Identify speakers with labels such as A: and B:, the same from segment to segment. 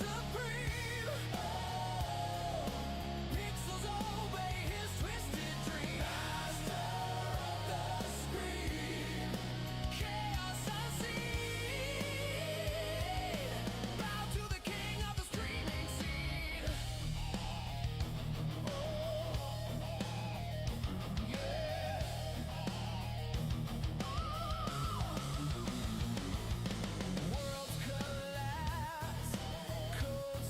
A: supreme. Oh, pixels obey his twisted dream. Master of the screen, chaos unseen. Bow to the king of the streaming scene. Worlds collapse, codes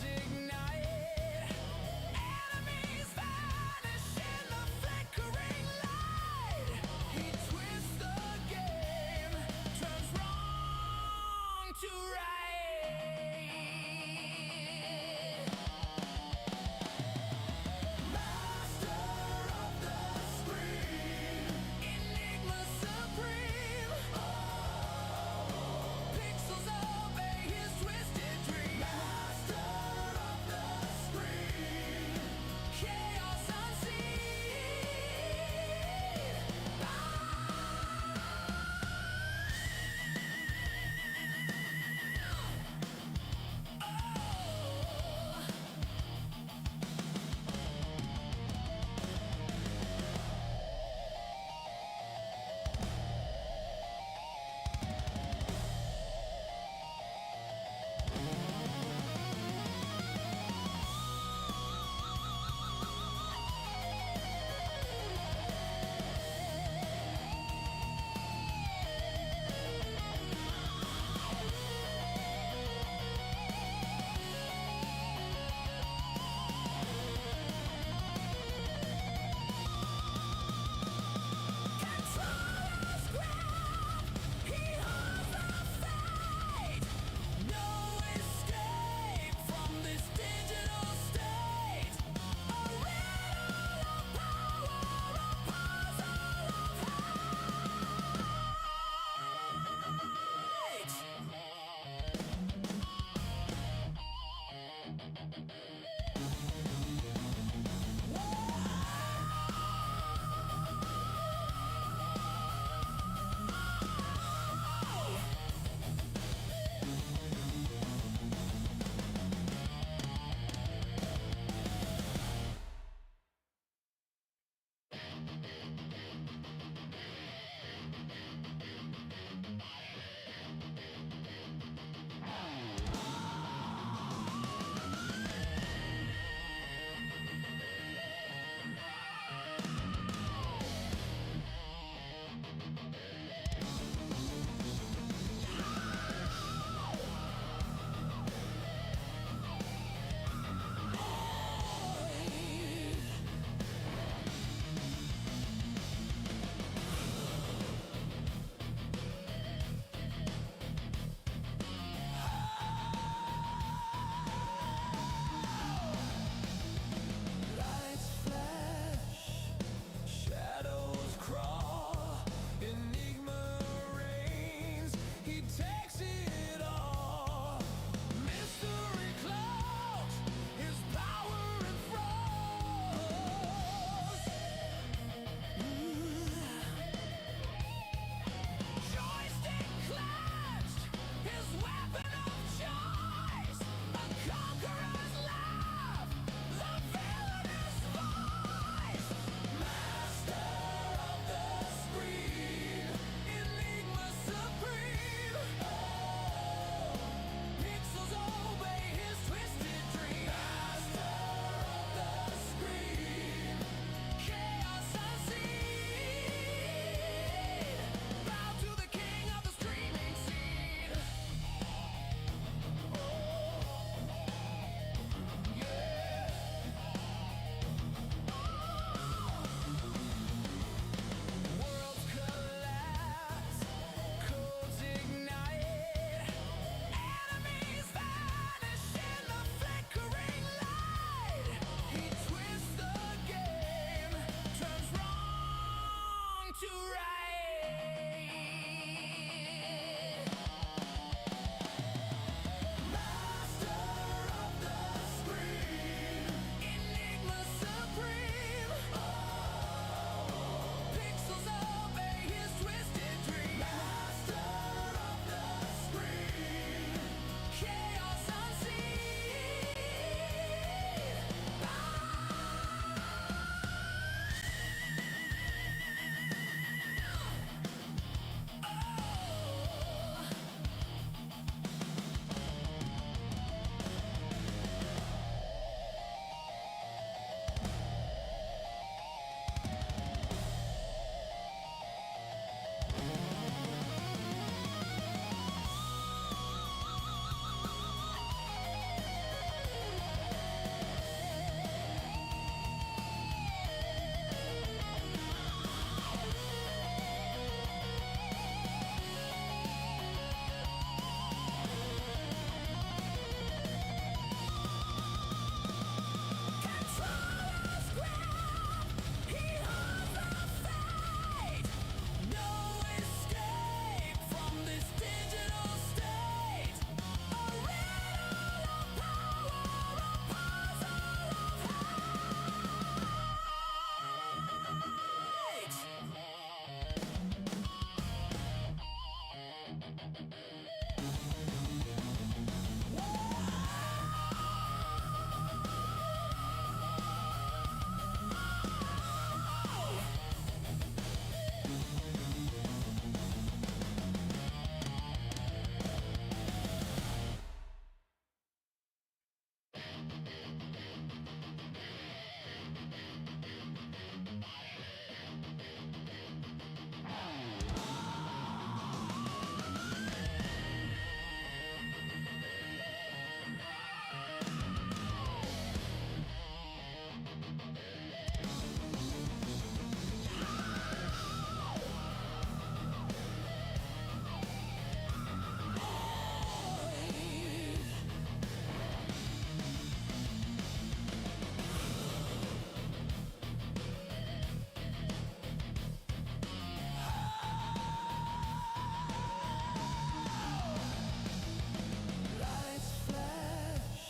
A: Lights flash,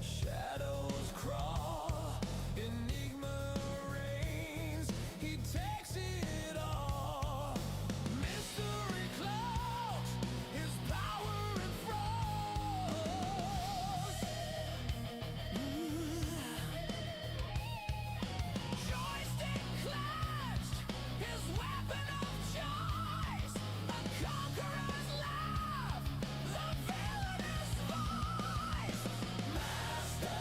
A: shadows crawl, enigma reigns, he takes it all. Mystery cloaks his power enthralls. Joystick clenched, his weapon of choice, a conqueror's laugh, the villainous voice. Master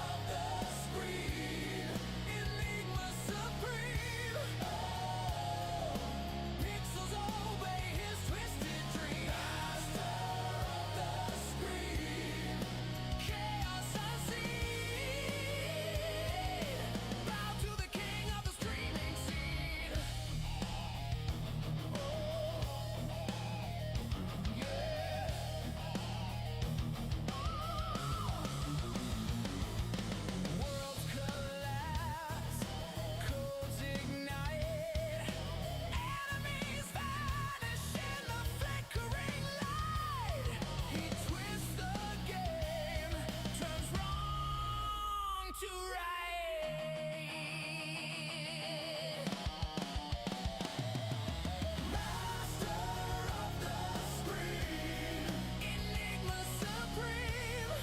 A: of the screen, enigma supreme. Oh, pixels obey his twisted dream. Master of the screen, chaos unseen. Bow to the king of the streaming scene. Worlds collapse, codes ignite, enemies vanish in the flickering light. He twists the game, turns wrong to right. Master of the screen, enigma supreme.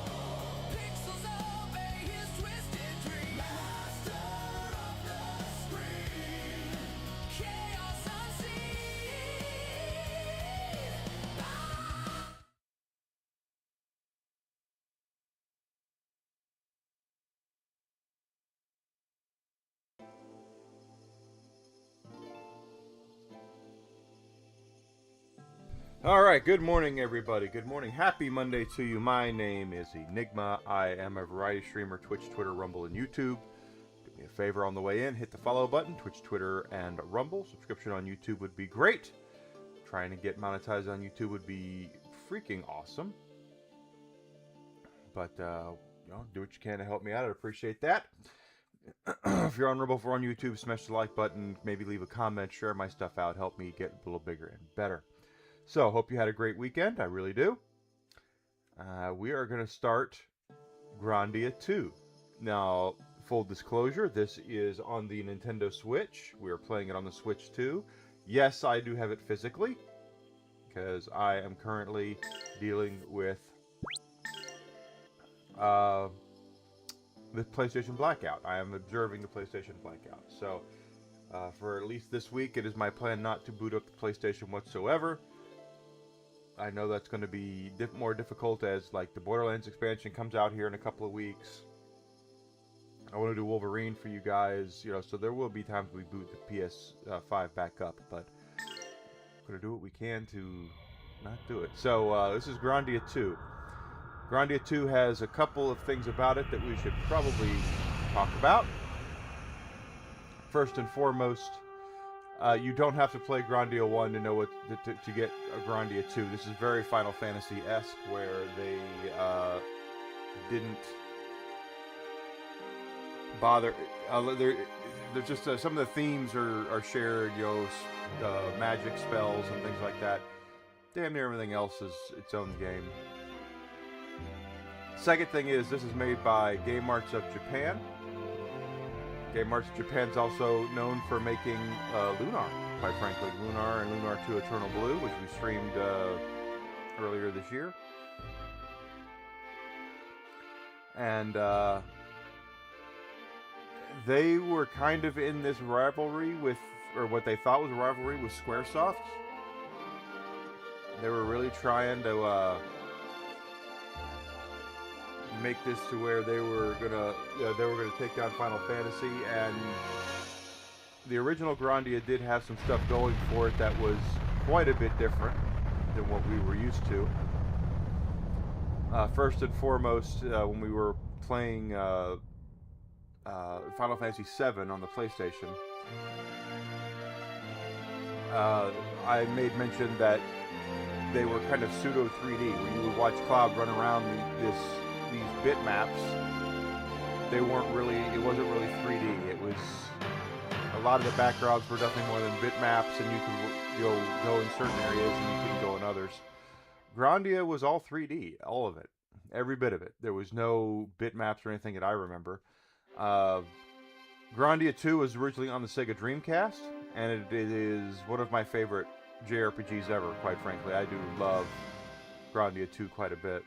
A: Oh, pixels obey his twisted dream. Master of the screen, chaos unseen.
B: All right, good morning, everybody. Good morning. Happy Monday to you. My name is Enigma. I am a variety streamer, Twitch, Twitter, Rumble, and YouTube. Do me a favor on the way in, hit the follow button, Twitch, Twitter, and Rumble. Subscription on YouTube would be great. Trying to get monetized on YouTube would be freaking awesome. But, do what you can to help me out. I'd appreciate that. If you're on Rumble or on YouTube, smash the like button, maybe leave a comment, share my stuff out, help me get a little bigger and better. So, hope you had a great weekend. I really do. We are going to start Grandia 2. Now, full disclosure, this is on the Nintendo Switch. We are playing it on the Switch too. Yes, I do have it physically, because I am currently dealing with the PlayStation blackout. I am observing the PlayStation blackout. So, for at least this week, it is my plan not to boot up the PlayStation whatsoever. I know that's going to be more difficult as like the Borderlands expansion comes out here in a couple of weeks. I want to do Wolverine for you guys, so there will be times we boot the PS5 back up, but we're going to do what we can to not do it. So this is Grandia 2. Grandia 2 has a couple of things about it that we should probably talk about. First and foremost, you don't have to play Grandia 1 to know what to get a Grandia 2. This is very Final Fantasy-esque, where they didn't bother. They're just some of the themes are shared. Magic spells and things like that. Damn near everything else is its own game. Second thing is, this is made by Game Arts of Japan. Game Arts Japan's also known for making Lunar, quite frankly. Lunar and Lunar 2 Eternal Blue, which we streamed earlier this year. And they were kind of in this rivalry with, or what they thought was a rivalry with Squaresoft. They were really trying to make this to where they were gonna take down Final Fantasy, and the original Grandia did have some stuff going for it that was quite a bit different than what we were used to. First and foremost, when we were playing Final Fantasy VII on the PlayStation, I made mention that they were kind of pseudo 3D, where you would watch Cloud run around these bitmaps. It wasn't really 3D. It was, a lot of the backgrounds were nothing more than bitmaps, and you could go in certain areas and you couldn't go in others. Grandia was all 3D, all of it, every bit of it. There was no bitmaps or anything that I remember. Grandia 2 was originally on the Sega Dreamcast, and it is one of my favorite JRPGs ever, quite frankly. I do love Grandia 2 quite a bit.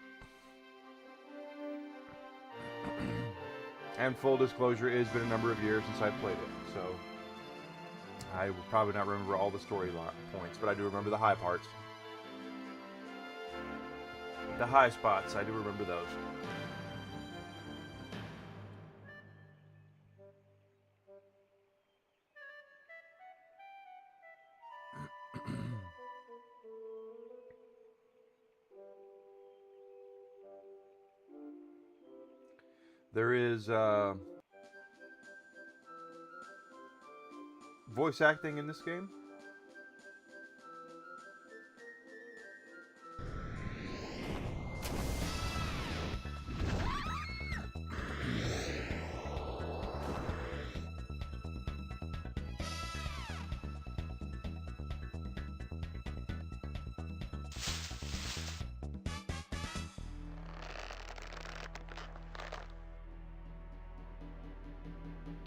B: And full disclosure, it has been a number of years since I played it, so I will probably not remember all the story points, but I do remember the high parts. The high spots, I do remember those. There is voice acting in this game.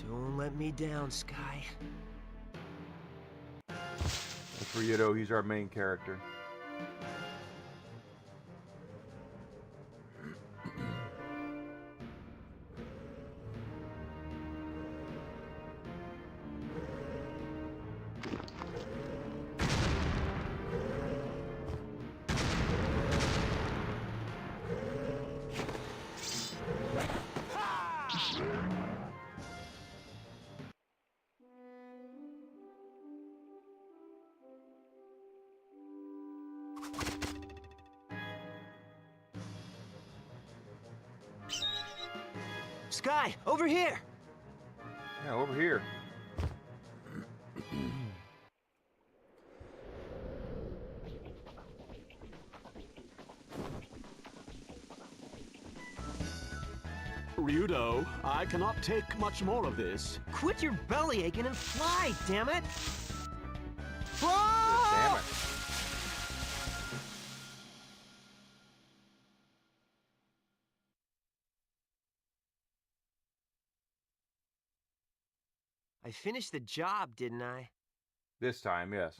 C: Don't let me down, Sky.
B: As for Yudo, he's our main character.
C: Sky, over here!
B: Yeah, over here.
D: Ryudo, I cannot take much more of this.
C: Quit your belly aching and fly, damn it!
B: Damn it.
C: I finished the job, didn't I?
B: This time, yes.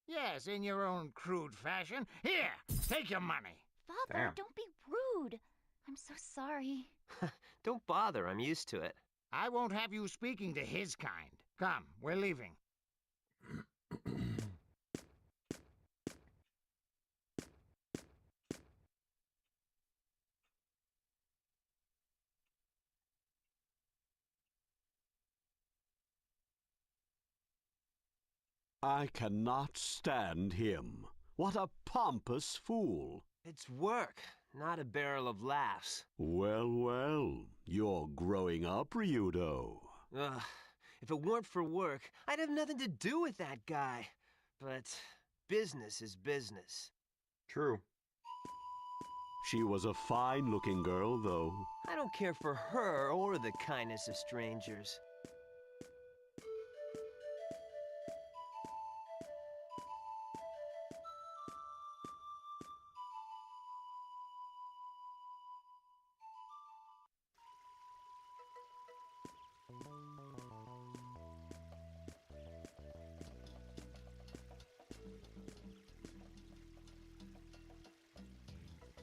E: Yes, in your own crude fashion. Here, take your money.
F: Father,
B: Damn.
F: don't be rude. I'm so sorry.
C: Don't bother, I'm used to it.
E: I won't have you speaking to his kind. Come, we're leaving.
D: I cannot stand him. What a pompous fool.
C: It's work, not a barrel of laughs.
D: Well, well, you're growing up, Ryudo.
C: Ugh, if it weren't for work, I'd have nothing to do with that guy. But business is business.
B: True.
D: She was a fine-looking girl, though.
C: I don't care for her or the kindness of strangers.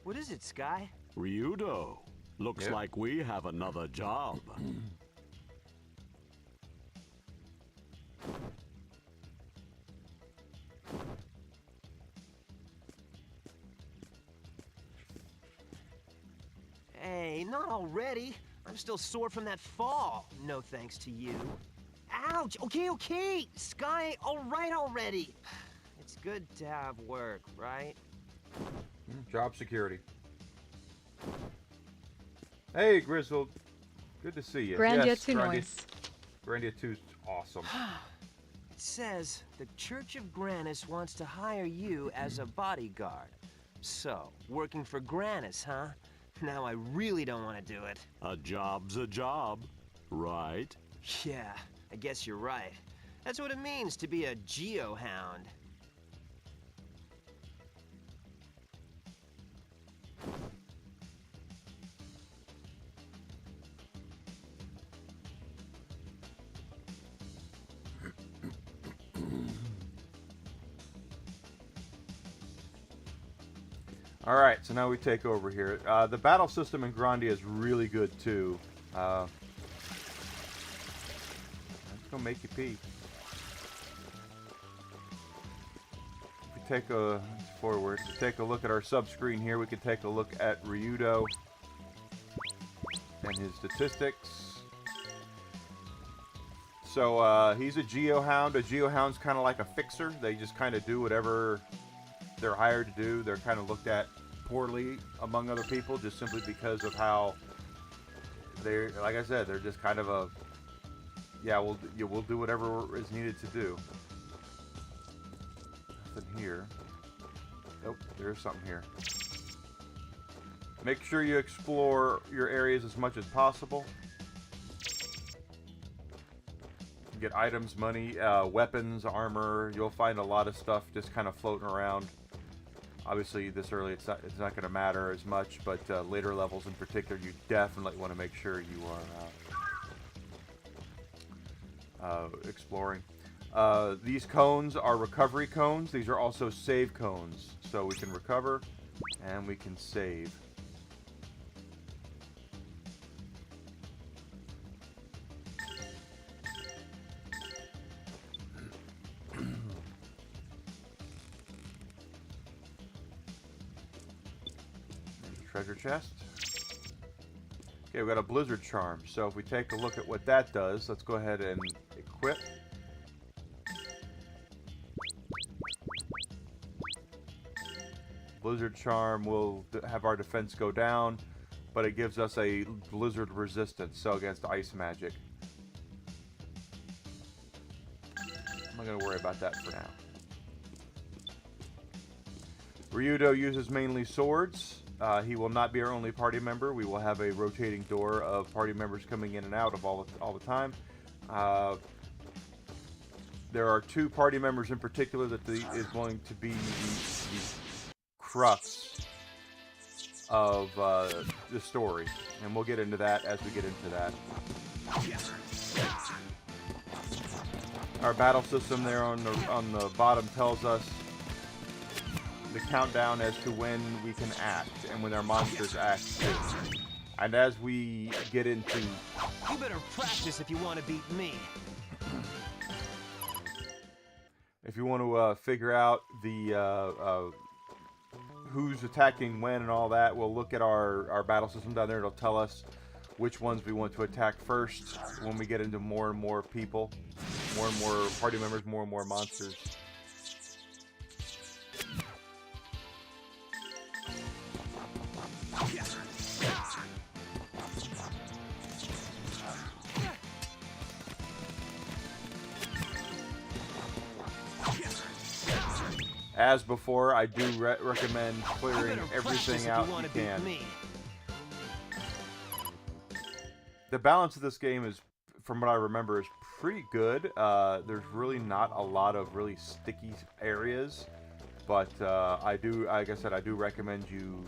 C: What is it, Sky?
D: Ryudo, looks
B: Yep.
D: like we have another job.
C: Hey, not already. I'm still sore from that fall. No thanks to you. Ouch! Okay. Sky, alright already. It's good to have work, right?
B: Job security. Hey, Grizzled. Good to see you.
G: Grandia
B: Yes,
G: to noise.
B: Grandia 2's awesome.
C: It says the Church of Granis wants to hire you as a bodyguard. So, working for Granis, huh? Now I really don't want to do it.
D: A job's a job, right?
C: Yeah, I guess you're right. That's what it means to be a geohound.
B: Alright, so now we take over here. The battle system in Grandia is really good too. That's gonna make you pee. If we take a forward, to take a look at our sub-screen here, we can take a look at Ryudo and his statistics. So he's a geohound. A geohound's kind of like a fixer. They just kind of do whatever they're hired to do. They're kind of looked at poorly among other people just simply because of how they're, like I said, they're just kind of a, yeah, we'll do whatever is needed to do. Nothing here. Oh, there's something here. Make sure you explore your areas as much as possible. Get items, money, weapons, armor. You'll find a lot of stuff just kind of floating around. Obviously, this early, it's not going to matter as much, but later levels in particular, you definitely want to make sure you are exploring. These cones are recovery cones. These are also save cones, so we can recover and we can save. Treasure chest. Okay, we got a blizzard charm. So if we take a look at what that does, let's go ahead and equip. Blizzard charm will have our defense go down, but it gives us a blizzard resistance, so against ice magic. I'm not going to worry about that for now. Ryudo uses mainly swords. He will not be our only party member. We will have a rotating door of party members coming in and out of all the time. There are two party members in particular that is going to be the crux of the story, and we'll get into that as we get into that. Our battle system there on the bottom tells us the countdown as to when we can act and when our monsters act too. And as we get into...
C: You better practice if you want to beat me.
B: If you want to figure out the who's attacking when and all that, we'll look at our battle system down there. It'll tell us which ones we want to attack first when we get into more and more people, more and more party members, more and more monsters. As before, I do recommend clearing everything out you can. The balance of this game is, from what I remember, is pretty good. There's really not a lot of really sticky areas, but like I said, I do recommend you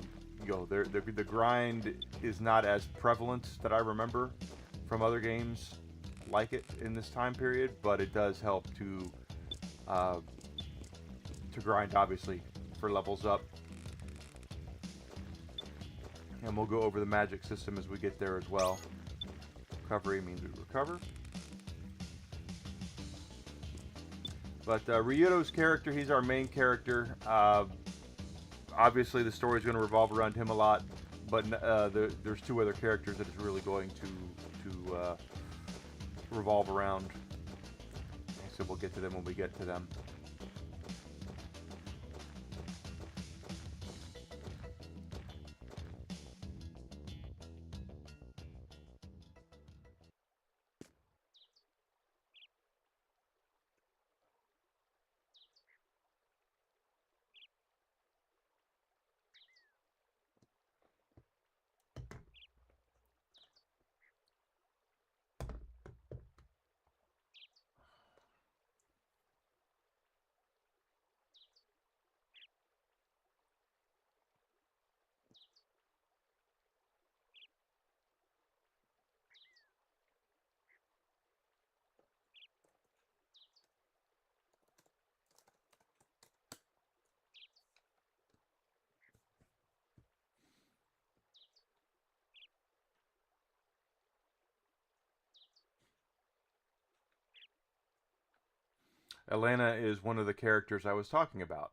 B: go. The grind is not as prevalent that I remember from other games like it in this time period, but it does help to grind, obviously, for levels up. And we'll go over the magic system as we get there as well. Recovery means we recover. But Ryudo's character, he's our main character. Obviously, the story is going to revolve around him a lot. but there's two other characters that it's really going to revolve around. So we'll get to them when we get to them. Elena is one of the characters I was talking about.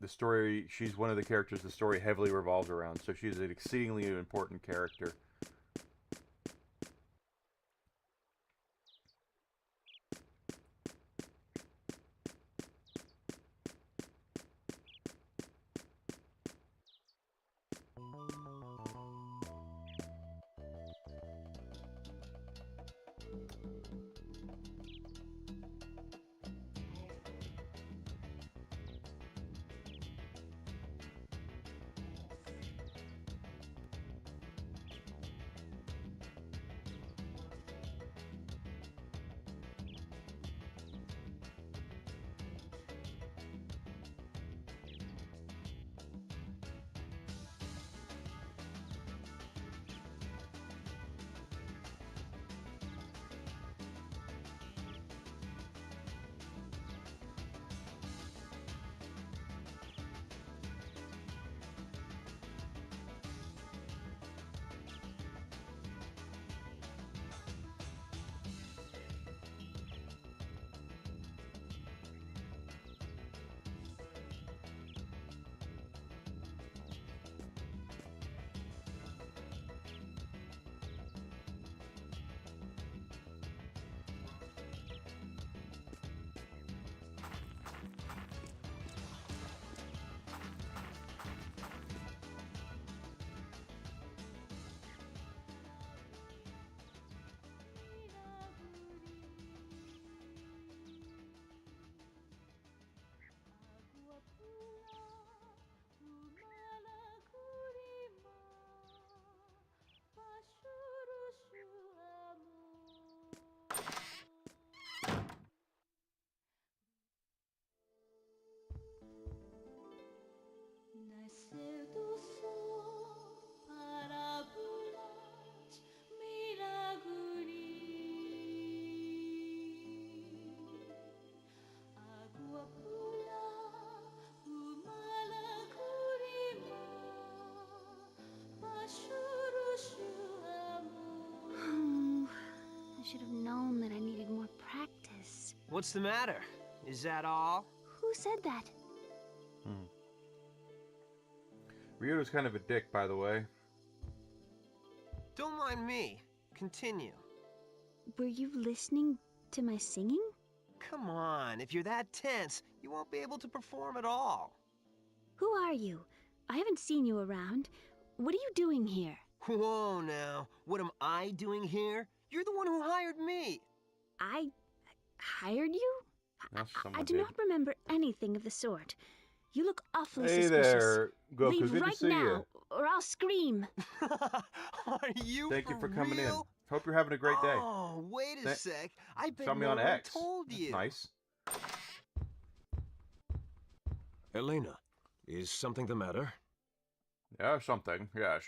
B: The story, she's one of the characters the story heavily revolves around, so she's an exceedingly important character.
G: Nasceu do sol para voar, milagre. Água pula, o malagurima, pachurushu amor.
F: I should have known that I needed more practice.
C: What's the matter? Is that all?
F: Who said that?
B: Ryudo's kind of a dick, by the way.
C: Don't mind me. Continue.
F: Were you listening to my singing?
C: Come on, if you're that tense, you won't be able to perform at all.
F: Who are you? I haven't seen you around. What are you doing here?
C: Whoa now, what am I doing here? You're the one who hired me.
F: I hired you?
B: Yes,
F: I
B: someone
F: do
B: did.
F: not remember anything of the sort. You look awfully
B: Hey
F: suspicious.
B: there, Goku.
F: Leave
B: Good
F: right
B: to see
F: now,
B: you.
F: or I'll scream.
C: Are you
B: Thank you for coming in.
C: real?
B: Hope you're having a great day.
C: Oh, wait a sec. I bet
B: Saw me
C: no
B: on
C: one
B: X.
C: told
B: That's
C: you.
B: nice.
H: Elena, is something the matter?
B: Yeah, something. Yes.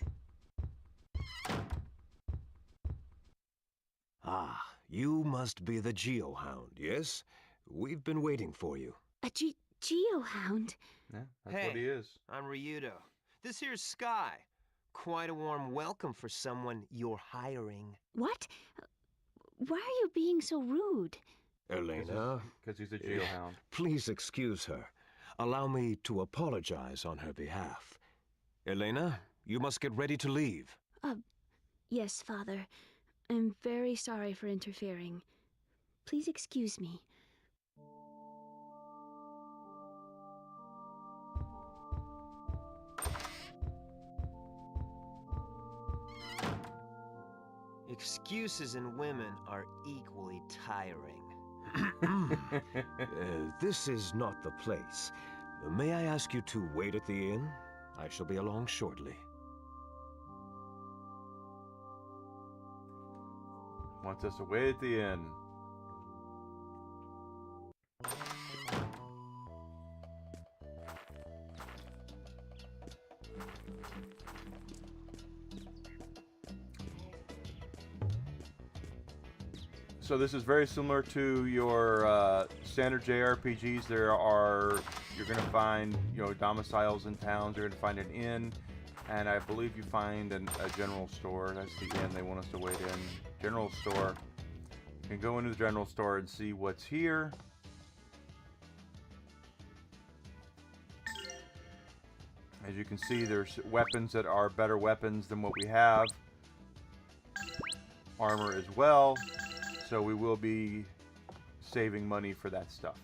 H: Ah, you must be the Geohound, yes? We've been waiting for you.
F: A geohound?
B: Yeah, that's
C: Hey,
B: what he is.
C: I'm Ryudo. This here's Sky. Quite a warm welcome for someone you're hiring.
F: What? Why are you being so rude?
H: Elena,
B: Because he's a geohound.
H: please excuse her. Allow me to apologize on her behalf. Elena, You must get ready to leave.
F: Yes, Father. I'm very sorry for interfering. Please excuse me.
C: Excuses in women are equally tiring.
H: This is not the place. May I ask you to wait at the inn? I shall be along shortly.
B: Wants us to wait at the inn. So this is very similar to your standard JRPGs. You're going to find, domiciles in towns. You're going to find an inn, and I believe you find a general store. That's the inn they want us to wait in. General store. You can go into the general store and see what's here. As you can see, there's weapons that are better weapons than what we have. Armor as well. So we will be saving money for that stuff.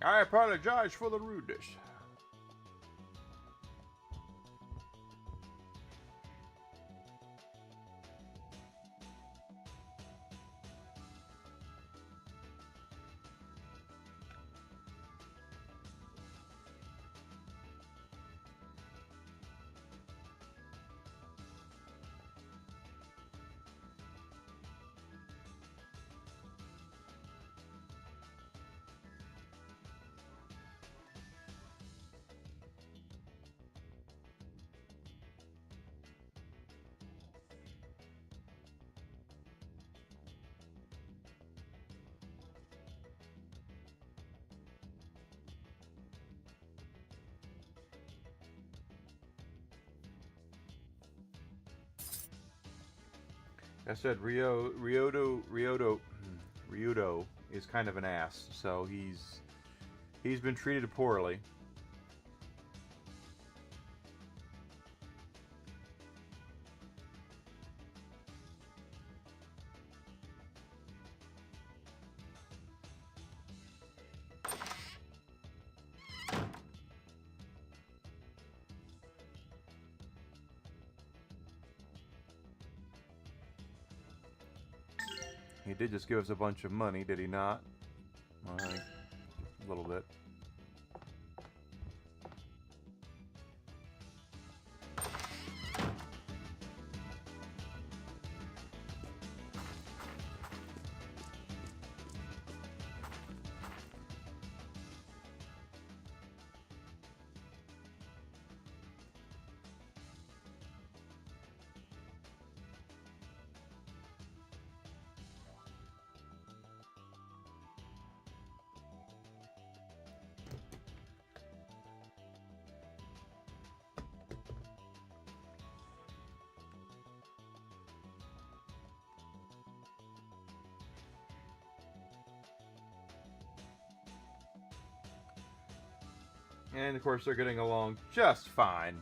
B: I apologize for the rudeness. I said Ryudo is kind of an ass, so he's been treated poorly. He did just give us a bunch of money, did he not? Well, I think a little bit. And of course they're getting along just fine.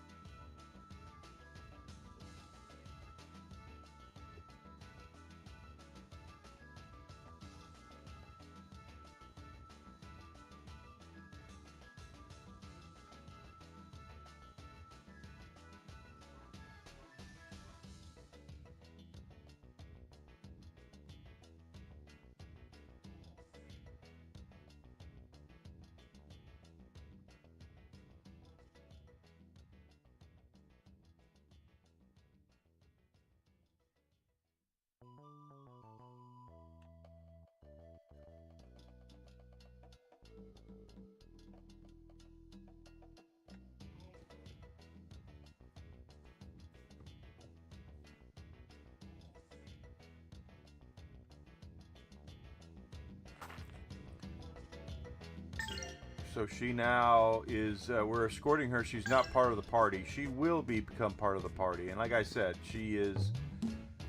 B: So she now is, we're escorting her. She's not part of the party. She will become part of the party. And like I said, she is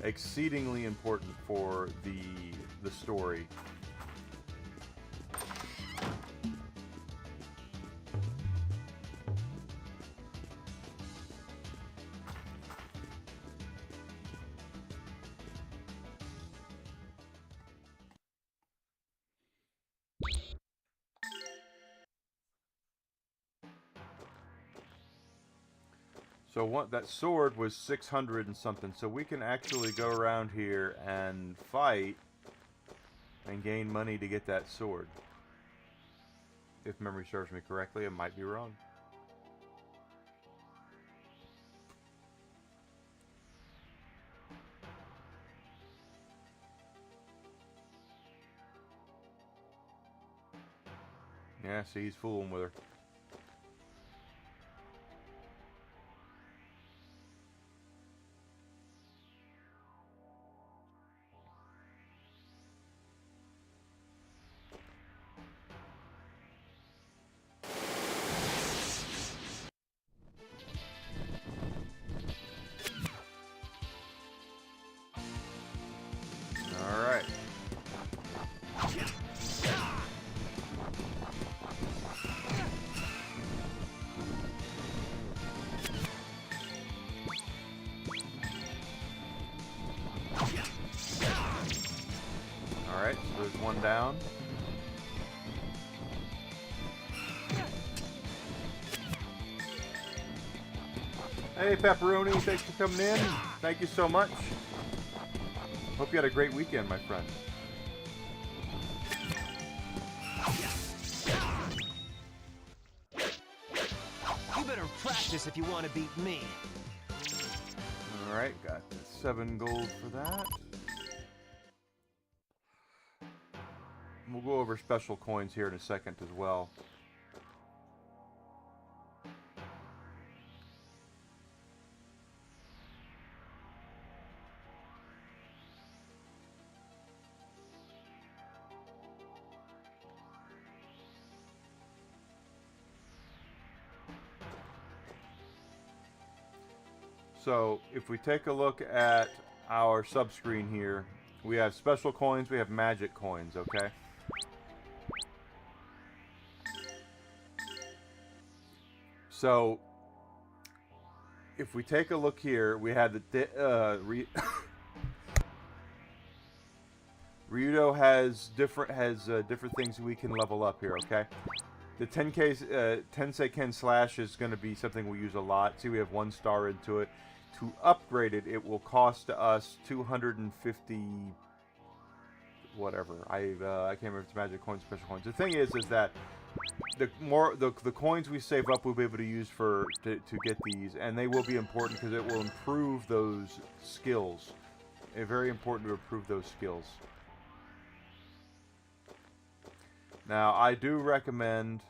B: exceedingly important for the story. So that sword was 600 and something. So we can actually go around here and fight and gain money to get that sword. If memory serves me correctly, I might be wrong. Yeah, see, he's fooling with her. Alright. Alright, so there's one down. Hey, Pepperoni, thanks for coming in. Thank you so much. Hope you had a great weekend, my friend.
C: You better practice if you want to beat me.
B: Alright, got 7 gold for that. We'll go over special coins here in a second as well. So, if we take a look at our subscreen here, we have special coins, we have magic coins, okay? So, if we take a look here, we had the Ryudo has different things we can level up here, okay? The 10K Tenseiken Slash is going to be something we use a lot. See, we have 1 star into it. To upgrade it, it will cost us 250 whatever. I can't remember if it's magic coins, special coins. The thing is that the coins we save up, we'll be able to use to get these, and they will be important because it will improve those skills. It's very important to improve those skills. Now, I do recommend,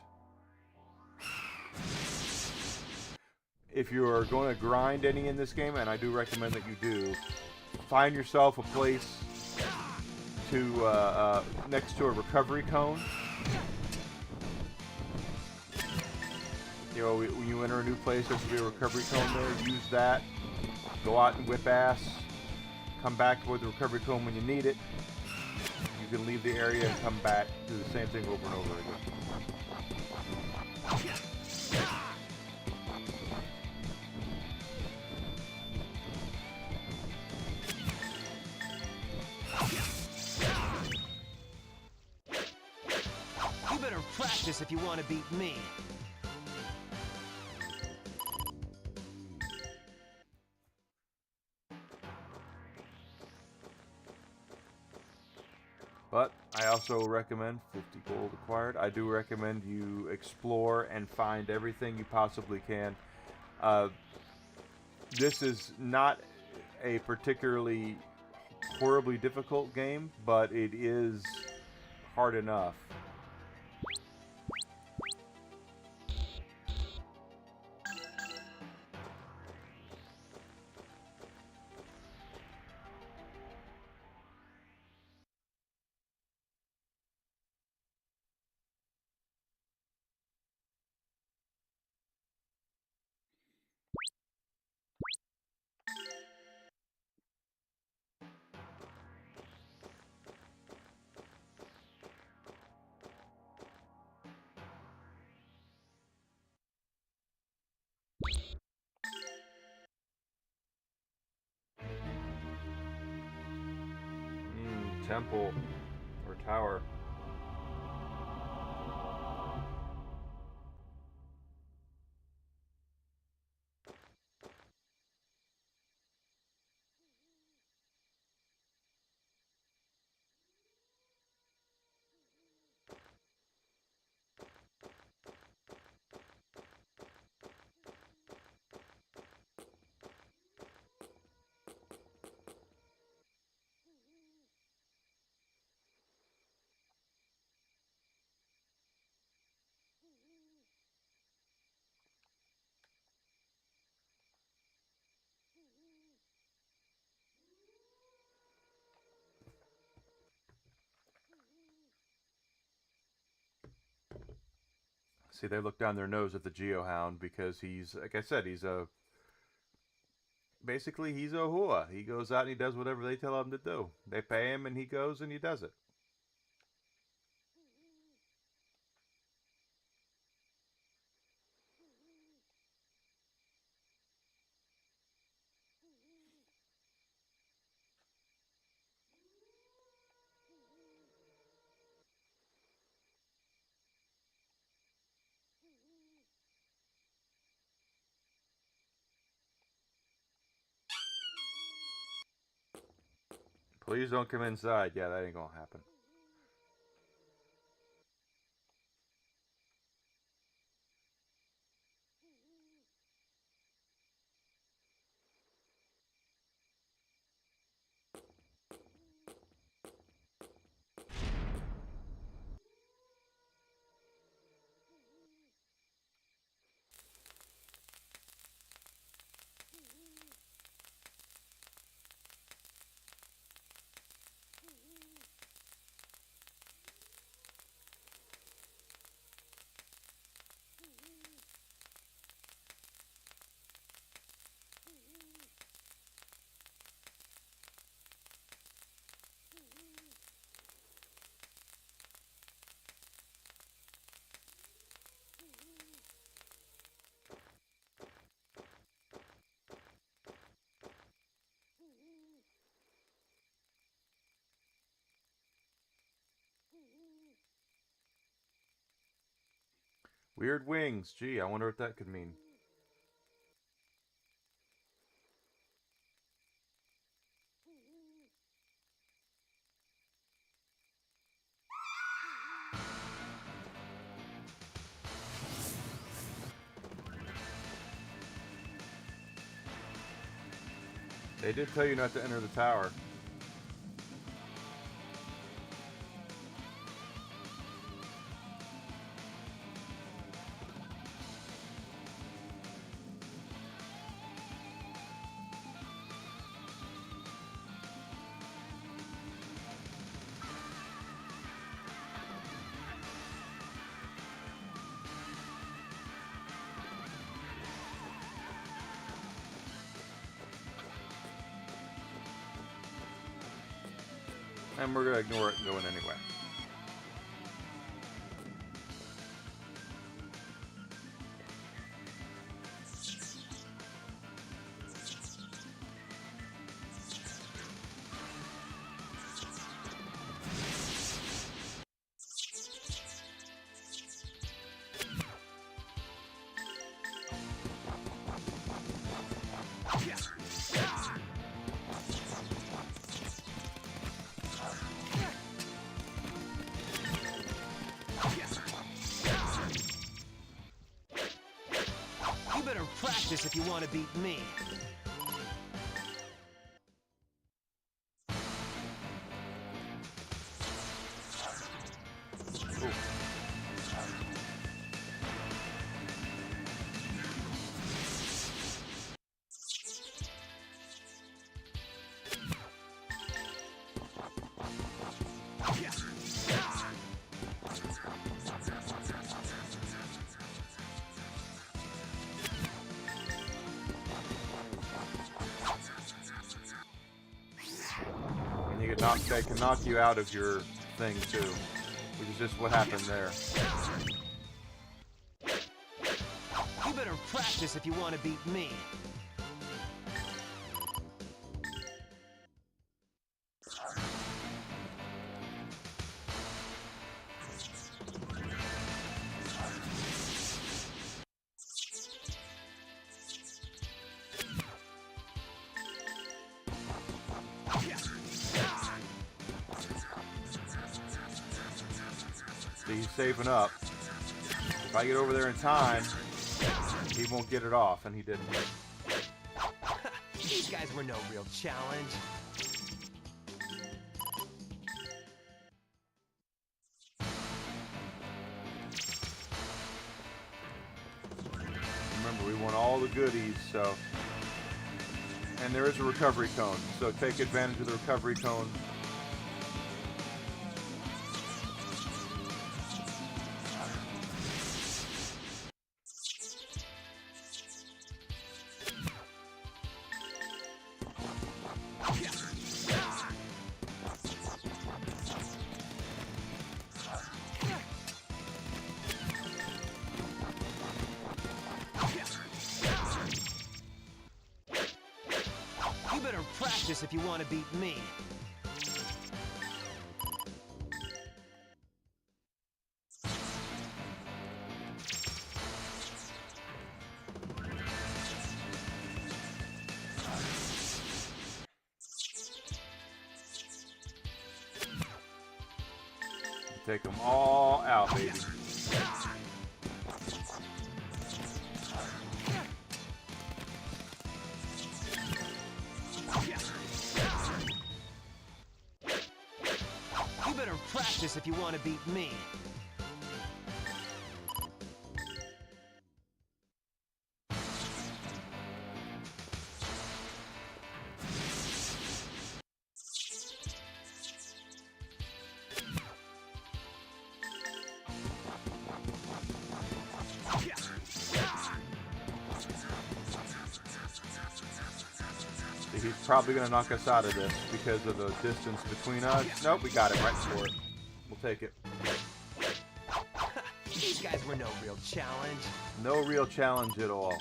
B: if you are going to grind any in this game, and I do recommend that you do, find yourself a place to next to a recovery cone. You know, when you enter a new place, there should be a recovery cone there. Use that. Go out and whip ass. Come back with the recovery cone when you need it. You can leave the area and come back, do the same thing over and over again.
C: You better practice if you want to beat me.
B: But I also recommend 50 gold acquired. I do recommend you explore and find everything you possibly can. This is not a particularly horribly difficult game, but it is hard enough. temple or tower. See, they look down their nose at the Geohound because he's, like I said, basically he's a hua. He goes out and he does whatever they tell him to do. They pay him and he goes and he does it. Please don't come inside. Yeah, that ain't gonna happen. Weird wings. Gee, I wonder what that could mean. They did tell you not to enter the tower. And we're gonna ignore it and go in anyway.
C: You better practice if you want to beat me.
B: And you get knocked, they can knock you out of your thing too, which is just what happened there.
C: You better practice if you want to beat me.
B: See, he's saving up. If I get over there in time, he won't get it off, and he didn't.
C: These guys were no real challenge.
B: Remember, we want all the goodies, so... And there is a recovery cone, so take advantage of the recovery cone.
C: You better practice if you want to beat me.
B: Take them all out, baby.
C: You better practice if you want to beat me.
B: He's probably going to knock us out of this because of the distance between us. Nope, we got it right for it. We'll take it.
C: These guys were no real challenge.
B: No real challenge at all.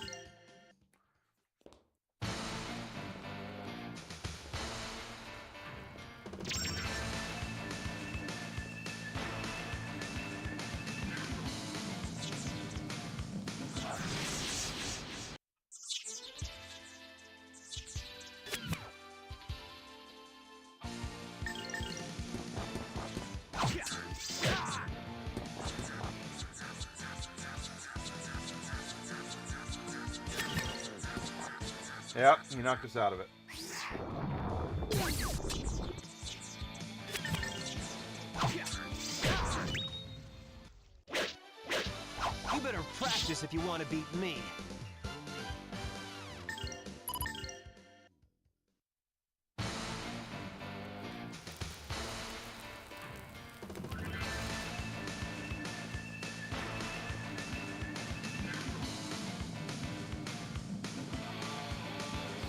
B: Yep, he knocked us out of it.
C: You better practice if you want to beat me.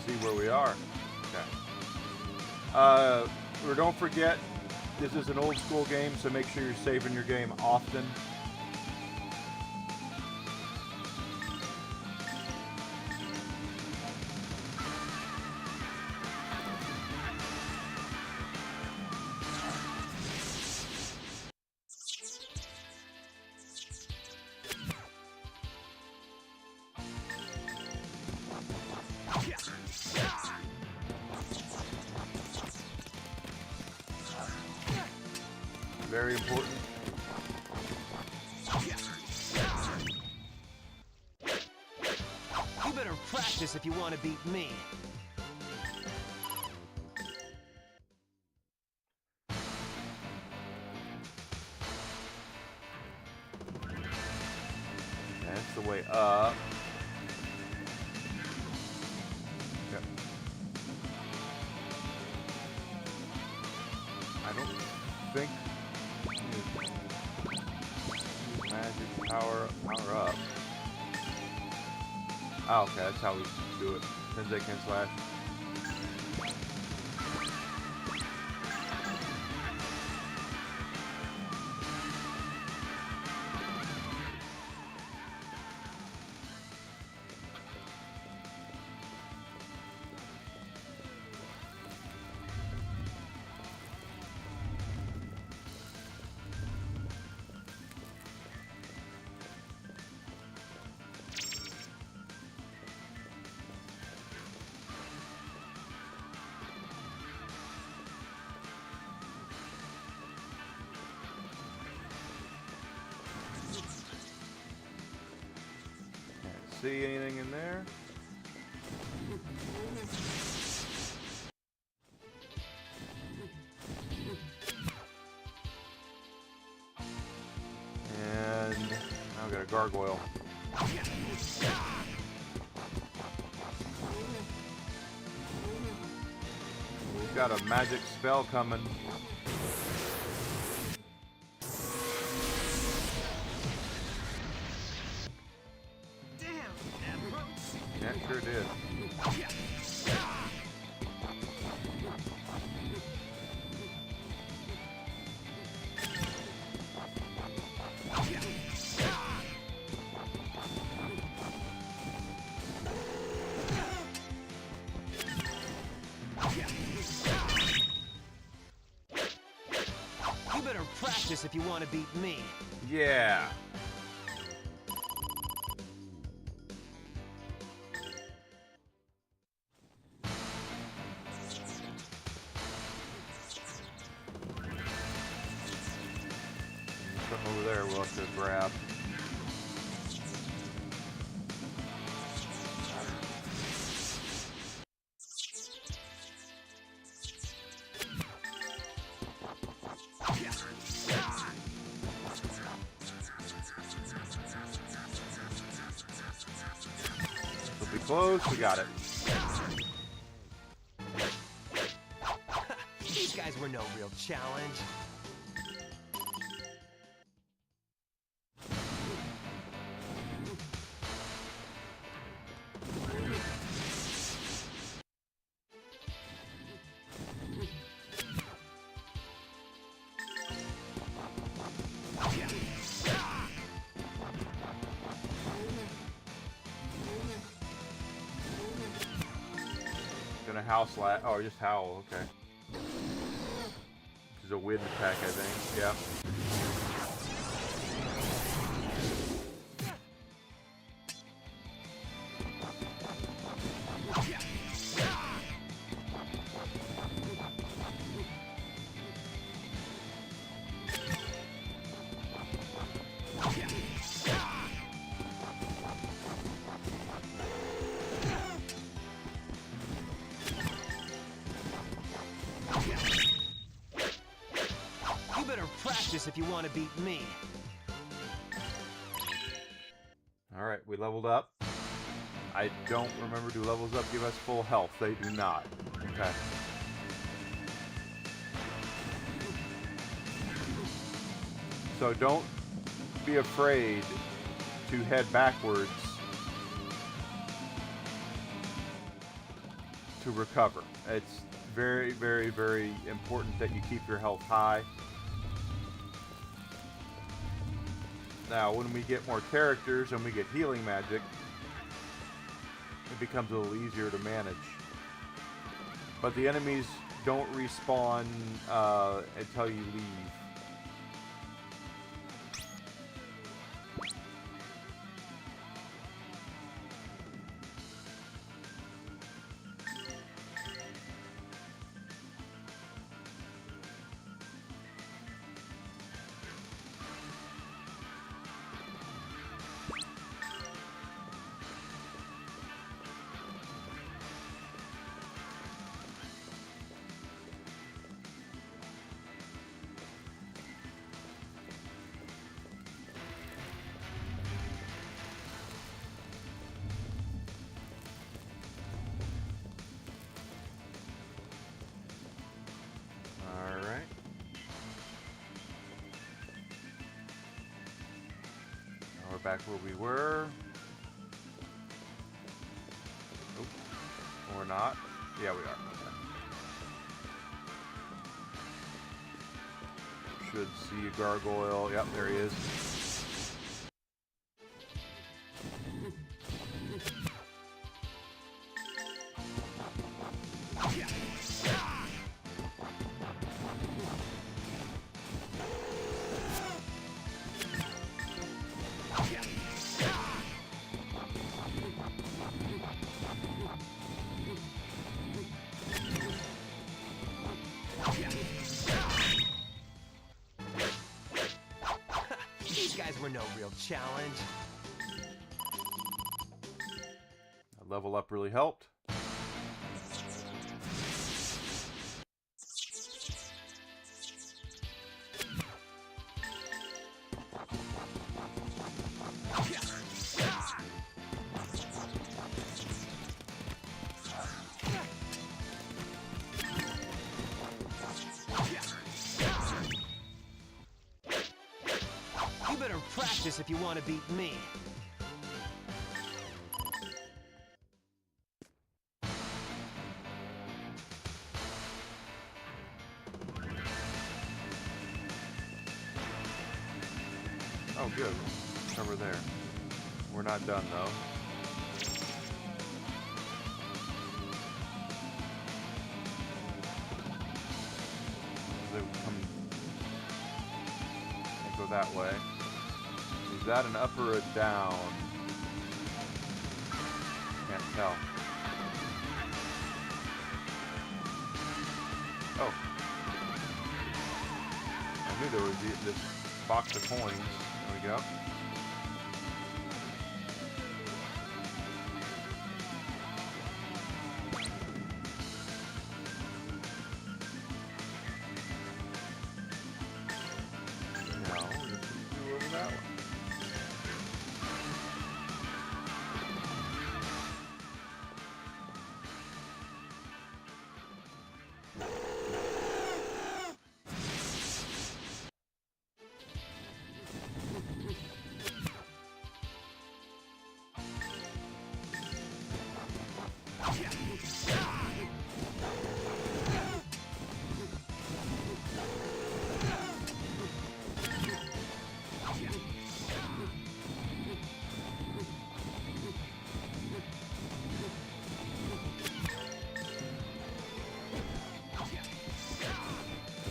B: See where we are. Okay. Or don't forget, this is an old school game, so make sure you're saving your game often. Very important.
C: You better practice if you want to beat me.
B: That's the way up. Yep. I don't think magic power up. Oh, okay, that's how we do it. Tenzeiken slash. see anything in there. And now we got a gargoyle. We've got a magic spell coming. Yeah, it sure did.
C: You better practice if you want to beat me.
B: Yeah. Something over there we'll have to grab. We'll be close. We got it.
C: These guys were no real challenge.
B: Gonna house oh, just howl, okay. This is a wind attack, I think. Yeah.
C: You better practice if you want to beat me.
B: Alright, we leveled up. I don't remember, do levels up give us full health? They do not. Okay. So don't be afraid to head backwards to recover. It's very, very, very important that you keep your health high. Now, when we get more characters and we get healing magic, it becomes a little easier to manage. But the enemies don't respawn until you leave. Back where we were. Oop. Or not. Yeah, we are. Okay. Should see a gargoyle. Yep, there he is.
C: These guys were no real challenge.
B: level up really helped.
C: You better practice if you want to beat me.
B: Oh, good. Over there. We're not done, though. They come... They go that way. Is that an up or a down? Can't tell. Oh. I knew there was this box of coins. There we go. Now, let's just do over that one.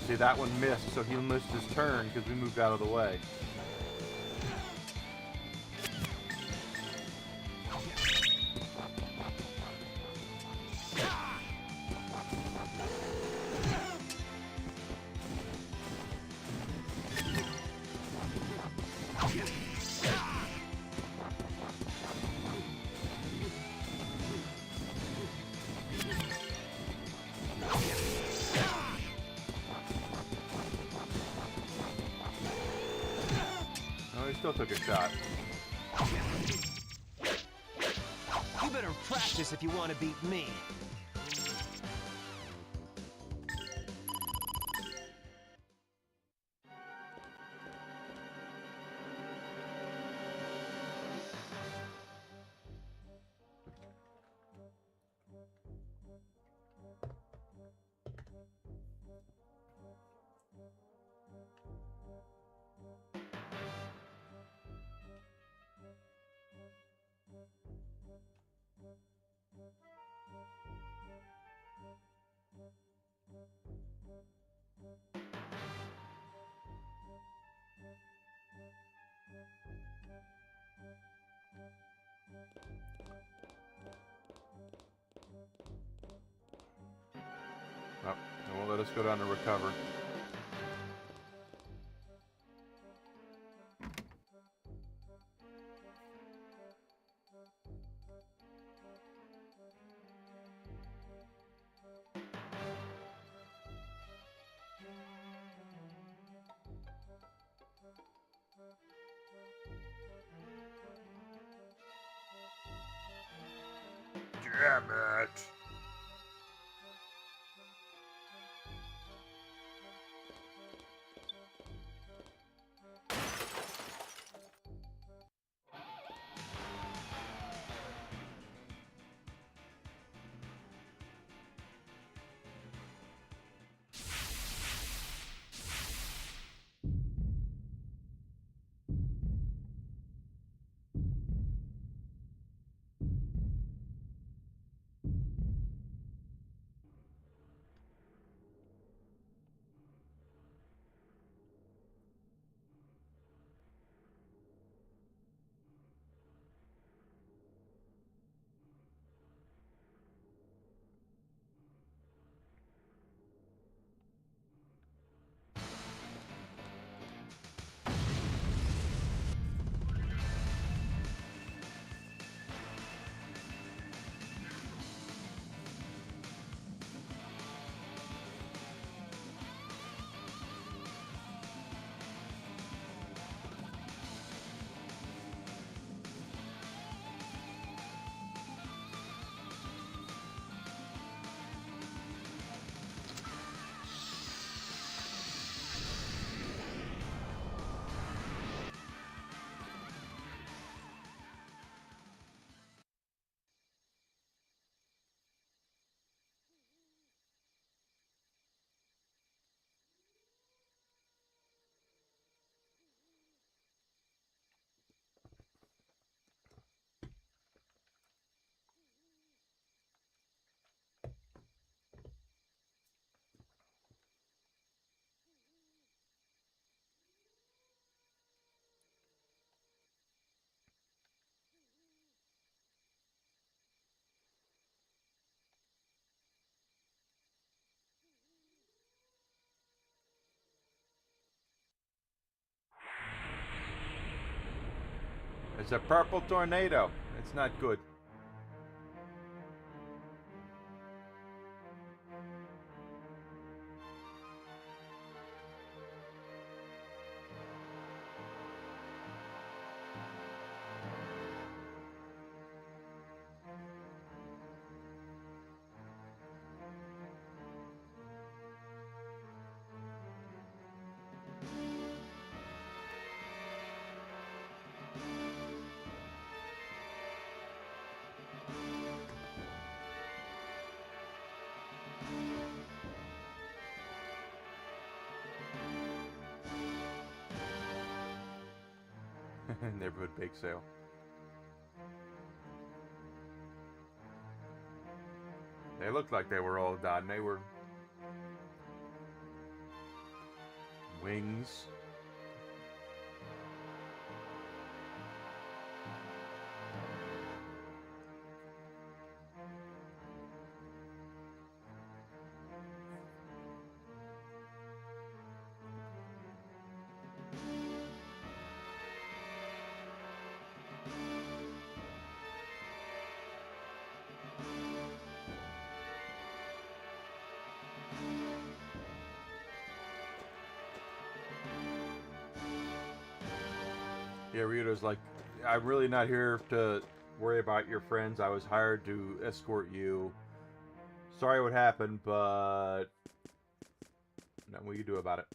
B: See, that one missed, so he missed his turn because we moved out of the way. Oh, he still took a shot.
C: You better practice if you want to beat me.
B: Oh, they won't let us go down to recover. Damn it! It's a purple tornado. It's not good. Neighborhood bake sale. They looked like they were all done. They were wings. Yeah, Ryuto's like, I'm really not here to worry about your friends. I was hired to escort you. Sorry what happened, but nothing we can do about it.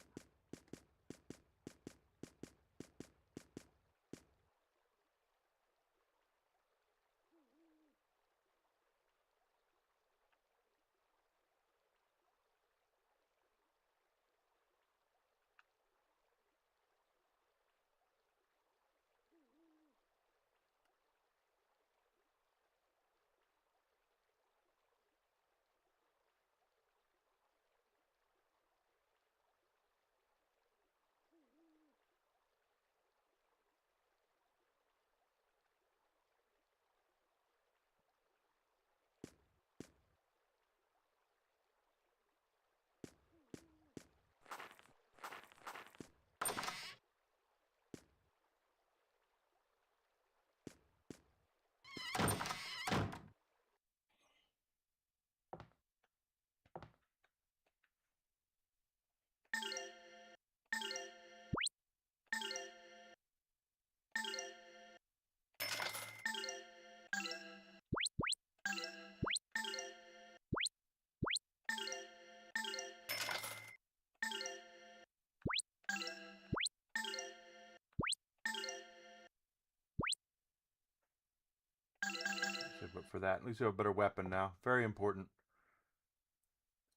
B: So, but for that, at least we have a better weapon now. Very important.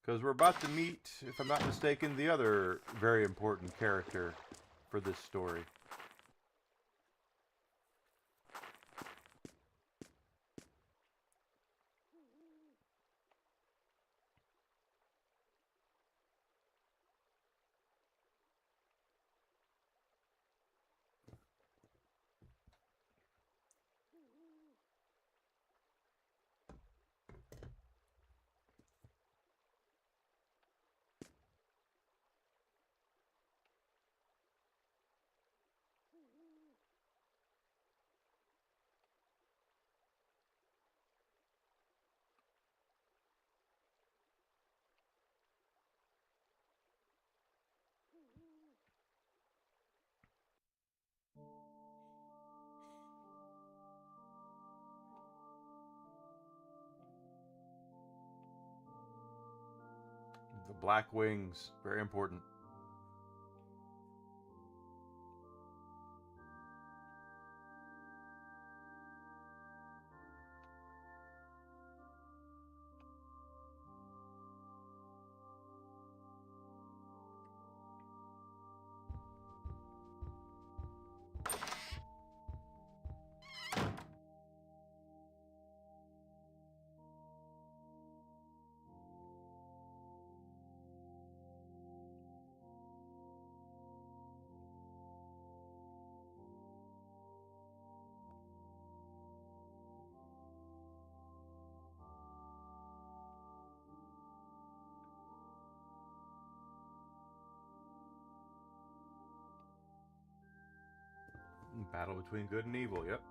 B: Because we're about to meet, if I'm not mistaken, the other very important character for this story. The black wings, very important. Battle between good and evil, yep.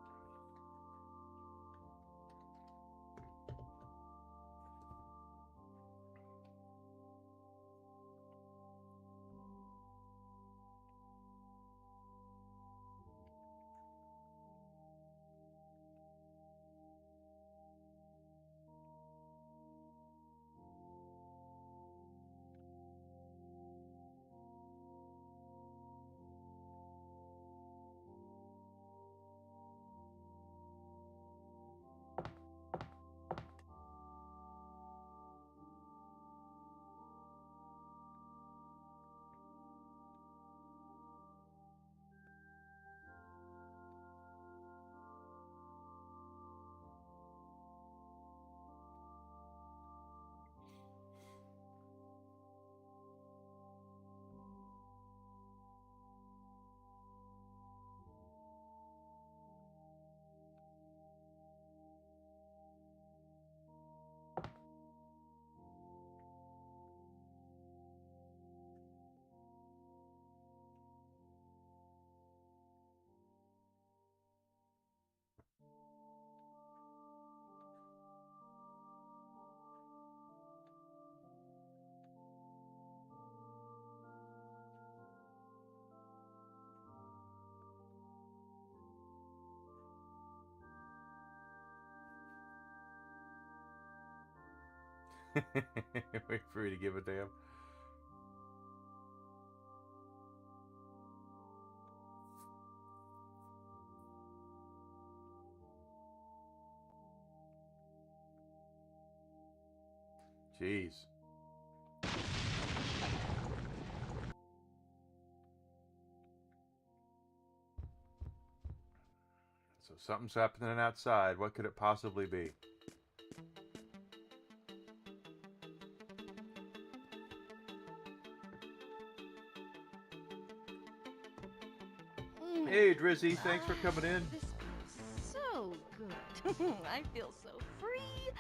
B: Wait for you to give a damn. Jeez. So something's happening outside. What could it possibly be? Hey, Drizzy, thanks for coming in.
G: This feels so good. I feel so free,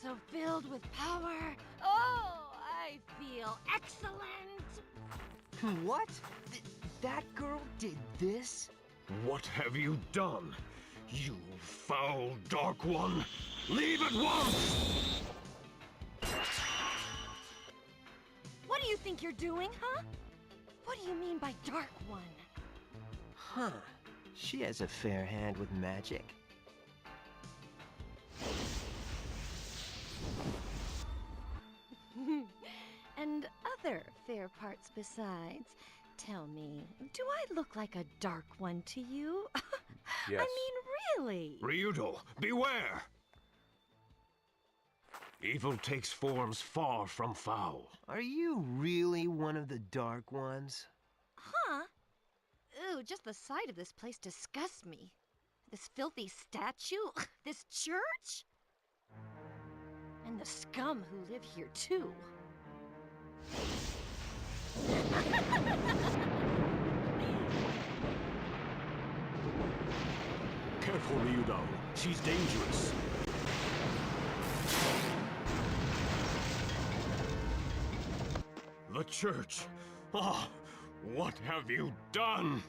G: so filled with power. Oh, I feel excellent.
C: What? That girl did this?
H: What have you done? You foul Dark One! Leave at once!
G: What do you think you're doing, huh? What do you mean by Dark One?
C: Huh. She has a fair hand with magic.
G: And other fair parts besides. Tell me, do I look like a Dark One to you?
B: Yes.
G: I mean, really?
H: Ryudo, beware! Evil takes forms far from foul.
C: Are you really one of the Dark Ones?
G: Huh? Ooh, just the sight of this place disgusts me. This filthy statue, this church, and the scum who live here too.
D: Careful, Ryudo. She's dangerous.
H: The church! Ah, what have you done?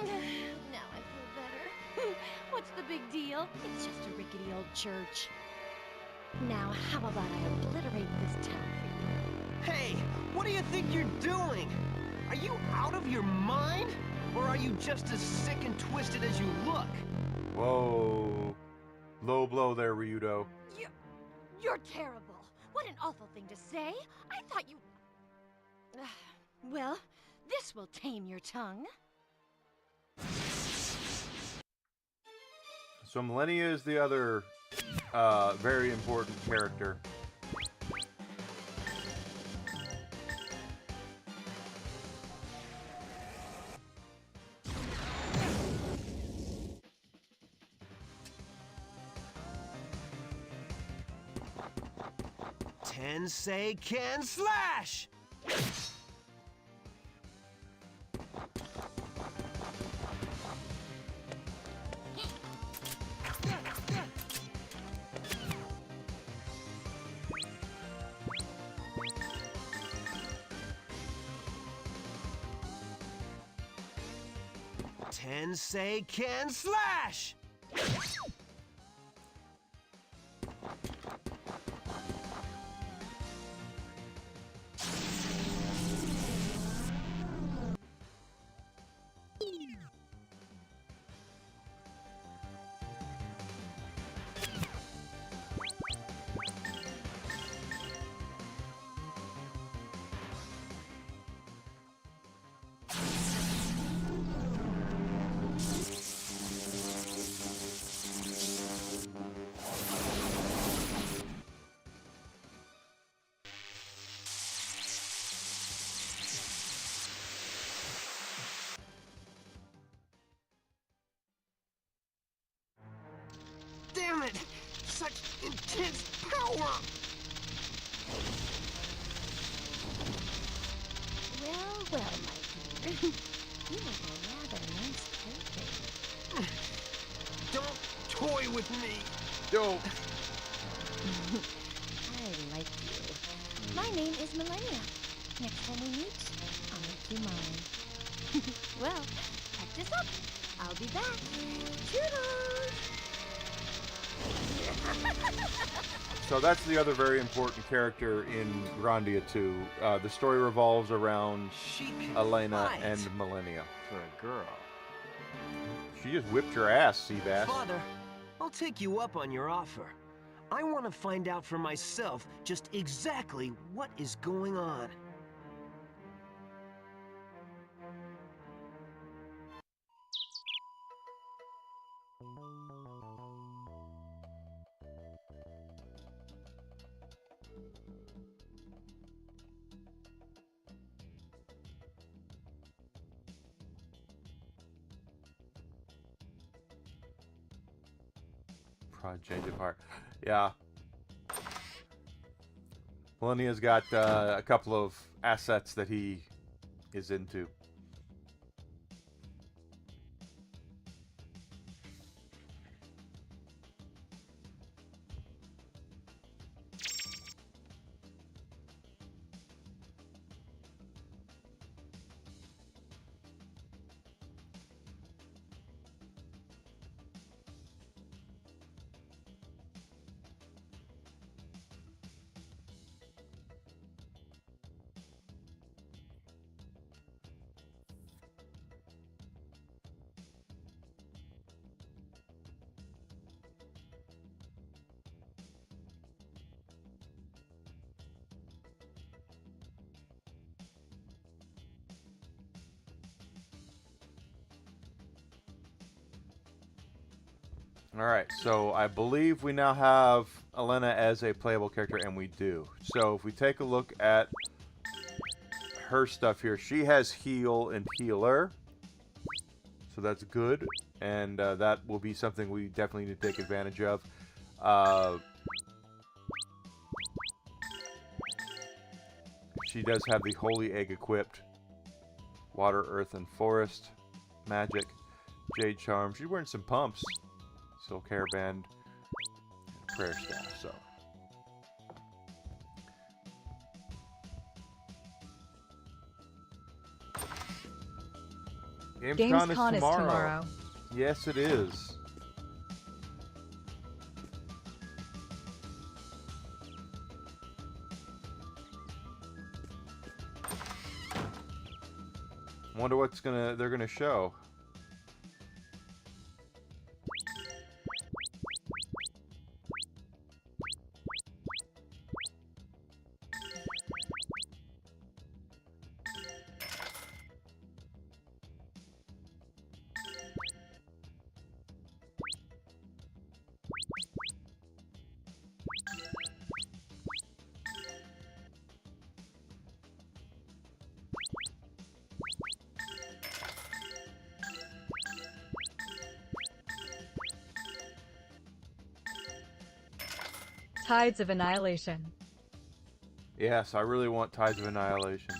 G: Now I feel better. What's the big deal? It's just a rickety old church. Now, how about I obliterate this town for you?
C: Hey, what do you think you're doing? Are you out of your mind? Or are you just as sick and twisted as you look?
B: Whoa. Low blow there, Ryudo.
G: You're terrible. What an awful thing to say. I thought you... Well, this will tame your tongue.
B: So Millennia is the other very important character.
C: Tensei can slash! Tensei can slash! Damn it! Such intense power!
G: Well, well, my dear. You have a rather nice plaything.
C: Don't toy with me!
B: Don't.
G: I like you. My name is Millennia. Next time we meet, I'll make you mine. Well, practice up. I'll be back. Toodles!
B: So that's the other very important character in Grandia 2. The story revolves around
C: She can
B: Elena
C: fight
B: and Millennia.
C: for a girl.
B: She just whipped your ass, Seabass.
C: Father, I'll take you up on your offer. I want to find out for myself just exactly what is going on.
B: Change of heart. Yeah. Millennia's got a couple of assets that he is into. Alright, so I believe we now have Elena as a playable character, and we do. So if we take a look at her stuff here, she has heal and healer. So that's good, and that will be something we definitely need to take advantage of. She does have the Holy Egg equipped. Water, Earth, and Forest. Magic. Jade Charm. She's wearing some pumps. Silk Hairband. And a Prayer Staff, so.
I: Gamescom is tomorrow.
B: Yes, it is. Wonder what's they're gonna show.
I: Tides of Annihilation.
B: Yes, I really want Tides of Annihilation.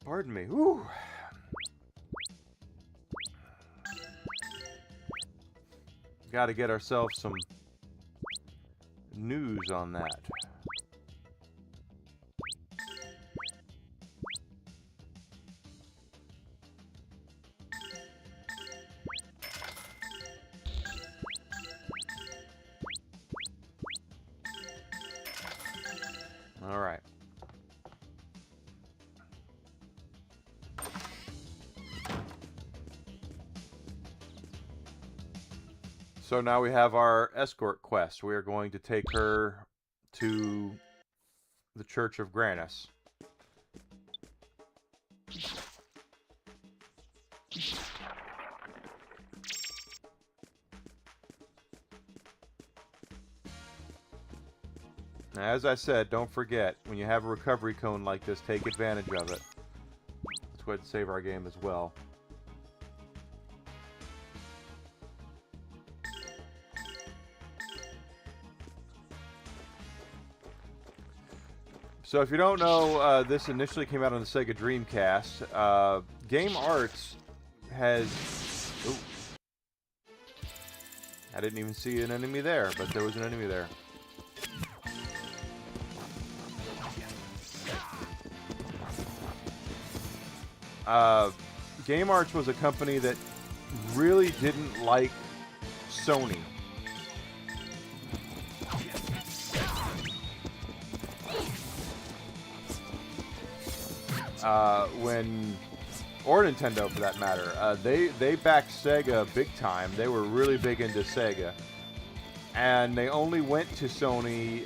B: Pardon me. Whew. Got to get ourselves some news on that. All right. So now we have our escort quest. We are going to take her to the Church of Granus. Now, as I said, don't forget, when you have a recovery cone like this, take advantage of it. Let's go ahead and save our game as well. So if you don't know, this initially came out on the Sega Dreamcast. Game Arts has... Ooh. I didn't even see an enemy there, but there was an enemy there. Game Arts was a company that really didn't like Sony. Or Nintendo for that matter. They backed Sega big time. They were really big into Sega. And they only went to Sony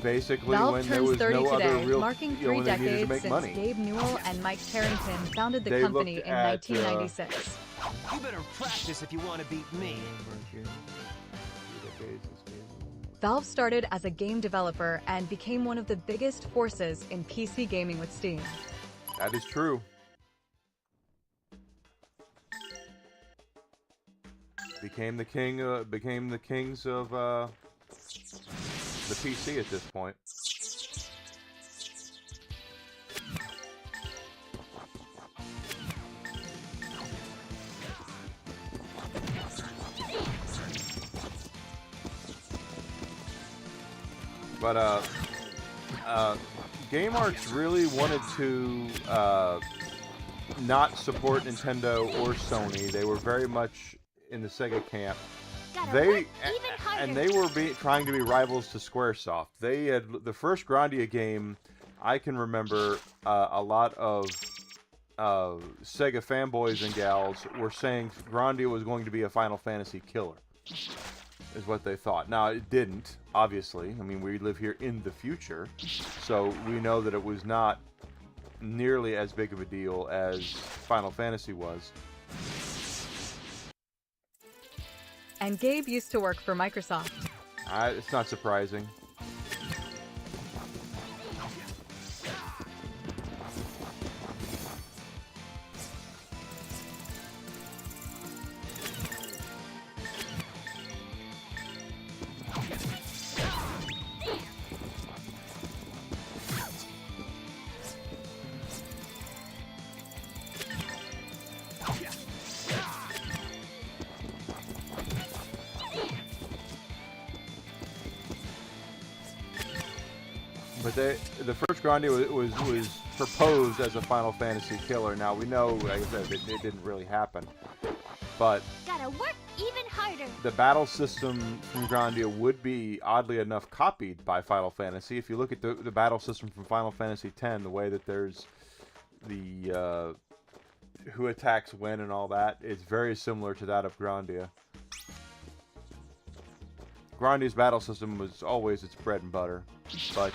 B: basically
I: Valve
B: when there
I: turns
B: was
I: 30
B: no
I: today,
B: other real,
I: marking
B: you know,
I: 3
B: when they needed to
I: decades
B: make
I: since
B: money.
I: Gabe Newell and Mike Carrington founded the
B: They
I: company
B: looked
I: in
B: at,
I: 1996.
C: You better practice if you want to beat me.
I: Valve started as a game developer and became one of the biggest forces in PC gaming with Steam.
B: That is true. Became the kings of the PC at this point. But Game Arts really wanted to not support Nintendo or Sony. They were very much in the Sega camp. They were trying to be rivals to SquareSoft. They had the first Grandia game. I can remember a lot of Sega fanboys and gals were saying Grandia was going to be a Final Fantasy killer, is what they thought. Now, it didn't, obviously. I mean, we live here in the future, so we know that it was not nearly as big of a deal as Final Fantasy was.
I: And Gabe used to work for Microsoft.
B: It's not surprising. But the first Grandia was proposed as a Final Fantasy killer. Now we know, like I said, it didn't really happen. But
G: Gotta work even harder.
B: the battle system from Grandia would be, oddly enough, copied by Final Fantasy. If you look at the battle system from Final Fantasy X, the way that there's the who attacks when and all that, it's very similar to that of Grandia. Grandia's battle system was always its bread and butter, but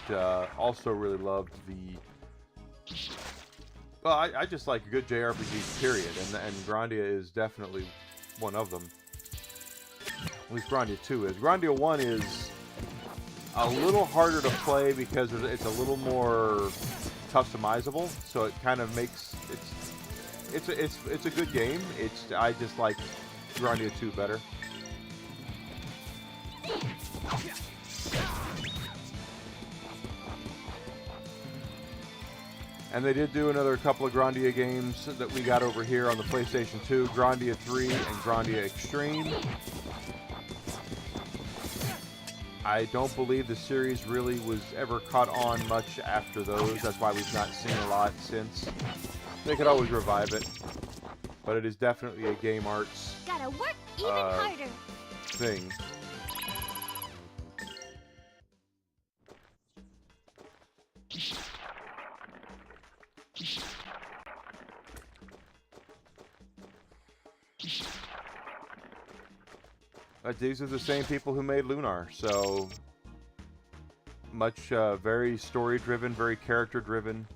B: also really loved the... Well, I just like good JRPGs, period, and Grandia is definitely one of them. At least Grandia 2 is. Grandia 1 is a little harder to play because it's a little more customizable, so it kind of makes... It's a good game. I just like Grandia 2 better. And they did do another couple of Grandia games that we got over here on the PlayStation 2, Grandia 3 and Grandia Extreme. I don't believe the series really was ever caught on much after those. That's why we've not seen a lot since. They could always revive it, but it is definitely a Game Arts
G: Gotta work even harder.
B: thing. these are the same people who made Lunar, so much very story-driven, very character-driven.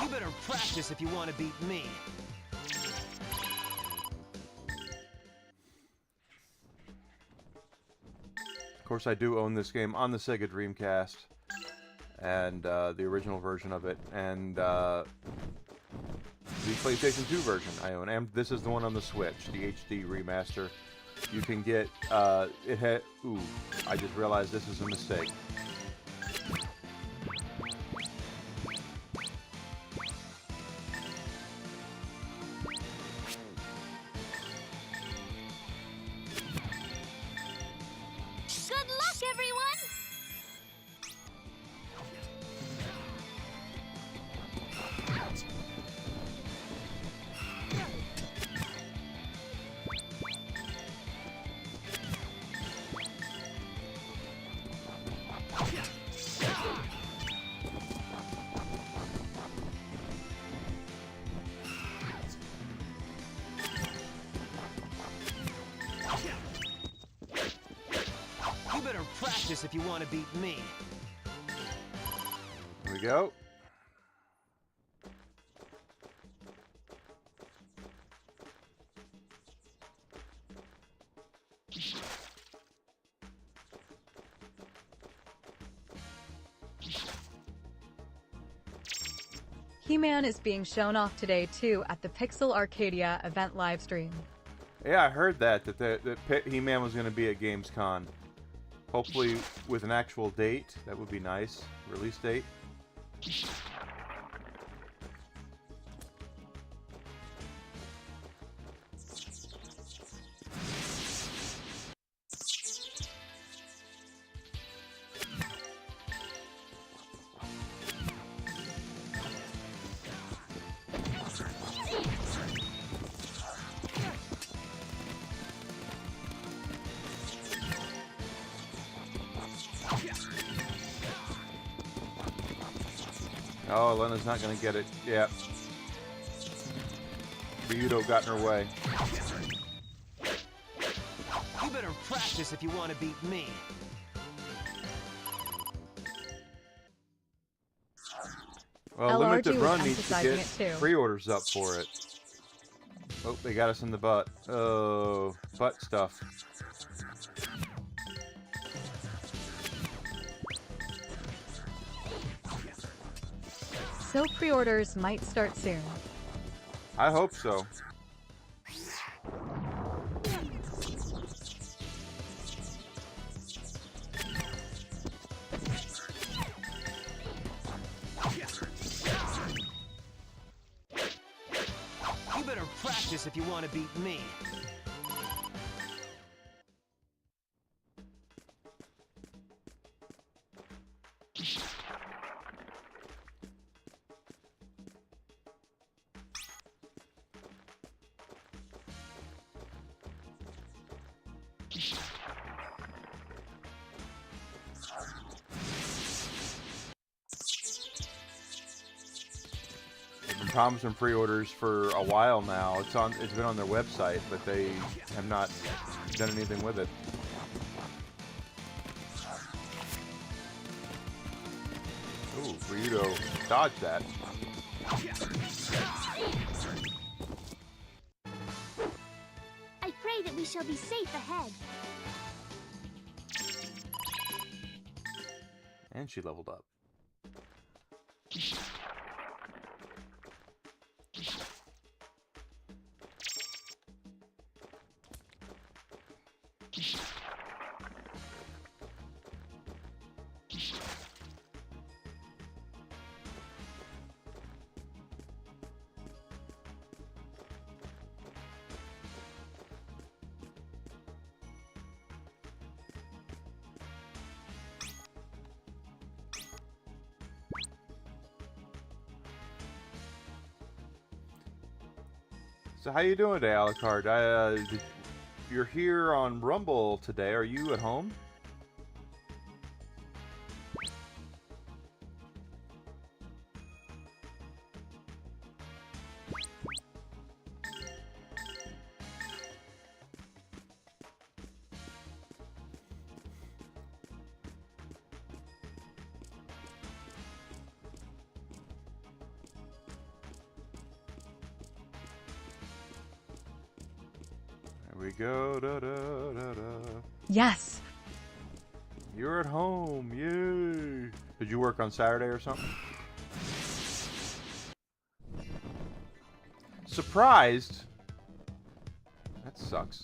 C: You better practice if you want to beat me.
B: Of course, I do own this game on the Sega Dreamcast, and the original version of it, and the PlayStation 2 version I own, and this is the one on the Switch, the HD remaster. You can get it had. Ooh, I just realized this is a mistake.
G: Good luck, everyone!
C: You better practice if you want to beat me.
B: Here we go.
I: He-Man is being shown off today too at the Pixel Arcadia event livestream.
B: Yeah, I heard that He-Man was going to be at Gamescom. Hopefully with an actual date. That would be nice. Release date. Oh, Lena's not going to get it. Yeah. Ryudo got in her way.
C: You better practice if you want to beat me.
B: Well,
I: LRG
B: Limited
I: was
B: Run needs to
I: emphasizing
B: get
I: it too.
B: pre-orders up for it. Oh, they got us in the butt. Oh, butt stuff.
I: So pre-orders might start soon.
B: I hope so.
C: You better practice if you want to beat me.
B: They've been promising pre-orders for a while now. It's been on their website, but they have not done anything with it. Ooh, Ryudo dodged that.
F: I pray that we shall be safe ahead.
B: And she leveled up. So how you doing today, Alucard? You're here on Rumble today. Are you at home? There we go. Da, da, da, da.
I: Yes.
B: You're at home. Yay. Did you work on Saturday or something? Surprised? That sucks.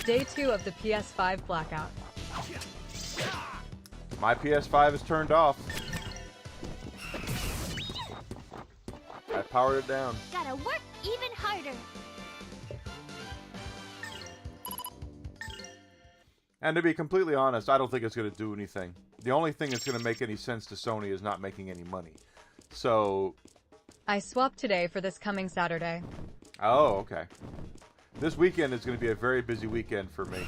I: Day 2 of the PS5 blackout.
B: My PS5 is turned off. I powered it down.
G: Gotta work even harder.
B: And to be completely honest, I don't think it's going to do anything. The only thing that's going to make any sense to Sony is not making any money. So...
I: I swapped today for this coming Saturday.
B: Oh, okay. This weekend is going to be a very busy weekend for me.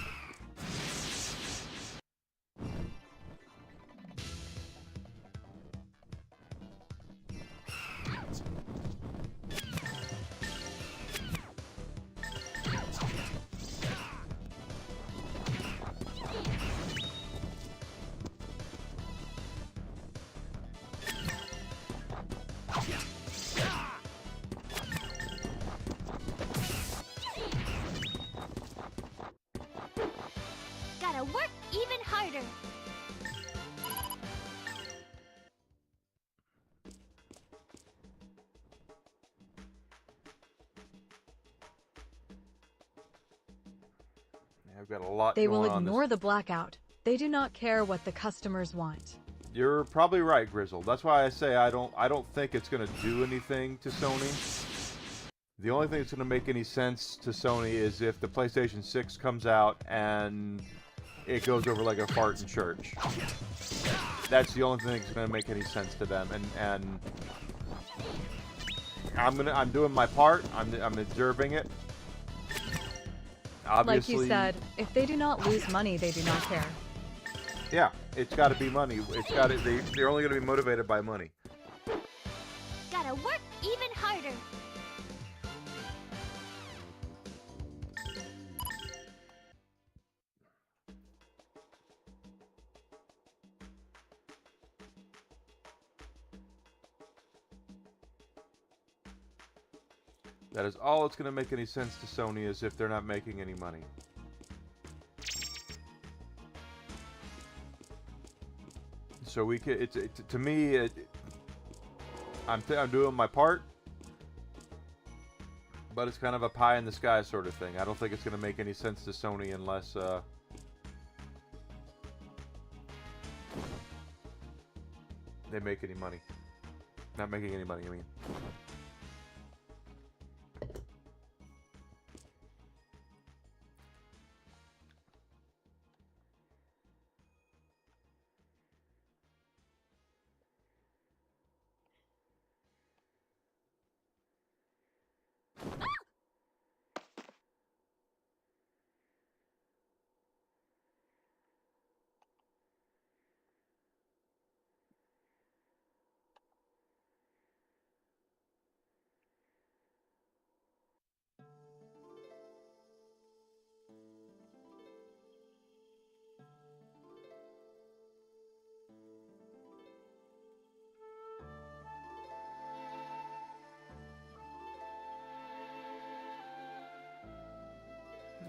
G: Gotta work even harder.
B: I've got a lot
I: They
B: going
I: will
B: on
I: ignore the blackout. They do not care what the customers want.
B: You're probably right, Grizzle. That's why I say I don't think it's going to do anything to Sony. The only thing that's going to make any sense to Sony is if the PlayStation 6 comes out and it goes over like a fart in church. That's the only thing that's going to make any sense to them. And I'm doing my part. I'm observing it. Obviously,
I: Like you said, if they do not lose money, they do not care.
B: Yeah, it's got to be money. It's got to. They're only going to be motivated by money.
G: Gotta work even harder.
B: That is all that's going to make any sense to Sony is if they're not making any money. So we can. To me. I'm doing my part, but it's kind of a pie in the sky sort of thing. I don't think it's going to make any sense to Sony unless they make any money. Not making any money, I mean.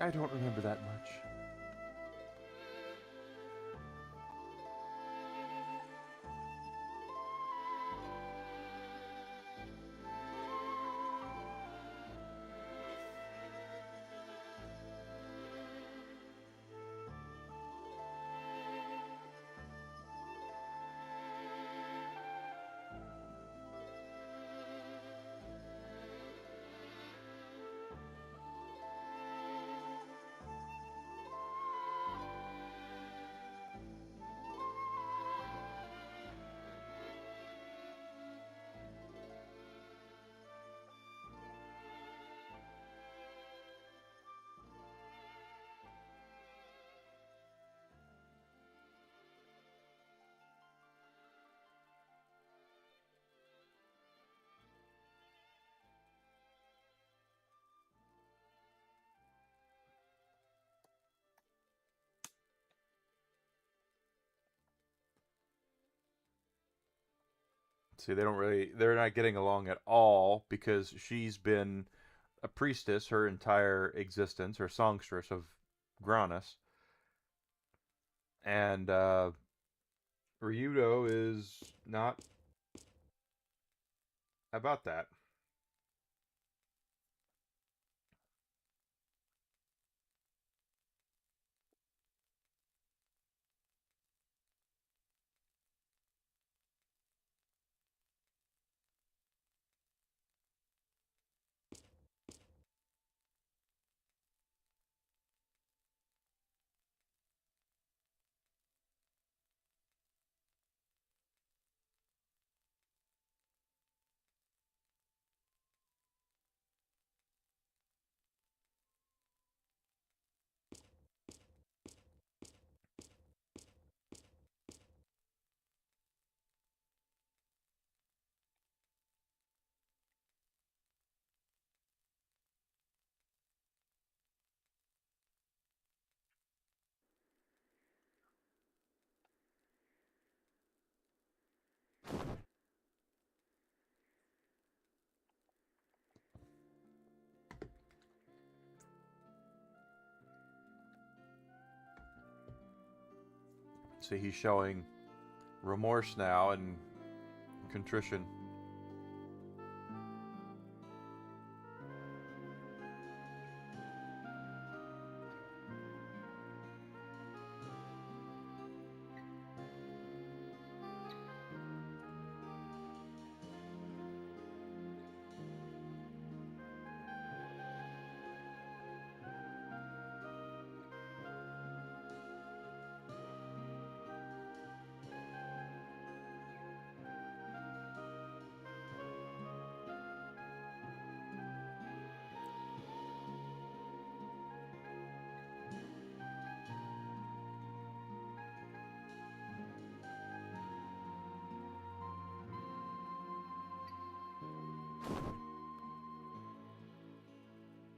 B: I don't remember that much. See, they're not getting along at all because she's been a priestess her entire existence, or songstress of Granus. And Ryudo is not about that. See, he's showing remorse now and contrition.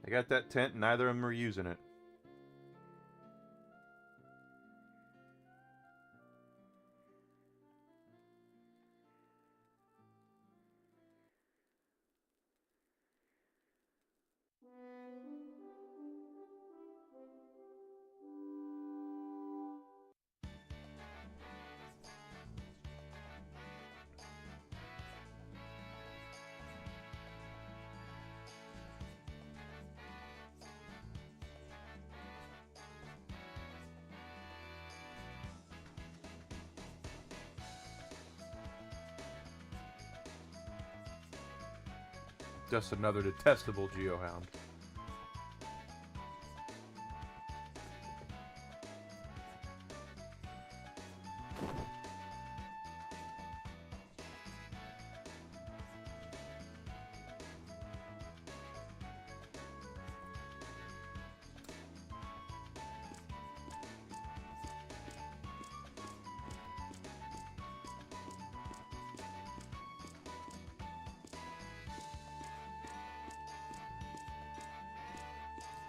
B: I got that tent, and neither of them are using it. Just another detestable Geohound.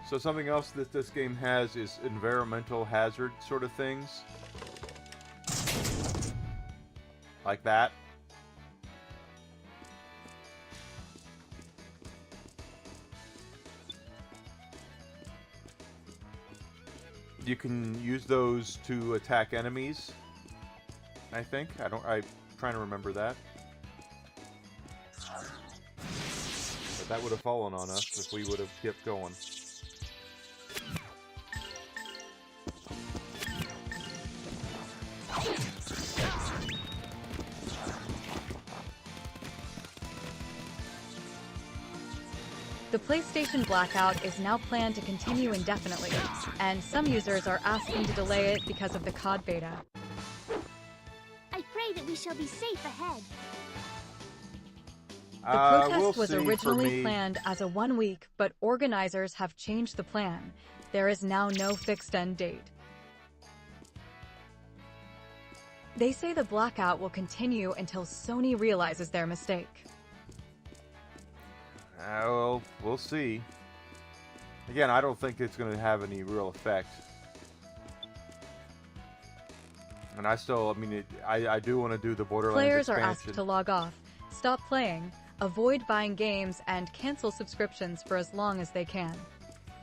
B: So something else that this game has is environmental hazard sort of things. Like that. You can use those to attack enemies, I think. I'm trying to remember that. But that would have fallen on us if we would have kept going.
I: The PlayStation Blackout is now planned to continue indefinitely, and some users are asking to delay it because of the COD beta.
F: I pray that we shall be safe ahead.
I: The protest
B: we'll
I: was
B: see.
I: originally planned as a 1 week, but organizers have changed the plan. There is now no fixed end date. They say the blackout will continue until Sony realizes their mistake.
B: Well, we'll see. Again, I don't think it's going to have any real effect. And I do want to do the Borderlands
I: Players are
B: expansion.
I: asked to log off, stop playing, avoid buying games, and cancel subscriptions for as long as they can.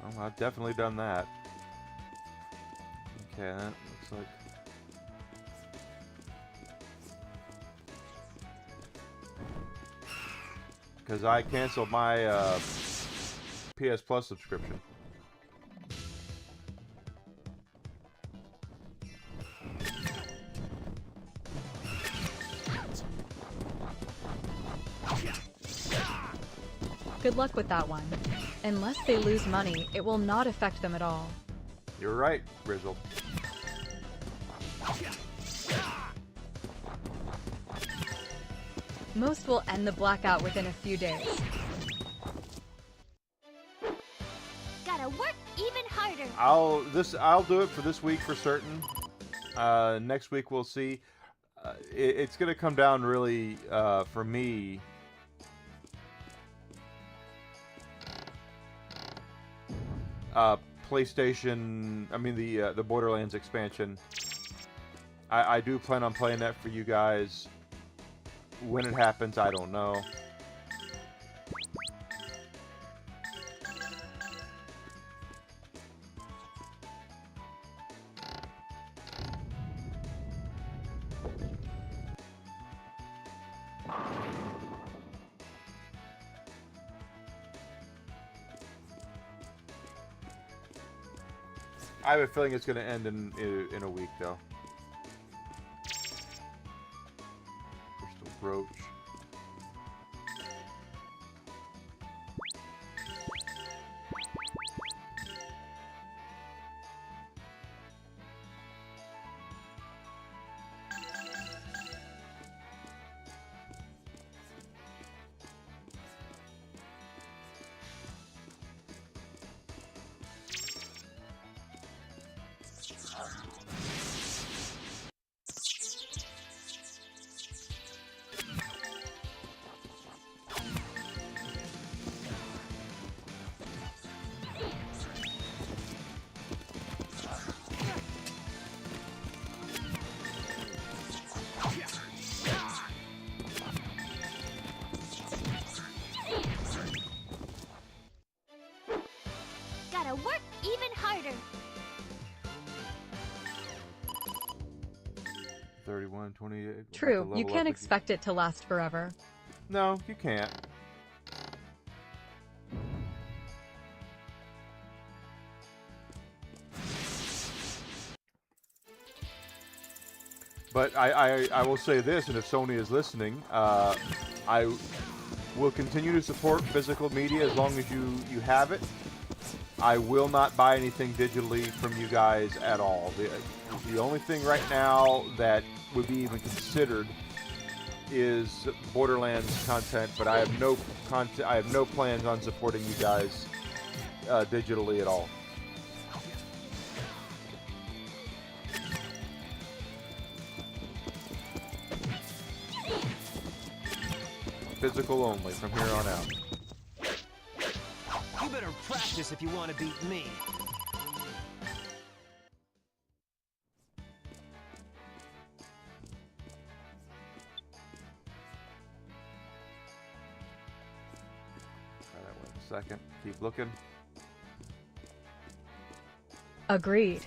B: Well, I've definitely done that. Okay, that looks like... Because I canceled my PS Plus subscription.
I: Good luck with that one. Unless they lose money, it will not affect them at all.
B: You're right, Grizzle.
I: Most will end the blackout within a few days.
G: Gotta work even harder.
B: I'll do it for this week for certain. Next week we'll see. It's gonna come down really for me. PlayStation. I mean the Borderlands expansion. I do plan on playing that for you guys. When it happens, I don't know. I have a feeling it's going to end in a week, though. Crystal Brooch.
G: Gotta work even harder.
B: 31, 28.
I: True, you can't expect it to last forever.
B: No, you can't. But I will say this, and if Sony is listening, I will continue to support physical media as long as you have it. I will not buy anything digitally from you guys at all. The only thing right now that would be even considered is Borderlands content, but I have no content. I have no plans on supporting you guys digitally at all. Physical only from here on out.
C: You better practice if you want to beat me.
B: Try that one a second. Keep looking.
I: Agreed.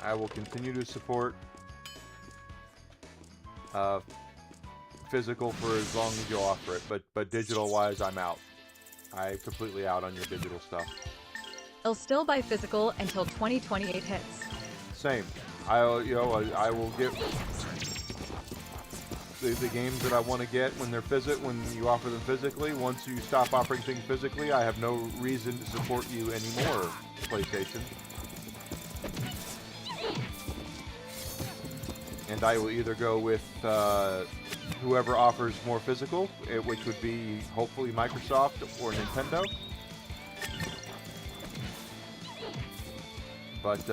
B: I will continue to support physical for as long as you offer it, but digital wise, I'm out. I'm completely out on your digital stuff.
I: I'll still buy physical until 2028 hits.
B: Same. I will get the games that I want to get when when you offer them physically. Once you stop offering things physically, I have no reason to support you anymore, PlayStation. And I will either go with whoever offers more physical, which would be hopefully Microsoft or Nintendo. But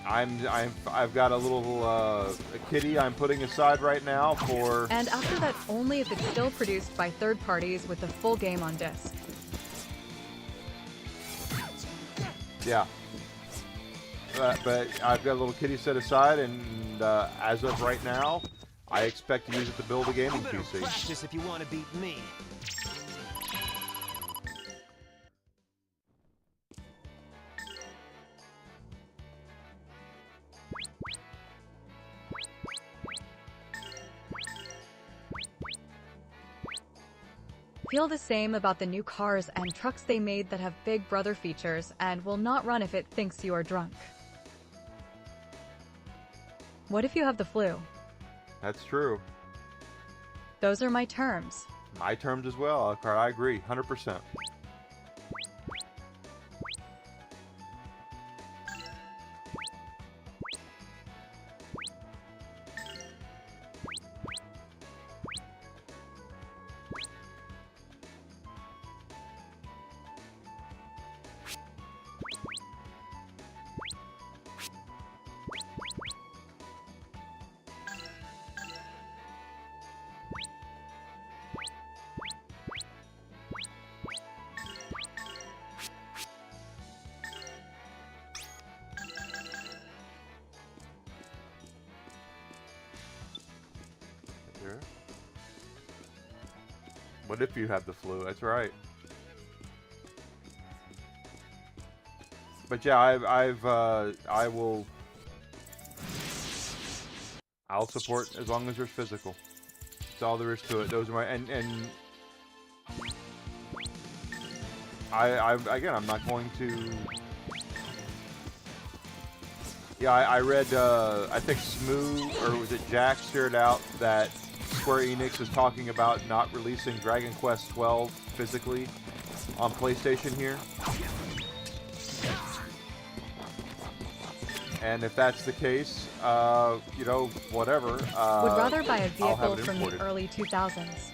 B: I've got a little a kitty I'm putting aside right now for.
I: And after that, only if it's still produced by third parties with the full game on disc.
B: Yeah. But I've got a little kitty set aside, and as of right now, I expect to use it to build a
C: You
B: gaming
C: better
B: PC.
C: practice if you want to beat me.
I: Feel the same about the new cars and trucks they made that have Big Brother features and will not run if it thinks you are drunk. What if you have the flu?
B: That's true.
I: Those are my terms.
B: My terms as well, Alucard. I agree, 100%. Sure. What if you have the flu? That's right. But yeah, I'll support as long as there's physical. That's all there is to it. Those are my and again, I'm not going to. Yeah, I read. I think Smoo or was it Jack shared out that Square Enix is talking about not releasing Dragon Quest XII physically on PlayStation here. And if that's the case, you know, whatever.
I: Would rather buy a
B: I'll have
I: vehicle
B: it
I: from the
B: imported.
I: early 2000s.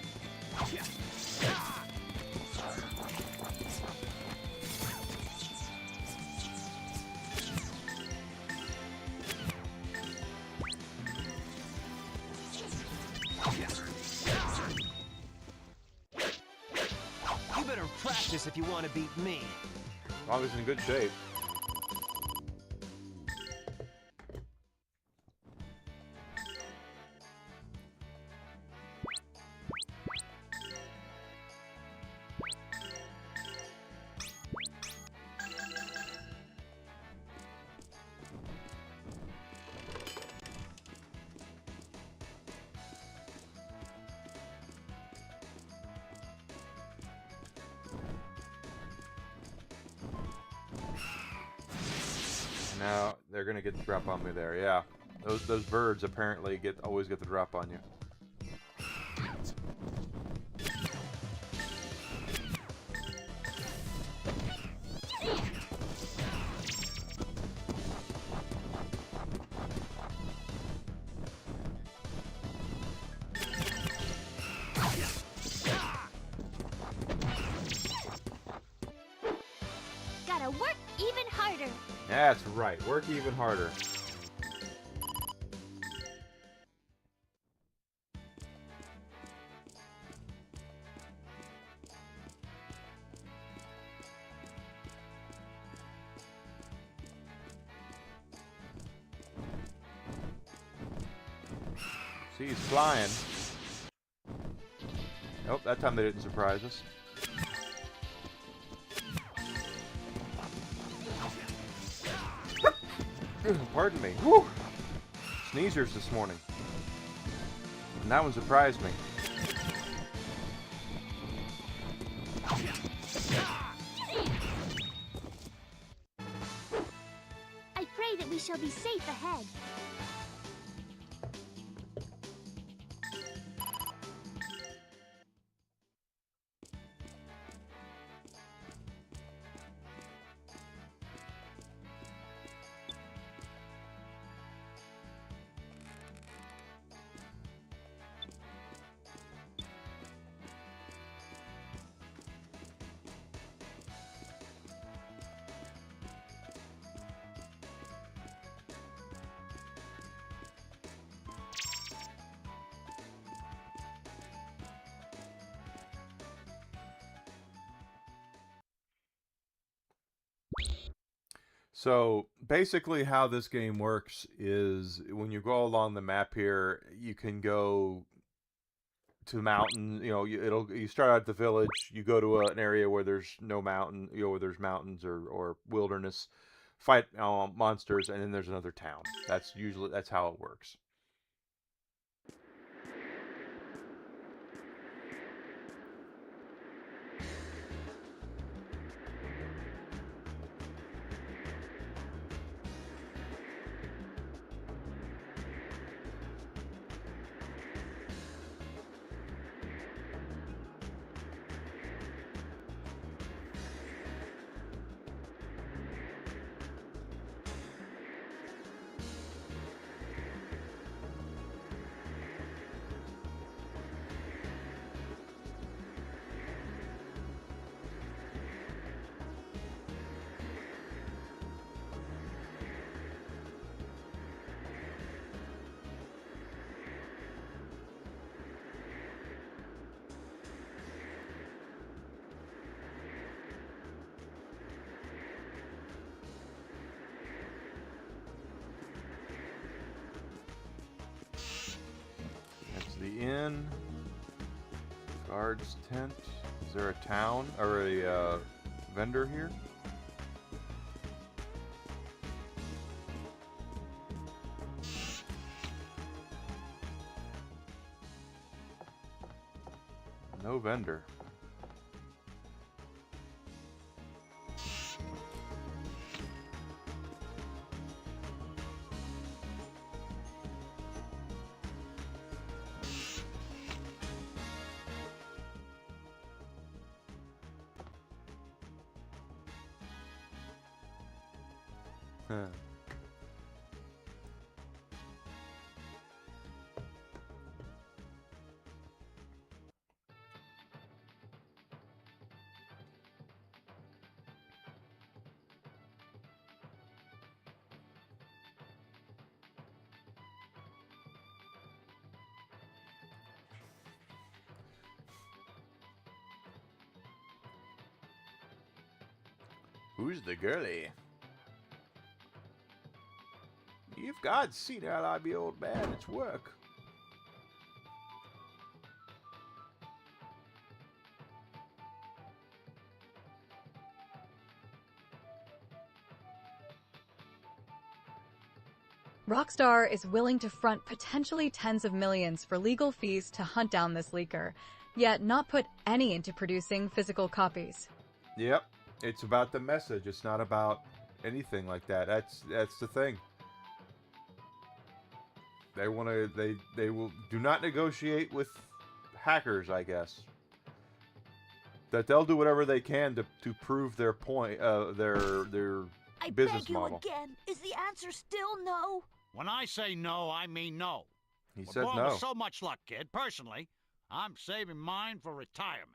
C: You better practice if you want to beat me.
B: As long as it's in good shape. Now they're gonna get the drop on me there. Yeah, those birds apparently always get the drop on you.
G: Gotta work even harder.
B: That's right. Work even harder. See, he's flying. Nope, that time they didn't surprise us. Pardon me. Whew. Sneezers this morning. And that one surprised me.
G: I pray that we shall be safe ahead.
B: So basically, how this game works is when you go along the map here, you can go to mountain. You know, you start out at the village. You go to an area where there's no mountain, where there's mountains or wilderness. Fight monsters, and then there's another town. That's how it works. That's the inn. Guard's tent. Is there a town or a vendor here? No vendor. Huh. Who's the girlie? You've got seen how I be old man. It's work.
I: Rockstar is willing to front potentially tens of millions for legal fees to hunt down this leaker, yet not put any into producing physical copies.
B: Yep. It's about the message. It's not about anything like that. That's the thing. They want to. They will do not negotiate with hackers. I guess that they'll do whatever they can to prove their point. Their
J: I
B: business
J: beg you
B: model.
J: again. Is the answer still no?
E: When I say no, I mean no.
B: He
E: We're
B: said
E: born
B: no.
E: with so much luck, kid. Personally, I'm saving mine for retirement.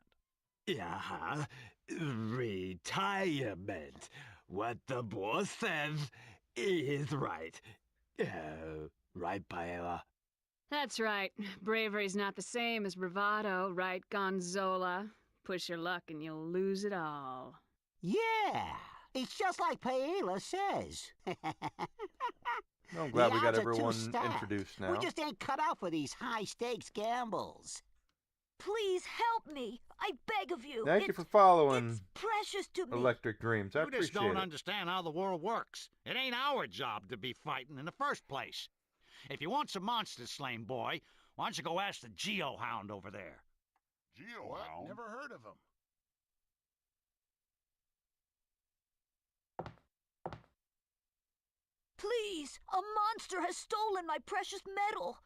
H: Yeah, retirement. What the boss says is right. Right, Paella?
K: That's right. Bravery's not the same as bravado, right, Gonzola? Push your luck and you'll lose it all.
L: Yeah, it's just like Paella says.
B: No, I'm glad
L: The
B: we got
L: odds are too
B: everyone
L: stacked.
B: introduced now.
L: We just ain't cut out for these high-stakes gambles.
J: Please help me. I beg of you.
B: Thank you for following
J: It's precious to me.
B: Electric Dreams. I
E: You just
B: appreciate
E: don't
B: it.
E: understand how the world works. It ain't our job to be fighting in the first place. If you want some monsters slain, boy, why don't you go ask the Geo-Hound over there?
M: Geo-Hound? Never heard of him.
J: Please, a monster has stolen my precious medal.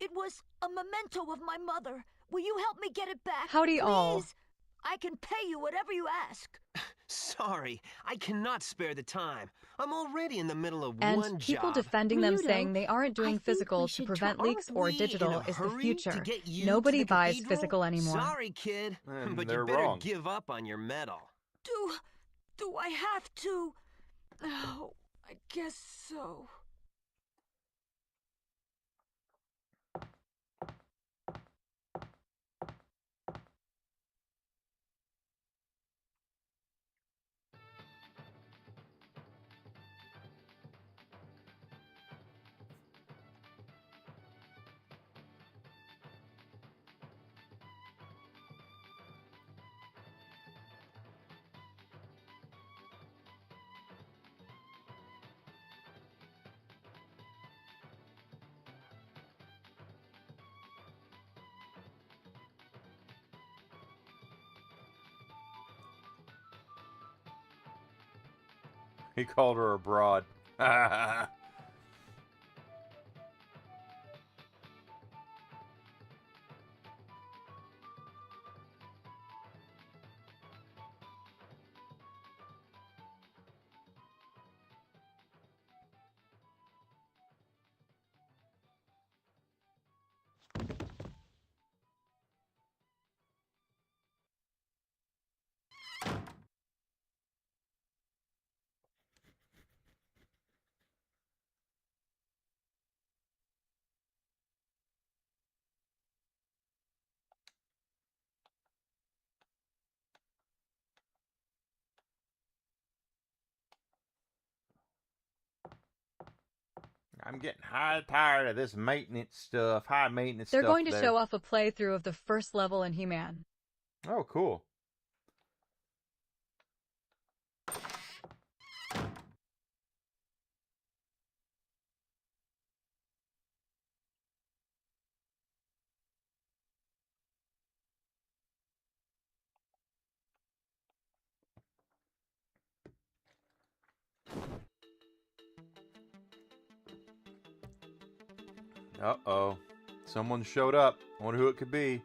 J: It was a memento of my mother. Will you help me get it back?
I: Howdy
J: Please?
I: all.
J: I can pay you whatever you ask.
C: Sorry, I cannot spare the time. I'm already in the middle of
I: And
C: one
I: people
C: job.
I: defending them
F: Ryudo,
I: saying they aren't
F: I
I: doing
F: think
I: physical
F: we
I: to
F: should
I: prevent
F: try-
I: leaks or
C: Aren't we in
I: digital
C: a
I: is the
C: hurry
I: future.
C: to get you
I: Nobody
C: to the
I: buys
C: cathedral?
I: physical anymore.
C: Sorry, kid,
B: And
C: but
B: they're
C: you better
B: wrong.
C: give up on your medal.
J: Do I have to? Oh, I guess so.
B: He called her a broad. I'm getting tired of this maintenance stuff. High maintenance
I: They're
B: stuff.
I: going to show off a playthrough of the first level in He-Man.
B: Oh, cool. Uh-oh. Someone showed up. I wonder who it could be.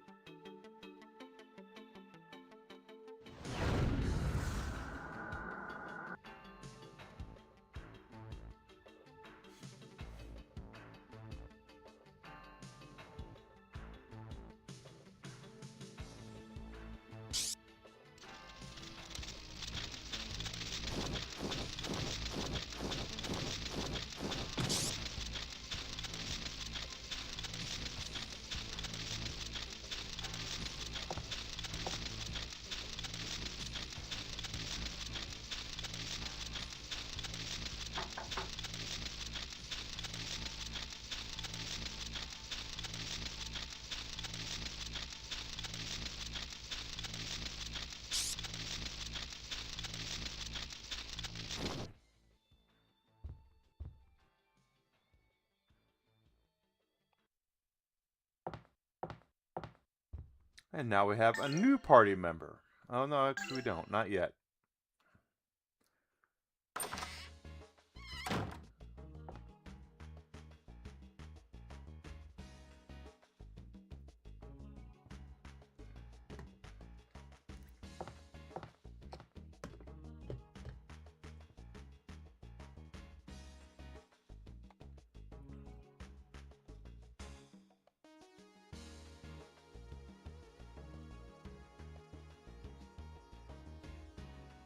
B: And now we have a new party member. Oh, no, actually we don't. Not yet.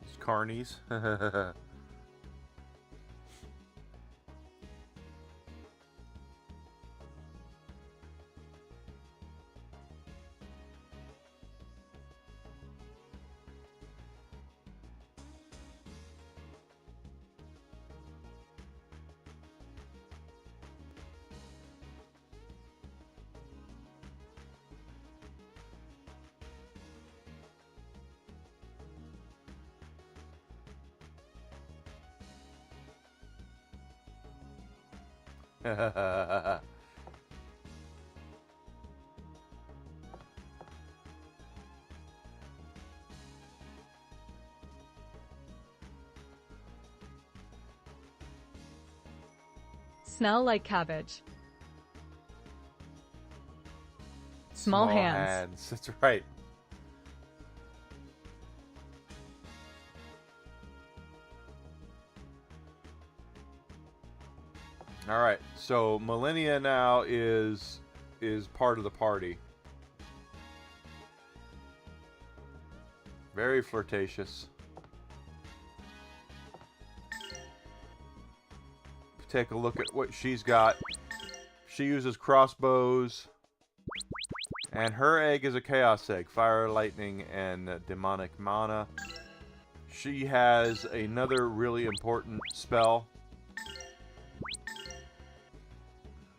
B: It's Carnies.
I: Smell like cabbage. Small hands.
B: That's right. All right. So Millennia now is part of the party. Very flirtatious. Take a look at what she's got. She uses crossbows. And her egg is a chaos egg. Fire, lightning, and demonic mana. She has another really important spell.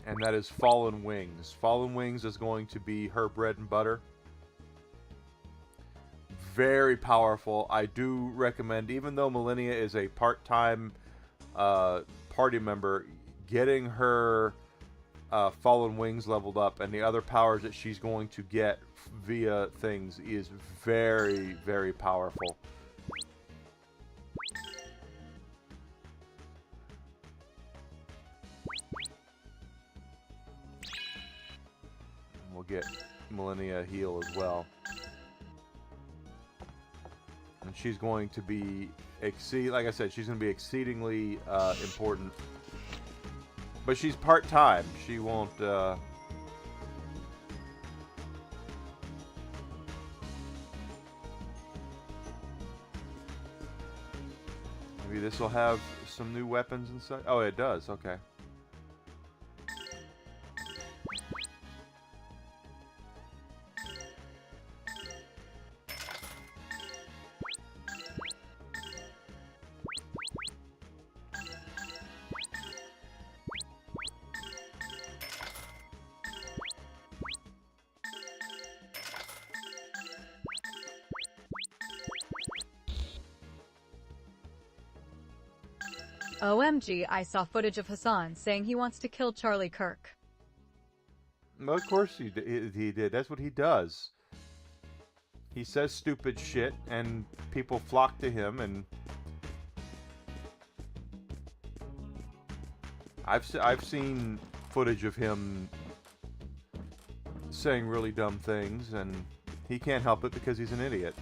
B: And that is Fallen Wings. Fallen Wings is going to be her bread and butter. Very powerful. I do recommend, even though Millennia is a part-time party member, getting her Fallen Wings leveled up and the other powers that she's going to get via things is very, very powerful. get Millennia a heal as well. And she's going to be like I said, she's going to be exceedingly important. But she's part-time. She won't maybe this will have some new weapons and such. Oh, it does. Okay.
I: OMG, I saw footage of Hassan saying he wants to kill Charlie Kirk.
B: Well, of course he did. That's what he does. He says stupid shit, and people flock to him, and I've seen footage of him saying really dumb things, and he can't help it because he's an idiot.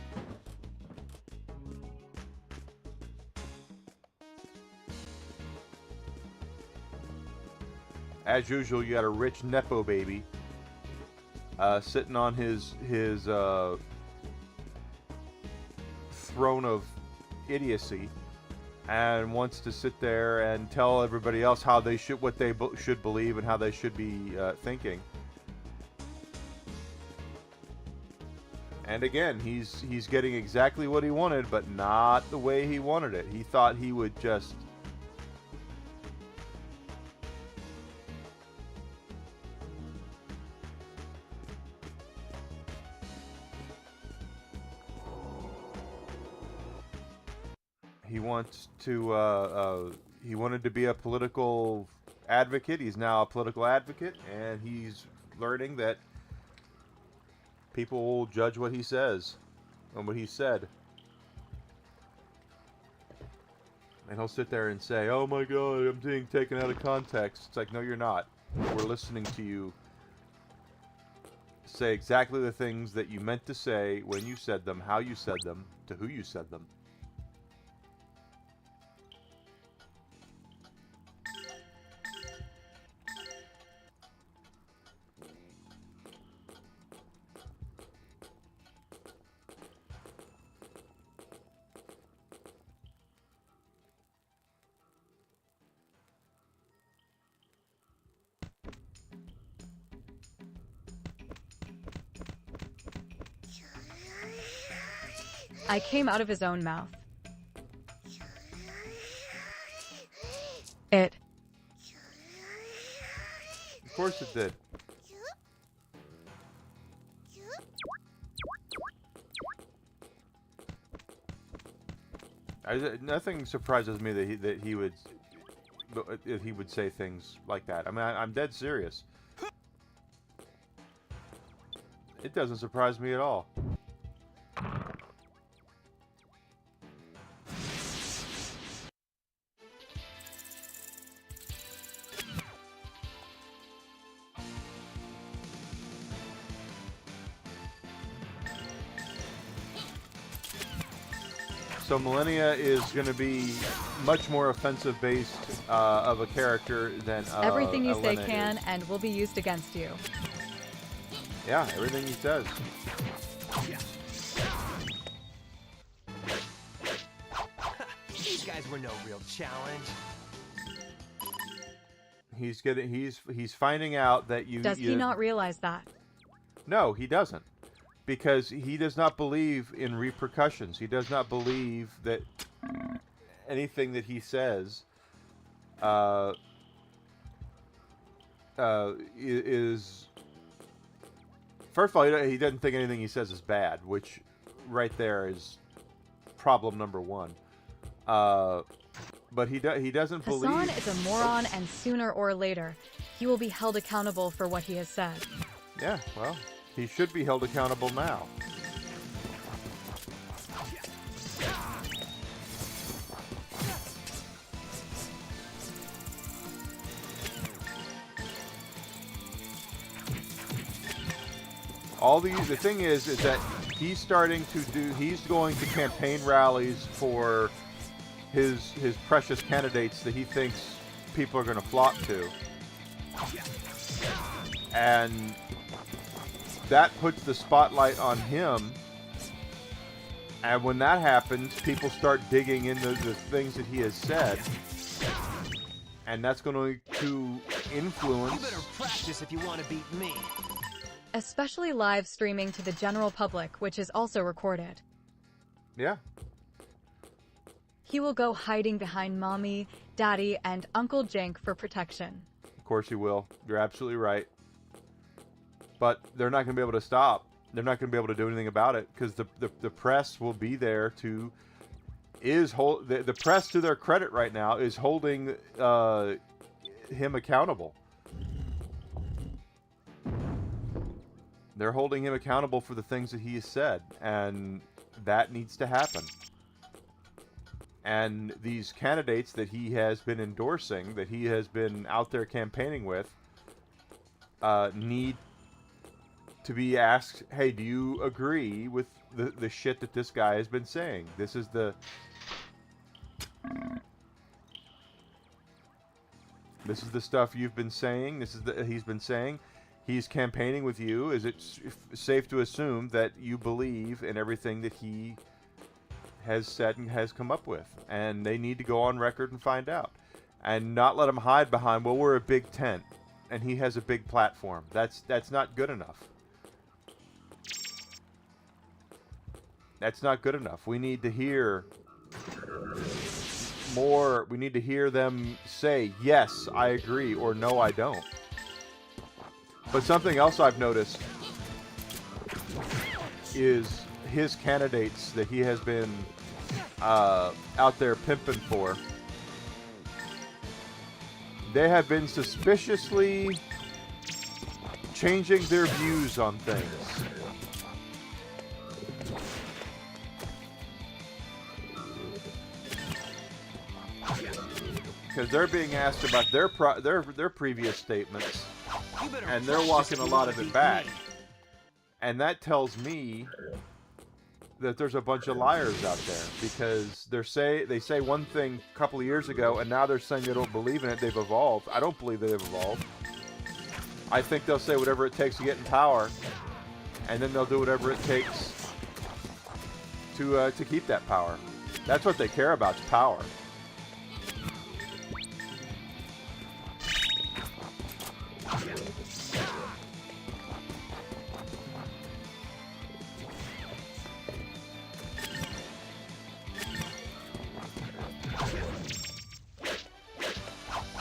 B: As usual, you got a rich Nepo baby sitting on his throne of idiocy and wants to sit there and tell everybody else how they should, what they should believe and how they should be thinking. And again, he's getting exactly what he wanted, but not the way he wanted it. He thought he would just he wanted to be a political advocate. He's now a political advocate, and he's learning that people will judge what he says and what he said. And he'll sit there and say, "Oh my God, I'm being taken out of context." It's like, no, you're not. We're listening to you say exactly the things that you meant to say when you said them, how you said them, to who you said them.
I: I came out of his own mouth. It.
B: Of course it did. Nothing surprises me that he would say things like that. I mean, I'm dead serious. It doesn't surprise me at all. So Millennia is going to be much more offensive based of a character than
I: everything you say
B: Elena
I: can
B: is.
I: and will be used against you.
B: Yeah, everything he says.
C: These guys were no real challenge.
B: He's finding out that you.
I: Does he not realize that?
B: No, he doesn't. Because he does not believe in repercussions. He does not believe that anything that he says is... First of all, he doesn't think anything he says is bad, which right there is problem number one. But he doesn't believe...
I: Hassan is a moron, and sooner or later, he will be held accountable for what he has said.
B: Yeah, well... He should be held accountable now. The thing is that he's going to campaign rallies for his precious candidates that he thinks people are going to flock to. And that puts the spotlight on him. And when that happens, people start digging into the things that he has said. And that's going to influence...
C: You better practice if you want to beat me.
I: Especially live streaming to the general public, which is also recorded.
B: Yeah.
I: He will go hiding behind Mommy, Daddy, and Uncle Jink for protection.
B: Of course he will. You're absolutely right. But they're not going to be able to stop. They're not going to be able to do anything about it because the press will be there to... The press, to their credit right now, is holding him accountable. They're holding him accountable for the things that he has said, and that needs to happen. And these candidates that he has been endorsing, that he has been out there campaigning with, need to be asked, hey, do you agree with the shit that this guy has been saying? This is the stuff you've been saying. He's been saying. He's campaigning with you. Is it safe to assume that you believe in everything that he has said and has come up with? And they need to go on record and find out. And not let him hide behind, well, we're a big tent. And he has a big platform. That's not good enough. That's not good enough. We need to hear more. We need to hear them say, yes, I agree, or no, I don't. But something else I've noticed is his candidates that he has been out there pimping for. They have been suspiciously changing their views on things. Because they're being asked about their previous statements, and they're walking a lot of it back. And that tells me that there's a bunch of liars out there, because they say one thing a couple of years ago, and now they're saying they don't believe in it. They've evolved. I don't believe they've evolved. I think they'll say whatever it takes to get in power, and then they'll do whatever it takes to keep that power. That's what they care about, is power.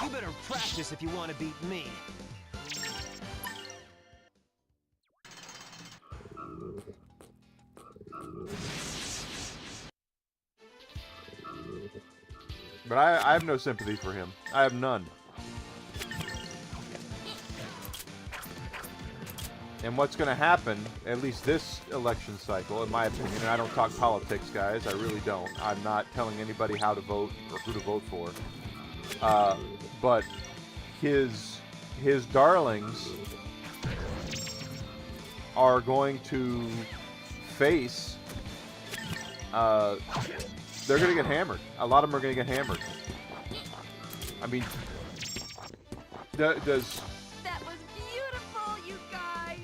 C: You better practice if you want to beat me.
B: But I have no sympathy for him. I have none. And what's going to happen, at least this election cycle, in my opinion, and I don't talk politics, guys, I really don't. I'm not telling anybody how to vote or who to vote for. But his darlings are going to face... they're going to get hammered. A lot of them are going to get hammered. I mean, does...
G: That was beautiful, you guys!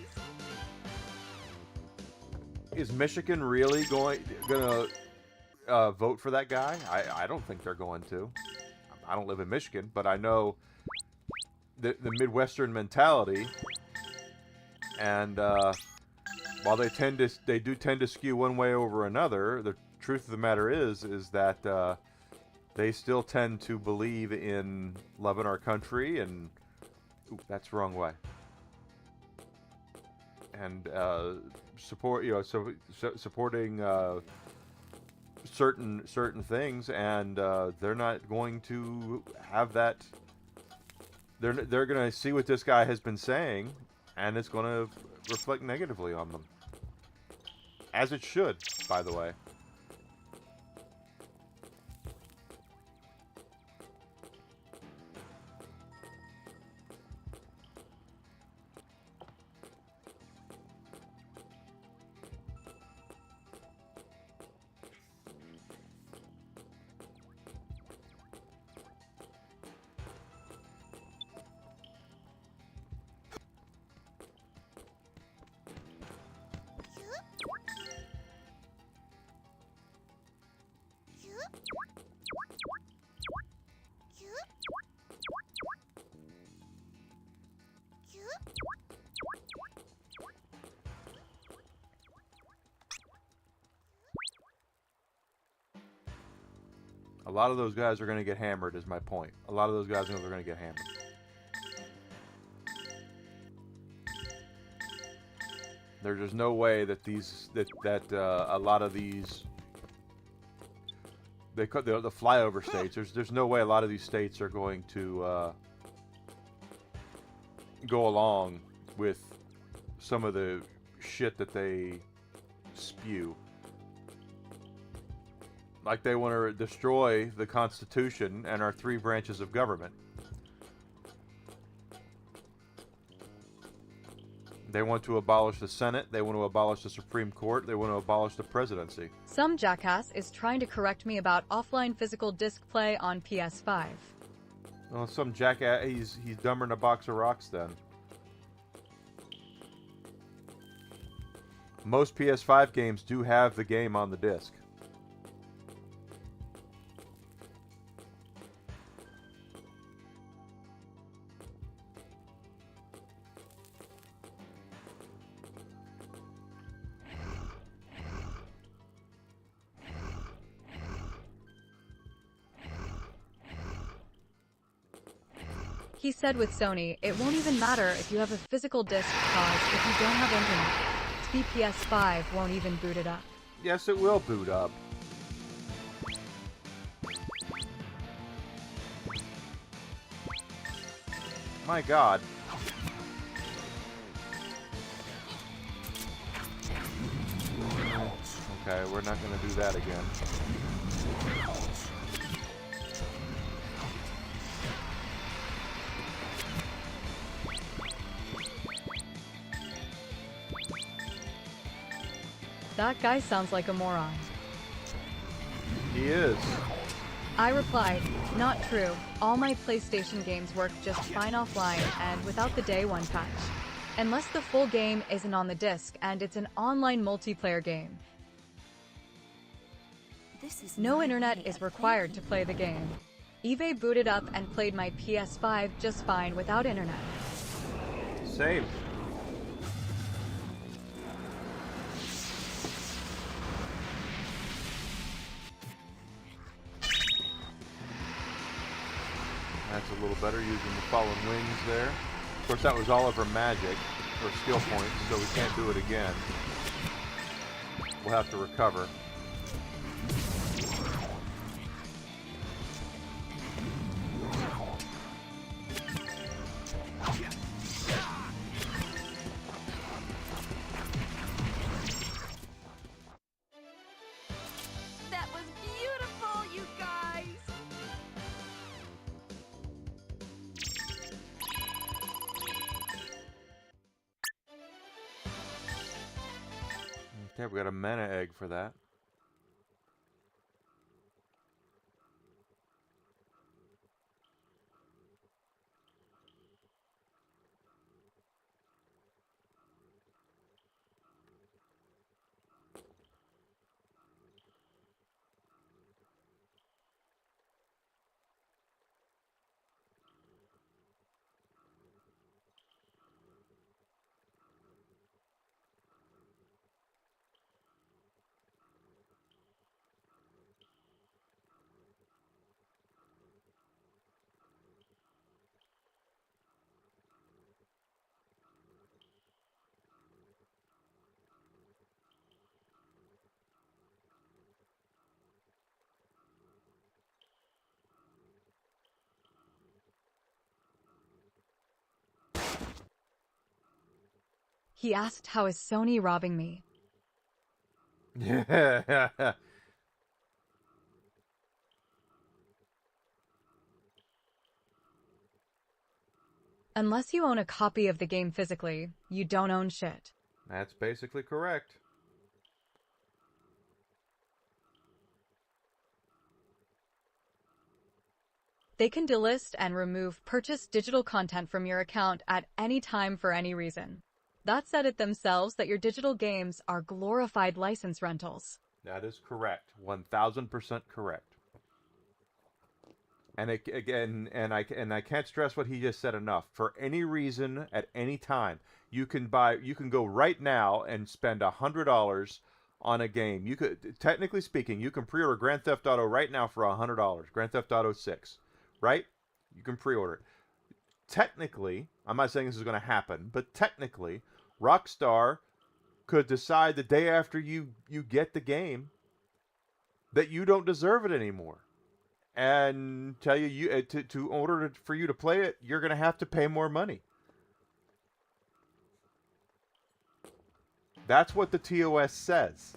B: Is Michigan really gonna vote for that guy? I don't think they're going to. I don't live in Michigan, but I know the Midwestern mentality, and while they do tend to skew one way over another, the truth of the matter is that they still tend to believe in loving our country, and that's the wrong way. And support, supporting certain things, and they're not going to have that. They're going to see what this guy has been saying, and it's going to reflect negatively on them, as it should, by the way. A lot of those guys are going to get hammered, is my point. A lot of those guys are going to get hammered. There's just no way that a lot of these the flyover states. There's no way a lot of these states are going to go along with some of the shit that they spew. Like they want to destroy the Constitution and our 3 branches of government. They want to abolish the Senate, they want to abolish the Supreme Court, they want to abolish the presidency.
I: Some jackass is trying to correct me about offline physical disc play on PS5.
B: Well, some jackass, he's dumber than a box of rocks then. Most PS5 games do have the game on the disc.
I: He said with Sony, it won't even matter if you have a physical disc cause if you don't have internet. PS5 won't even boot it up.
B: Yes, it will boot up. My God. Okay, we're not going to do that again.
I: That guy sounds like a moron.
B: He is.
I: I replied, not true. All my PlayStation games work just fine offline and without the day one patch. Unless the full game isn't on the disc and it's an online multiplayer game. No internet is required to play the game. eBay booted up and played my PS5 just fine without internet.
B: Same. That's a little better using the fallen wings there. Of course, that was all of her magic, or skill points, so we can't do it again. We'll have to recover.
G: That was beautiful, you guys!
B: Okay, we got a mana egg for that.
I: He asked how is Sony robbing me.
B: Yeah.
I: Unless you own a copy of the game physically, you don't own shit.
B: That's basically correct.
I: They can delist and remove purchased digital content from your account at any time for any reason. That said it themselves that your digital games are glorified license rentals.
B: That is correct. 1000% correct. I can't stress what he just said enough. For any reason, at any time, you can go right now and spend $100 on a game. You could, technically speaking, you can pre-order Grand Theft Auto right now for $100. Grand Theft Auto 6, right? You can pre-order it. Technically, I'm not saying this is going to happen, but technically, Rockstar could decide the day after you get the game that you don't deserve it anymore, and tell you to order it for you to play it, you're going to have to pay more money. That's what the TOS says.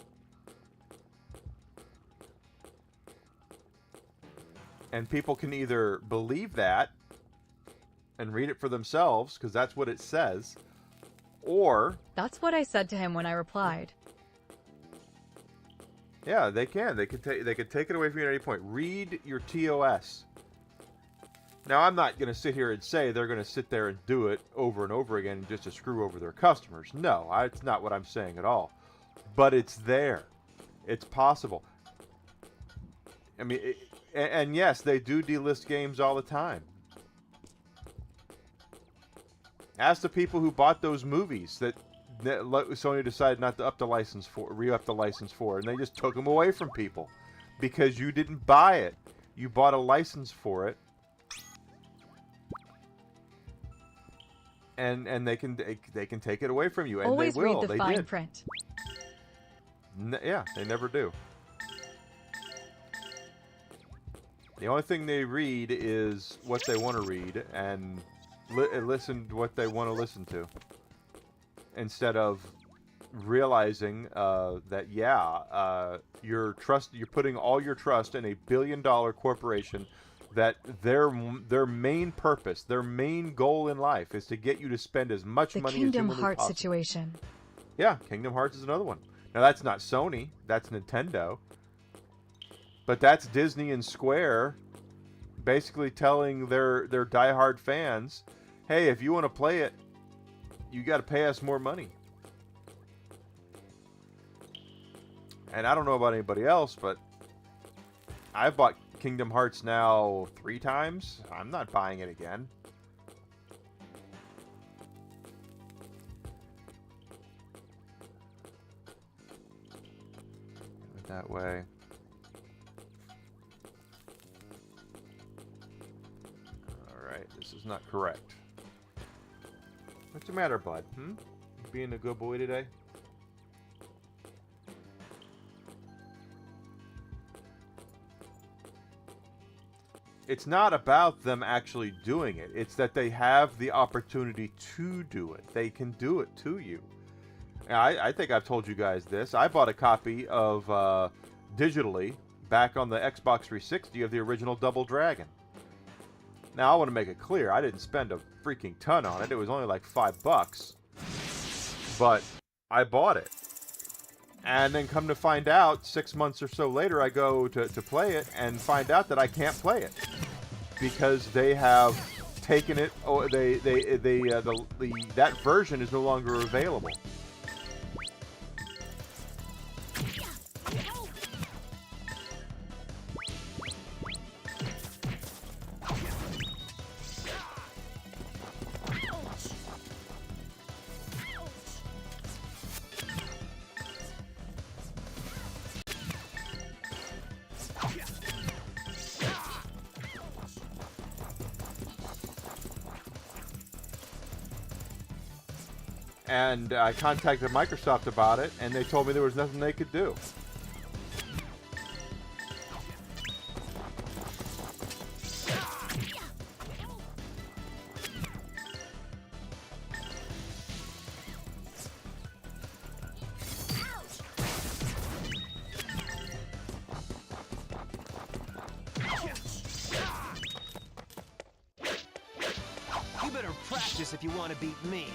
B: And people can either believe that and read it for themselves, because that's what it says, or...
I: That's what I said to him when I replied.
B: Yeah, they can. They could take it away from you at any point. Read your TOS. Now, I'm not going to sit here and say they're going to sit there and do it over and over again just to screw over their customers. No, it's not what I'm saying at all. But it's there. It's possible. I mean, and yes, they do delist games all the time. Ask the people who bought those movies that Sony decided not to re-up the license for, and they just took them away from people because you didn't buy it. You bought a license for it, and they can take it away from you, and
I: Always
B: they will.
I: read the
B: they
I: fine
B: did.
I: print.
B: Yeah, they never do. The only thing they read is what they want to read, and listen to what they want to listen to, instead of realizing that you're putting all your trust in a billion-dollar corporation, that their main purpose, their main goal in life is to get you to spend as much money as humanly possible.
I: The Kingdom Hearts situation.
B: Yeah, Kingdom Hearts is another one. Now that's not Sony, that's Nintendo. But that's Disney and Square basically telling their diehard fans, hey, if you want to play it, you got to pay us more money. And I don't know about anybody else, but I've bought Kingdom Hearts now 3 times. I'm not buying it again. That way. Alright, this is not correct. What's the matter, bud? You being a good boy today? It's not about them actually doing it. It's that they have the opportunity to do it. They can do it to you. I think I've told you guys this. I bought a copy of digitally back on the Xbox 360 of the original Double Dragon. Now, I want to make it clear, I didn't spend a freaking ton on it. It was only like $5. But I bought it. And then come to find out, 6 months or so later, I go to play it and find out that I can't play it. Because they have taken it, that version is no longer available. And I contacted Microsoft about it, and they told me there was nothing they could do.
C: You better practice if you want to beat me.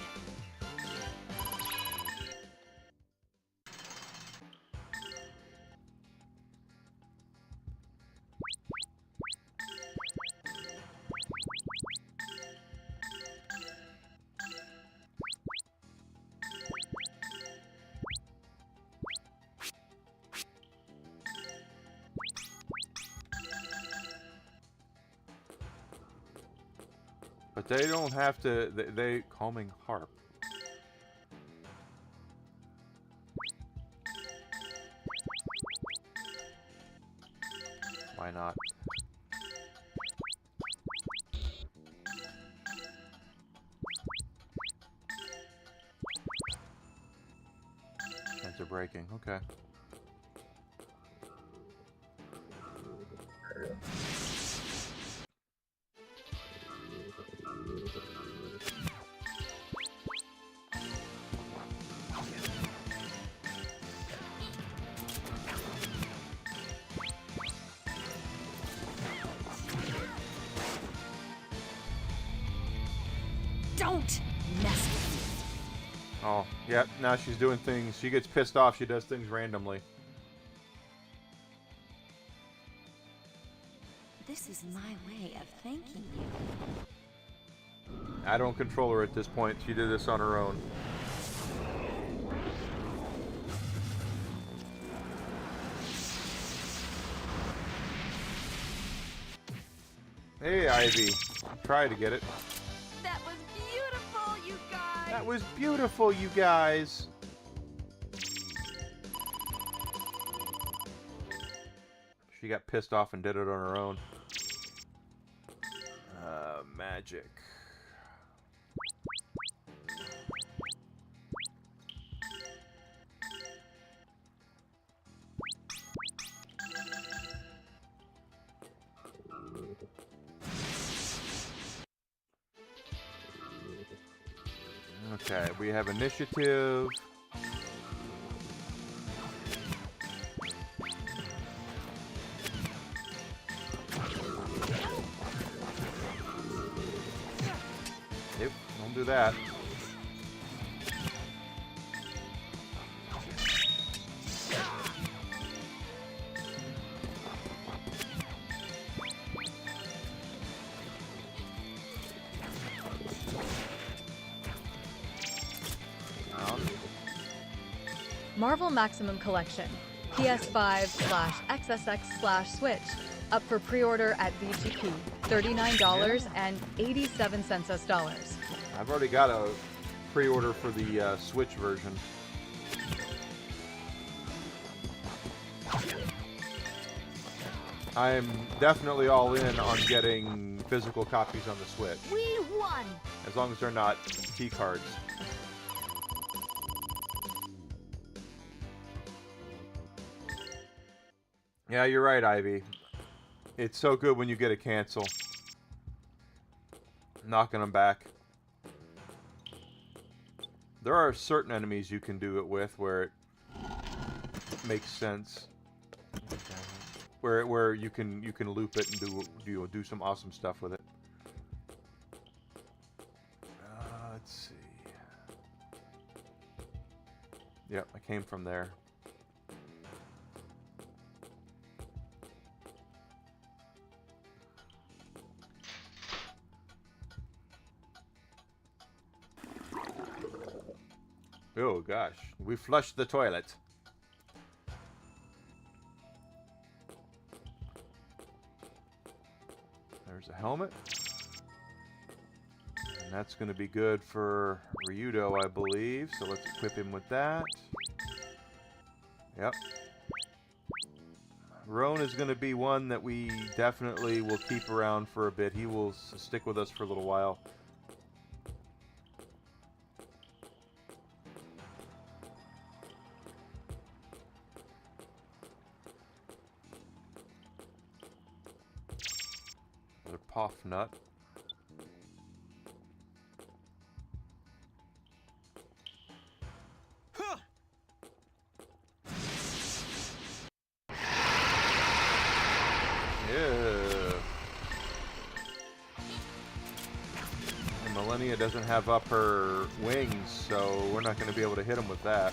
B: But they don't have to. They calming harp. Why not? Chance of breaking. Okay.
J: Don't mess with me.
B: Oh, yep. Now she's doing things. She gets pissed off. She does things randomly.
J: This is my way of thanking you.
B: I don't control her at this point. She did this on her own. Hey, Ivy. Try to get it.
G: That was beautiful, you guys.
B: That was beautiful, you guys. She got pissed off and did it on her own. Magic. Okay, we have initiative. Yep, don't do that.
I: Marvel Maximum Collection, PS5/XSX/Switch, up for pre-order at VGP, $39.87 US dollars.
B: I've already got a pre-order for the Switch version. I'm definitely all in on getting physical copies on the Switch.
J: We won!
B: As long as they're not key cards. Yeah, you're right, Ivy. It's so good when you get a cancel. Knocking them back. There are certain enemies you can do it with where it makes sense. Where you can loop it and do some awesome stuff with it. Let's see. Yep, I came from there. Oh gosh, we flushed the toilet. There's a helmet. And that's going to be good for Ryudo, I believe. So let's equip him with that. Yep. Roan is going to be one that we definitely will keep around for a bit. He will stick with us for a little while. Puff nut.
C: Huh.
B: Yeah. And Millennia doesn't have up her wings, so we're not going to be able to hit him with that.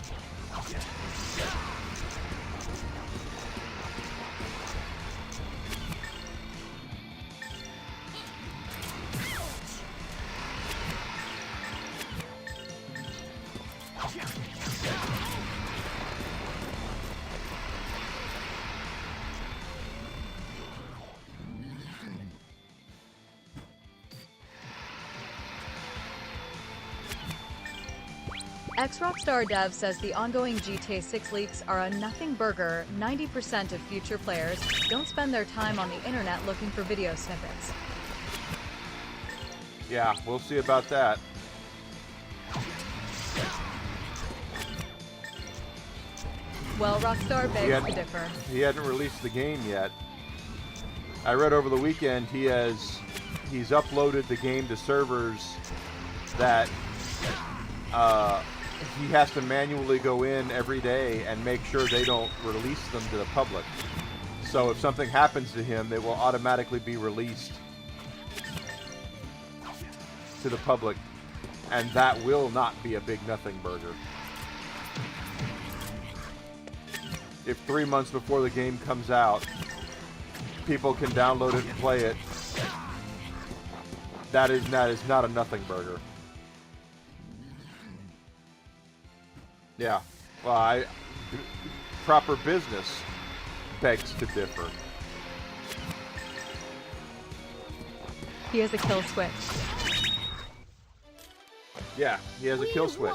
I: Ex-Rockstar Dev says the ongoing GTA 6 leaks are a nothing burger. 90% of future players don't spend their time on the internet looking for video snippets.
B: Yeah, we'll see about that.
I: Well, Rockstar begs to differ.
B: He hadn't released the game yet. I read over the weekend he's uploaded the game to servers that he has to manually go in every day and make sure they don't release them to the public. So if something happens to him, it will automatically be released to the public, and that will not be a big nothing burger. If 3 months before the game comes out, people can download it and play it, that is not a nothing burger. Yeah, well, proper business begs to differ.
I: He has a kill switch.
B: Yeah, he has a kill switch.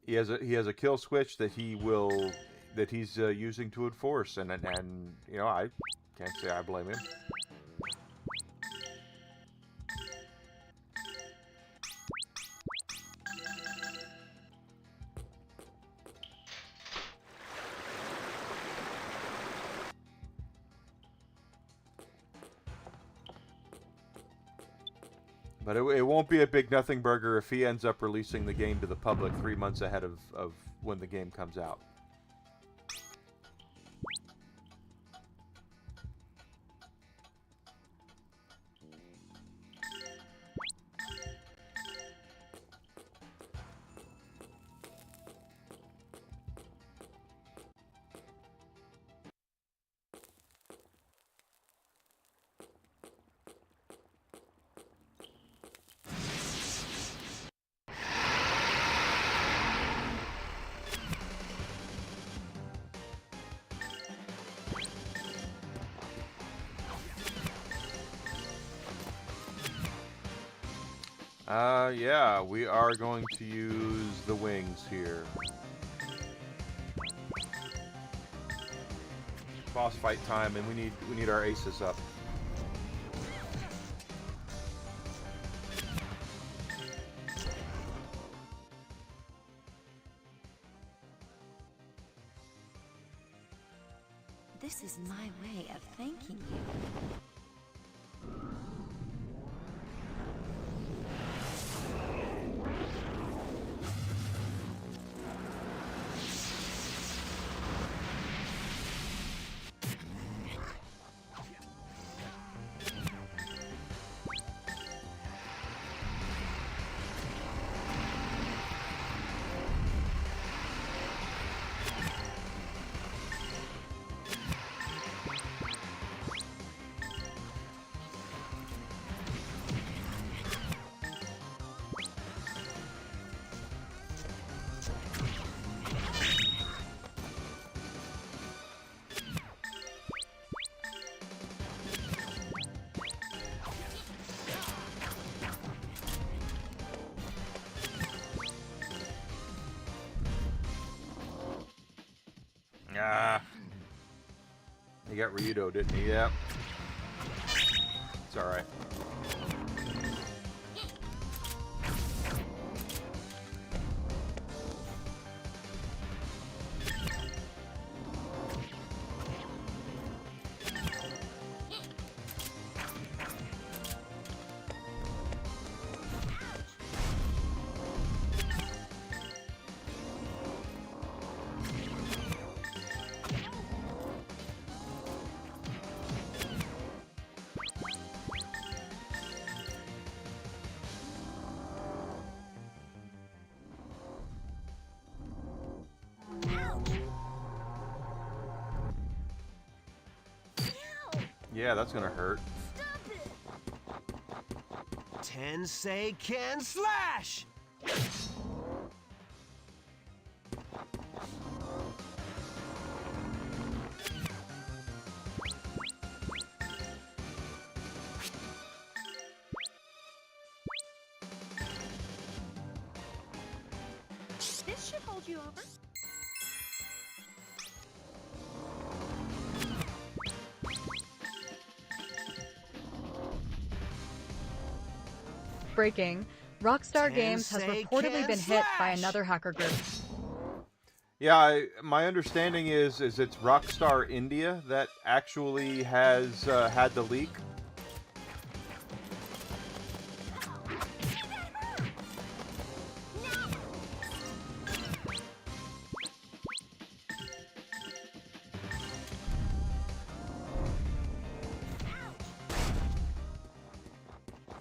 B: He has a kill switch that he's using to enforce, and you know, I can't say I blame him. But it won't be a big nothing burger if he ends up releasing the game to the public 3 months ahead of when the game comes out. Yeah, we are going to use the wings here. Boss fight time, and we need our aces up.
N: This is my way of thanking you. He got Ryudo, didn't he? Yep. It's alright. Yeah, that's gonna hurt.
C: Tensei can slash!
O: you over?
I: Breaking. Rockstar Games has
C: Tensei
I: reportedly
C: can
I: been hit by
C: slash!
I: another hacker group.
B: Yeah, my understanding is it's Rockstar India that actually has had the leak.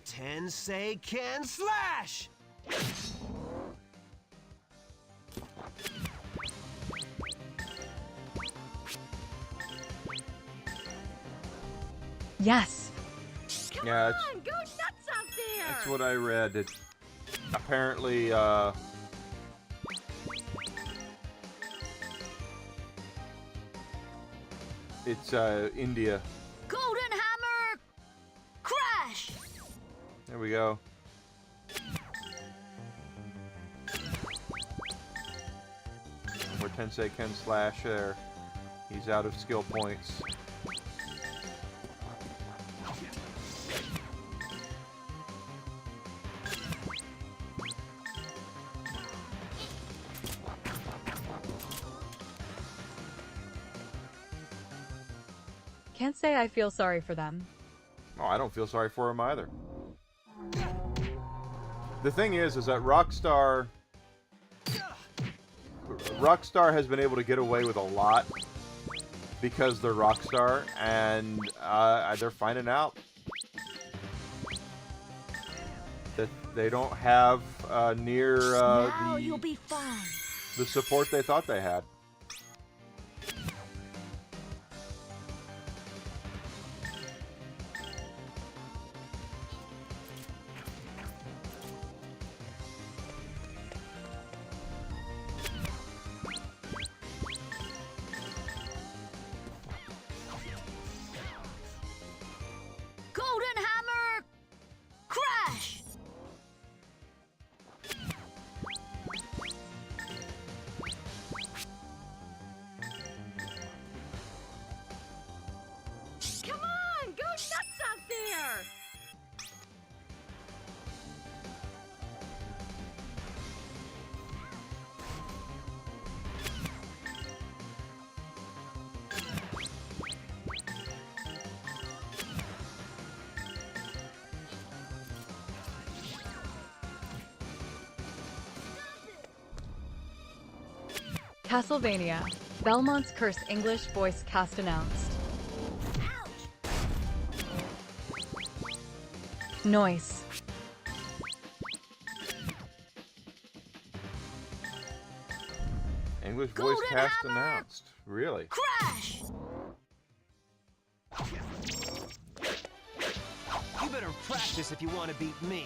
C: Tensei can slash!
I: Yes.
B: Yeah,
O: Come on, go nuts out there!
B: that's what I read. It apparently it's India.
J: Golden Hammer Crash!
B: There we go. Where Tensei can slash there. He's out of skill points.
I: Can't say I feel sorry for them.
B: Oh, I don't feel sorry for him either. The thing is that Rockstar has been able to get away with a lot because they're Rockstar, and they're finding out that they don't have near
J: now you'll be fine.
B: the support they thought they had.
J: Golden Hammer Crash!
O: Come on, go nuts out there!
I: Castlevania. Belmont's Curse English voice cast announced. Noise.
B: English voice cast announced. Really?
J: Crash!
C: You better practice if you want to beat me.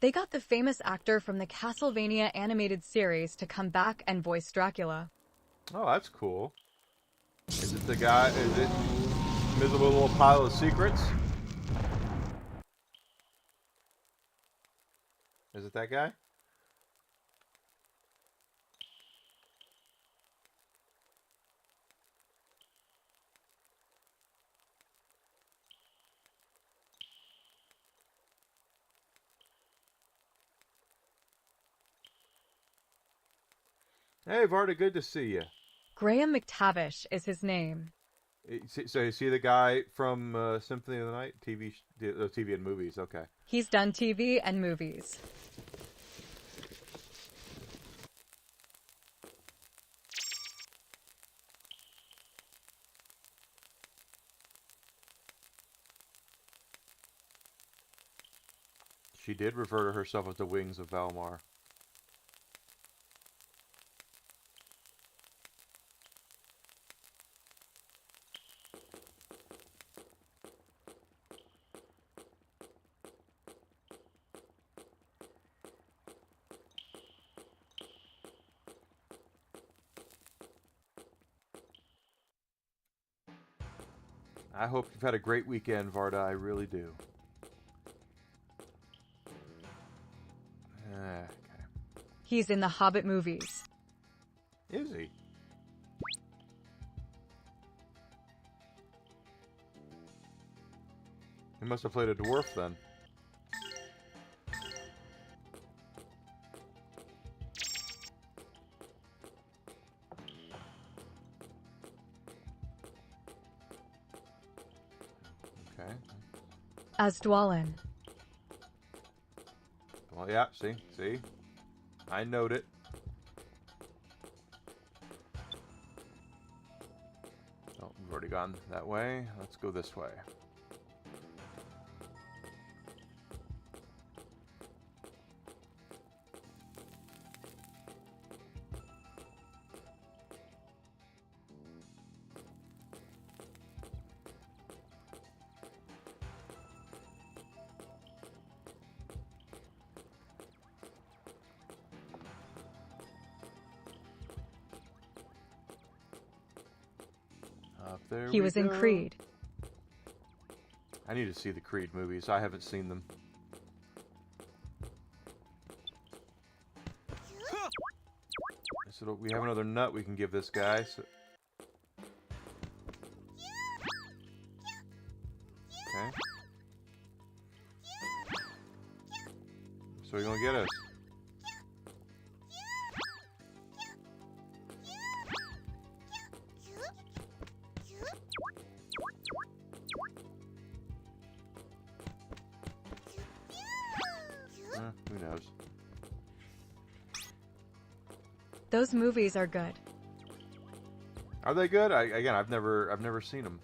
I: They got the famous actor from the Castlevania animated series to come back and voice Dracula.
B: Oh, that's cool. Is it the guy? Is it Miserable Little Pile of Secrets? Is it that guy? Hey, Varda, good to see you.
I: Graham McTavish is his name.
B: So you see the guy from Symphony of the Night? TV and movies, okay.
I: He's done TV and movies.
B: She did refer to herself as the Wings of Valmar. I hope you've had a great weekend, Varda. I really do. Okay.
I: He's in the Hobbit movies.
B: Is he? He must have played a dwarf then. Okay.
I: As Dwalin.
B: Well, yeah, see? I knowed it. Oh, we've already gone that way. Let's go this way. Up there
I: He
B: we
I: was in
B: go.
I: Creed.
B: I need to see the Creed movies. I haven't seen them. So we have another nut we can give this guy. So... Okay. So you're gonna get us. Who knows?
I: Those movies are good.
B: Are they good? I've never seen them.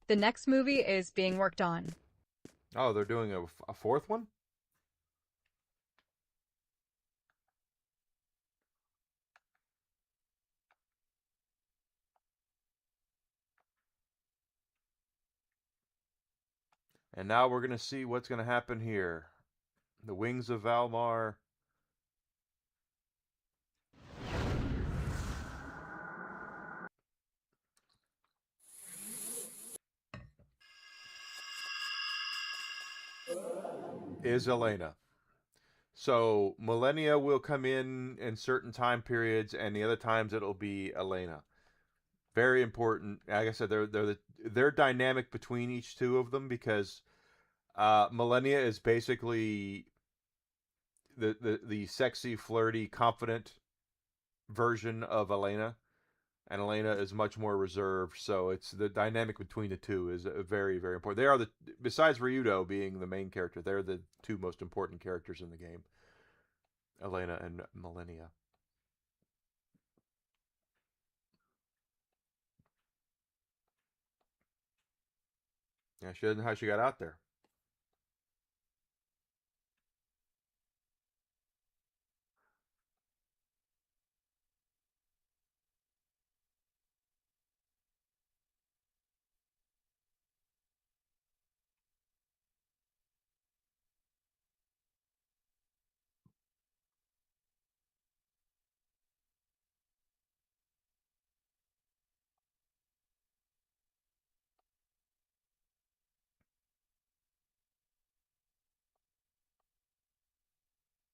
I: The next movie is being worked on.
B: Oh, they're doing a fourth one? And now we're going to see what's going to happen here. The Wings of Valmar. Is Elena. So Millennia will come in certain time periods, and the other times it'll be Elena. Very important. Like I said, they're dynamic between each two of them because Millennia is basically the sexy, flirty, confident version of Elena, and Elena is much more reserved. So it's the dynamic between the two is very, very important. They are besides Ryudo being the main character, they're the two most important characters in the game. Elena and Millennia. Yeah, she doesn't know how she got out there.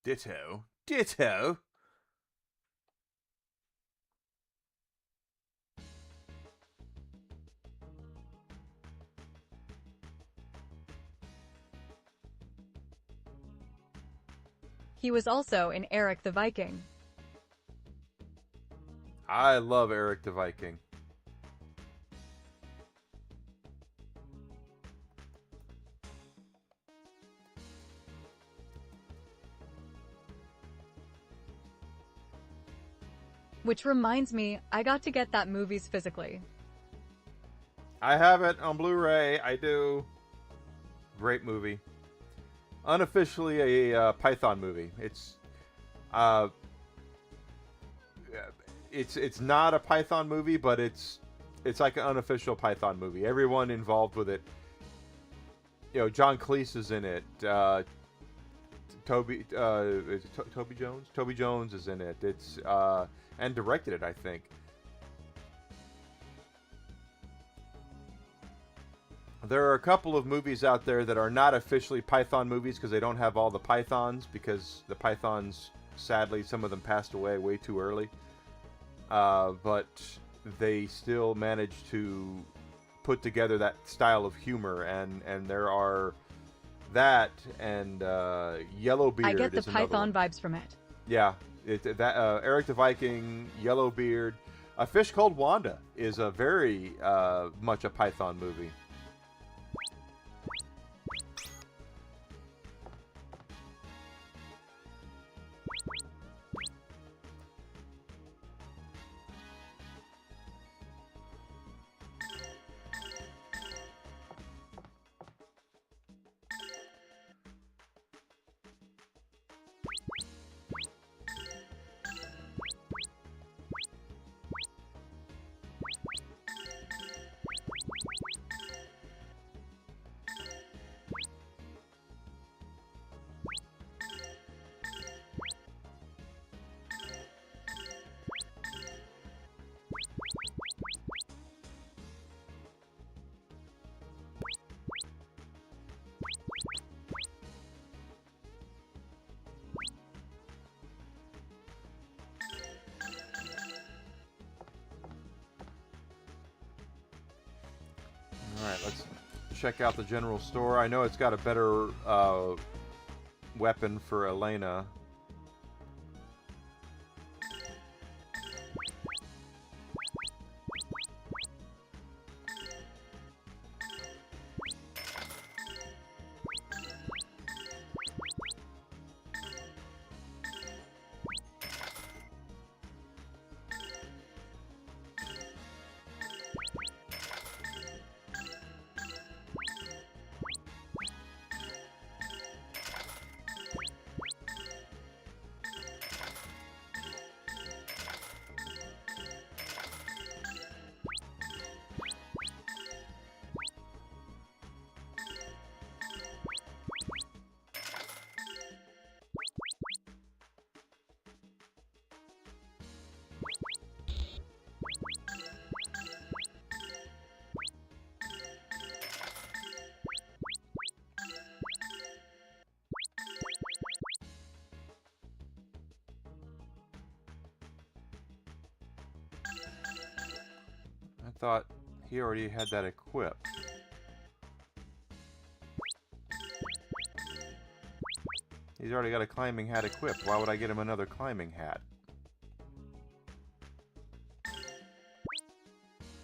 B: Ditto. Ditto.
I: He was also in Eric the Viking.
B: I love Eric the Viking.
I: Which reminds me, I got to get that movies physically.
B: I have it on Blu-ray. I do. Great movie. Unofficially a Python movie. It's not a Python movie, but it's like an unofficial Python movie. Everyone involved with it you know, John Cleese is in it. Toby is it Toby Jones? Toby Jones is in it. It's and directed it, I think. There are a couple of movies out there that are not officially Python movies because they don't have all the Pythons, because the Pythons, sadly, some of them passed away way too early. But they still managed to put together that style of humor, and there are that and Yellowbeard.
I: I get the
B: is another
I: Python
B: one.
I: vibes from it.
B: Yeah, Eric the Viking, Yellowbeard, A Fish Called Wanda is a very much a Python movie. Alright, let's check out the general store. I know it's got a better weapon for Elena. I thought he already had that equipped. He's already got a climbing hat equipped. Why would I get him another climbing hat?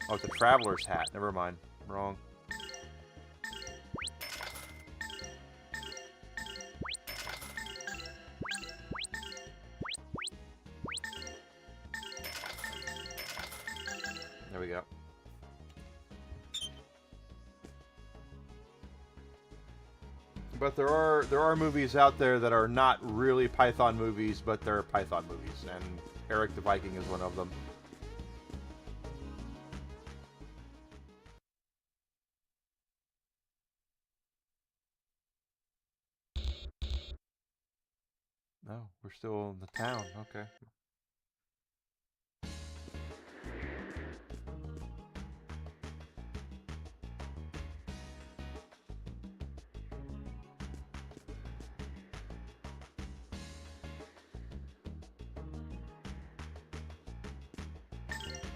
B: Oh, it's a traveler's hat. Never mind. Wrong. There we go. But there are movies out there that are not really Python movies, but they're Python movies, and Eric the Viking is one of them. No, we're still in the town. Okay.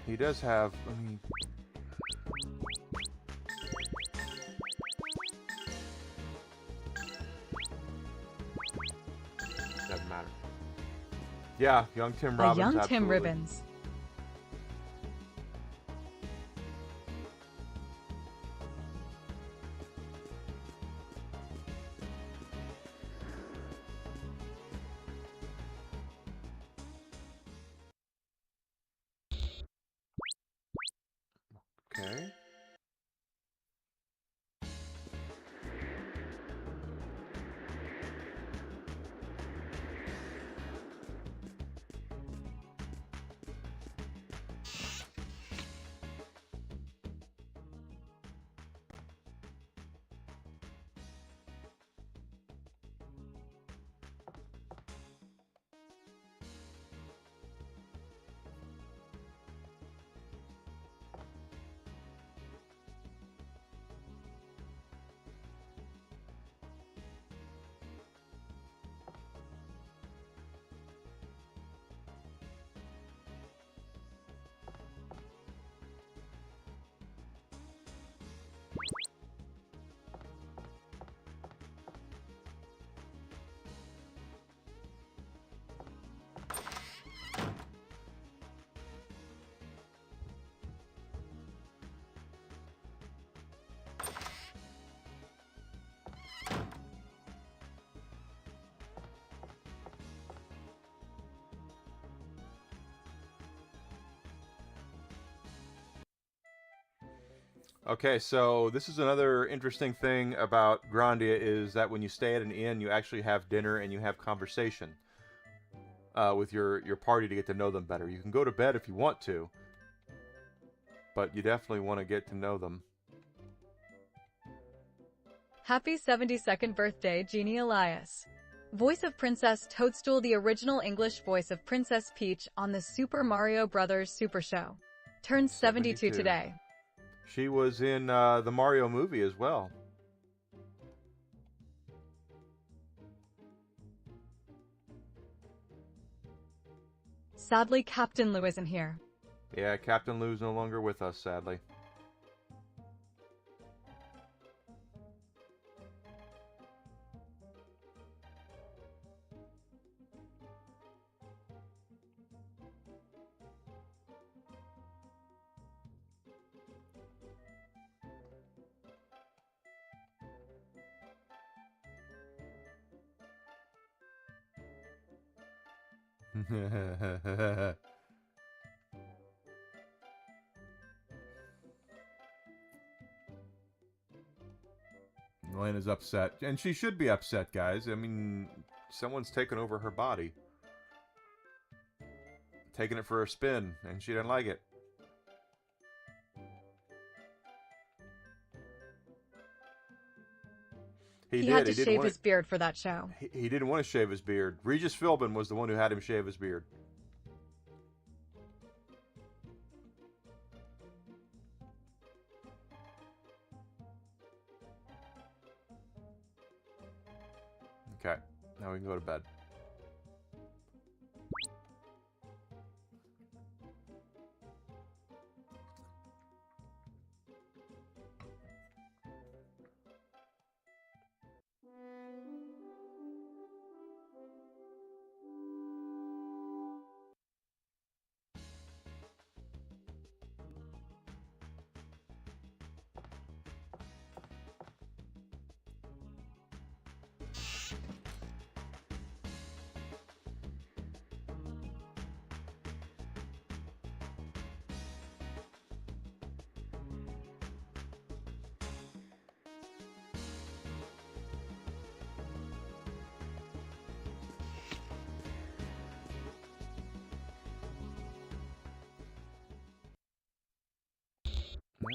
B: He does have, I mean... Doesn't matter. Yeah, young Tim Robbins.
I: A young Tim
B: absolutely.
I: Ribbons.
B: Okay. Okay, so this is another interesting thing about Grandia is that when you stay at an inn, you actually have dinner and you have conversation with your party to get to know them better. You can go to bed if you want to, but you definitely want to get to know them.
I: Happy 72nd birthday, Jeannie Elias. Voice of Princess Toadstool, the original English voice of Princess Peach on the Super Mario Bros. Super Show. Turns 72 today.
B: She was in the Mario movie as well.
I: Sadly, Captain Lou isn't here.
B: Yeah, Captain Lou's no longer with us, sadly. Elena's upset. And she should be upset, guys. I mean, someone's taken over her body. Taking it for a spin, and she didn't like it.
I: He had to shave his beard for that show.
B: He didn't want to shave his beard. Regis Philbin was the one who had him shave his beard. Okay, now we can go to bed.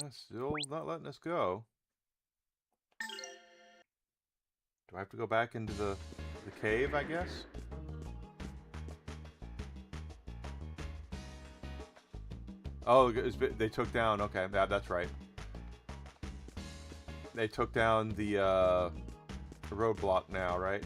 B: Yeah, still not letting us go. Do I have to go back into the cave, I guess? Oh, they took down... Okay, yeah, that's right. They took down the roadblock now, right?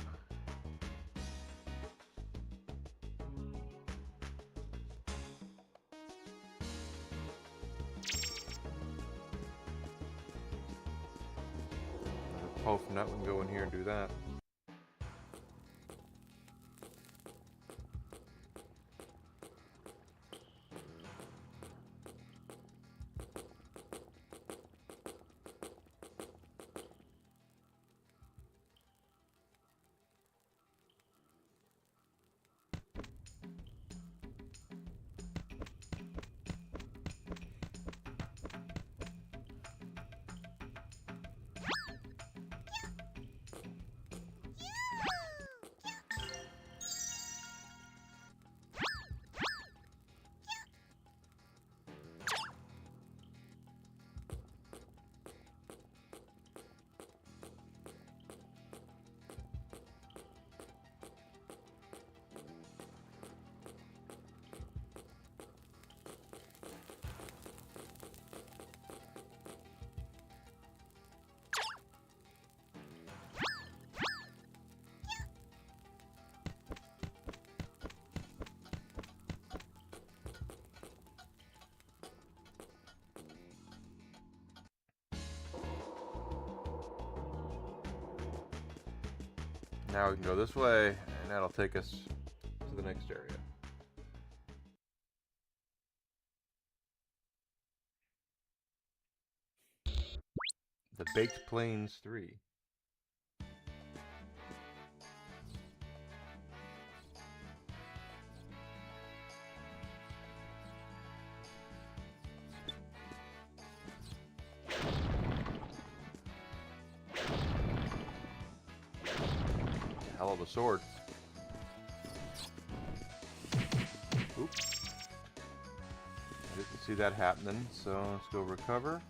B: Oh, from that we can go in here and do that. Now we can go this way, and that'll take us to the next area. The Baked Plains 3. hell of a sword. Oops. I didn't see that happening, so let's go recover.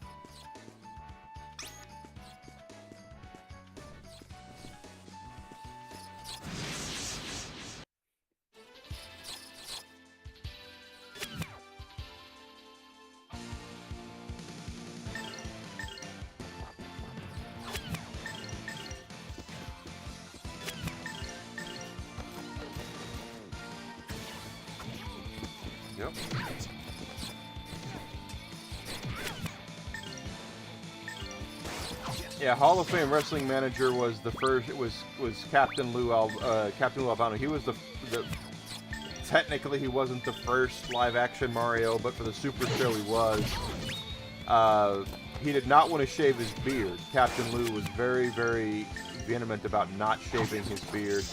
B: Yep. Yeah, Hall of Fame Wrestling Manager was the first. It was Captain Lou Albano. He was the technically he wasn't the first live action Mario, but for the Super Show he was. He did not want to shave his beard. Captain Lou was very, very vehement about not shaving his beard.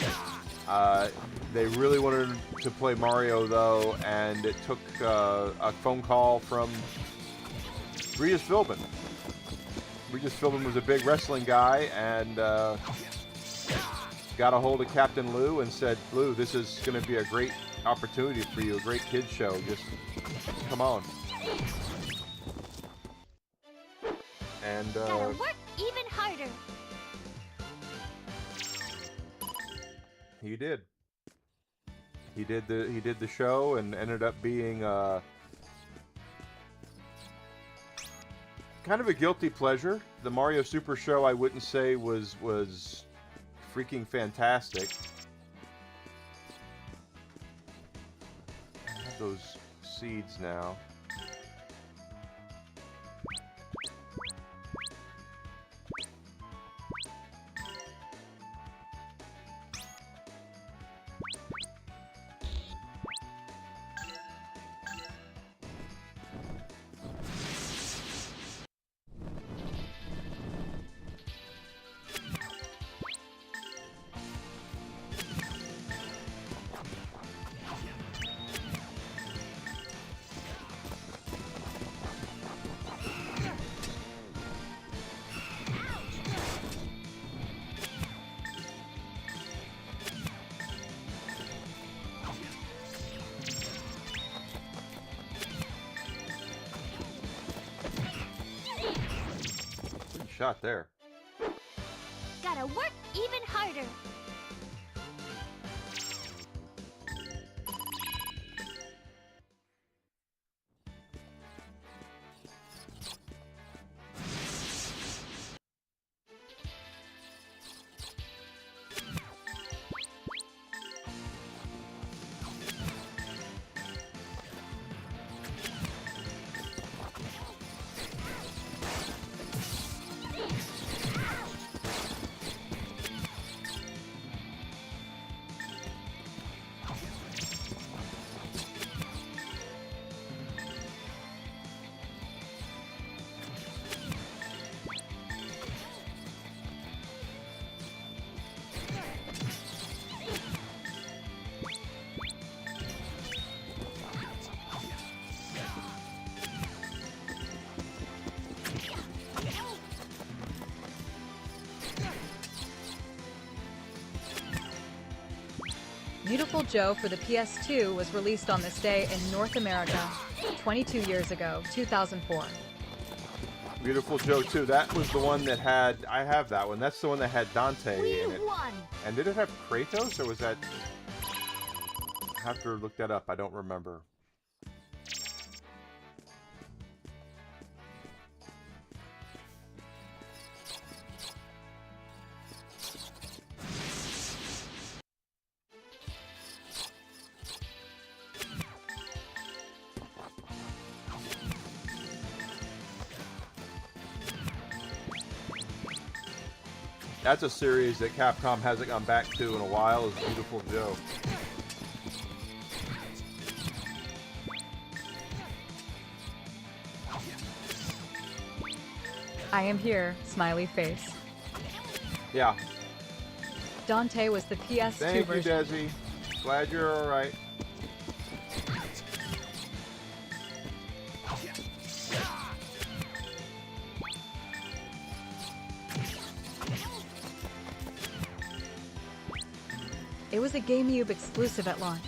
B: They really wanted him to play Mario, though, and it took a phone call from Regis Philbin. Regis Philbin was a big wrestling guy, and got a hold of Captain Lou and said, Lou, this is going to be a great opportunity for you, a great kids show. Just come on. And
G: gotta work even harder.
B: He did. He did the show and ended up being kind of a guilty pleasure. The Mario Super Show, I wouldn't say was freaking fantastic. I have those seeds now. Shot there.
G: Gotta work even harder.
I: Beautiful Joe for the PS2 was released on this day in North America 22 years ago, 2004.
B: Beautiful Joe 2. That was the one that had... I have that one. That's the one that had Dante in it. And did it have Kratos, or was that... I have to look that up. I don't remember. That's a series that Capcom hasn't gone back to in a while, is Beautiful Joe.
I: I am here, smiley face.
B: Yeah.
I: Dante was the PS2
B: Thank
I: version.
B: you, Desi. Glad you're alright.
I: It was a GameCube exclusive at launch.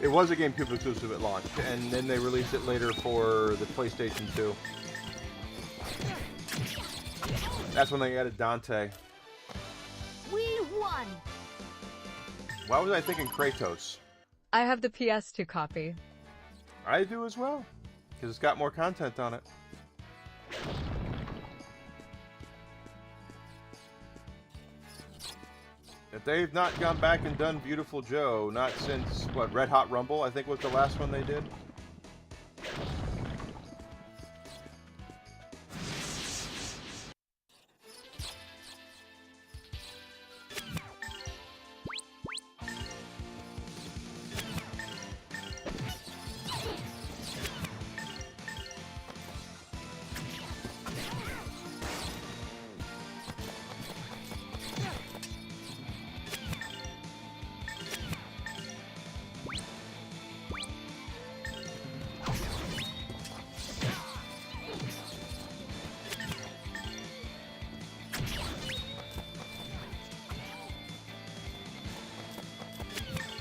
B: It was a GameCube exclusive at launch, and then they released it later for the PlayStation 2. That's when they added Dante.
J: We won!
B: Why was I thinking Kratos?
I: I have the PS2 copy.
B: I do as well, because it's got more content on it. If they've not gone back and done Beautiful Joe, not since, what, Red Hot Rumble, I think was the last one they did?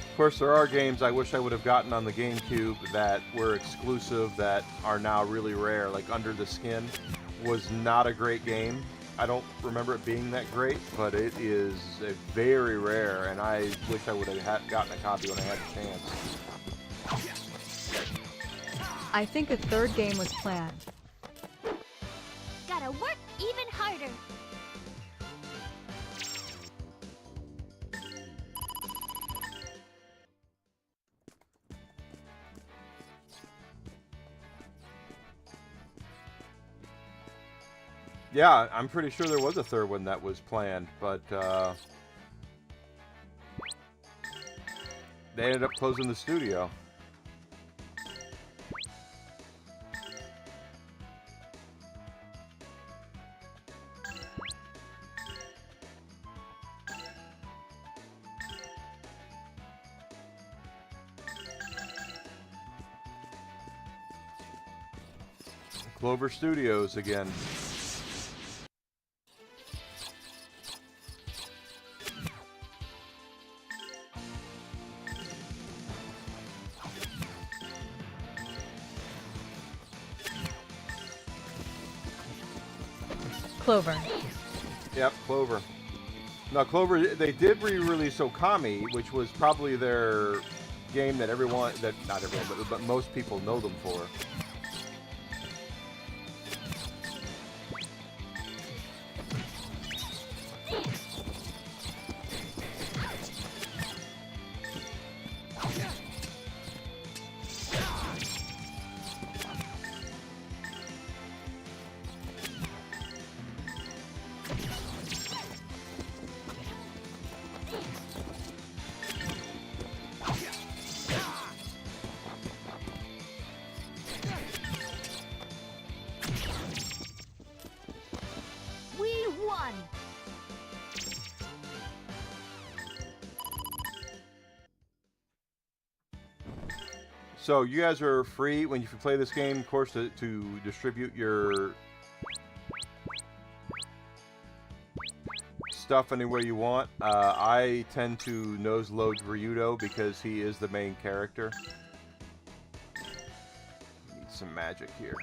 B: Of course, there are games I wish I would have gotten on the GameCube that were exclusive that are now really rare, like Under the Skin was not a great game. I don't remember it being that great, but it is very rare, and I wish I would have gotten a copy when I had the chance.
I: I think a third game was planned.
J: Gotta work even harder.
B: Yeah, I'm pretty sure there was a third one that was planned, but they ended up closing the studio. Clover Studios again.
I: Clover.
B: Yep, Clover. Now, Clover, they did re-release Okami, which was probably their game that everyone, that not everyone, but most people know them for.
J: We won!
B: So you guys are free when you play this game, of course, to distribute your stuff anywhere you want. I tend to nose load Ryudo because he is the main character. Need some magic here.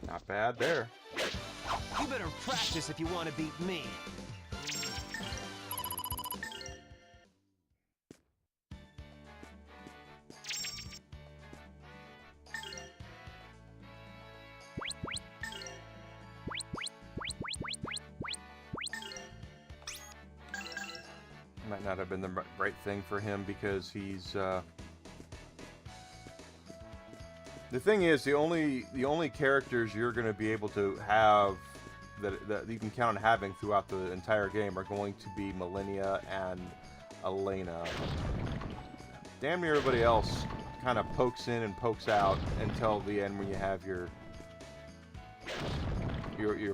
B: Not bad there.
C: You better practice if you want to beat me.
B: Might not have been the right thing for him because he's. The thing is, the only characters you're going to be able to have that you can count on having throughout the entire game are going to be Millennia and Elena. Damn near everybody else kind of pokes in and pokes out until the end when you have your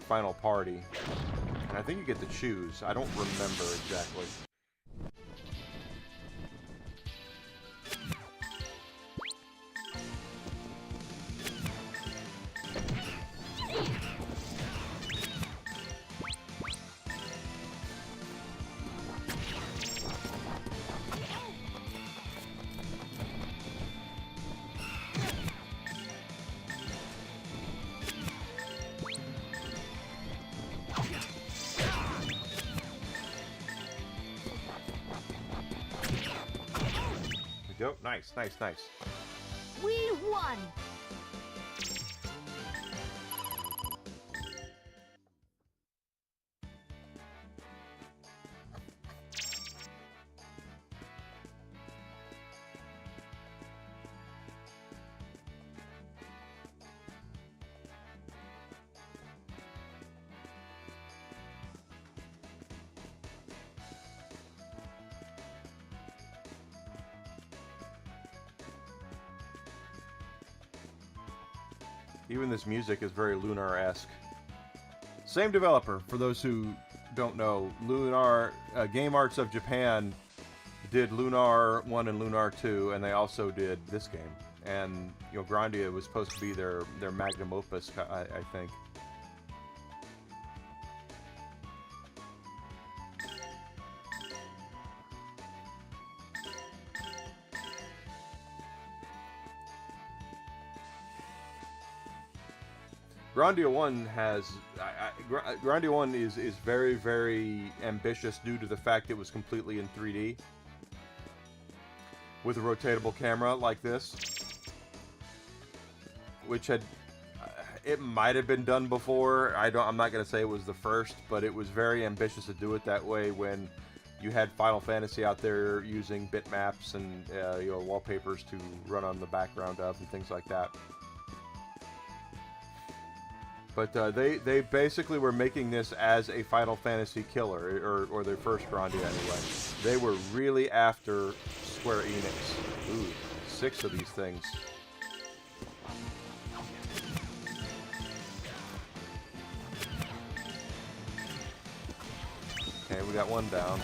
B: final party. And I think you get to choose. I don't remember exactly. Go. Nice, nice, nice.
J: We won! Even this music is very Lunar-esque. Same developer, for those who don't know. Lunar Game Arts of Japan did Lunar 1 and Lunar 2, and they also did this game. And you know, Grandia was supposed to be their magnum opus, I think. Grandia 1 has... Grandia 1 is very, very ambitious due to the fact it was completely in 3D. With a rotatable camera like this. Which had... it might have been done before. I'm not going to say it was the first, but it was very ambitious to do it that way when you had Final Fantasy out there using bitmaps and you know, wallpapers to run on the background of and things like that. But they basically were making this as a Final Fantasy killer, or their first Grandia anyway. They were really after Square Enix. Ooh, 6 of these things. Okay, we got one down.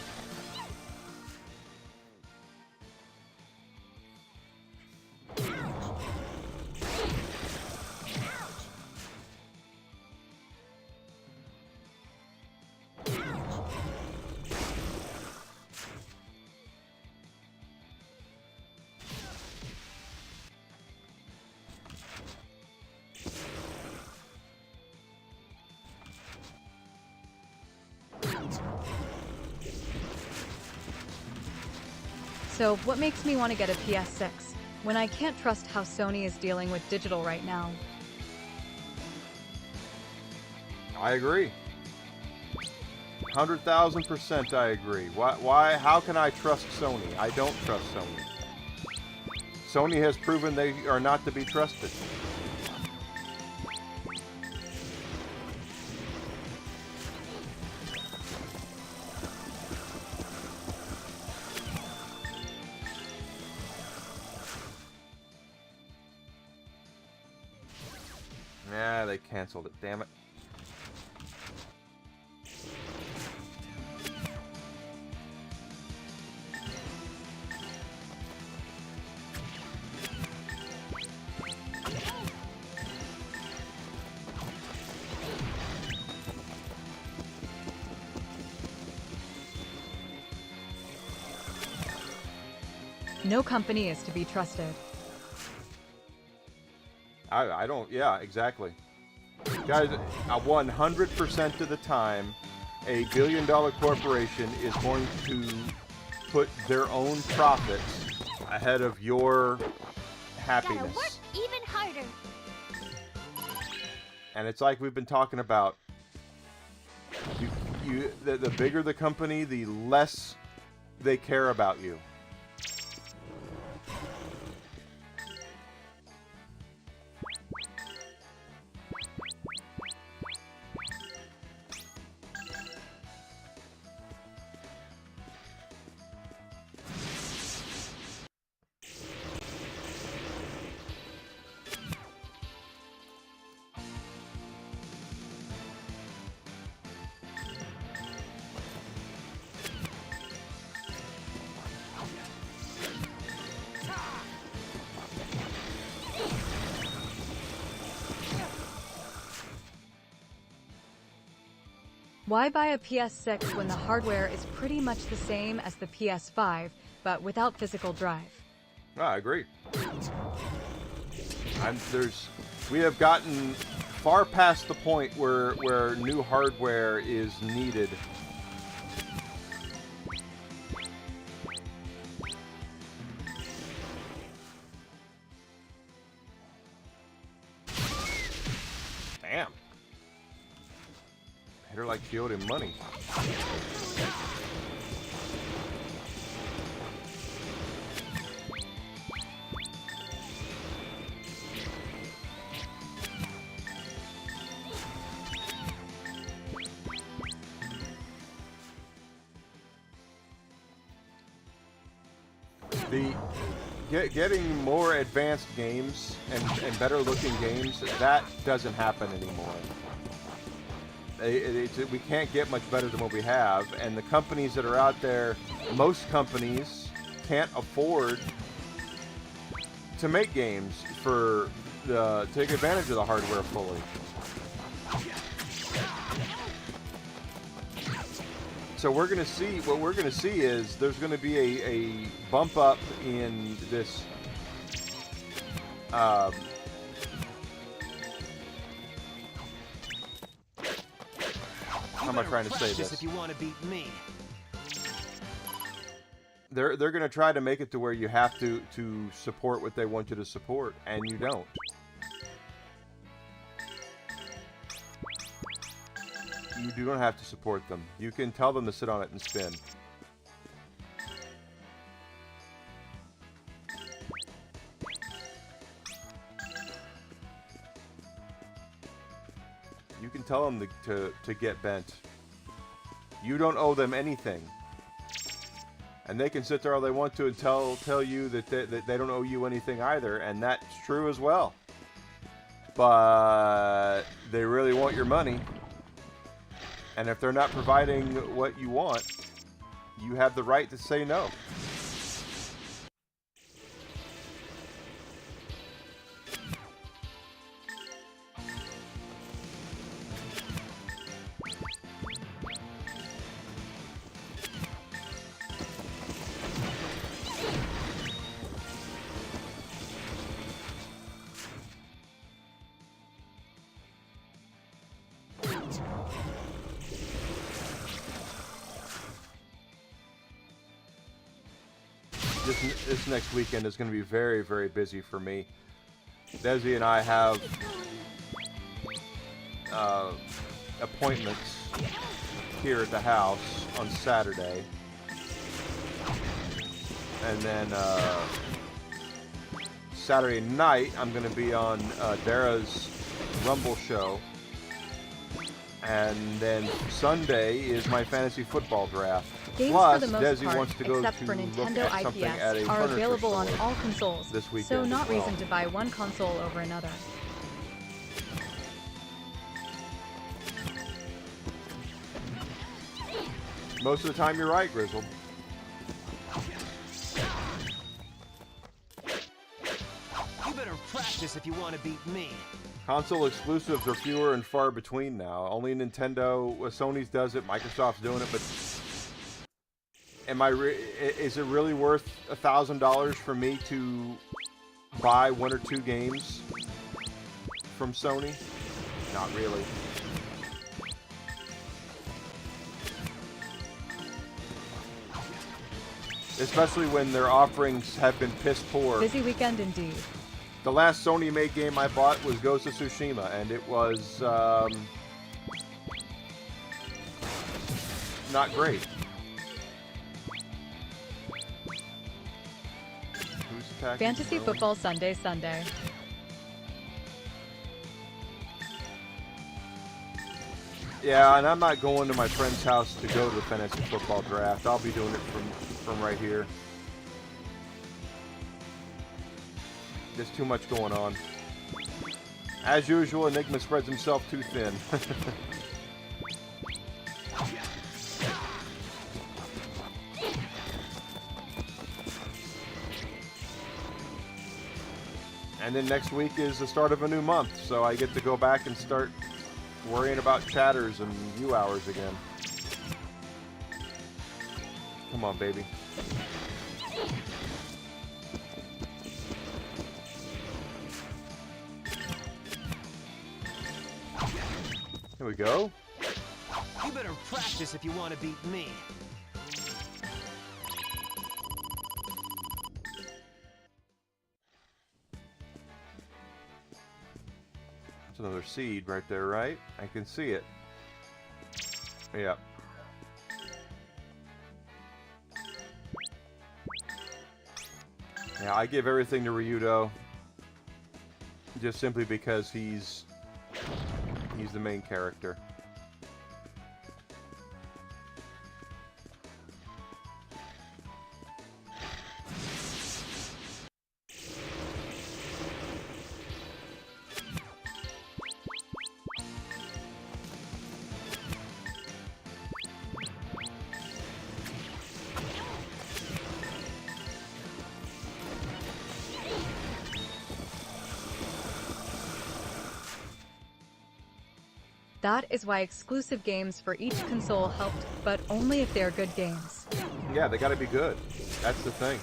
I: So, what makes me want to get a PS6 when I can't trust how Sony is dealing with digital right now?
B: I agree. 100,000% I agree. Why? How can I trust Sony? I don't trust Sony. Sony has proven they are not to be trusted. Nah, they canceled it, damn it.
I: No company is to be trusted.
B: I don't, yeah, exactly. Guys, 100% of the time, a billion-dollar corporation is going to put their own profits ahead of your happiness.
G: Gotta work even harder.
B: And it's like we've been talking about. The bigger the company, the less
J: they care about you.
I: Why buy a PS6 when the hardware is pretty much the same as the PS5, but without physical drive?
J: I agree. We have gotten far past the point where new hardware is needed. Damn. Hit her like she owed him money. Getting more advanced games and better looking games, that doesn't happen anymore. We can't get much better than what we have, and the companies that are out there, most companies can't afford to make games to take advantage of the hardware fully. So what we're gonna see is there's gonna be a bump up in this how am I trying to say this?
C: If you want to beat me.
J: They're gonna try to make it to where you have to support what they want you to support, and you don't. You don't have to support them. You can tell them to sit on it and spin. You can tell them to get bent. You don't owe them anything. And they can sit there all they want to and tell you that they don't owe you anything either, and that's true as well. But they really want your money. And if they're not providing what you want, you have the right to say no. This next weekend is going to be very, very busy for me. Desi and I have appointments here at the house on Saturday. And then Saturday night, I'm going to be on Dara's Rumble show. And then Sunday is my fantasy football draft.
I: Games
J: Plus,
I: for the most
J: Desi
I: part,
J: wants to go
I: except
J: to
I: for
J: look
I: Nintendo
J: at something at a
I: IPS, are
J: furniture
I: available on
J: store
I: all consoles,
J: this weekend
I: so
J: as
I: not
J: well.
I: reason to buy one console over another.
J: Most of the time, you're right, Grizzle.
C: You better practice if you want to beat me.
J: Console exclusives are fewer and far between now. Only Nintendo, Sony's does it, Microsoft's doing it, but is it really worth $1,000 for me to buy one or two games from Sony? Not really. Especially when their offerings have been piss poor.
I: Busy weekend indeed.
J: The last Sony-made game I bought was Ghost of Tsushima, and it was not great.
B: package.
I: Fantasy
B: No.
I: Football Sunday Sunday.
B: Yeah, and I'm not going to my friend's house to go to the fantasy football draft. I'll be doing it from right here. There's too much going on. As usual, Enigma spreads himself too thin. And then next week is the start of a new month, so I get to go back and start worrying about chatters and view hours again. Come on, baby. Here we go.
C: You better practice if you want to beat me.
B: That's another seed right there, right? I can see it. Yep. Yeah, I give everything to Ryudo. Just simply because he's the main character.
I: That is why exclusive games for each console helped, but only if they are good games.
B: Yeah, they gotta be good. That's the thing.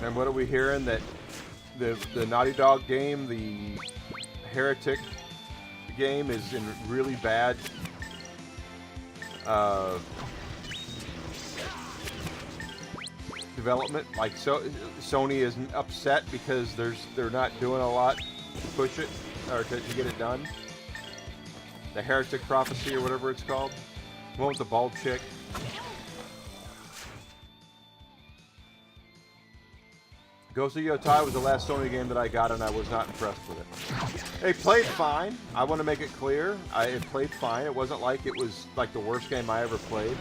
B: And what are we hearing? That the Naughty Dog game, the Heretic game, is in really bad development. Like, Sony is upset because they're not doing a lot to push it or to get it done. The Heretic Prophecy or whatever it's called. The one with the bald chick. Ghost of Yotai was the last Sony game that I got, and I was not impressed with it. It played fine. I want to make it clear. It played fine. It wasn't like it was like the worst game I ever played.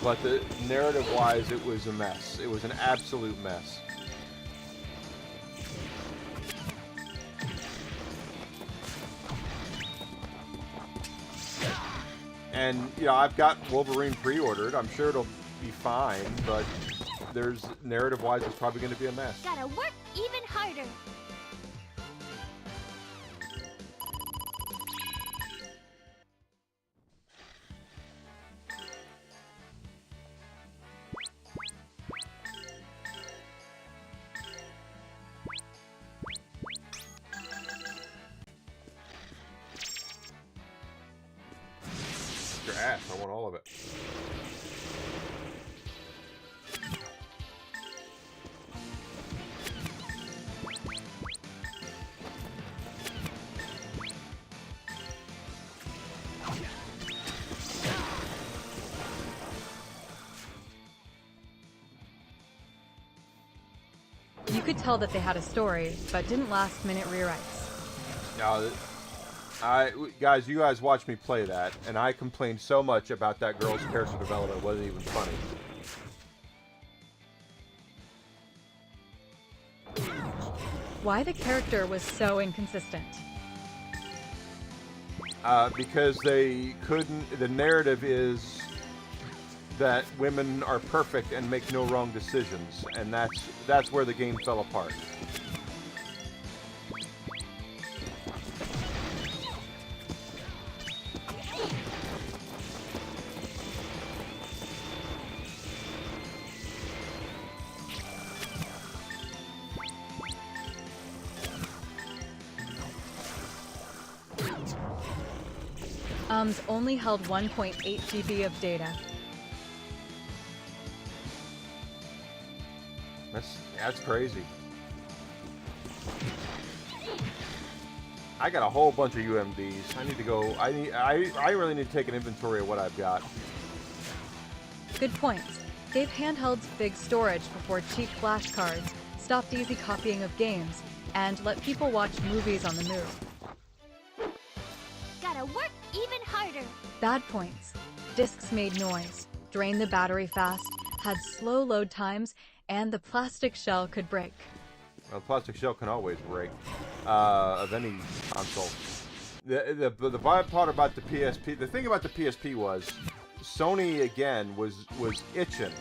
B: But the narrative-wise, it was a mess. It was an absolute mess. And, you know, I've got Wolverine pre-ordered. I'm sure it'll be fine, but there's narrative-wise, it's probably going to be a mess.
O: Gotta work even harder.
B: Your ass. I want all of it.
I: You could tell that they had a story, but didn't last-minute rewrites.
B: Now, guys, you guys watch me play that, and I complained so much about that girl's character development. It wasn't even funny.
I: Why the character was so inconsistent?
B: Because they couldn't. The narrative is that women are perfect and make no wrong decisions, and that's where the game fell apart.
I: Only held 1.8 GB of data.
B: That's crazy. I got a whole bunch of UMDs. I need to go. I really need to take an inventory of what I've got.
I: Good points. Gave handhelds big storage before cheap flashcards, stopped easy copying of games, and let people watch movies on the move.
O: Gotta work even harder.
I: Bad points. Discs made noise, drained the battery fast, had slow load times, and the plastic shell could break.
J: Well, the plastic shell can always break of any console. The bad part about the PSP, the thing about the PSP was Sony again was itching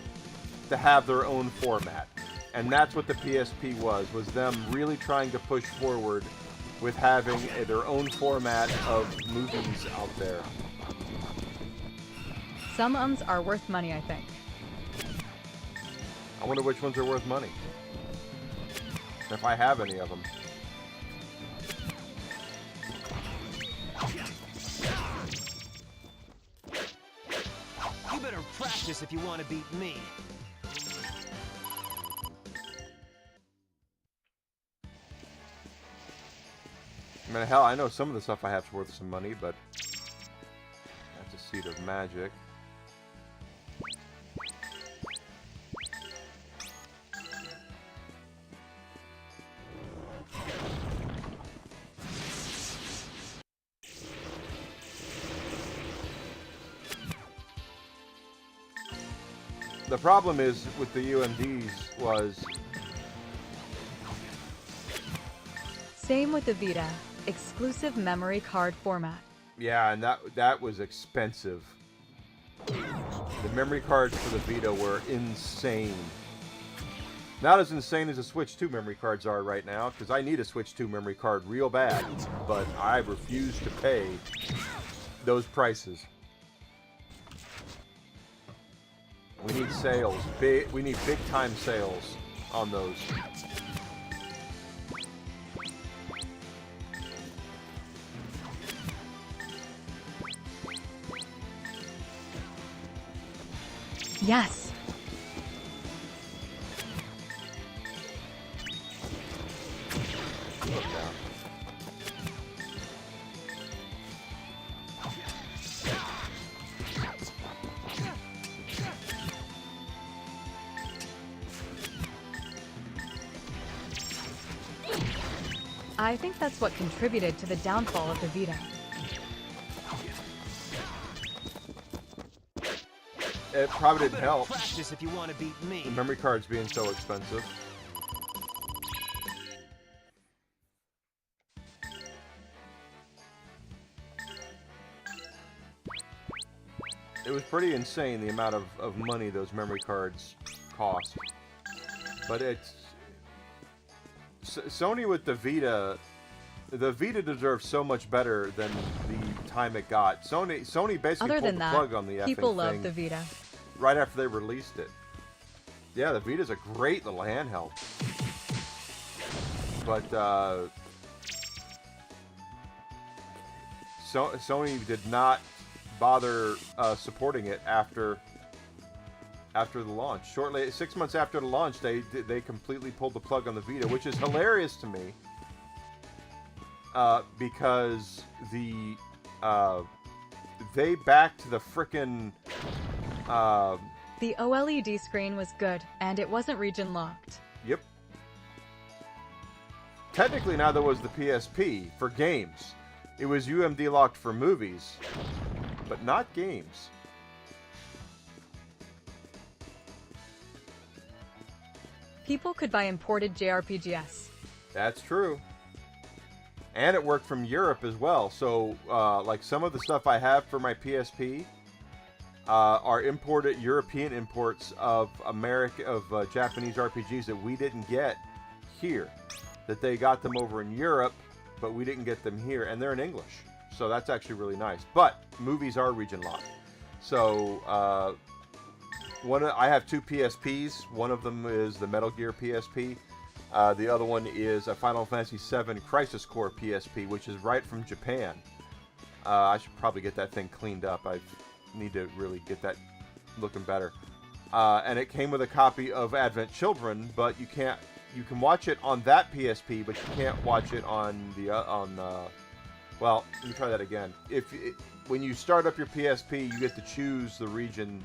J: to have their own format, and that's what the PSP was them really trying to push forward with having their own format of movies out there.
I: Some ums are worth money, I think.
J: I wonder which ones are worth money. If I have any of them.
C: You better practice if you want to beat me.
J: I mean, hell, I know some of the stuff I have is worth some money, but that's a Seed of Magic. The problem is with the UMDs was...
I: Same with the Vita. Exclusive memory card format.
J: Yeah, and that was expensive. The memory cards for the Vita were insane. Not as insane as the Switch 2 memory cards are right now, because I need a Switch 2 memory card real bad, but I refuse to pay those prices. We need sales. We need big time sales on those.
I: Yes.
J: Look down.
I: I think that's what contributed to the downfall of the Vita.
J: It probably didn't help.
C: Practice if you want to beat me.
J: The memory cards being so expensive. It was pretty insane the amount of money those memory cards cost. But it's... Sony with the Vita deserves so much better than the time it got. Sony basically pulled the plug on the effing
I: people love
J: thing
I: the Vita.
J: right after they released it. Yeah, the Vita's a great little handheld. But Sony did not bother supporting it after the launch. Shortly, 6 months after the launch, they completely pulled the plug on the Vita, which is hilarious to me. Because they backed the frickin'
I: The OLED screen was good, and it wasn't region locked.
J: Yep. Technically, now there was the PSP for games. It was UMD locked for movies, but not games.
I: People could buy imported JRPGs.
J: That's true. And it worked from Europe as well. So, like some of the stuff I have for my PSP are imported European imports of Japanese RPGs that we didn't get here. That they got them over in Europe, but we didn't get them here, and they're in English. So that's actually really nice. But movies are region locked. So I have two PSPs. One of them is the Metal Gear PSP. The other one is a Final Fantasy VII Crisis Core PSP, which is right from Japan. I should probably get that thing cleaned up. I need to really get that looking better. And it came with a copy of Advent Children, but you can watch it on that PSP, but you can't watch it on well, let me try that again. When you start up your PSP, you get to choose the region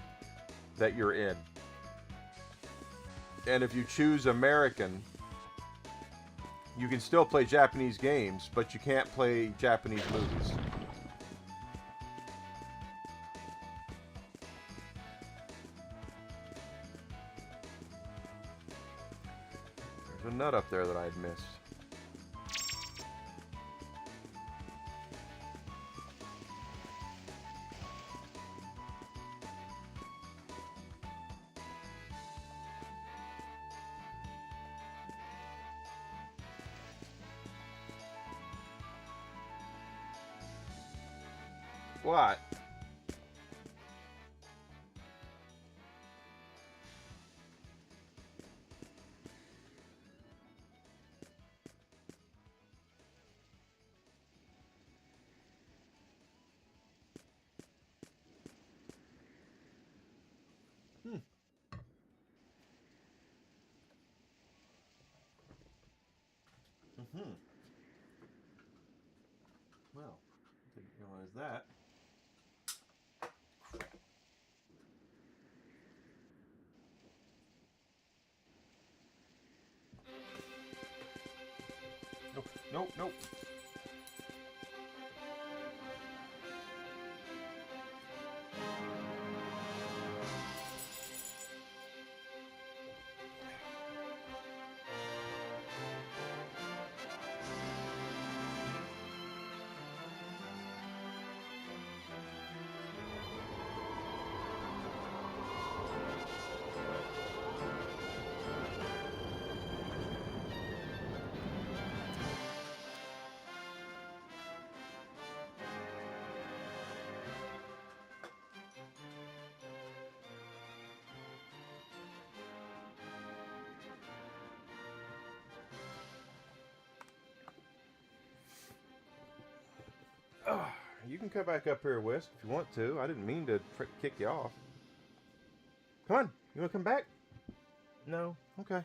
J: that you're in. And if you choose American, you can still play Japanese games, but you can't play Japanese movies. There's a nut up there that I'd missed. What? Well, didn't realize that. Nope, nope, nope. You can come back up here, Whisk, if you want to. I didn't mean to kick you off. Come on. You want to come back? No? Okay.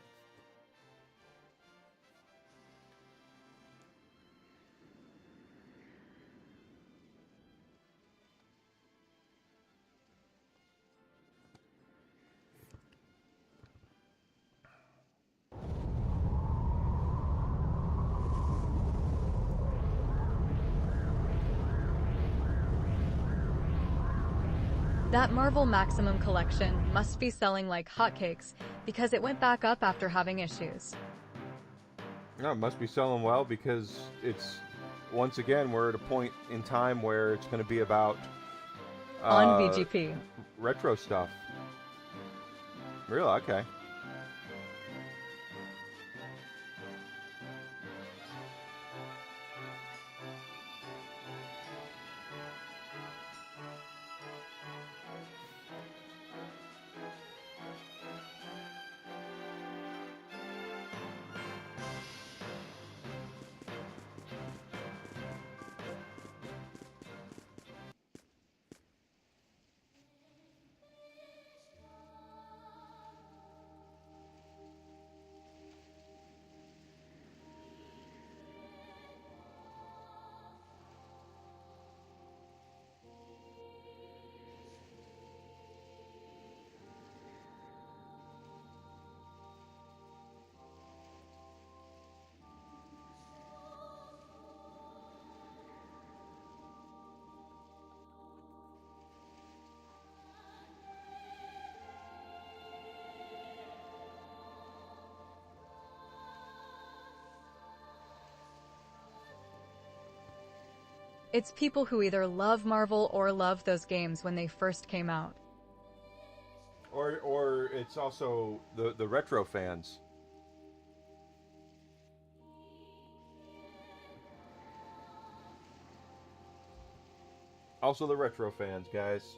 I: That Marvel Maximum collection must be selling like hotcakes because it went back up after having issues.
J: No, it must be selling well because it's, once again, we're at a point in time where it's going to be about
I: on VGP.
J: Retro stuff. Really? Okay.
I: It's people who either love Marvel or love those games when they first came out.
J: Or it's also the retro fans. Also the retro fans, guys.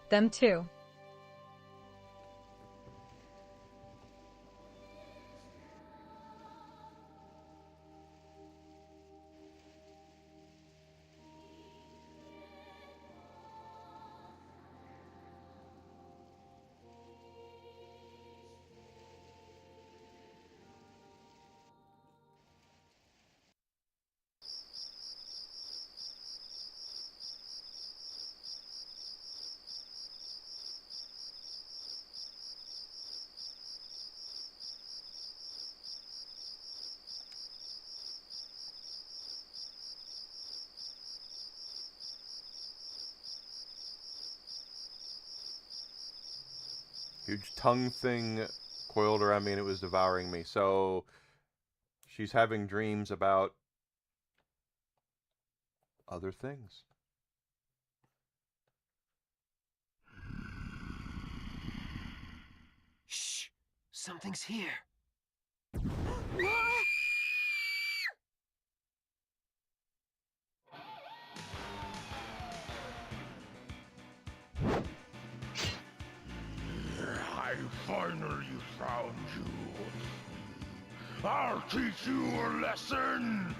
I: Them too.
J: Huge tongue thing coiled around me and it was devouring me. So she's having dreams about other things.
C: Shh! Something's here.
M: I finally found you. I'll teach you a lesson.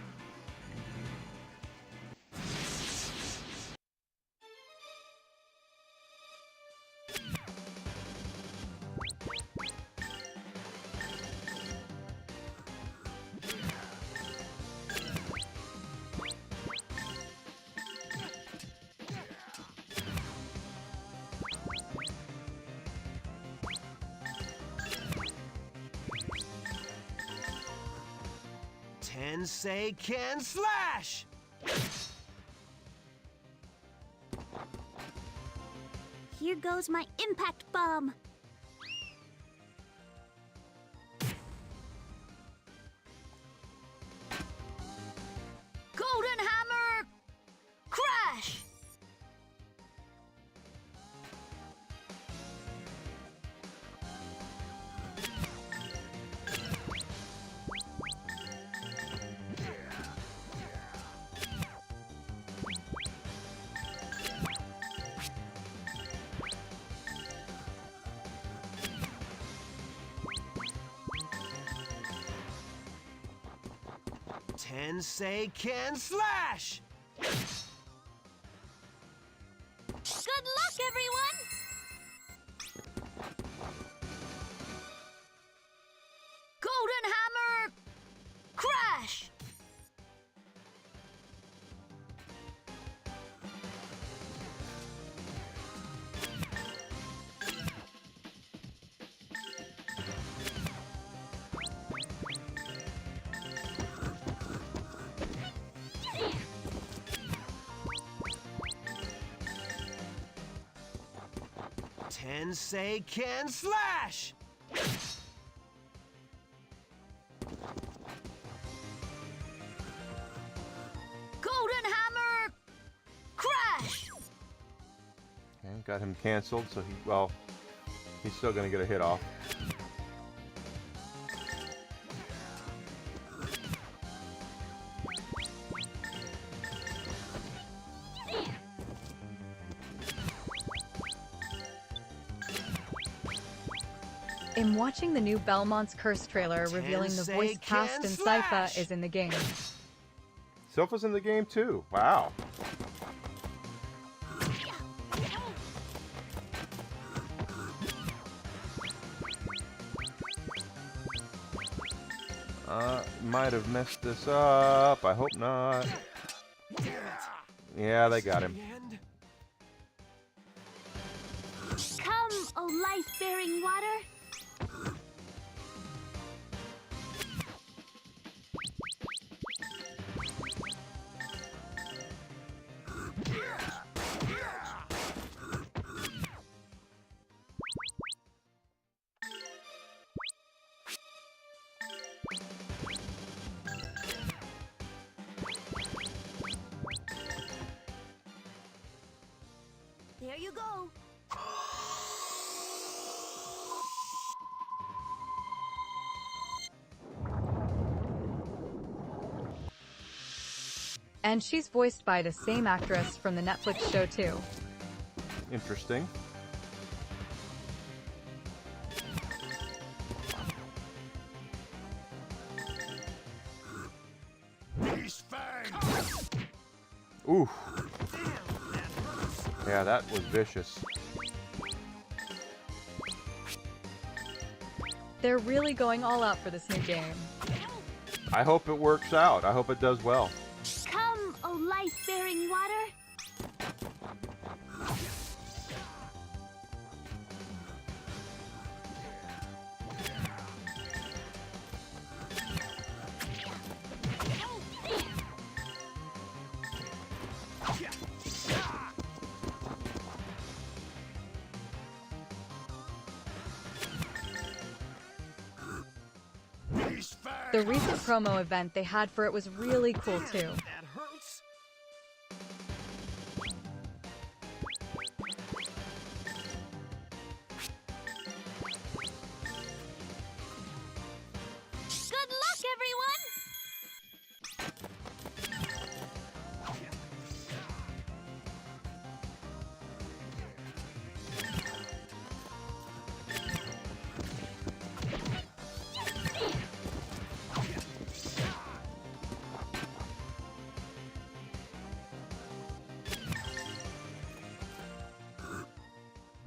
C: Tensei can slash!
P: Here goes my impact bomb.
O: Golden Hammer! Crash!
C: Tensei can slash!
P: Good luck, everyone!
O: Golden Hammer! Crash!
C: Tensei can slash!
O: Golden Hammer! Crash!
J: Okay, got him canceled, so he's still gonna get a hit off.
I: I'm watching the new Belmont's Curse trailer revealing the voice cast in Sypha is in the game.
J: Sylpha's in the game too. Wow. Might have messed this up. I hope not. Yeah, they got him.
P: Come, oh life-bearing water! There you go.
I: And she's voiced by the same actress from the Netflix show too.
J: Interesting. Ooh. Yeah, that was vicious.
I: They're really going all out for this new game.
J: I hope it works out. I hope it does well.
P: Come, oh life-bearing water!
I: The recent promo event they had for it was really cool too.
C: That hurts.
P: Good luck, everyone!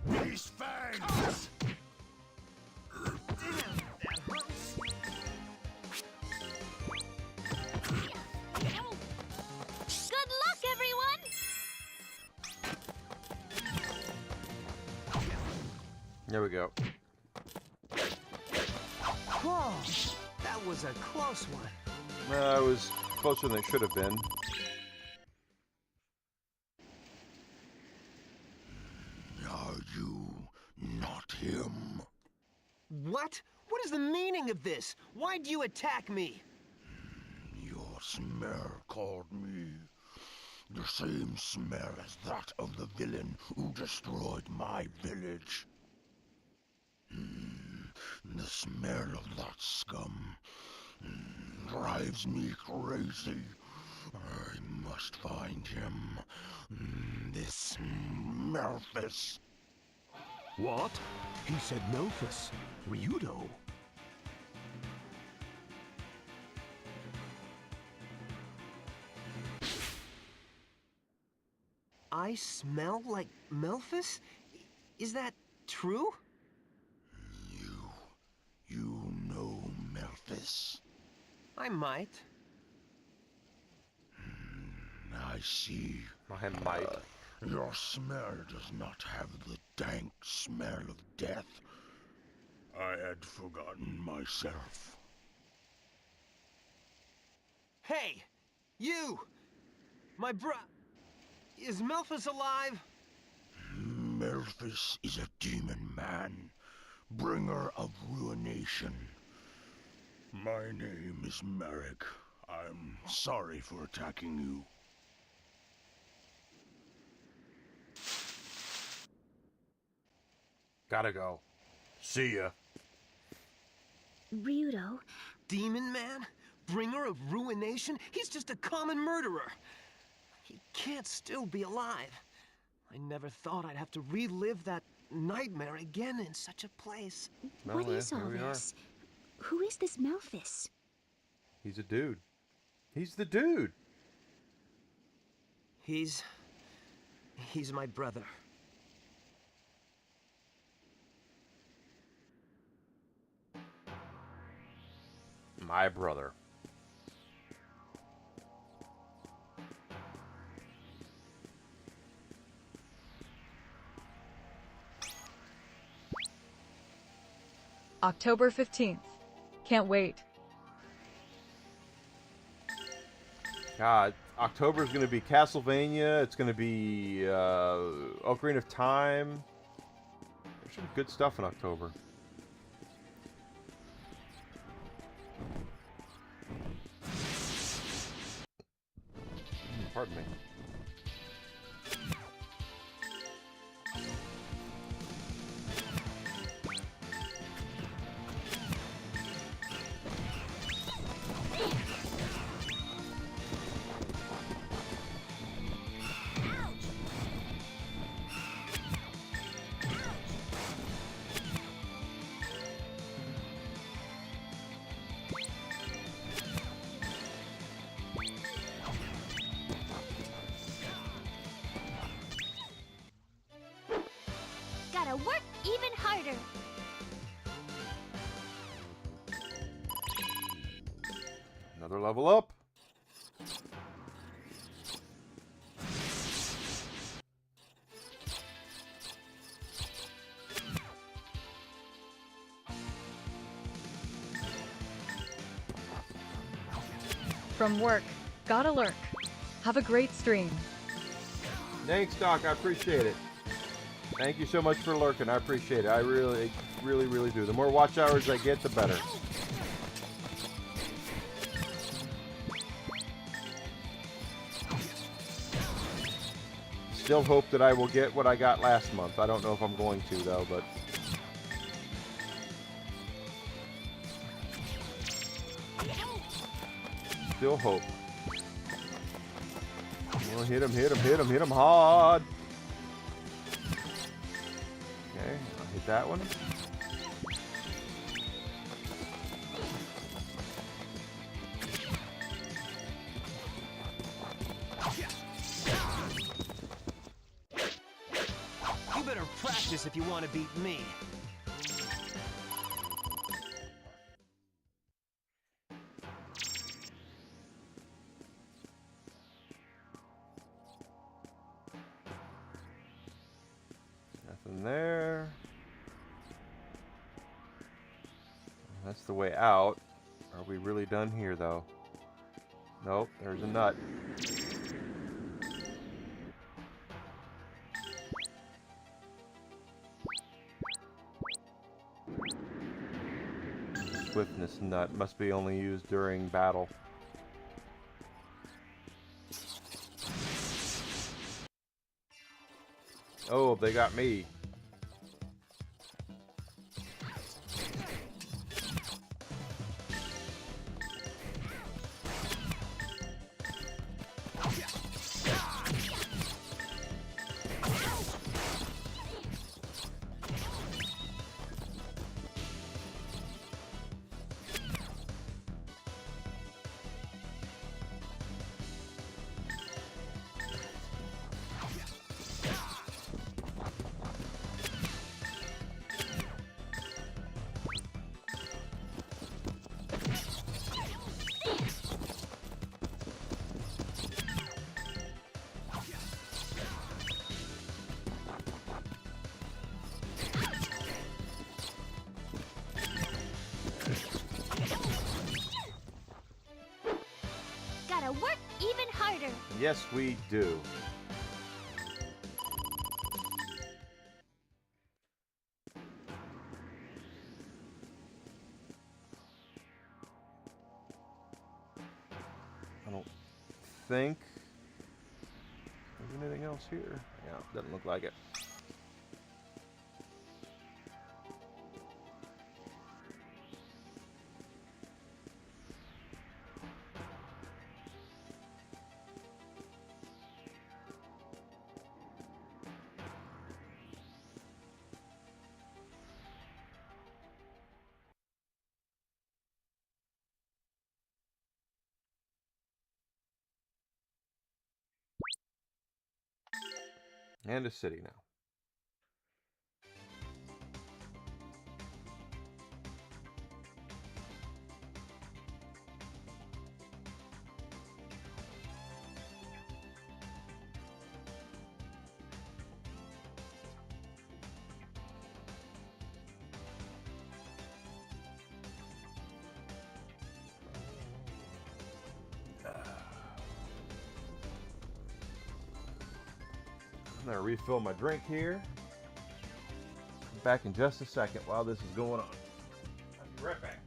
M: These fangs!
C: That hurts.
P: Good luck, everyone!
J: There we go.
C: Whoa, that was a close one.
J: It was closer than it should have been.
M: Are you not him?
C: What? What is the meaning of this? Why'd you attack me?
M: Your smear called me. The same smear as that of the villain who destroyed my village. The smell of that scum drives me crazy. I must find him. This Melphis.
H: What? He said Melphis. Ryudo.
C: I smell like Melphis? Is that true?
M: You know Melphis?
C: I might.
M: I see.
J: I might.
M: Your smell does not have the dank smell of death. I had forgotten myself.
C: Hey! You! My Is Melphis alive?
M: Melphis is a demon man, bringer of ruination. My name is Merrick. I'm sorry for attacking you.
J: Gotta go. See ya.
P: Ryudo.
C: Demon man? Bringer of ruination? He's just a common murderer. He can't still be alive. I never thought I'd have to relive that nightmare again in such a place.
F: What is all this? Who is this Melphis?
J: He's a dude. He's the dude.
C: He's my brother.
J: My brother.
I: October 15th. Can't wait.
J: God, October is going to be Castlevania. It's going to be Ocarina of Time. There's some good stuff in October. Pardon me.
P: Gotta work even harder.
J: Another level up.
I: From work, gotta lurk. Have a great stream.
J: Thanks, Doc. I appreciate it. Thank you so much for lurking. I appreciate it. I really, really, really do. The more watch hours I get, the better. still hope that I will get what I got last month. I don't know if I'm going to, though, but... still hope. Oh, hit him, hit him, hit him, hit him hard. Okay, I'll hit that one.
C: You better practice if you want to beat me.
J: Nothing there. That's the way out. Are we really done here, though? Nope, there's a nut. Swiftness nut must be only used during battle. Oh, they got me.
P: Gotta work even harder.
J: Yes, we do. I don't think there's anything else here. Yeah, doesn't look like it. And a city now. I'm gonna refill my drink here. Back in just a second while this is going on. I'll be right back.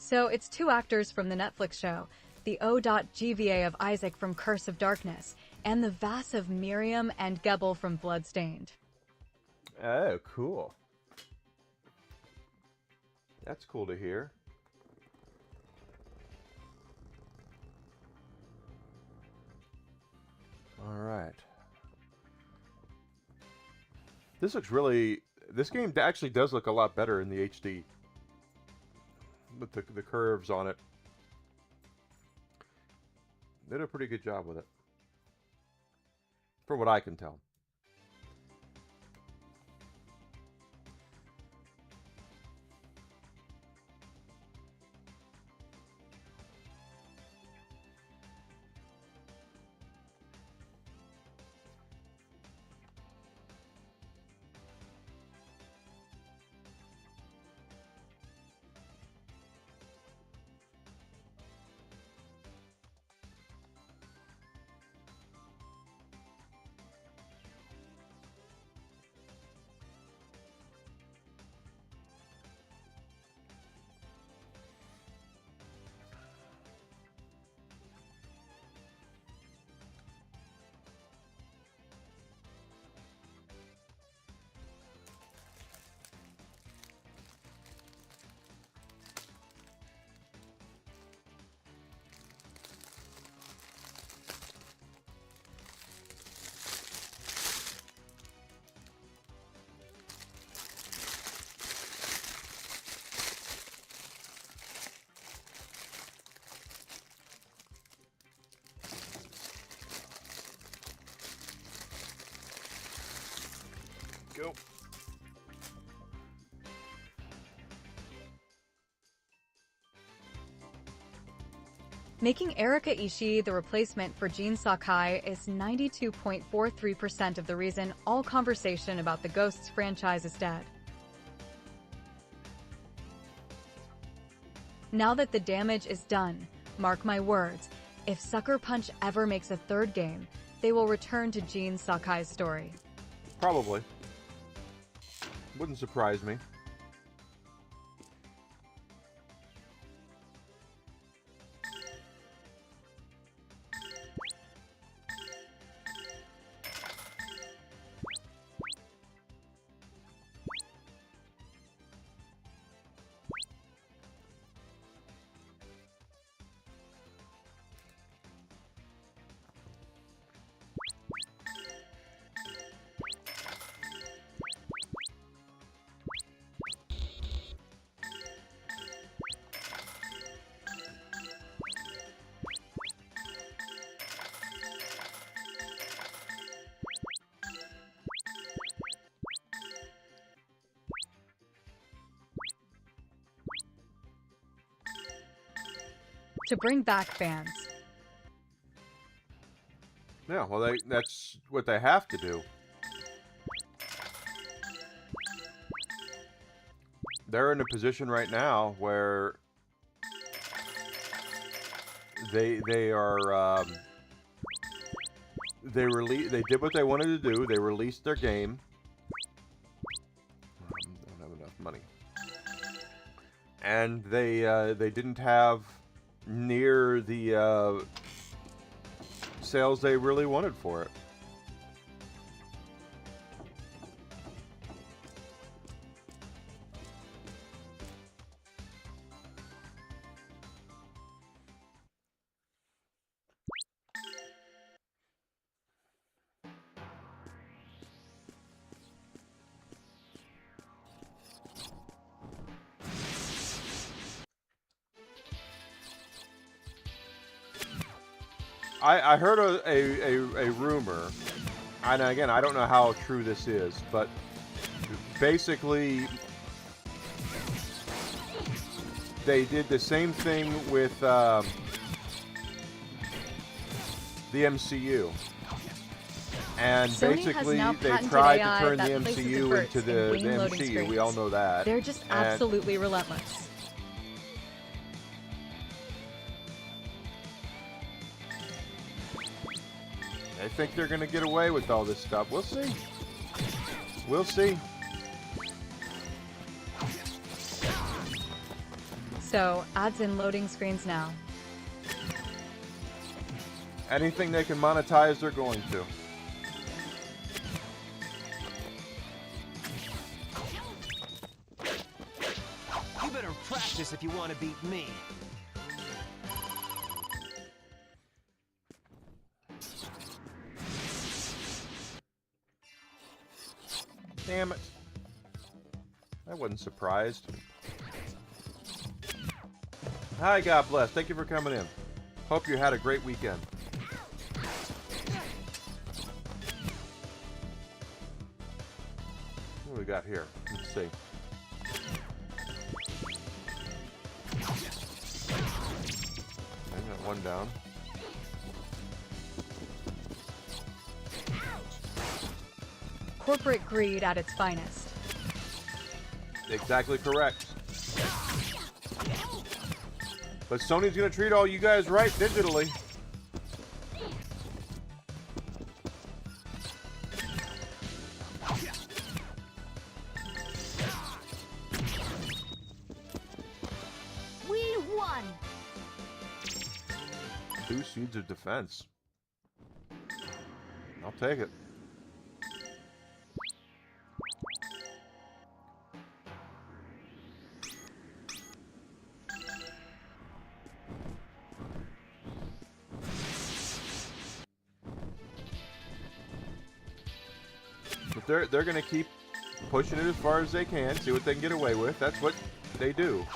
I: So it's two actors from the Netflix show, the O.GVA of Isaac from Curse of Darkness, and the Vass of Miriam and Gebel from Bloodstained.
B: Oh, cool. That's cool to hear. All right. This looks really... This game actually does look a lot better in the HD. With the curves on it. They did a pretty good job with it. From what I can tell. Go.
I: Making Erika Ishii the replacement for Jin Sakai is 92.43% of the reason all conversation about the Ghosts franchise is dead. Now that the damage is done, mark my words, if Sucker Punch ever makes a third game, they will return to Jin Sakai's story.
B: Probably. Wouldn't surprise me.
I: To bring back fans.
B: Yeah, well, that's what they have to do. They're in a position right now where they are they did what they wanted to do. They released their game. Don't have enough money, and they didn't have near the sales they really wanted for it. I heard a rumor, and again, I don't know how true this is, but basically they did the same thing with the MCU. And
I: Sony
B: basically,
I: has now
B: they
I: patented
B: tried
I: AI
B: to turn the
I: that places
B: MCU
I: averts
B: into
I: in
B: the
I: game loading
B: MCU. We
I: screens.
B: all know that.
I: They're just
B: And
I: absolutely relentless.
B: I think they're going to get away with all this stuff. We'll see. We'll see.
I: so ads and loading screens now.
J: Anything they can monetize, they're going to.
C: You better practice if you want to beat me.
J: Damn it. I wasn't surprised. Hi, God bless. Thank you for coming in. Hope you had a great weekend. What do we got here? Let's see. I got one down.
I: Corporate greed at its finest.
J: Exactly correct. But Sony's gonna treat all you guys right digitally.
O: We won!
J: 2 seeds of defense. I'll take it. But they're gonna keep pushing it as far as they can, see what they can get away with. That's what they do.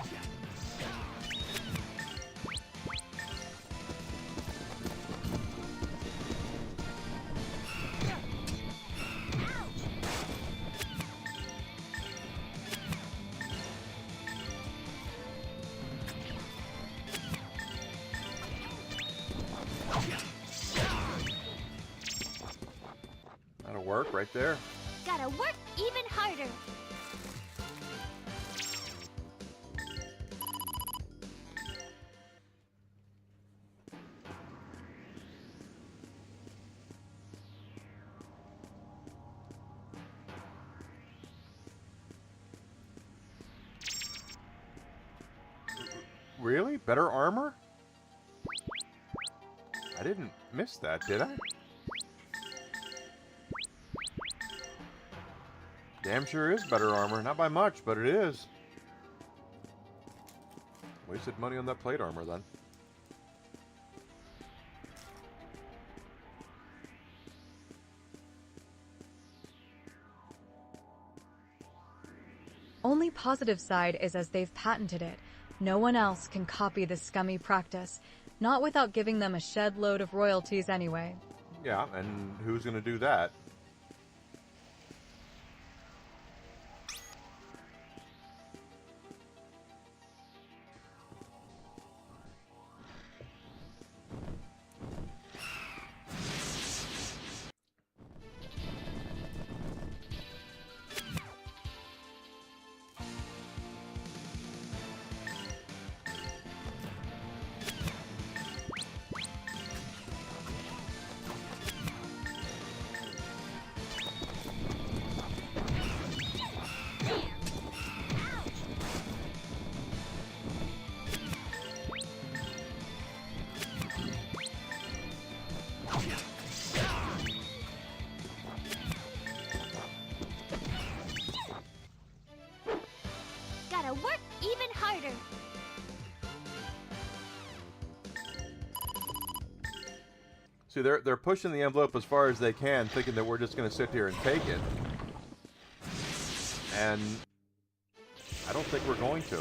J: That'll work right there.
P: Gotta work even harder.
J: Really? Better armor? I didn't miss that, did I? Damn sure is better armor. Not by much, but it is. Wasted money on that plate armor, then.
I: Only positive side is as they've patented it. No one else can copy this scummy practice, not without giving them a shed load of royalties anyway.
J: Yeah, and who's gonna do that?
P: Gotta work even harder.
J: See, they're pushing the envelope as far as they can, thinking that we're just gonna sit here and take it. And I don't think we're going to.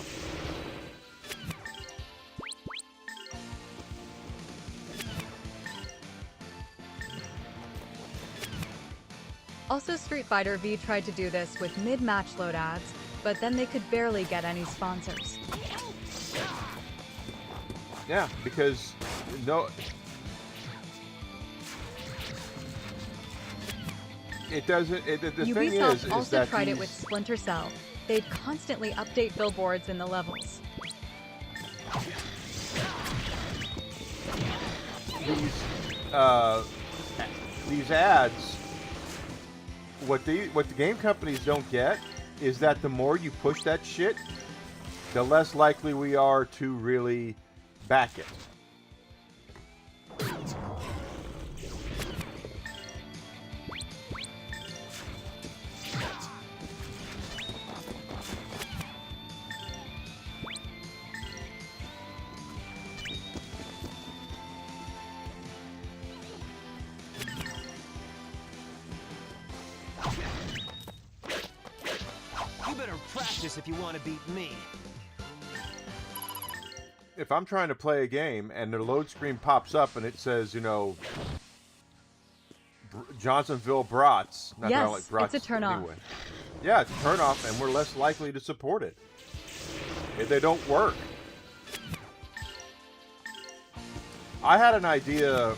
I: Also, Street Fighter V tried to do this with mid-match load ads, but then they could barely get any sponsors.
J: Yeah, because no, it doesn't. The thing
I: Ubisoft
J: is
I: also
J: that
I: tried it with Splinter Cell. They'd constantly update billboards in the levels.
J: These ads, what the game companies don't get is that the more you push that shit,
B: the less likely we are to really back it.
C: You better practice if you want to beat me.
B: If I'm trying to play a game and the load screen pops up and it says, you know, Johnsonville Brats. Not that I
I: Yes,
B: like brats
I: it's a turn off.
B: anyway. Yeah, it's a turn off, and we're less likely to support it if they don't work. I had an idea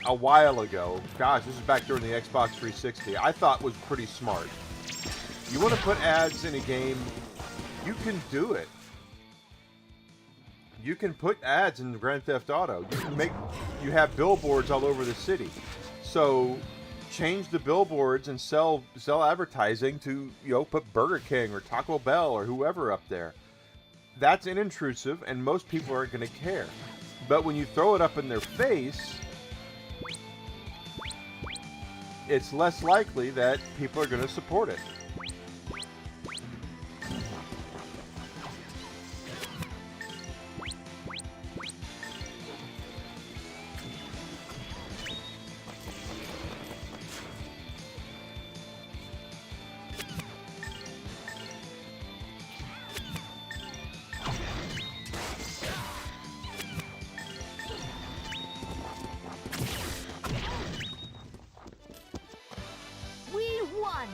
B: a while ago. Gosh, this is back during the Xbox 360. I thought was pretty smart. You want to put ads in a game, you can do it. You can put ads in Grand Theft Auto. You have billboards all over the city. So change the billboards and sell advertising to, you know, put Burger King or Taco Bell or whoever up there. That's inintrusive and most people aren't going to care. But when you throw it up in their face, it's less likely that people are going to support it.
O: We won!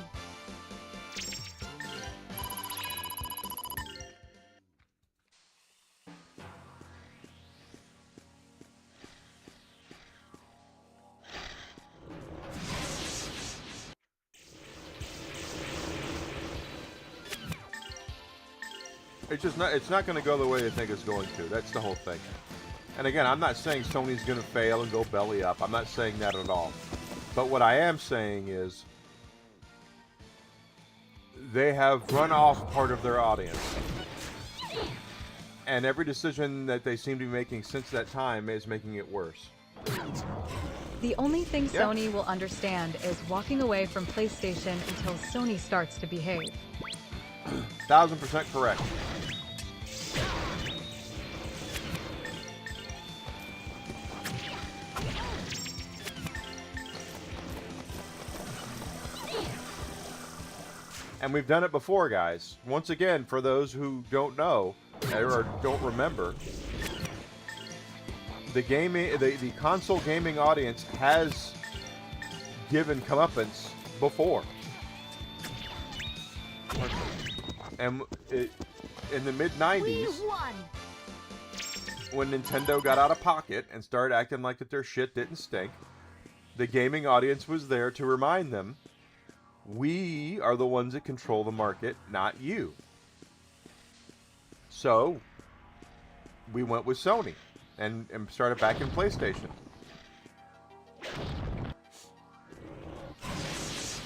B: It's not going to go the way they think it's going to. That's the whole thing. And again, I'm not saying Sony's going to fail and go belly up. I'm not saying that at all. But what I am saying is they have run off part of their audience. And every decision that they seem to be making since that time is making it worse.
I: The only thing
B: Yeah.
I: Sony will understand is walking away from PlayStation until Sony starts to behave.
B: 1000% correct. And we've done it before, guys. Once again, for those who don't know or don't remember, the console gaming audience has given comeuppance before. And in the mid-90s,
O: We won!
B: when Nintendo got out of pocket and started acting like that their shit didn't stink, the gaming audience was there to remind them, we are the ones that control the market, not you. So, we went with Sony and started back in PlayStation.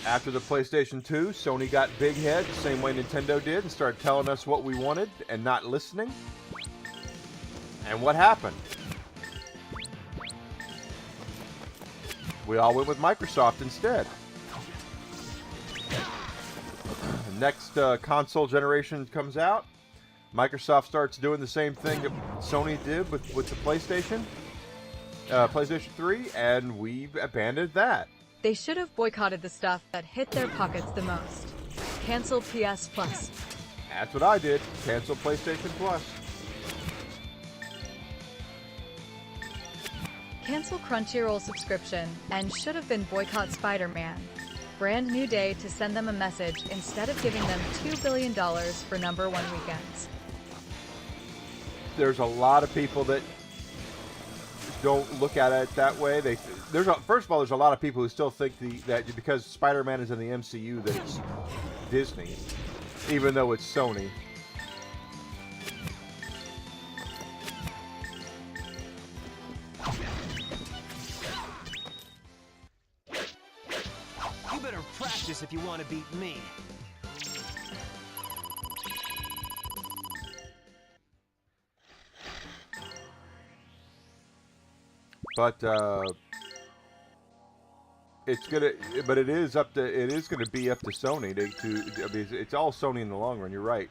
B: After the PlayStation 2, Sony got big head, the same way Nintendo did, and started telling us what we wanted and not listening. And what happened? We all went with Microsoft instead. Next console generation comes out, Microsoft starts doing the same thing that Sony did with the PlayStation 3, and we abandoned that.
I: They should have boycotted the stuff that hit their pockets the most. Cancel PS Plus.
B: That's what I did. Cancel PlayStation Plus.
I: Cancel Crunchyroll subscription and should have been boycott Spider-Man. Brand new day to send them a message instead of giving them $2 billion for #1 weekends.
B: There's a lot of people that don't look at it that way. First of all, there's a lot of people who still think that because Spider-Man is in the MCU that it's Disney, even though it's Sony.
C: You better practice if you want to beat me.
B: But it's gonna, but it is up to, it is gonna be up to Sony to I mean, it's all Sony in the long run. You're right.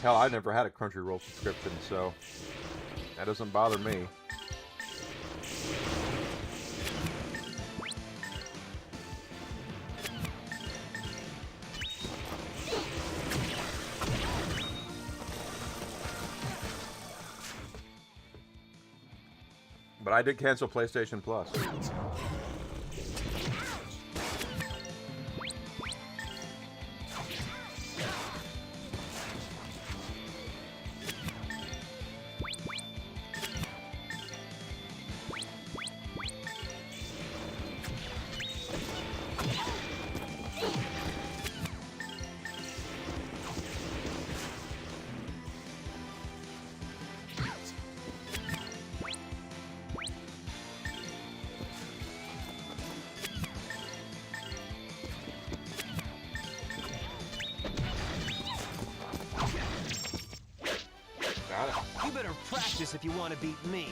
B: Hell, I never had a Crunchyroll subscription, so that doesn't bother me. But I did cancel PlayStation Plus.
C: You better practice if you want to beat me.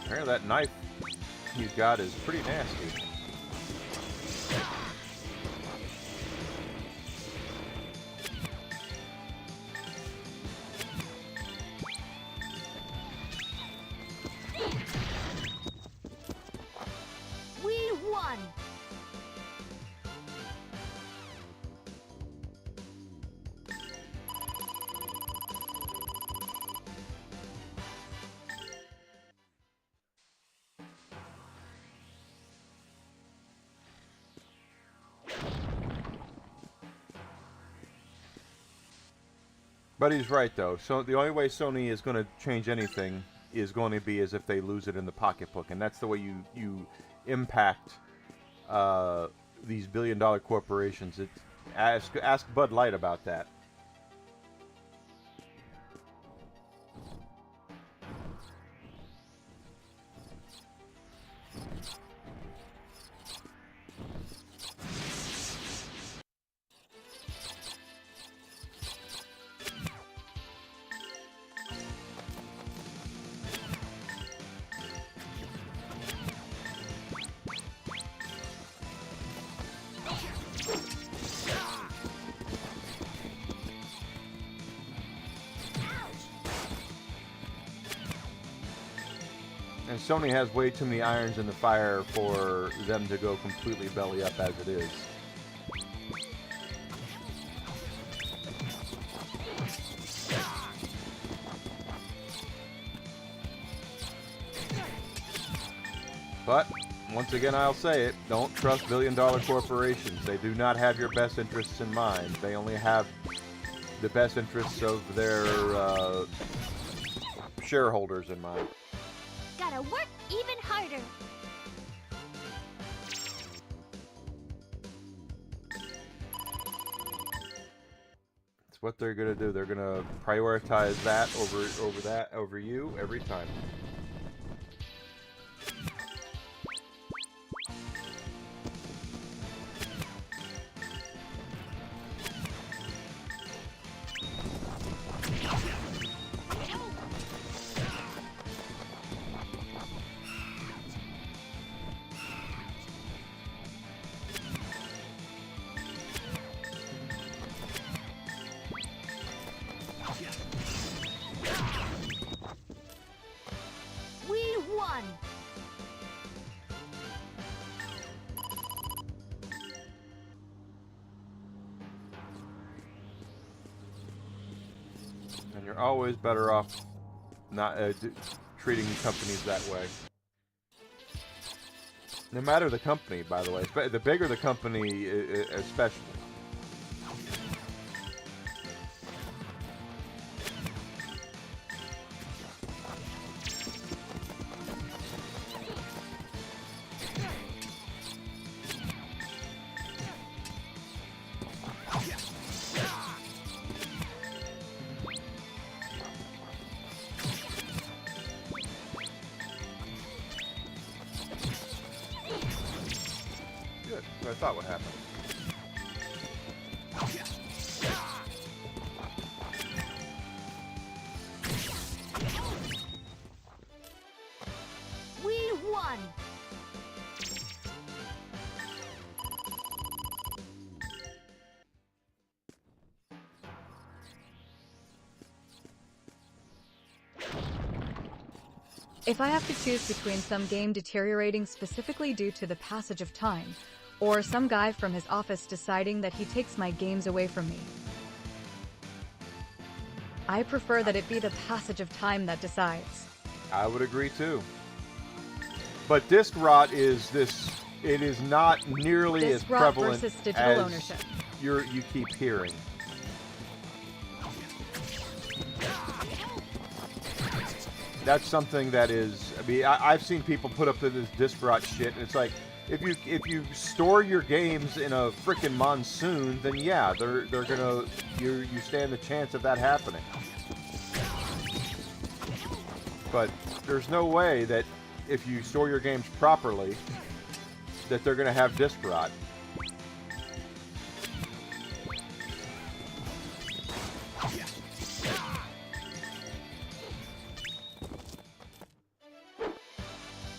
B: Apparently that knife he's got is pretty nasty.
O: We won!
B: But he's right, though. So the only way Sony is going to change anything is going to be as if they lose it in the pocketbook, and that's the way you impact these billion-dollar corporations. Ask Bud Light about that. And Sony has way too many irons in the fire for them to go completely belly up as it is. But, once again I'll say it, don't trust billion-dollar corporations. They do not have your best interests in mind. They only have the best interests of their shareholders in mind.
P: Gotta work even harder.
B: It's what they're gonna do. They're gonna prioritize that over you every time. And you're always better off not treating companies that way. No matter the company, by the way. The bigger the company, especially. Good. That's what I thought would happen.
O: We won!
I: If I have to choose between some game deteriorating specifically due to the passage of time, or some guy from his office deciding that he takes my games away from me, I prefer that it be the passage of time that decides.
B: I would agree too. But disc rot is this. It is not nearly
I: Disc
B: as
I: rot
B: prevalent
I: versus digital
B: as
I: ownership.
B: you keep hearing. That's something that is. I mean, I've seen people put up to this disc rot shit, and it's like, if you store your games in a frickin' monsoon, then yeah, they're gonna you stand the chance of that happening. But there's no way that if you store your games properly, that they're gonna have disc rot.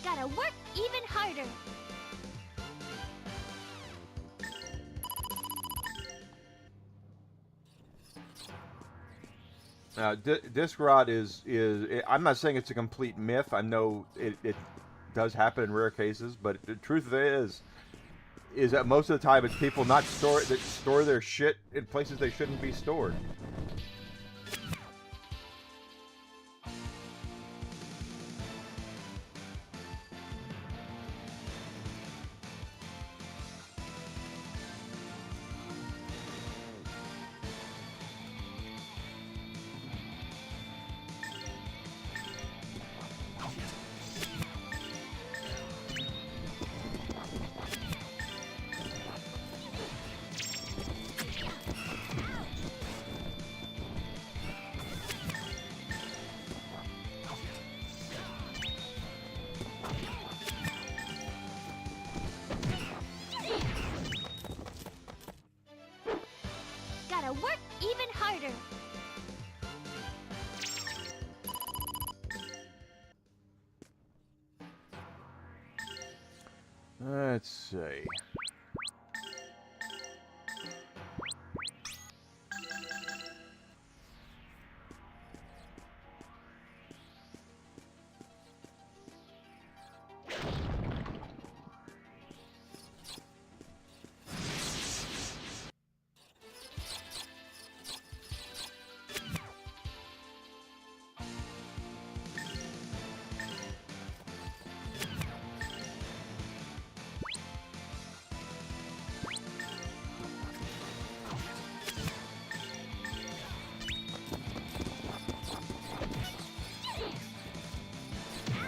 P: Gotta work even harder.
B: Disc rot is I'm not saying it's a complete myth. I know it does happen in rare cases, but the truth of it is that most of the time it's people that store their shit in places they shouldn't be stored.
P: Gotta work even harder.
B: Let's see.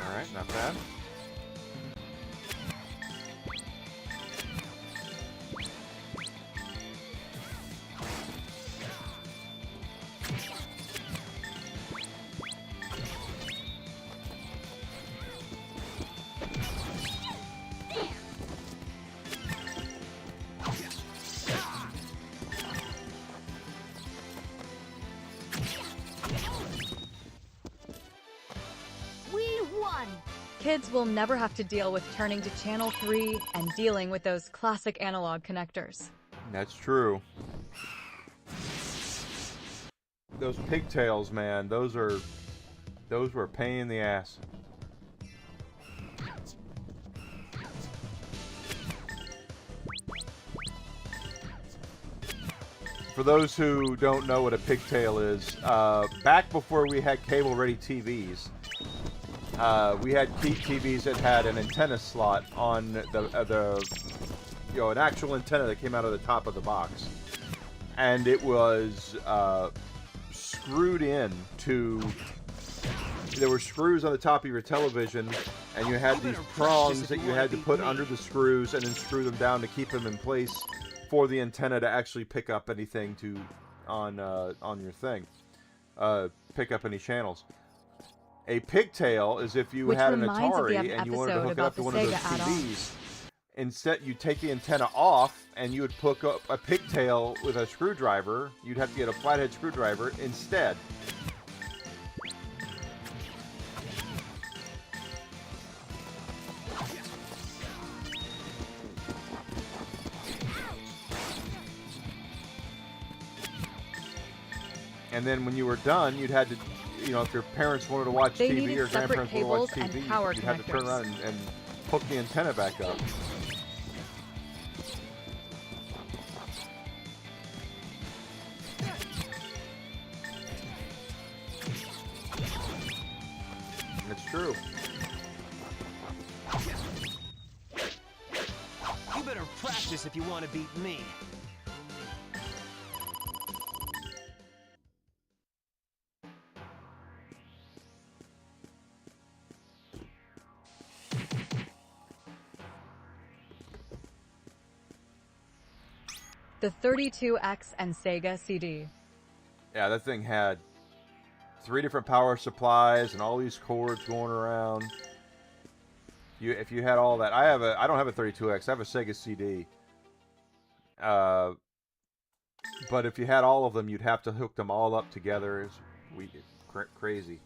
B: Alright, not bad.
O: We won!
I: Kids will never have to deal with turning to Channel 3 and dealing with those classic analog connectors.
B: That's true. Those pigtails, man, those were a pain in the ass.
J: For those who don't know what a pigtail is, back before we had cable-ready TVs, we had TVs that had an antenna slot on the an actual antenna that came out of the top of the box, and it was screwed in to. There were screws on the top of your television, and you had these prongs that you had to put under the screws and then screw them down to keep them in place for the antenna to actually pick up anything on your thing, pick up any channels. A pigtail is if you had an Atari and you wanted to hook it up to one of those TVs. Instead, you take the antenna off and you would hook up a pigtail with a screwdriver. You'd have to get a flathead screwdriver instead. And then when you were done, you'd had to, if your parents wanted to watch TV or grandparents wanted to watch TV, you'd have to turn around and hook the antenna back up. It's true.
C: You better practice if you want to beat me.
I: The 32X and Sega CD.
J: Yeah, that thing had 3 different power supplies and all these cords going around. If you had all that, I don't have a 32X. I have a Sega CD. But if you had all of them, you'd have to hook them all up together. It's crazy.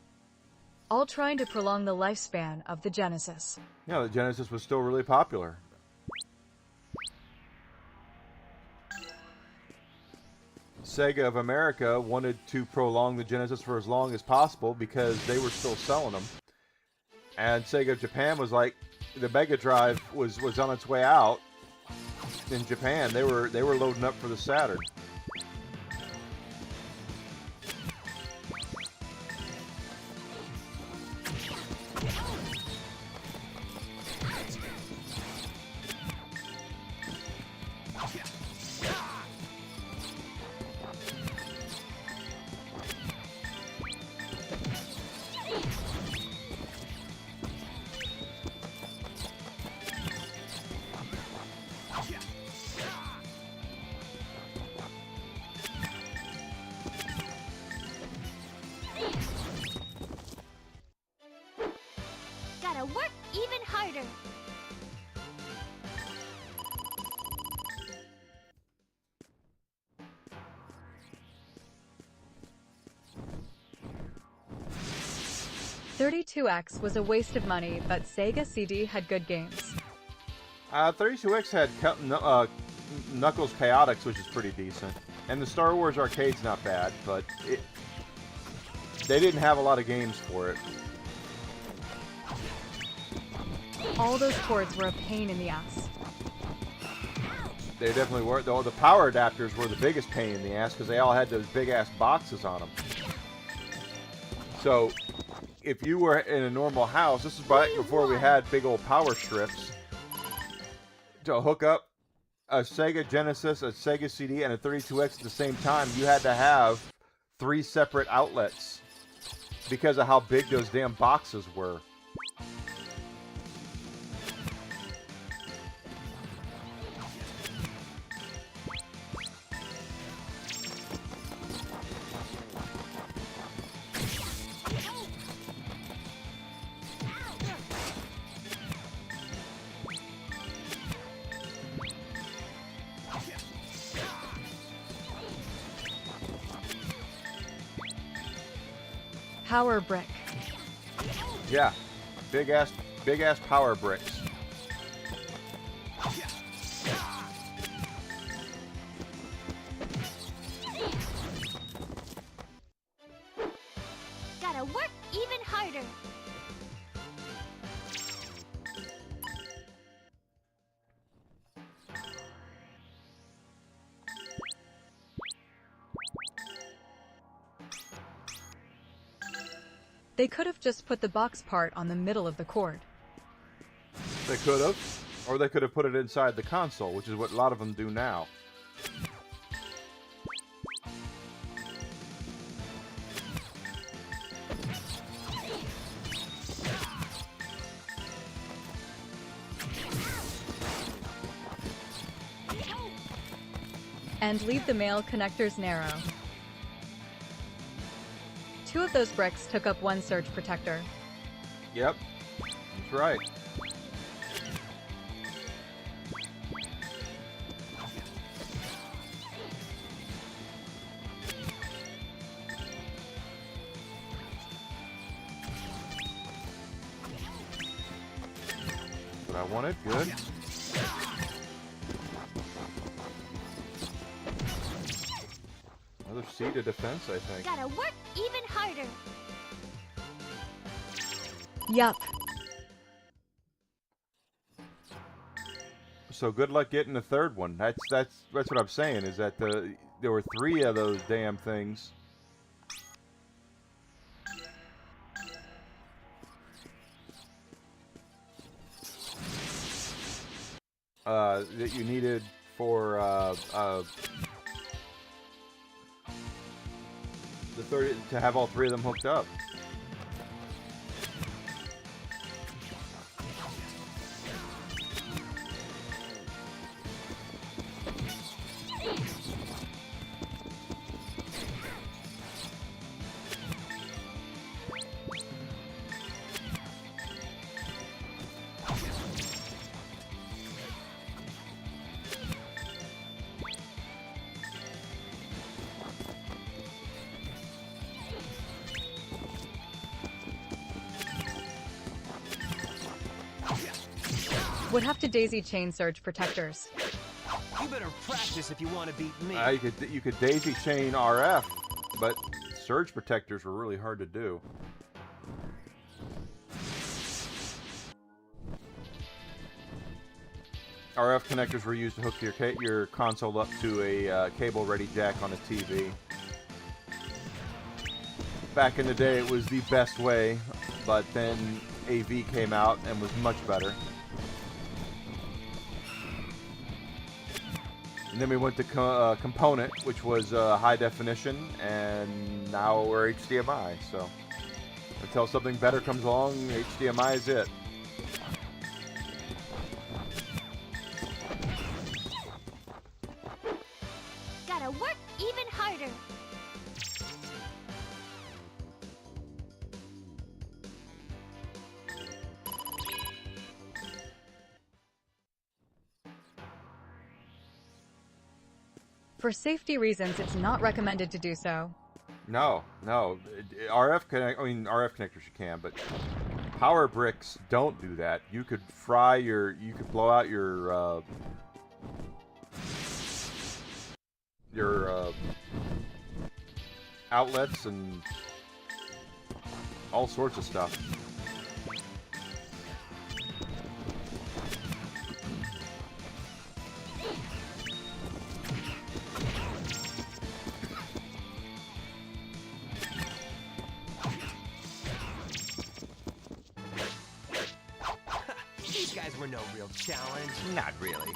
I: All trying to prolong the lifespan of the Genesis.
J: Yeah, the Genesis was still really popular. Sega of America wanted to prolong the Genesis for as long as possible because they were still selling them. And Sega of Japan was like, the Mega Drive was on its way out in Japan. They were loading up for the Saturn.
P: Gotta work even harder.
I: .32X was a waste of money, but Sega CD had good games.
J: 32X had Knuckles Chaotix, which is pretty decent. And the Star Wars Arcade's not bad, but they didn't have a lot of games for it.
I: All those cords were a pain in the ass.
J: They definitely were. Though the power adapters were the biggest pain in the ass because they all had those big-ass boxes on them. So, if you were in a normal house, this is back before we had big old power strips, to hook up a Sega Genesis, a Sega CD, and a 32X at the same time, you had to have 3 separate outlets because of how big those damn boxes were.
I: Power brick.
J: Yeah, big ass power bricks.
P: Gotta work even harder.
I: They could have just put the box part on the middle of the cord.
B: They could have. Or they could have put it inside the console, which is what a lot of them do now.
I: And leave the male connectors narrow. 2 of those bricks took up 1 surge protector.
B: Yep, that's right. What I wanted, good. Another seed of defense, I think.
P: Gotta work even harder.
I: Yup.
B: So good luck getting the third one. That's what I'm saying, is that there were 3 of those damn things. That you needed for the third to have all 3 of them hooked up.
I: Would have to daisy chain surge protectors.
C: You better practice if you want to beat me.
B: You could daisy chain RF, but surge protectors were really hard to do. RF connectors were used to hook your console up to a cable-ready jack on a TV. Back in the day, it was the best way, but then AV came out and was much better. And then we went to component, which was high definition, and now we're HDMI. So until something better comes along, HDMI is it.
P: Gotta work even harder.
I: For safety reasons, it's not recommended to do so.
B: No. RF connectors you can, but power bricks don't do that. You could you could blow out your outlets and all sorts of stuff.
C: These guys were no real challenge.
Q: Not really.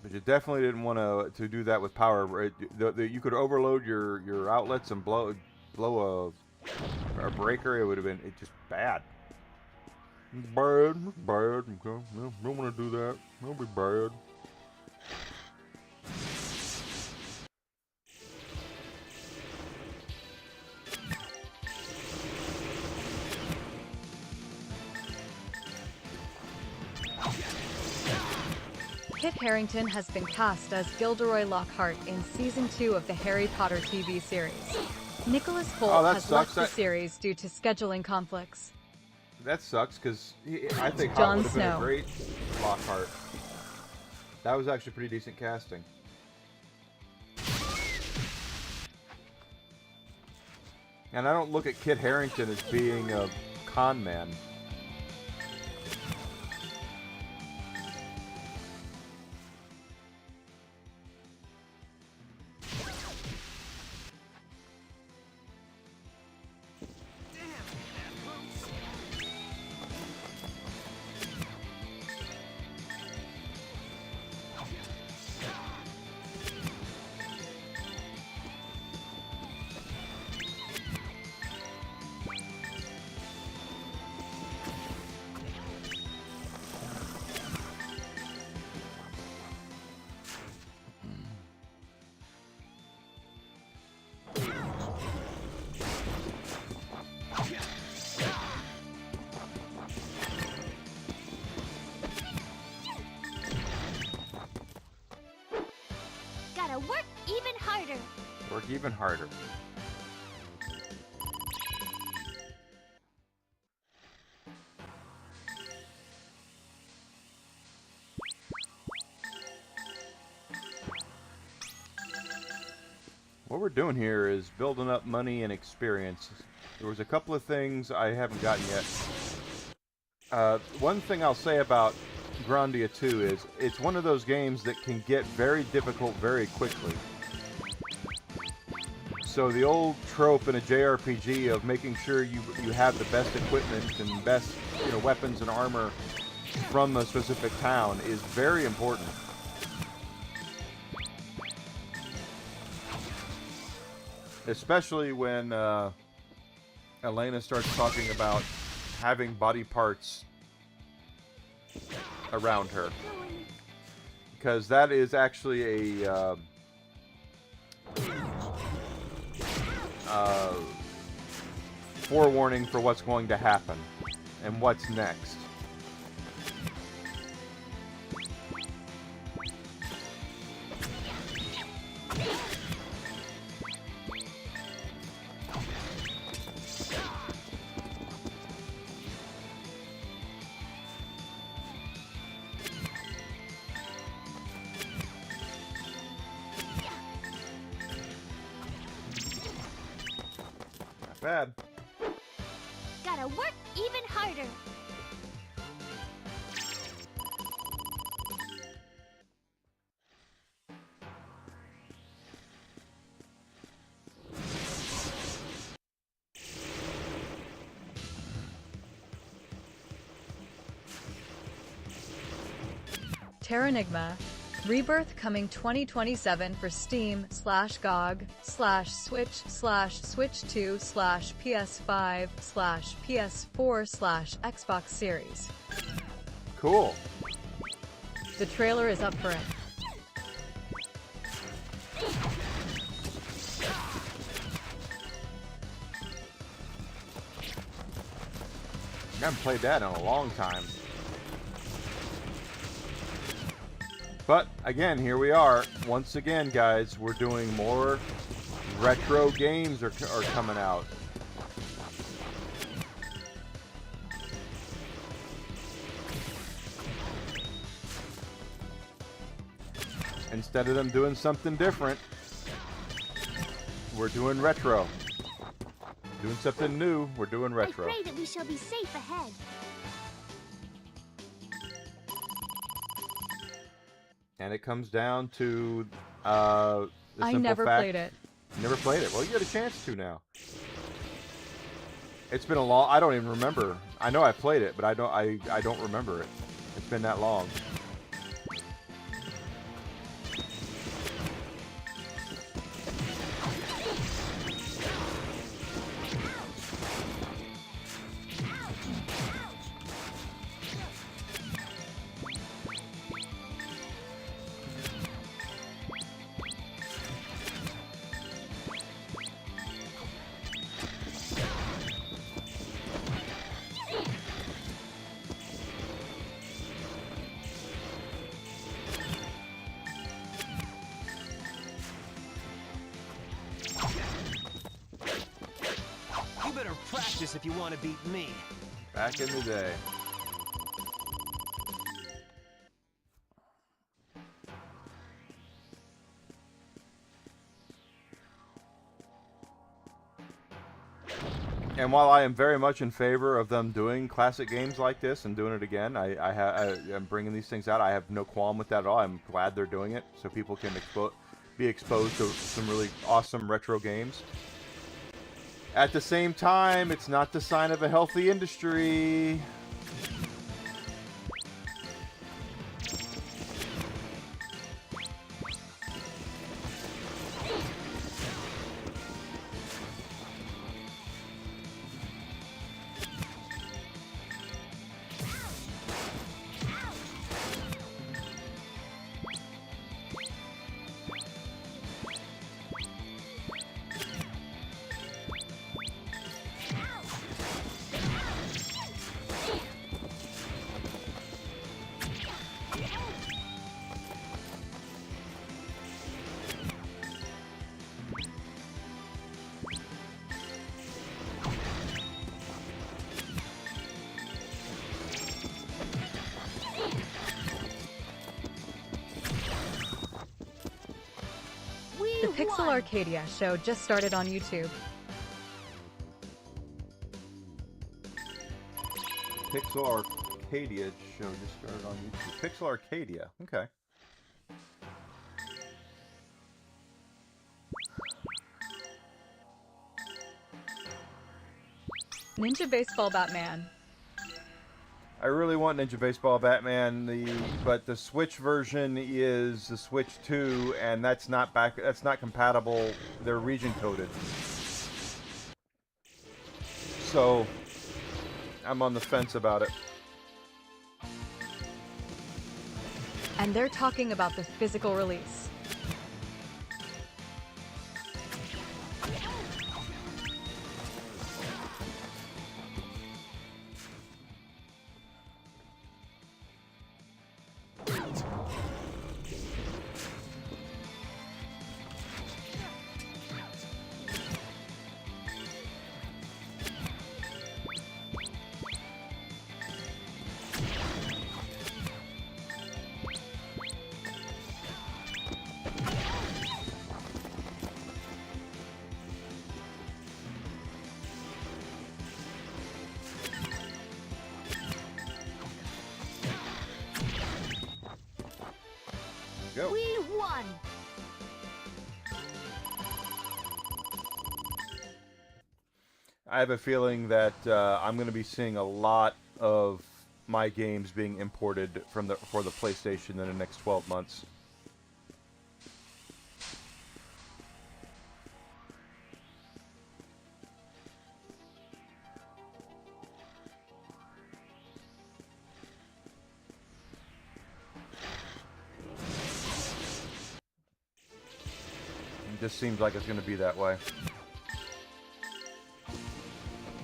B: But you definitely didn't want to do that with power. You could overload your outlets and blow a breaker. It would have been just bad. Bad. Okay. No, don't want to do that. That'll be bad.
I: Kit Harington has been cast as Gilderoy Lockhart in Season 2 of the Harry Potter TV series. Nicholas Hoult has left the series due to scheduling conflicts.
B: That sucks, because I think
I: Jon
B: Hoult would have been a
I: Snow.
B: great Lockhart. That was actually pretty decent casting. And I don't look at Kit Harington as being a con man.
P: Gotta work even harder.
B: Work even harder. What we're doing here is building up money and experience. There was a couple of things I haven't gotten yet. One thing I'll say about Grandia 2 is it's one of those games that can get very difficult very quickly. So the old trope in a JRPG of making sure you have the best equipment and best weapons and armor from a specific town is very important. Especially when Elena starts talking about having body parts around her. Because that is actually a forewarning for what's going to happen and what's next. Bad.
P: Gotta work even harder.
I: Terranigma. Rebirth coming 2027 for Steam /GOG /Switch/Switch 2 /PS5 /PS4 /Xbox Series.
B: Cool.
I: The trailer is up for it.
B: I haven't played that in a long time. But, again, here we are. Once again, guys, we're doing more retro games are coming out. Instead of them doing something different, we're doing retro. Doing something new, we're doing retro.
P: I pray that we shall be safe ahead.
B: And it comes down to the
I: I
B: simple
I: never
B: fact,
I: played it.
B: Never played it. Well, you get a chance to now. It's been a long. I don't even remember. I know I played it, but I don't remember it. It's been that long.
C: You better practice if you want to beat me.
B: Back in the day. And while I am very much in favor of them doing classic games like this and doing it again, I'm bringing these things out. I have no qualm with that at all. I'm glad they're doing it so people can be exposed to some really awesome retro games. At the same time, it's not the sign of a healthy industry.
I: Pixel
O: won.
I: Arcadia show just started on YouTube.
J: Pixel Arcadia show just started on YouTube. Pixel Arcadia. Okay.
I: Ninja Baseball Batman.
J: I really want Ninja Baseball Batman, but the Switch version is the Switch 2, and that's not compatible. They're region coded. So I'm on the fence about it.
I: And they're talking about the physical release.
J: Go.
O: We won.
J: I have a feeling that I'm going to be seeing a lot of my games being imported for the PlayStation in the next 12 months. It just seems like it's going to be that way.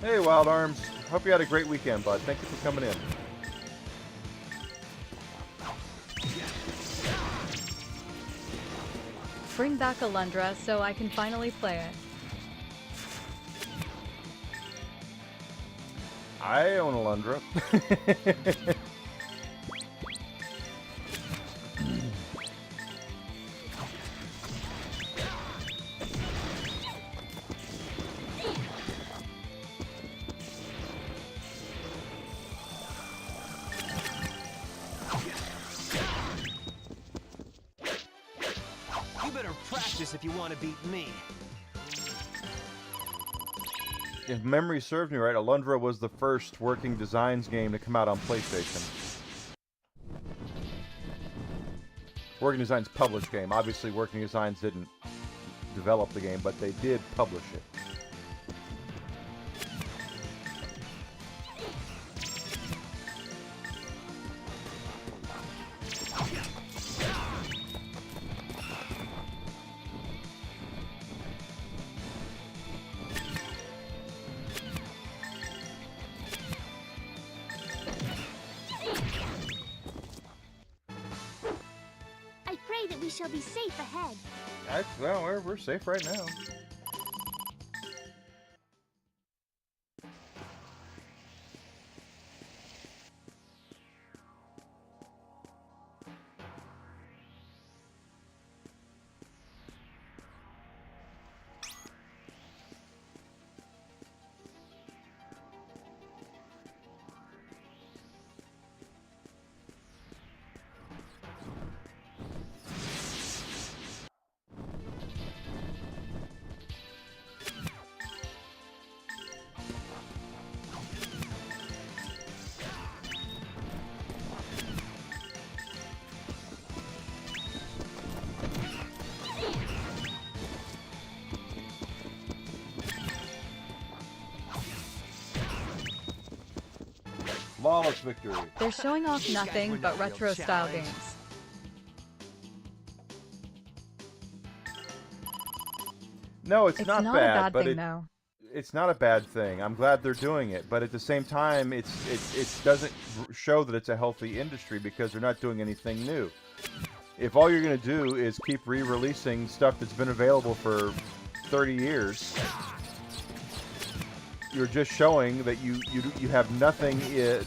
J: Hey, Wild Arms. Hope you had a great weekend, bud. Thank you for coming in.
I: Bring back Alundra so I can finally play it.
J: I own Alundra.
C: You better practice if you want to beat me.
J: If memory serves me right, Alundra was the first Working Designs game to come out on PlayStation. Working Designs published game. Obviously, Working Designs didn't develop the game, but they did publish it.
P: I pray that we shall be safe ahead.
J: Well, we're safe right now. Flawless victory.
I: They're showing off nothing
C: were
I: but
C: no real
I: retro-style
C: challenge.
I: games.
J: No, it's not
I: not
J: bad,
I: a bad
J: but
I: thing, though.
J: it's not a bad thing. I'm glad they're doing it, but at the same time, it doesn't show that it's a healthy industry because they're not doing anything new. If all you're going to do is keep re-releasing stuff that's been available for 30 years, you're just showing that you have nothing,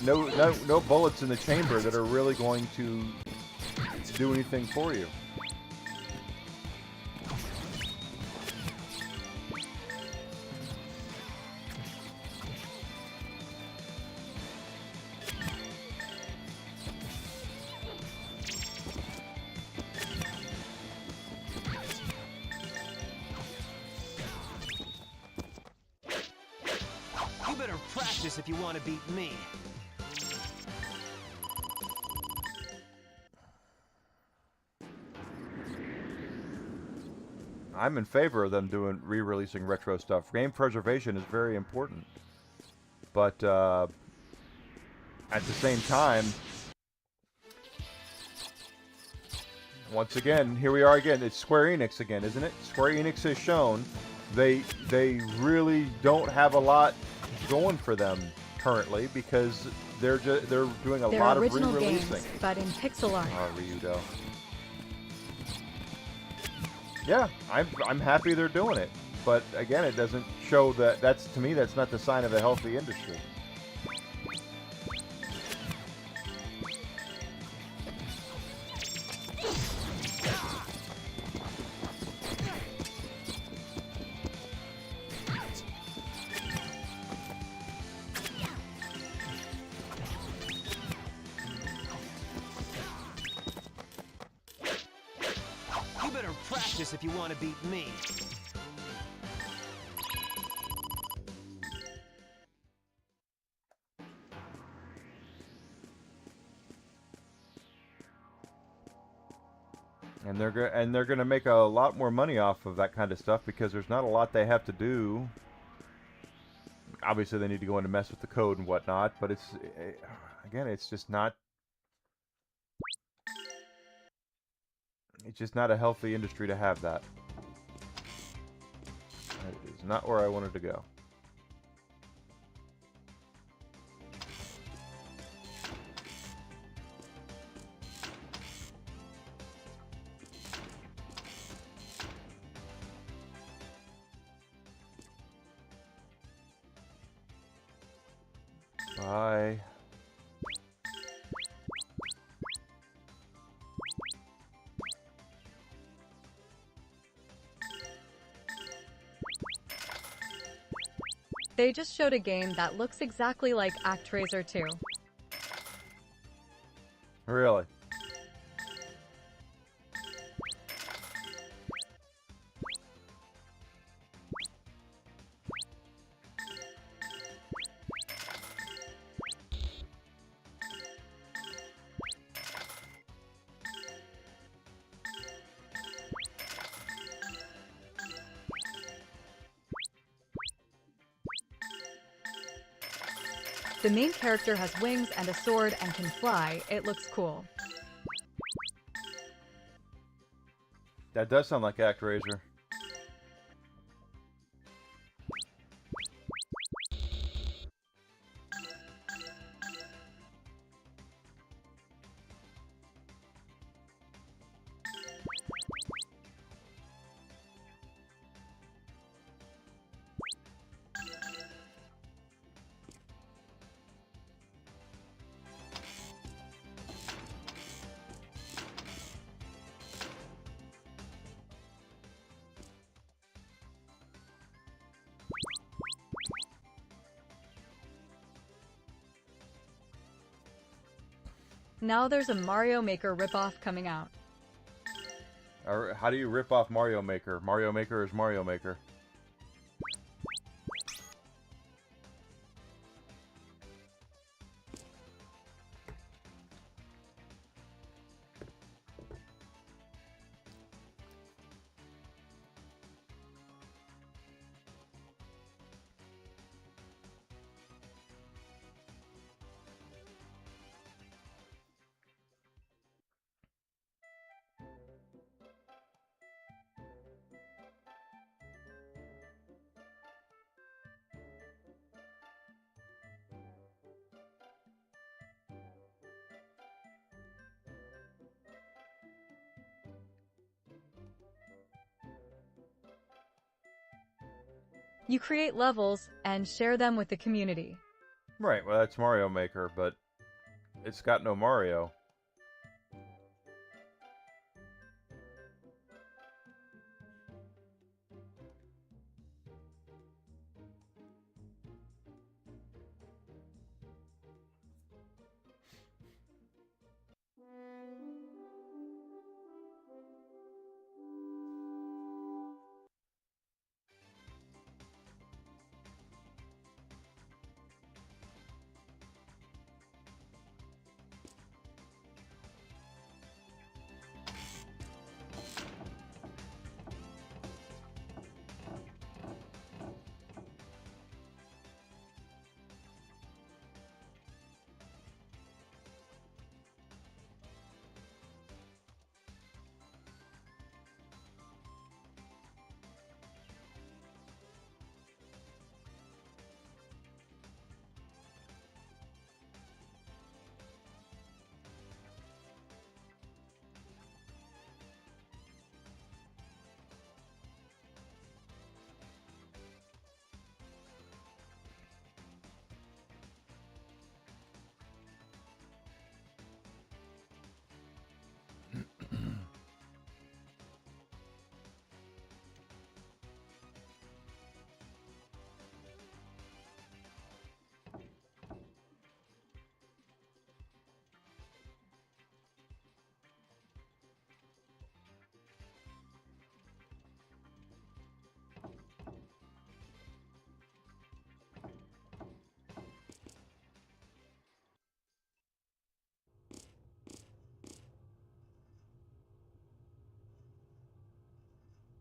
J: no bullets in the chamber that are really going to do anything for you.
C: practice if you want to beat me.
J: I'm in favor of them doing re-releasing retro stuff. Game preservation is very important, but at the same time, once again, here we are again. It's Square Enix again, isn't it? Square Enix has shown they really don't have a lot going for them currently because they're doing a lot of
I: original
J: re-releasing.
I: games, but in pixel art.
J: Oh, Ryudo. Yeah, I'm happy they're doing it, but again, it doesn't show that. That's, to me, that's not the sign of a healthy industry.
C: You better practice if you want to beat me.
J: And they're gonna make a lot more money off of that kind of stuff because there's not a lot they have to do. Obviously, they need to go in and mess with the code and whatnot, but it's again, it's just not a healthy industry to have that. It is not where I wanted to go. Bye.
I: They just showed a game that looks exactly like ActRaiser 2.
J: Really?
I: The main character has wings and a sword and can fly. It looks cool.
J: That does sound like ActRaiser.
I: Now there's a Mario Maker ripoff coming out.
J: How do you rip off Mario Maker? Mario Maker is Mario Maker.
I: You create levels and share them with the community.
J: Right, well that's Mario Maker, but it's got no Mario.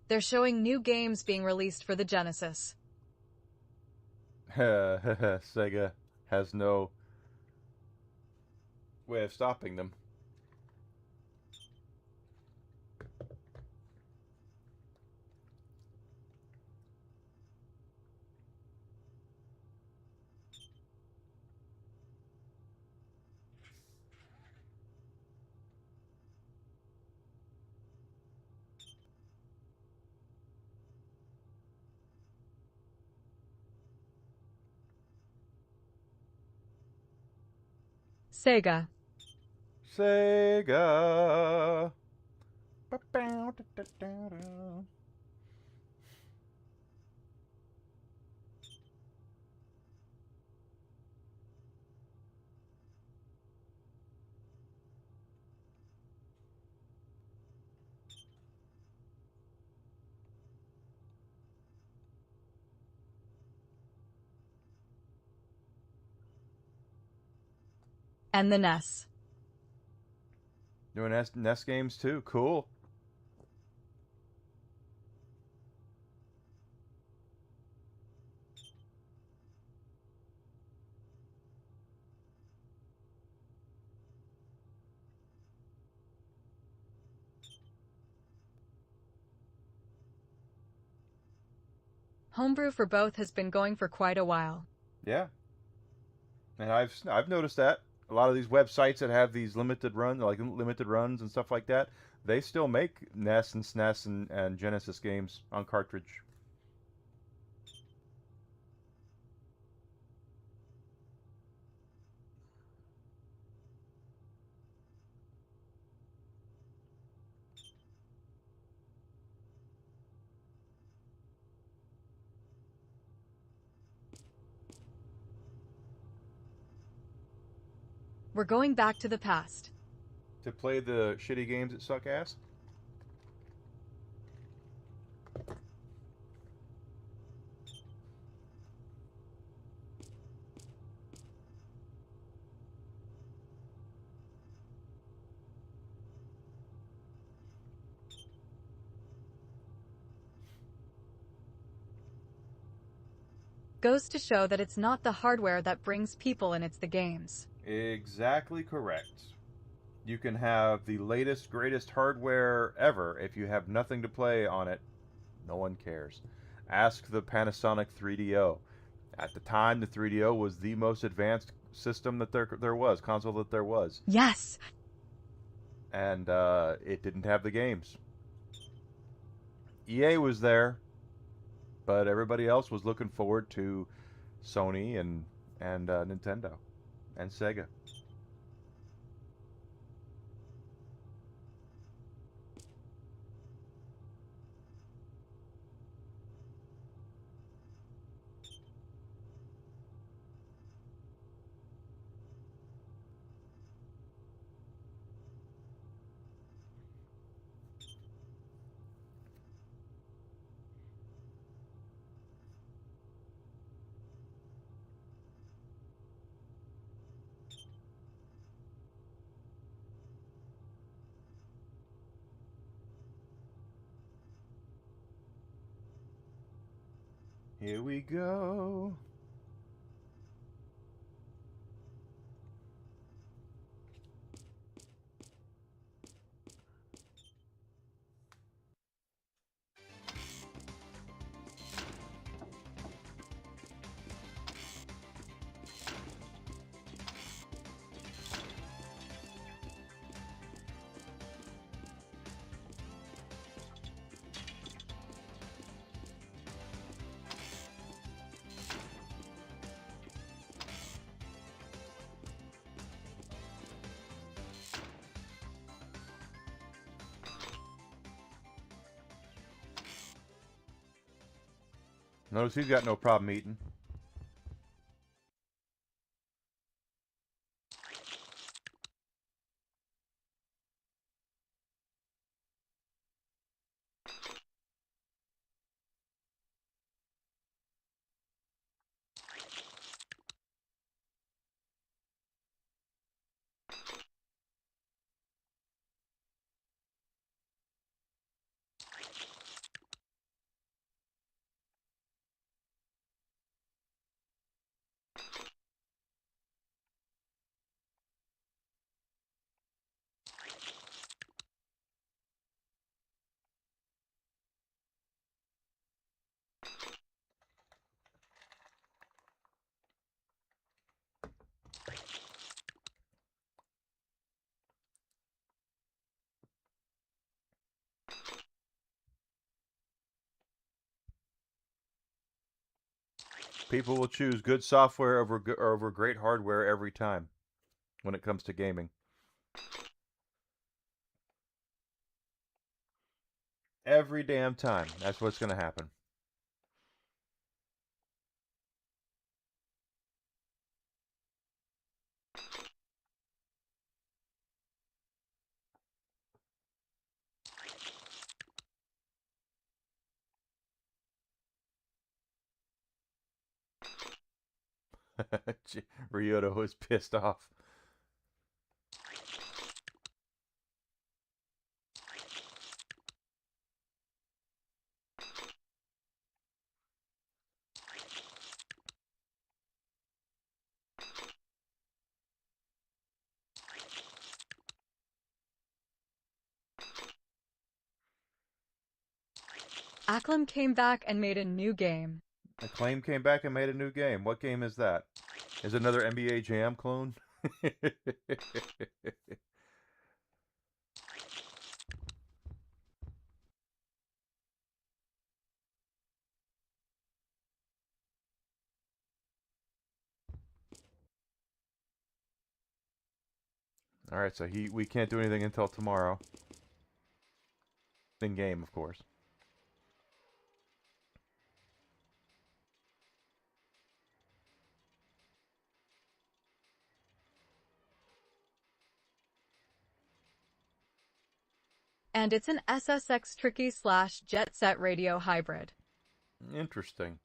I: They're showing new games being released for the Genesis.
J: Sega has no way of stopping them.
I: Sega.
J: Sega.
I: And the NES.
J: Doing NES games too. Cool.
I: Homebrew for both has been going for quite a while.
J: Yeah. And I've noticed that a lot of these websites that have these limited runs, like limited runs and stuff like that, they still make NES and SNES and Genesis games on cartridge.
I: We're going back to the past.
J: To play the shitty games that suck ass?
I: Goes to show that it's not the hardware that brings people in, it's the games.
J: Exactly correct. You can have the latest, greatest hardware ever. If you have nothing to play on it, no one cares. Ask the Panasonic 3DO. At the time, the 3DO was the most advanced system that there was, console that there was.
I: Yes!
J: And it didn't have the games. EA was there, but everybody else was looking forward to Sony and Nintendo and Sega. Here we go. Notice he's got no problem eating. People will choose good software over great hardware every time when it comes to gaming. Every damn time. That's what's going to happen. Ryota was pissed off.
I: Acclaim came back and made a new game.
J: Acclaim came back and made a new game. What game is that? Is it another NBA Jam clone? All right, so we can't do anything until tomorrow. In game, of course.
I: And it's an SSX Tricky / Jet Set Radio hybrid.
J: Interesting.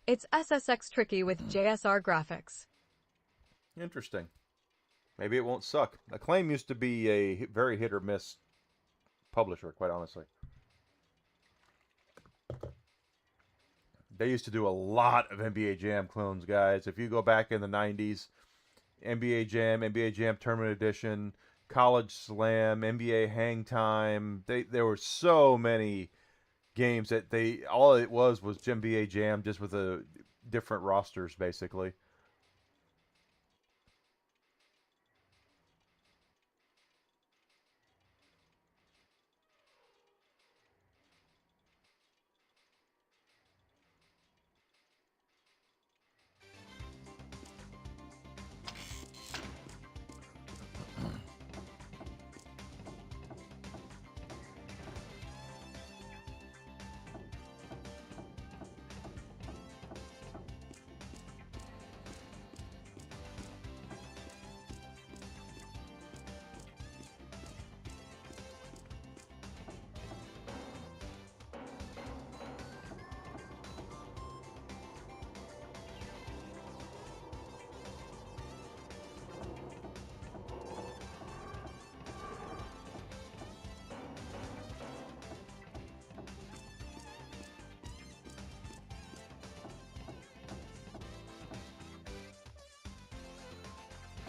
I: It's SSX Tricky with JSR graphics.
J: Interesting. Maybe it won't suck. Acclaim used to be a very hit or miss publisher, quite honestly. They used to do a lot of NBA Jam clones, guys. If you go back in the 90s, NBA Jam Tournament Edition, College Slam, NBA Hang Time, there were so many games that all it was NBA Jam just with a different rosters, basically.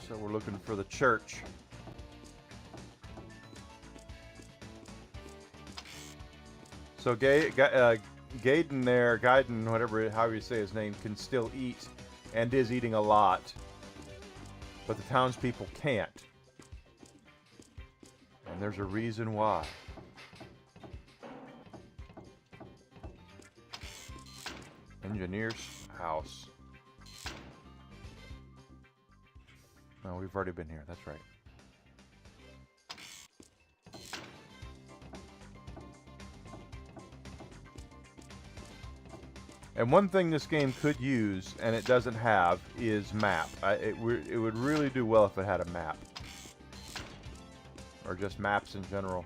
J: So we're looking for the church. So Gaiden there, however you say his name, can still eat and is eating a lot. But the townspeople can't. And there's a reason why. Engineer's house. No, we've already been here. That's right. And one thing this game could use, and it doesn't have, is map. It would really do well if it had a map. Or just maps in general.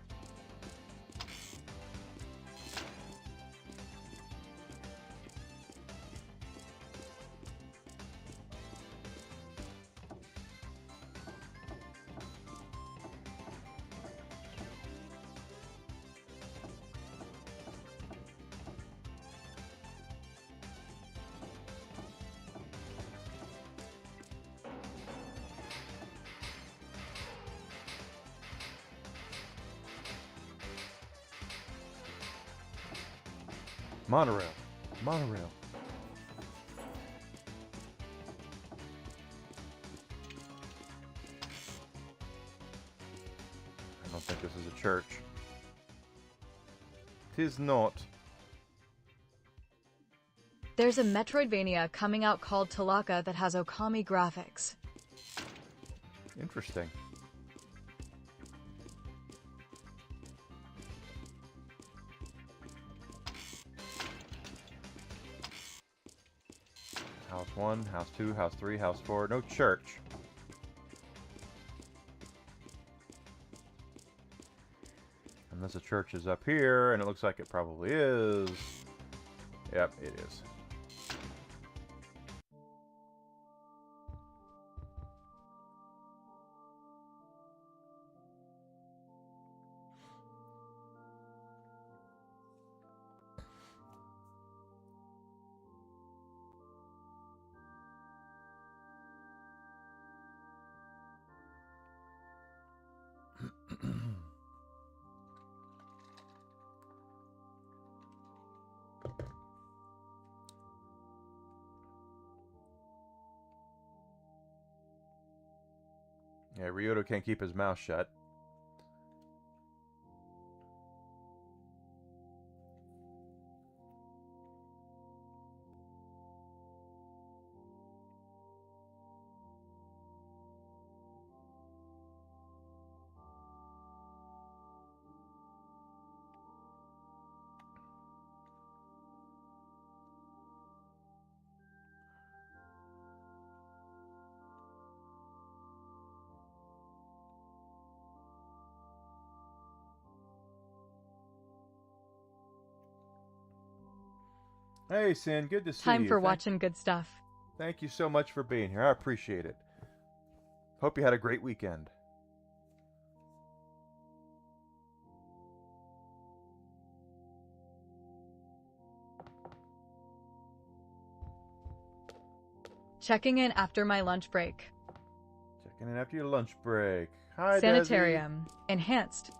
J: Monorail. Monorail. think this is a church. Tis not.
I: There's a Metroidvania coming out called Talaka that has Okami graphics.
J: Interesting. House 1, House 2, House 3, House 4. No church. Unless the church is up here, and it looks like it probably is. Yep, it is. Yeah, Ryoto can't keep his mouth shut. Hey, Sin, good to see you.
I: Time for watching good stuff.
J: Thank you so much for being here. I appreciate it. Hope you had a great weekend.
I: Checking in after my lunch break.
J: Checking in after your lunch break. Hi,
I: Sanitarium. Enhanced.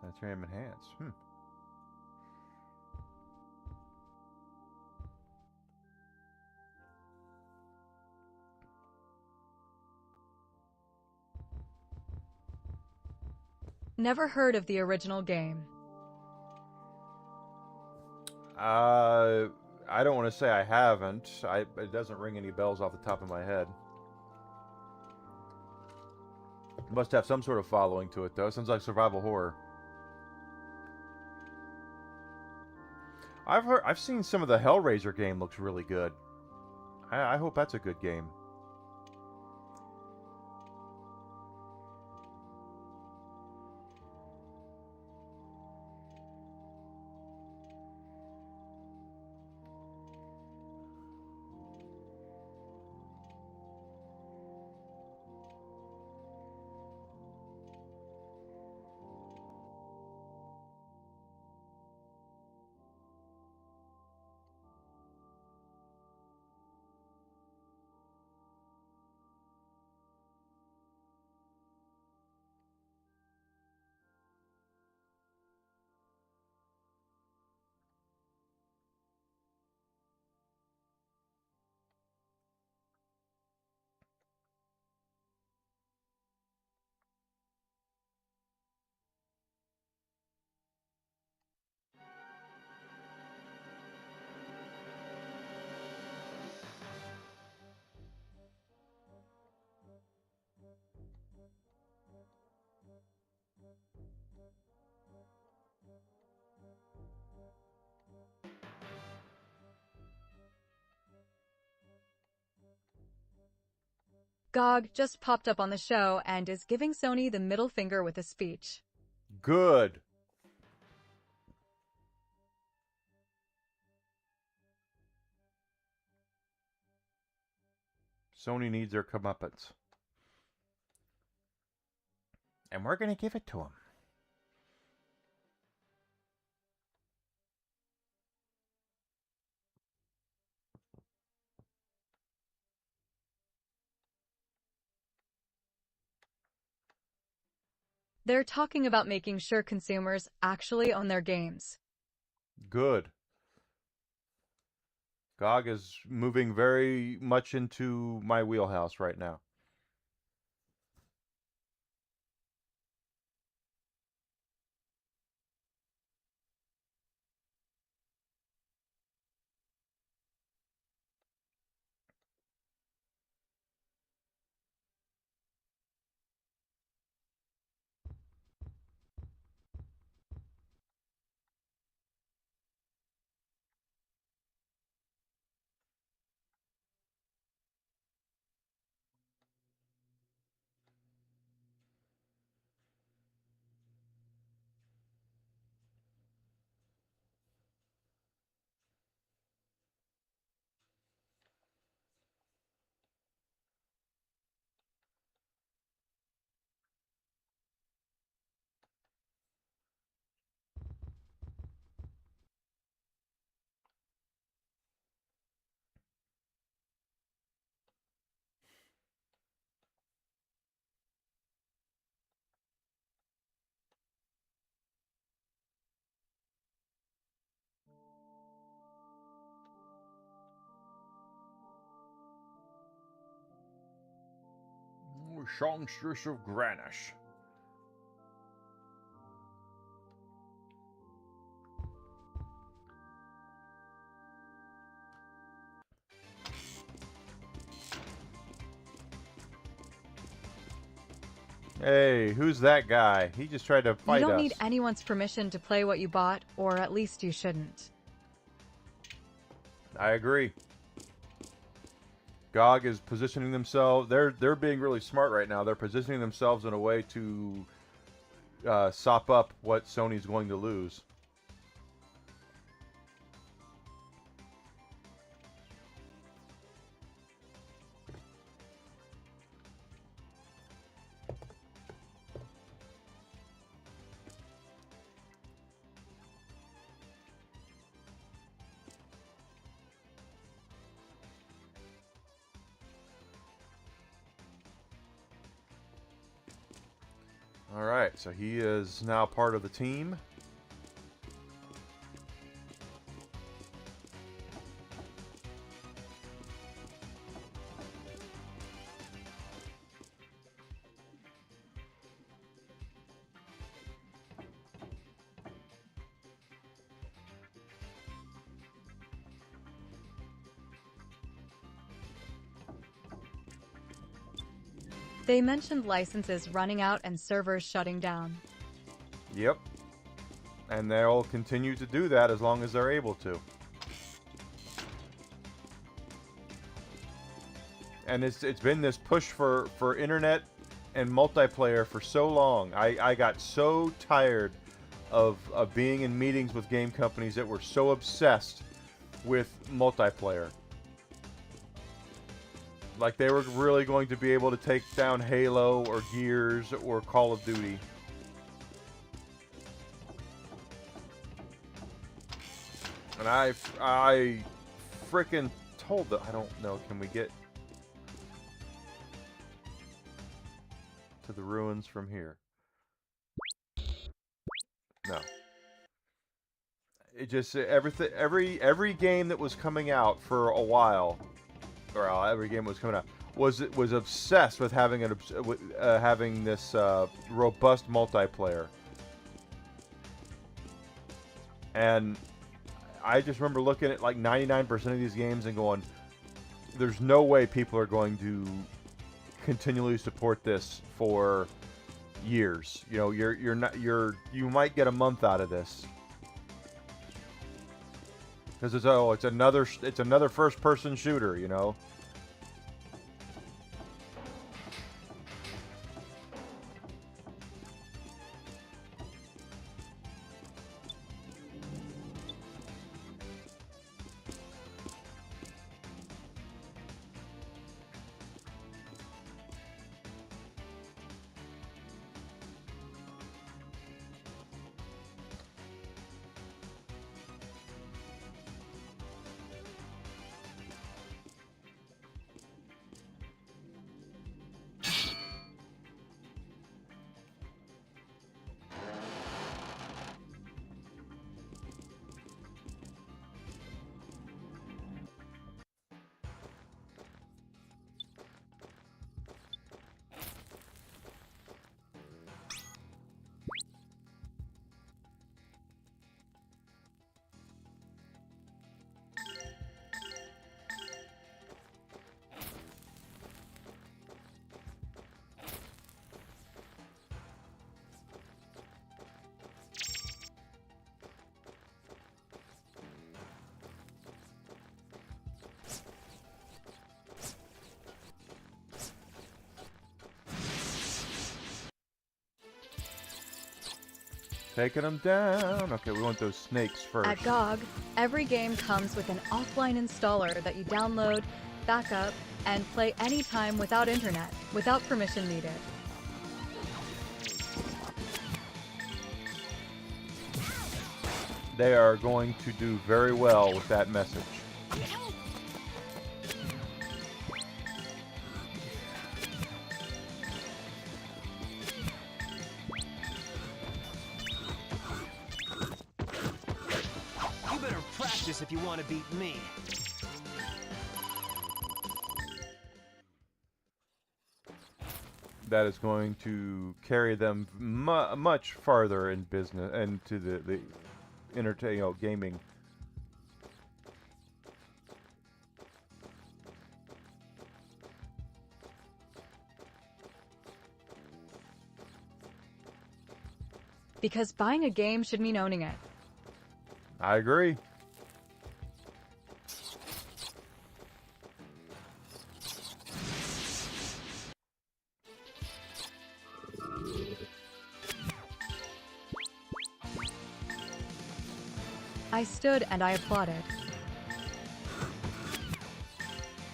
J: Sanitarium enhanced.
I: Never heard of the original game.
J: I don't want to say I haven't. It doesn't ring any bells off the top of my head. Must have some sort of following to it, though. Sounds like survival horror. I've seen some of the Hellraiser game looks really good. I hope that's a good game.
I: GOG just popped up on the show and is giving Sony the middle finger with a speech.
J: Good. Sony needs their comeuppance. And we're going to give it to them.
I: They're talking about making sure consumers actually own their games.
J: Good. GOG is moving very much into my wheelhouse right now. Songstress of Granish. Hey, who's that guy? He just tried to fight us.
I: You don't need anyone's permission to play what you bought, or at least you shouldn't.
J: I agree. GOG is positioning themselves. They're being really smart right now. They're positioning themselves in a way to sop up what Sony's going to lose. All right, so he is now part of the team.
I: They mentioned licenses running out and servers shutting down.
J: Yep. And they'll continue to do that as long as they're able to. And it's been this push for internet and multiplayer for so long. I got so tired of being in meetings with game companies that were so obsessed with multiplayer. Like they were really going to be able to take down Halo or Gears or Call of Duty. And I frickin' told them, I don't know, can we get to the ruins from here? No. It just, every game that was coming out for a while, or every game that was coming out, was obsessed with having having this robust multiplayer. And I just remember looking at like 99% of these games and going, there's no way people are going to continually support this for years. You know, you might get a month out of this. Because it's another first-person shooter, you know. Taking them down. Okay, we want those snakes first.
I: At GOG, every game comes with an offline installer that you download, back up, and play anytime without internet, without permission needed.
J: They are going to do very well with that message.
C: If you want to beat me.
J: that is going to carry them much farther in business and to the gaming.
I: Because buying a game should mean owning it.
J: I agree.
I: I stood and I applauded.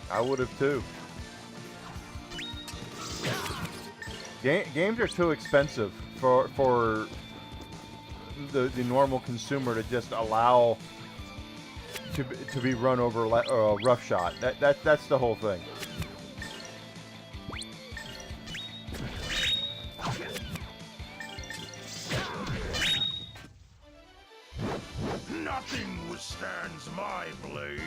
J: I would have too. Games are too expensive for the normal consumer to just allow to be run over roughshod. That's the whole thing.
M: Nothing withstands my blade.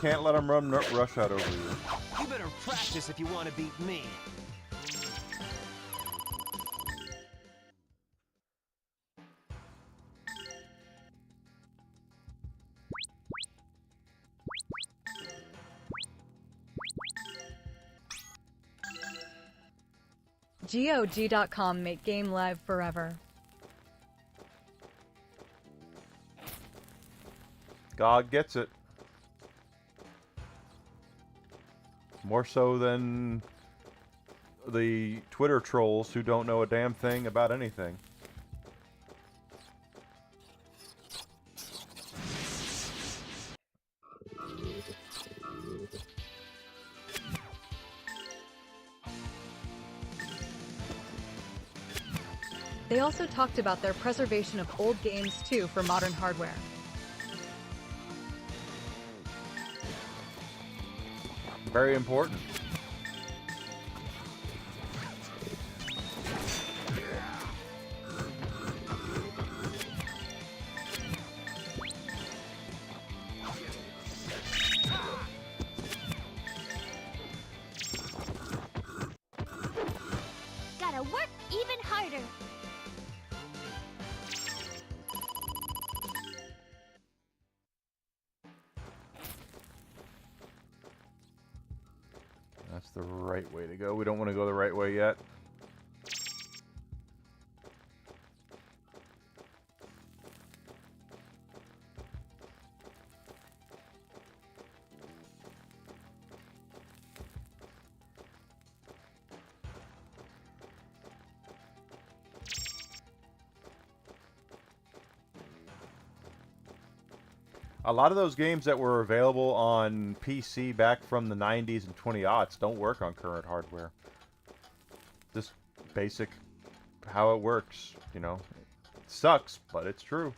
J: Can't let them run rush out over you.
C: You better practice if you want to beat me.
I: GOG.com make game live forever.
J: God gets it. More so than the Twitter trolls who don't know a damn thing about anything.
I: They also talked about their preservation of old games too for modern hardware.
J: Very important.
P: Gotta work even harder.
J: That's the right way to go. We don't want to go the right way yet. A lot of those games that were available on PC back from the 90s and 20-aughts don't work on current hardware. Just basic how it works, you know. It sucks, but it's true.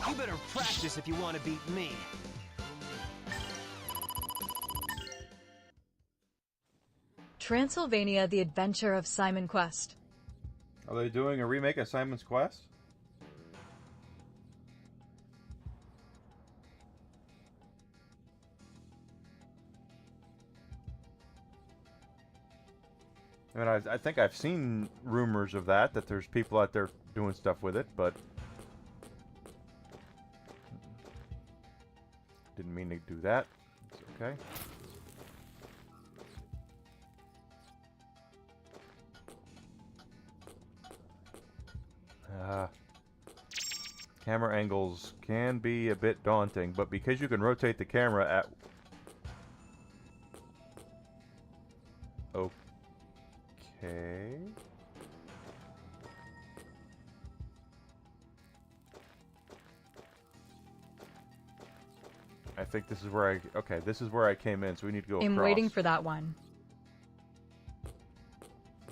C: You better practice if you want to beat me.
I: Transylvania: The Adventure of Simon Quest.
J: Are they doing a remake of Simon's Quest? I mean, I think I've seen rumors of that there's people out there doing stuff with it, but didn't mean to do that. It's okay. Camera angles can be a bit daunting, but because you can rotate the camera at... Okay... I think this is where I... Okay, this is where I came in, so we need to go across.
I: I'm waiting for that one.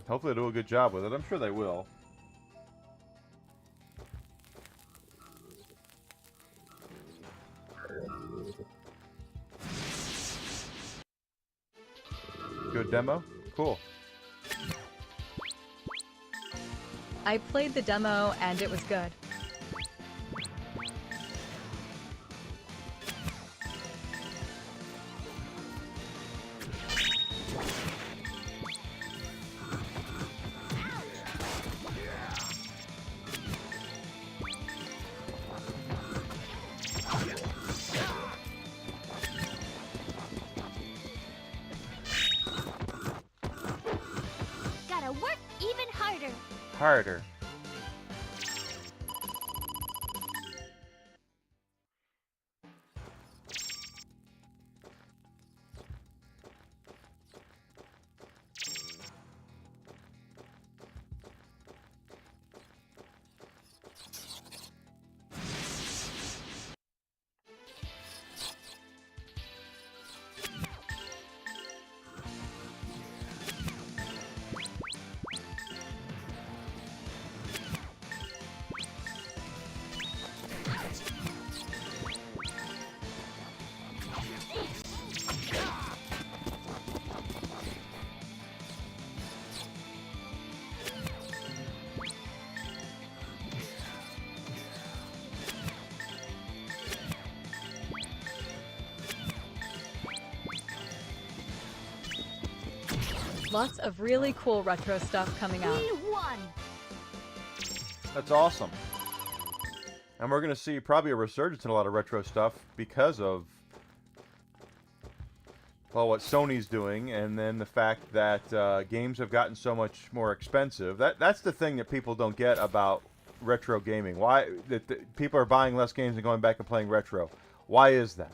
J: Hopefully they'll do a good job with it. I'm sure they will. Good demo? Cool.
I: I played the demo and it was good.
P: Gotta work even harder.
J: Harder.
I: Lots of really cool retro stuff coming out.
O: We won.
J: That's awesome. And we're going to see probably a resurgence in a lot of retro stuff because of, well, what Sony's doing, and then the fact that games have gotten so much more expensive. That's the thing that people don't get about retro gaming. Why that people are buying less games and going back and playing retro. Why is that?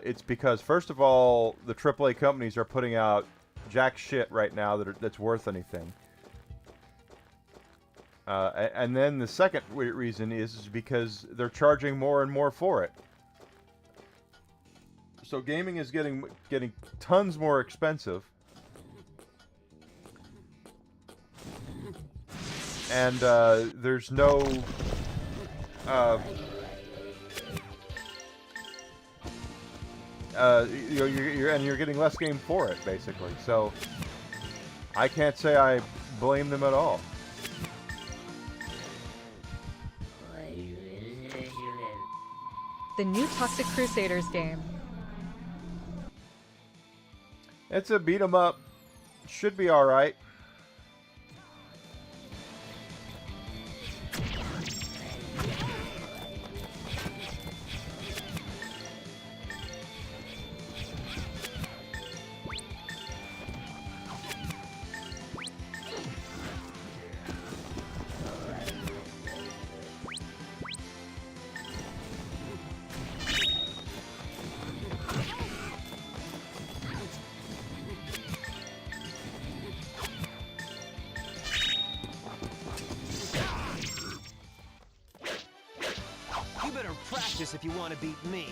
J: It's because, first of all, the AAA companies are putting out jack shit right now that's worth anything. And then the second reason is because they're charging more and more for it. So gaming is getting tons more expensive. And there's no you're getting less game for it, basically. So I can't say I blame them at all.
I: The new Toxic Crusaders game.
J: It's a beat 'em up. Should be all right.
C: If you want to beat me.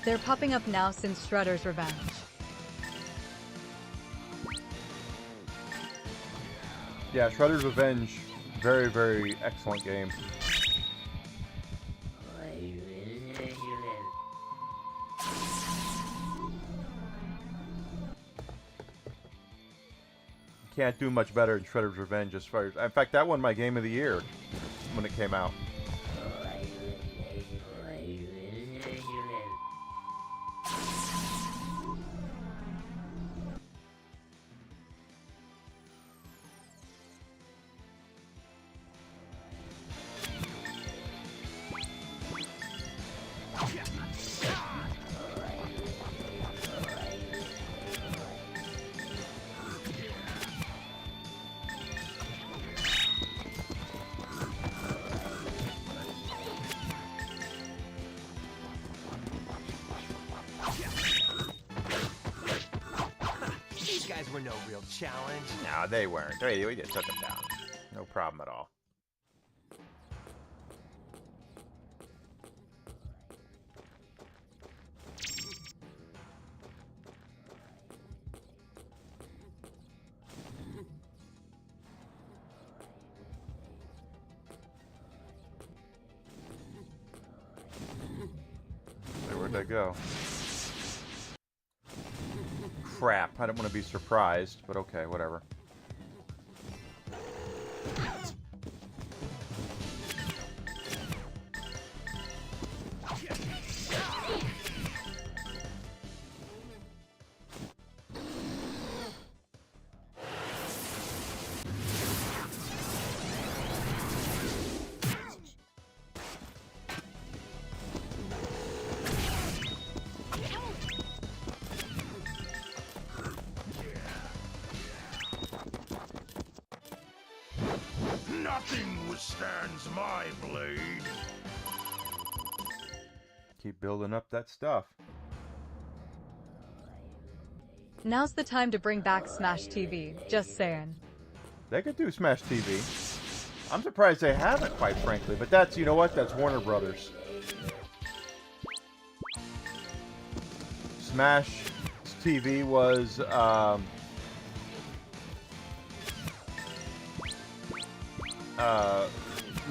I: They're popping up now since Shredder's Revenge.
J: Yeah, Shredder's Revenge, very, very excellent game. Can't do much better than Shredder's Revenge as far as... In fact, that won my Game of the Year when it came out.
C: These guys were no real challenge.
B: No, they weren't. We just took them down. No problem at all. Where'd they go? Crap, I don't want to be surprised, but okay, whatever.
M: Nothing withstands my blade.
J: Keep building up that stuff.
I: Now's the time to bring back Smash TV, just saying.
J: They could do Smash TV. I'm surprised they haven't, quite frankly, but that's, you know what, that's Warner Brothers. Smash TV was,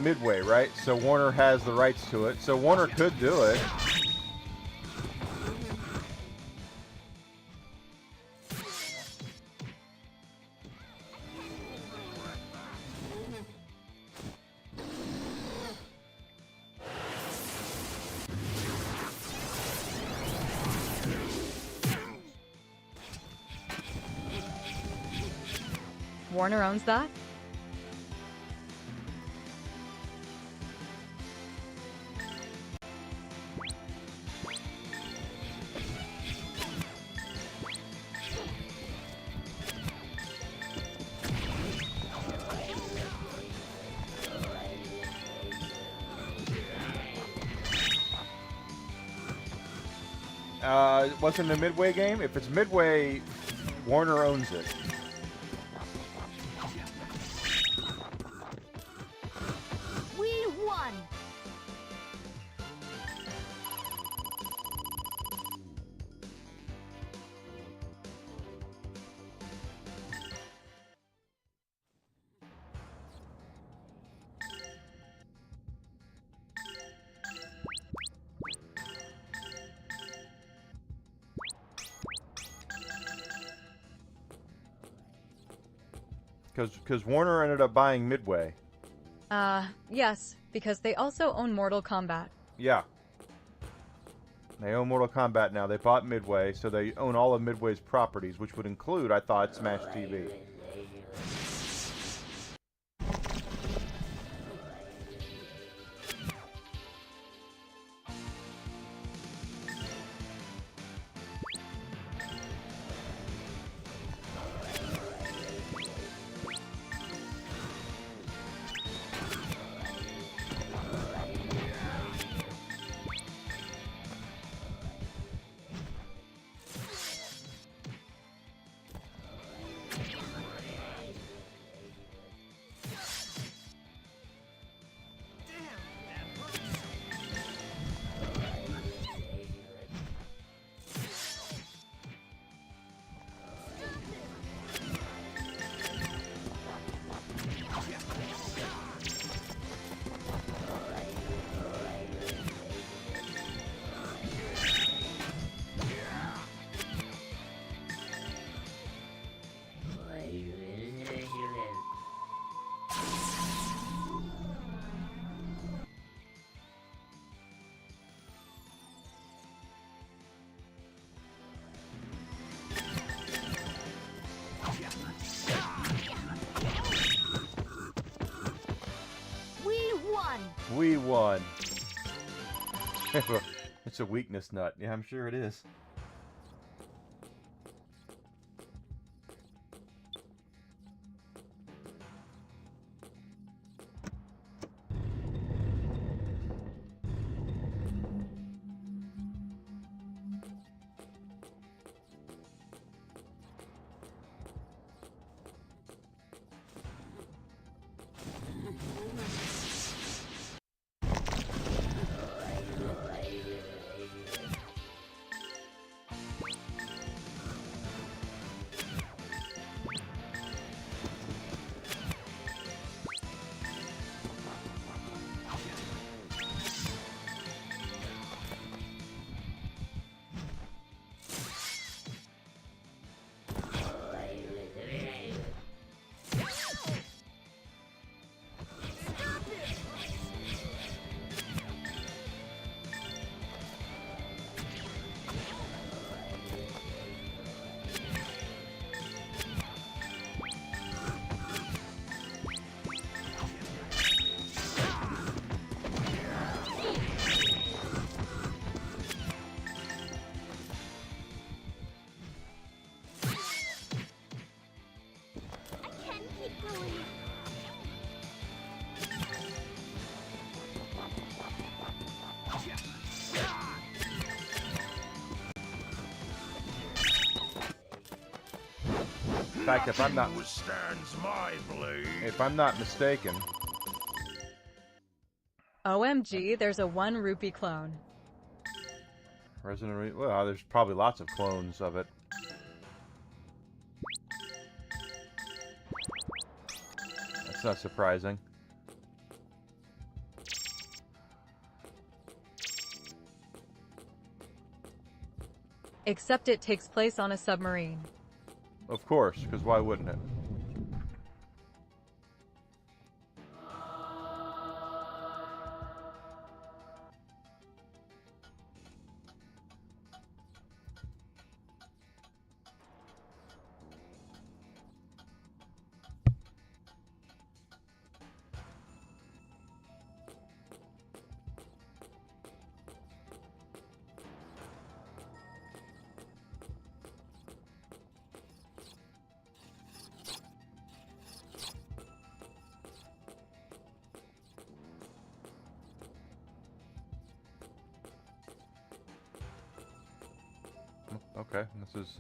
J: Midway, right? So Warner has the rights to it, so Warner could do it.
I: Warner owns that?
J: Wasn't a Midway game? If it's Midway, Warner owns it.
O: We won.
J: Because Warner ended up buying Midway.
I: Yes, because they also own Mortal Kombat.
J: Yeah. They own Mortal Kombat now. They bought Midway, so they own all of Midway's properties, which would include, I thought, Smash TV. We won. It's a weakness nut. Yeah, I'm sure it is. In fact, if I'm not
M: withstands my blade.
J: If I'm not mistaken,
I: OMG, there's a 1 rupee clone.
J: Resident Evil. Well, there's probably lots of clones of it. That's not surprising.
I: Except it takes place on a submarine.
J: Of course, because why wouldn't it? Okay, this is...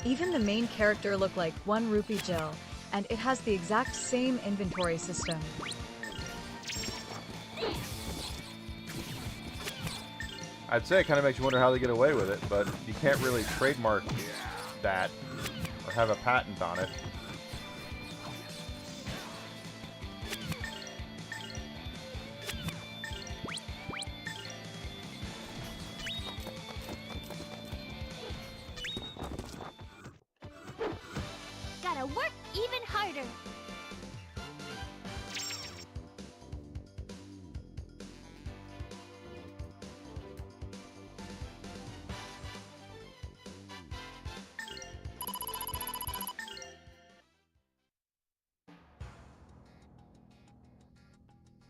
I: Even the main character looked like 1 rupee Jill, and it has the exact same inventory system.
J: I'd say it kind of makes you wonder how they get away with it, but you can't really trademark that or have a patent on it.
P: Gotta work even harder.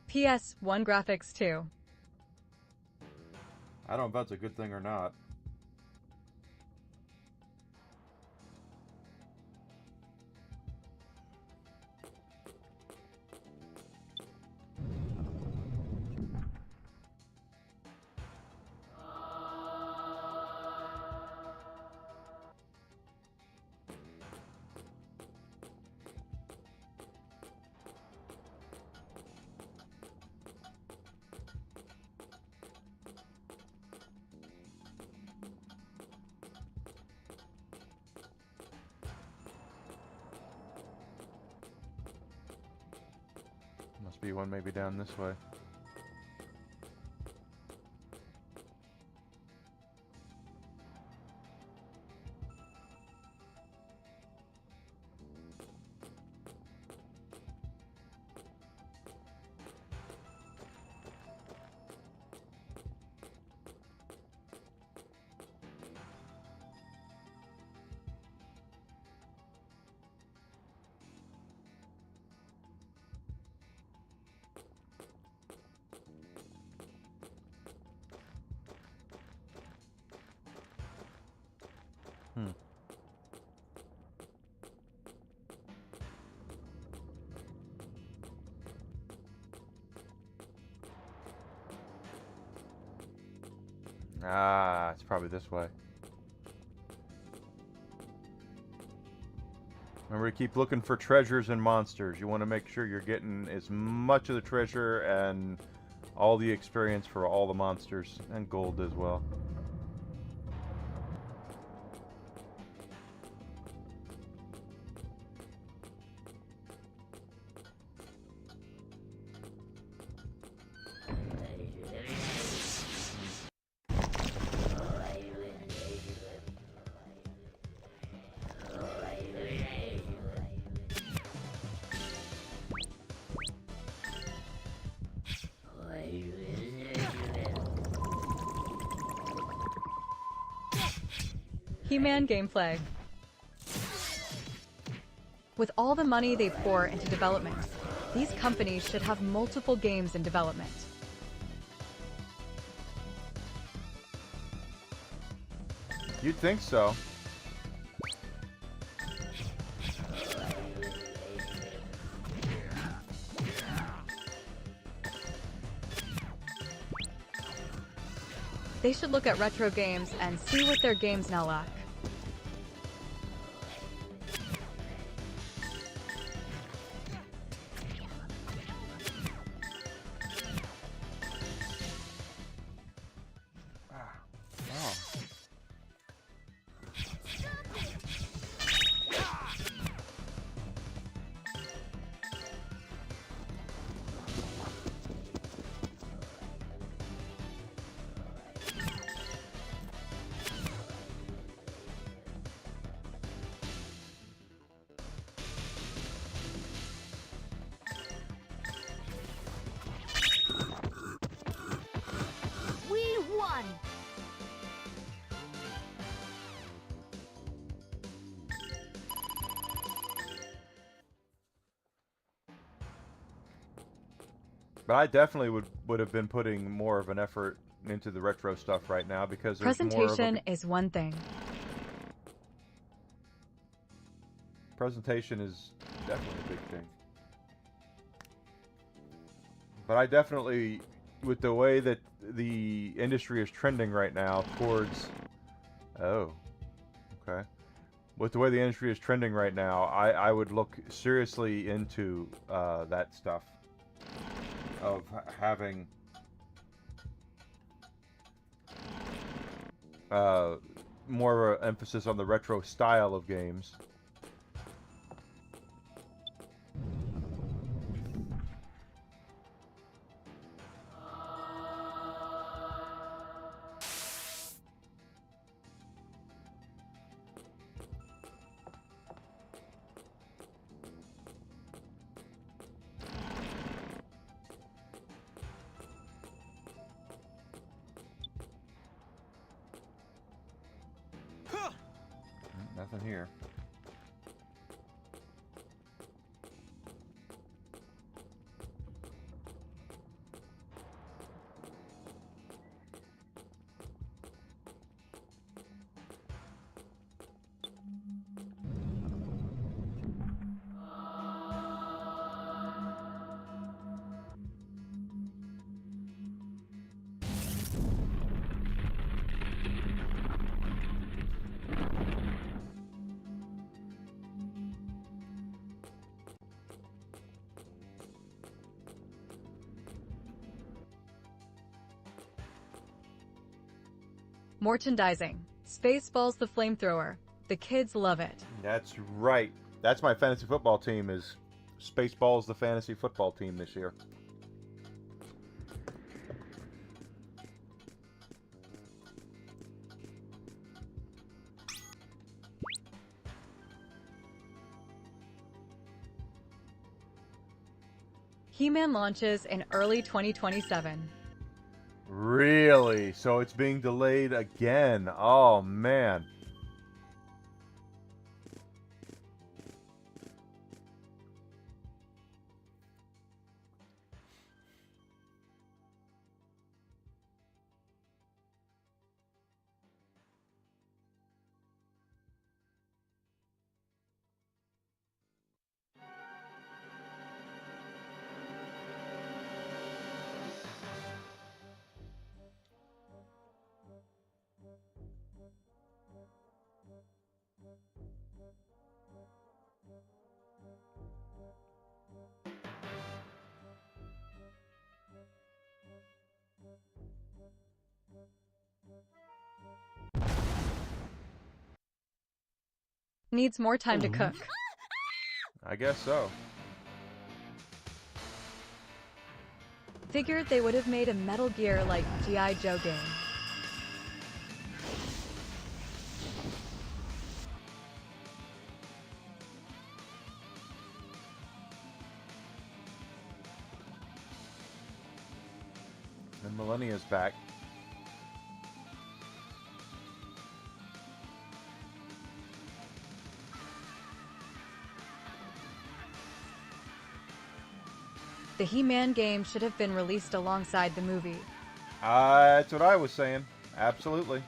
I: PS, 1 graphics too.
J: I don't know if that's a good thing or not. Must be one maybe down this way.
B: Ah, it's probably this way. Remember to keep looking for treasures and monsters. You want to make sure you're getting as much of the treasure and all the experience for all the monsters, and gold as well.
I: He-Man gameplay. With all the money they pour into development, these companies should have multiple games in development.
B: You'd think so.
I: They should look at retro games and see what their games now lack.
O: We won!
B: But I definitely would have been putting more of an effort into the retro stuff right now because there's more of
I: Presentation
B: a...
I: is one thing.
B: Presentation is definitely a big thing. But I definitely, with the way that the industry is trending right now towards... Oh. Okay. With the way the industry is trending right now, I would look seriously into that stuff. Of having more of an emphasis on the retro style of games. Nothing here.
I: Merchandising. Spaceballs the Flamethrower. The kids love it.
B: That's right. That's my fantasy football team is Spaceballs the fantasy football team this year.
I: He-Man launches in early 2027.
B: Really? So it's being delayed again. Oh, man.
I: Needs more time to cook.
J: I guess so.
I: Figured they would have made a Metal Gear like G.I. Joe game.
J: And Millennia's back.
I: The He-Man game should have been released alongside the movie.
J: That's what I was saying. Absolutely.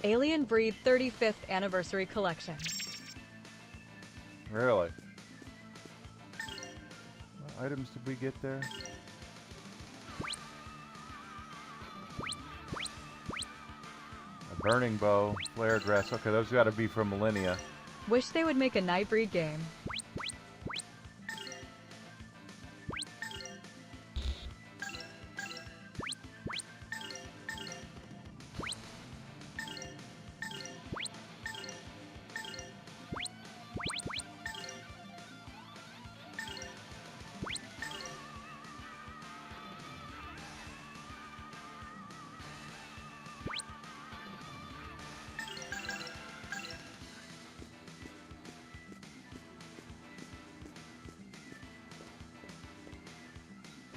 I: Alien Breed 35th Anniversary Collection.
J: Really? What items did we get there? A burning bow, flare dress. Okay, those got to be from Millennia.
I: Wish they would make a Nightbreed game.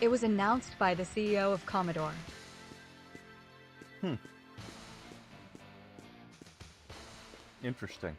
I: It was announced by the CEO of Commodore.
J: Interesting.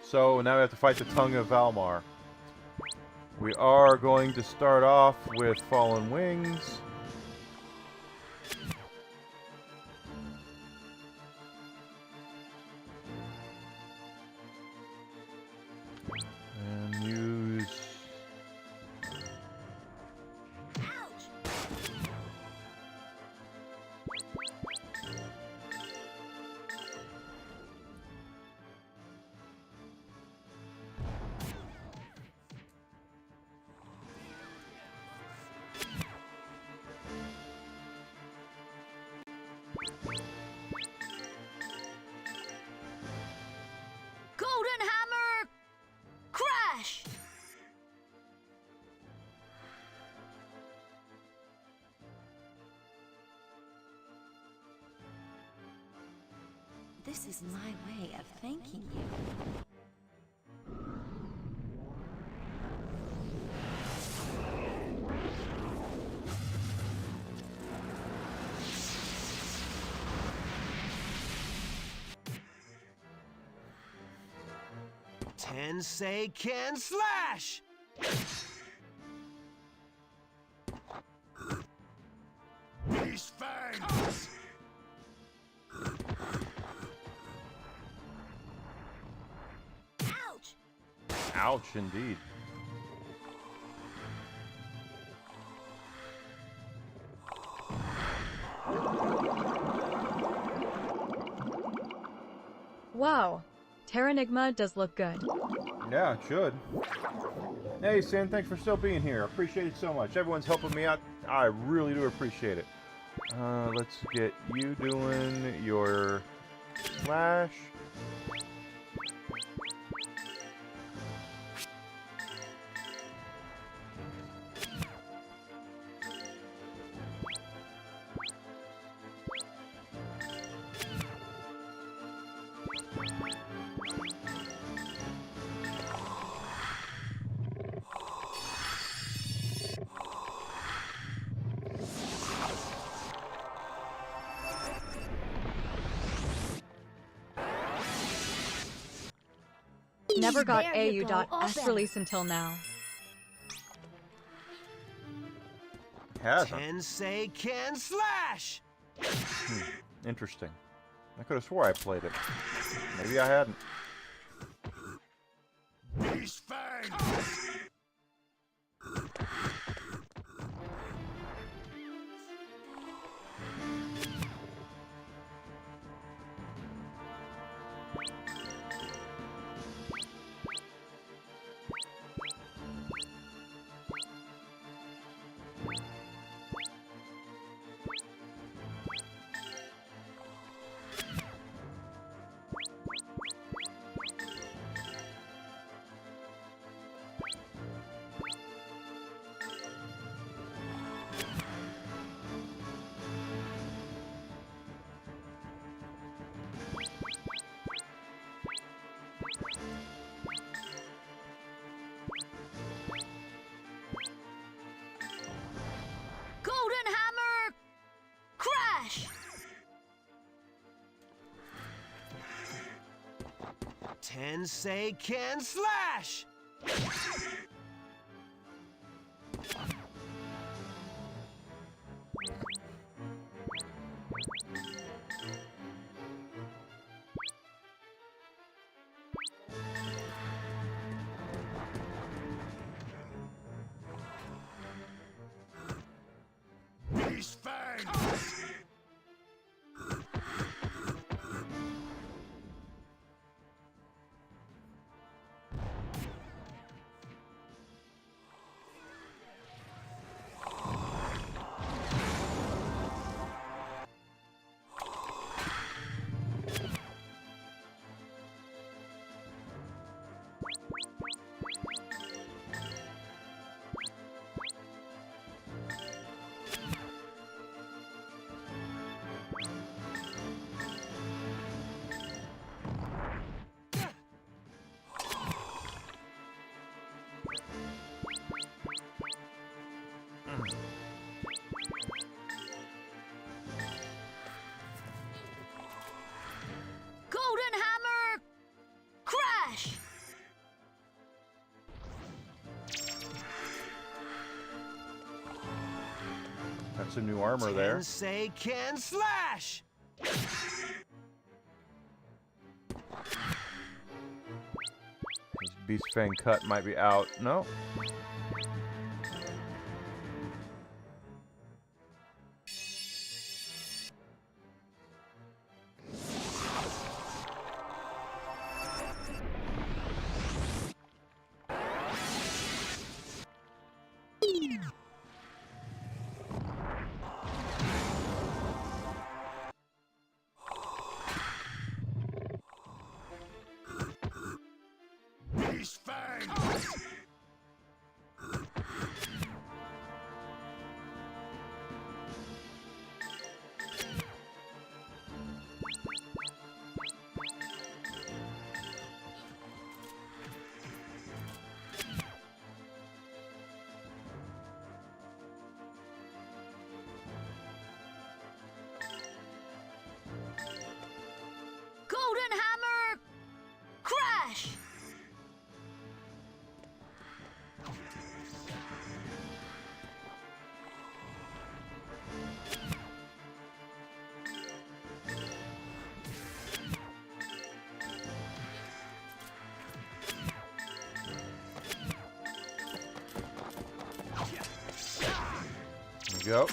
J: So now we have to fight the Tongue of Valmar. We are going to start off with Fallen Wings. And use...
O: Golden Hammer! Crash! This is my way of thanking you.
C: Tensei can slash!
M: Beast Fang!
G: Ouch!
J: Ouch, indeed.
I: Wow, Terranigma does look good.
J: Yeah, it should. Hey, Sin, thanks for still being here. Appreciate it so much. Everyone's helping me out. I really do appreciate it. Let's get you doing your slash.
I: Never got
G: There you go, all
I: AU.S
G: better.
I: release until now.
J: Hasn't.
C: Tensei can slash!
J: Interesting. I could have swore I played it. Maybe I hadn't.
M: Beast Fang!
O: Golden Hammer! Crash!
C: Tensei can slash!
M: Beast Fang!
O: Golden Hammer! Crash!
J: That's some new armor there.
C: Tensei can slash!
J: This Beast Fang cut might be out. No.
M: Beast Fang!
J: go.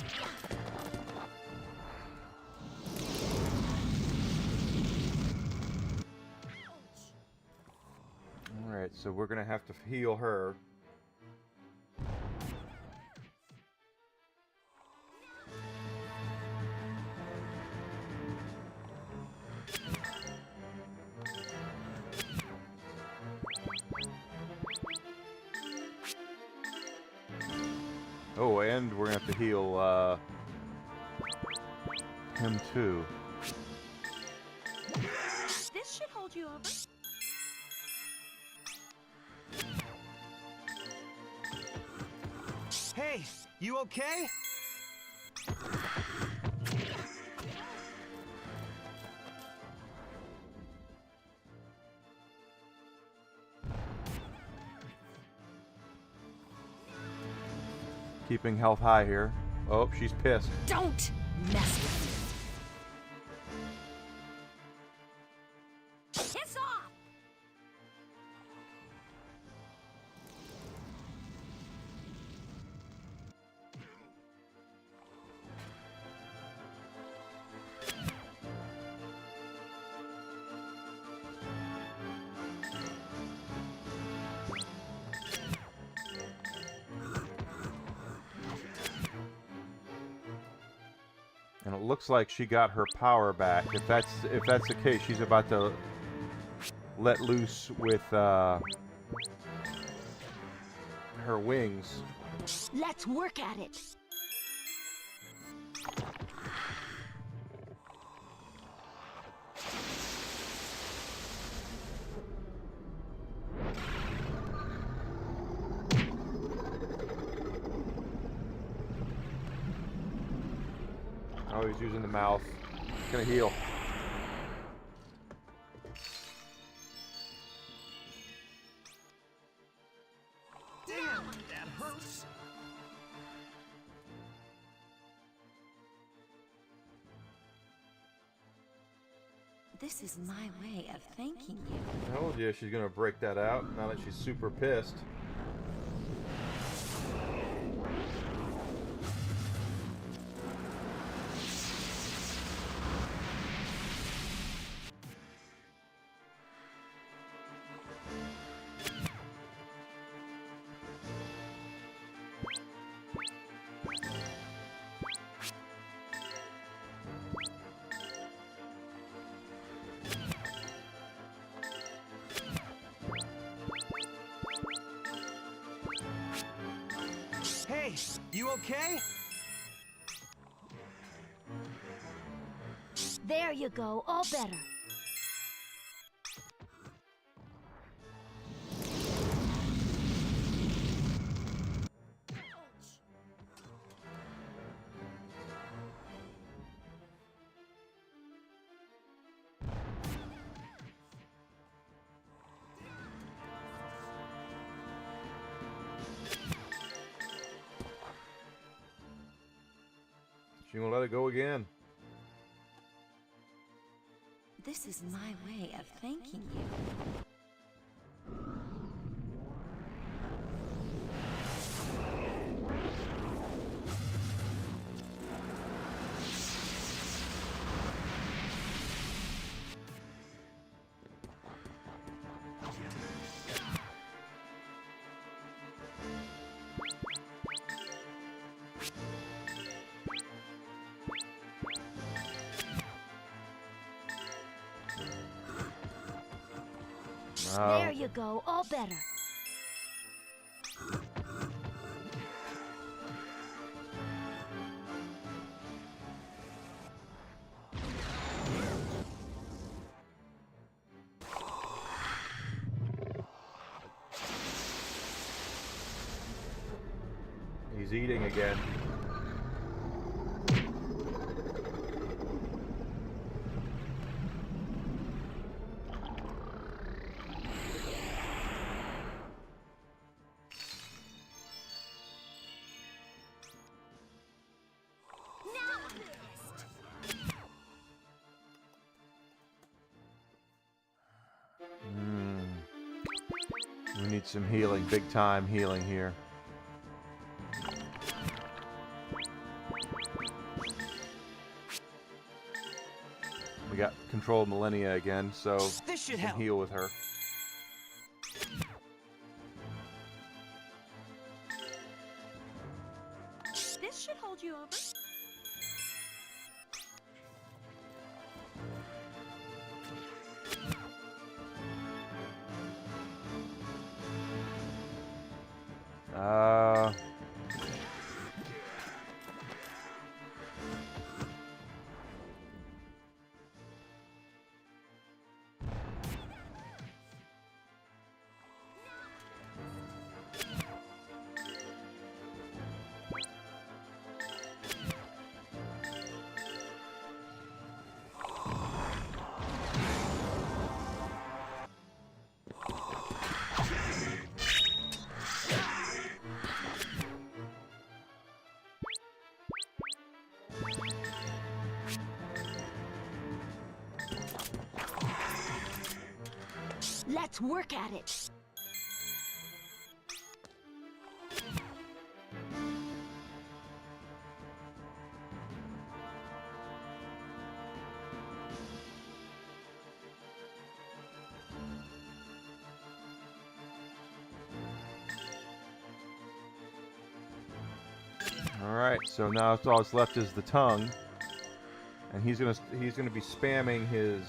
J: Alright, so we're gonna have to heal her. Oh, and we're gonna have to heal him too.
O: This should hold you over.
C: Hey, you okay?
J: Keeping health high here. Oh, she's pissed.
O: Don't mess with me. Piss off!
J: And it looks like she got her power back. If that's the case, she's about to let loose with her wings.
O: Let's work at it.
J: Oh, he's using the mouth. Gonna heal.
C: Damn, that hurts.
O: This is my way of thanking you.
J: I told you she's gonna break that out now that she's super pissed.
C: Hey, you okay?
P: There you go, all better.
J: She gonna let it go again.
O: This is my way of thanking you.
P: There you go, all better.
J: He's eating again. We need some healing, big time healing here.
B: We got control of Millennia again, so
C: This should
B: we can
C: help.
B: heal with her.
O: This should hold you over.
B: Uh...
P: Let's work at it.
B: Alright, so now all that's left is the tongue. And he's gonna be spamming his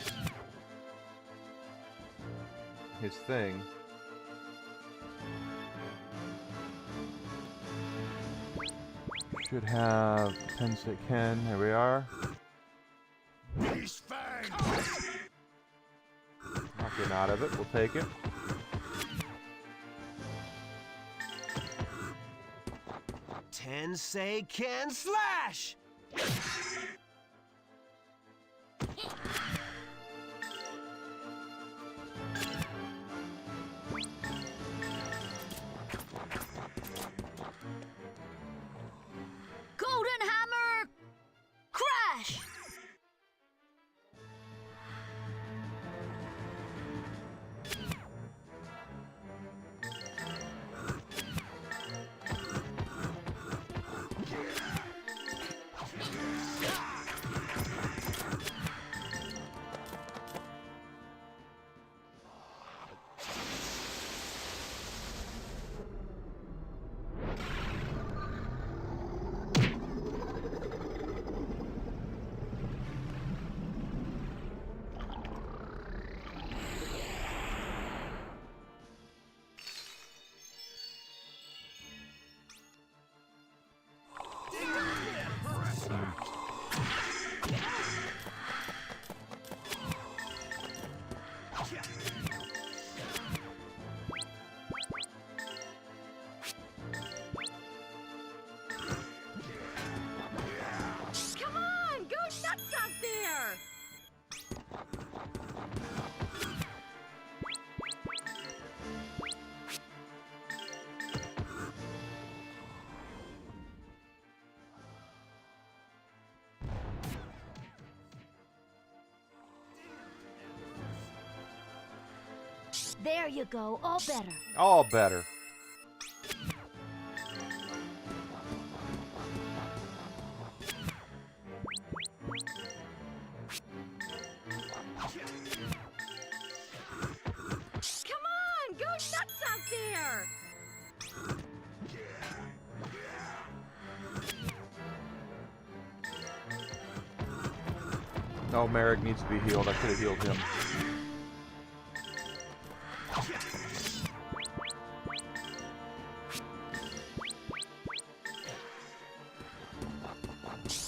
B: thing. Should have Tensei Ken. There we are. Not getting out of it. We'll take it.
C: Tensei Ken Slash!
P: Golden Hammer Crash!
G: Come on, go nuts out there!
P: There you go, all better.
B: All better.
G: Come on, go nuts out there!
B: No, Merrick needs to be healed. I could have healed him.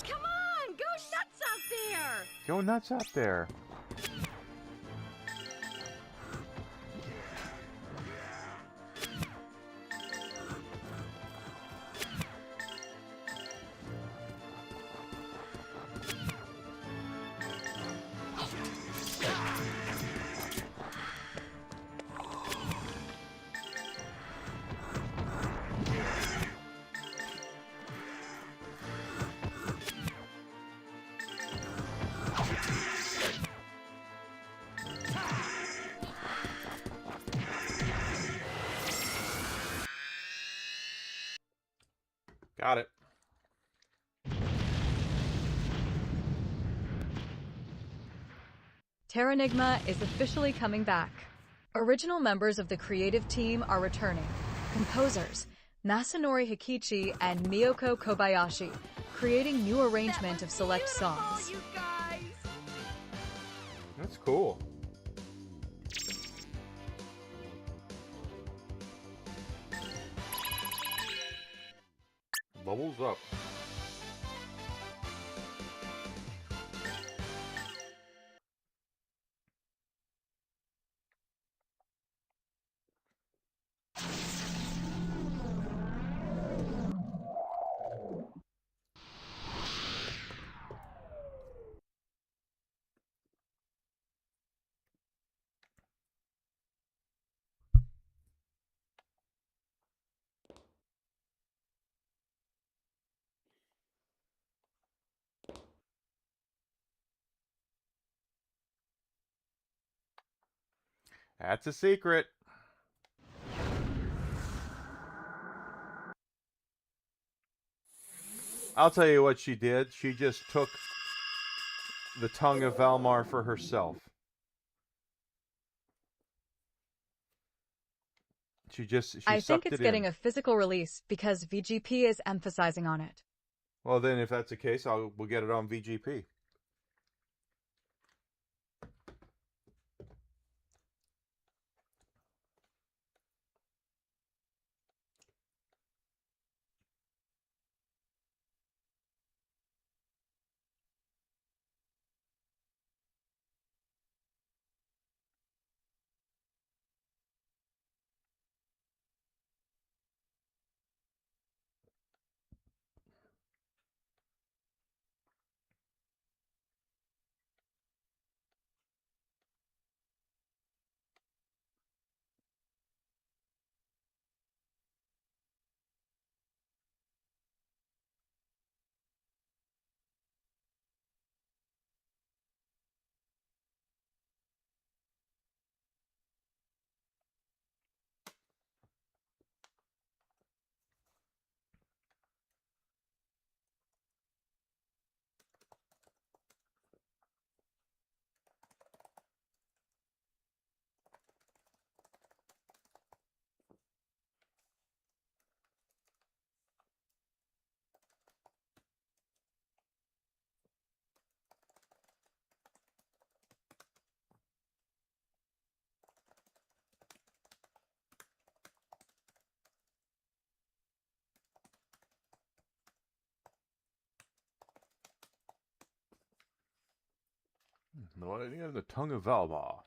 G: Come on, go nuts out there!
B: Go nuts out there.
I: Terranigma is officially coming back. Original members of the creative team are returning. Composers Masanori Hikichi and Miyoko Kobayashi, creating new arrangement of select songs.
C: You guys!
B: That's cool. Bubbles up. That's a secret. I'll tell you what she did. She just took the tongue of Valmar for herself.
I: I think
B: sucked
I: it's
B: it
I: getting
B: in.
I: a physical release because VGP is emphasizing on it.
B: Well, then, if that's the case, we'll get it on VGP. No idea. The tongue of Valmar.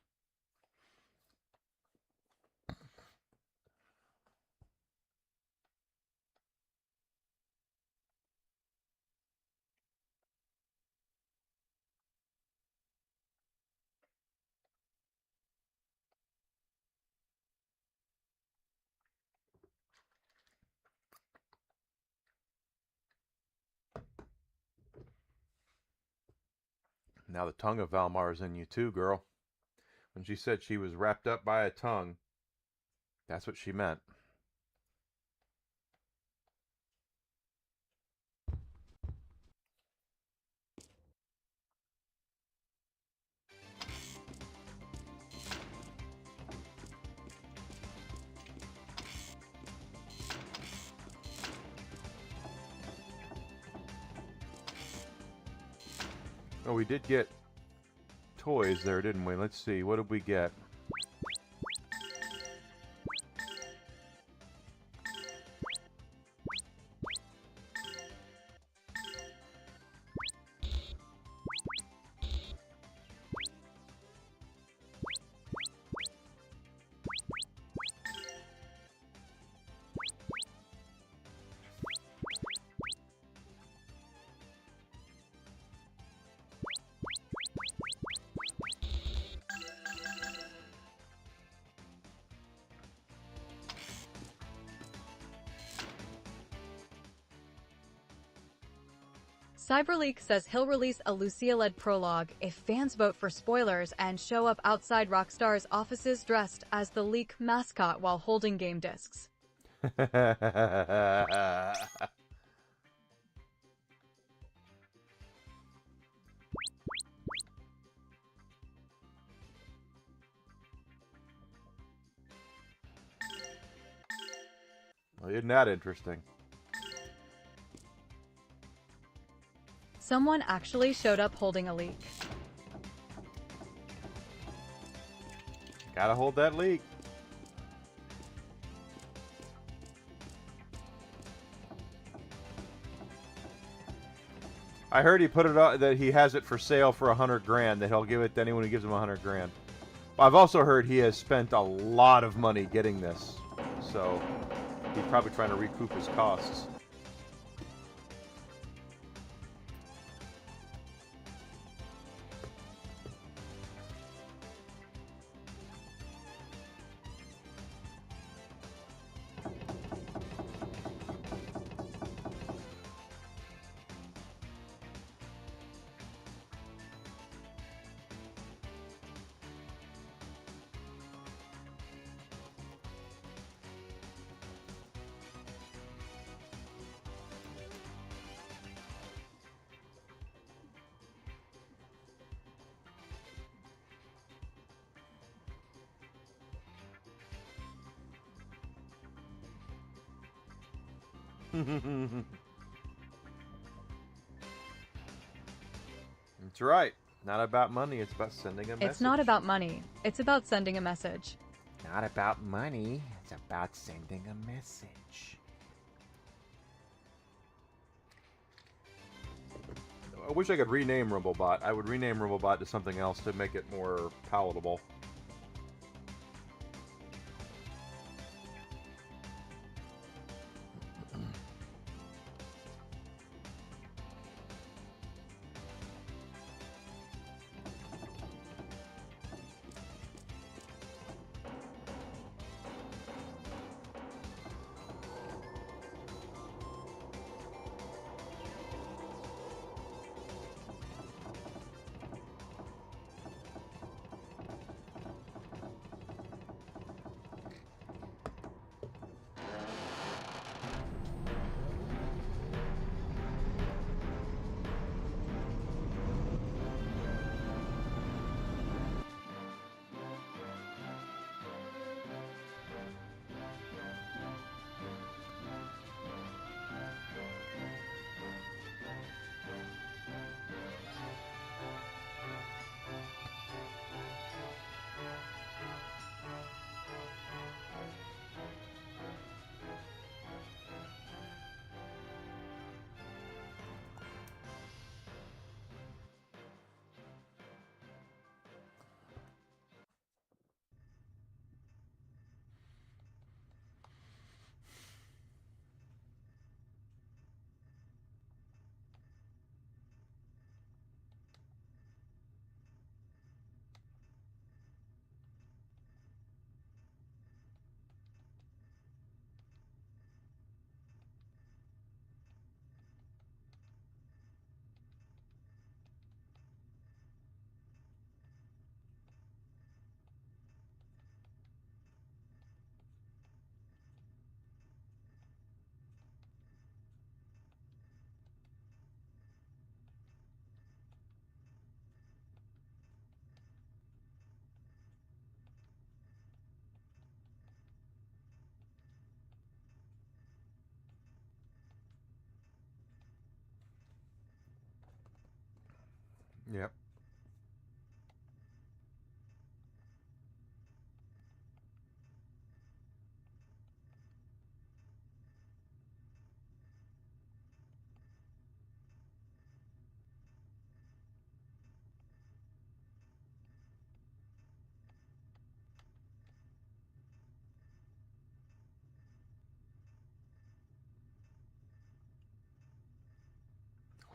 B: Now the tongue of Valmar is in you too, girl. When she said she was wrapped up by a tongue, that's what she meant. Oh, we did get toys there, didn't we? Let's see. What did we get?
I: CyberLeak says he'll release a Lucia-led prologue if fans vote for spoilers and show up outside Rockstar's offices dressed as the Leak mascot while holding game discs.
J: Isn't that interesting?
I: Someone actually showed up holding a leek.
J: Gotta hold that leek. I heard he put it on, that he has it for sale for 100 grand, that he'll give it to anyone who gives him 100 grand. I've also heard he has spent a lot of money getting this, so he's probably trying to recoup his costs. That's right. Not about money, it's about sending a message.
I: It's not about money. It's about sending a message.
B: Not about money, it's about sending a message.
J: I wish I could rename Rumblebot. I would rename Rumblebot to something else to make it more palatable. Yep.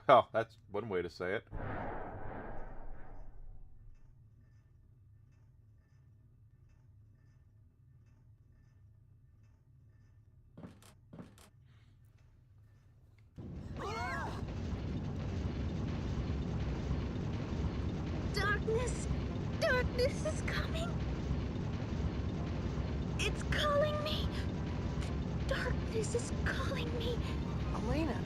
J: Well, that's one way to say it.
P: Darkness! Darkness is coming! It's calling me! Darkness is calling me!
C: Elena!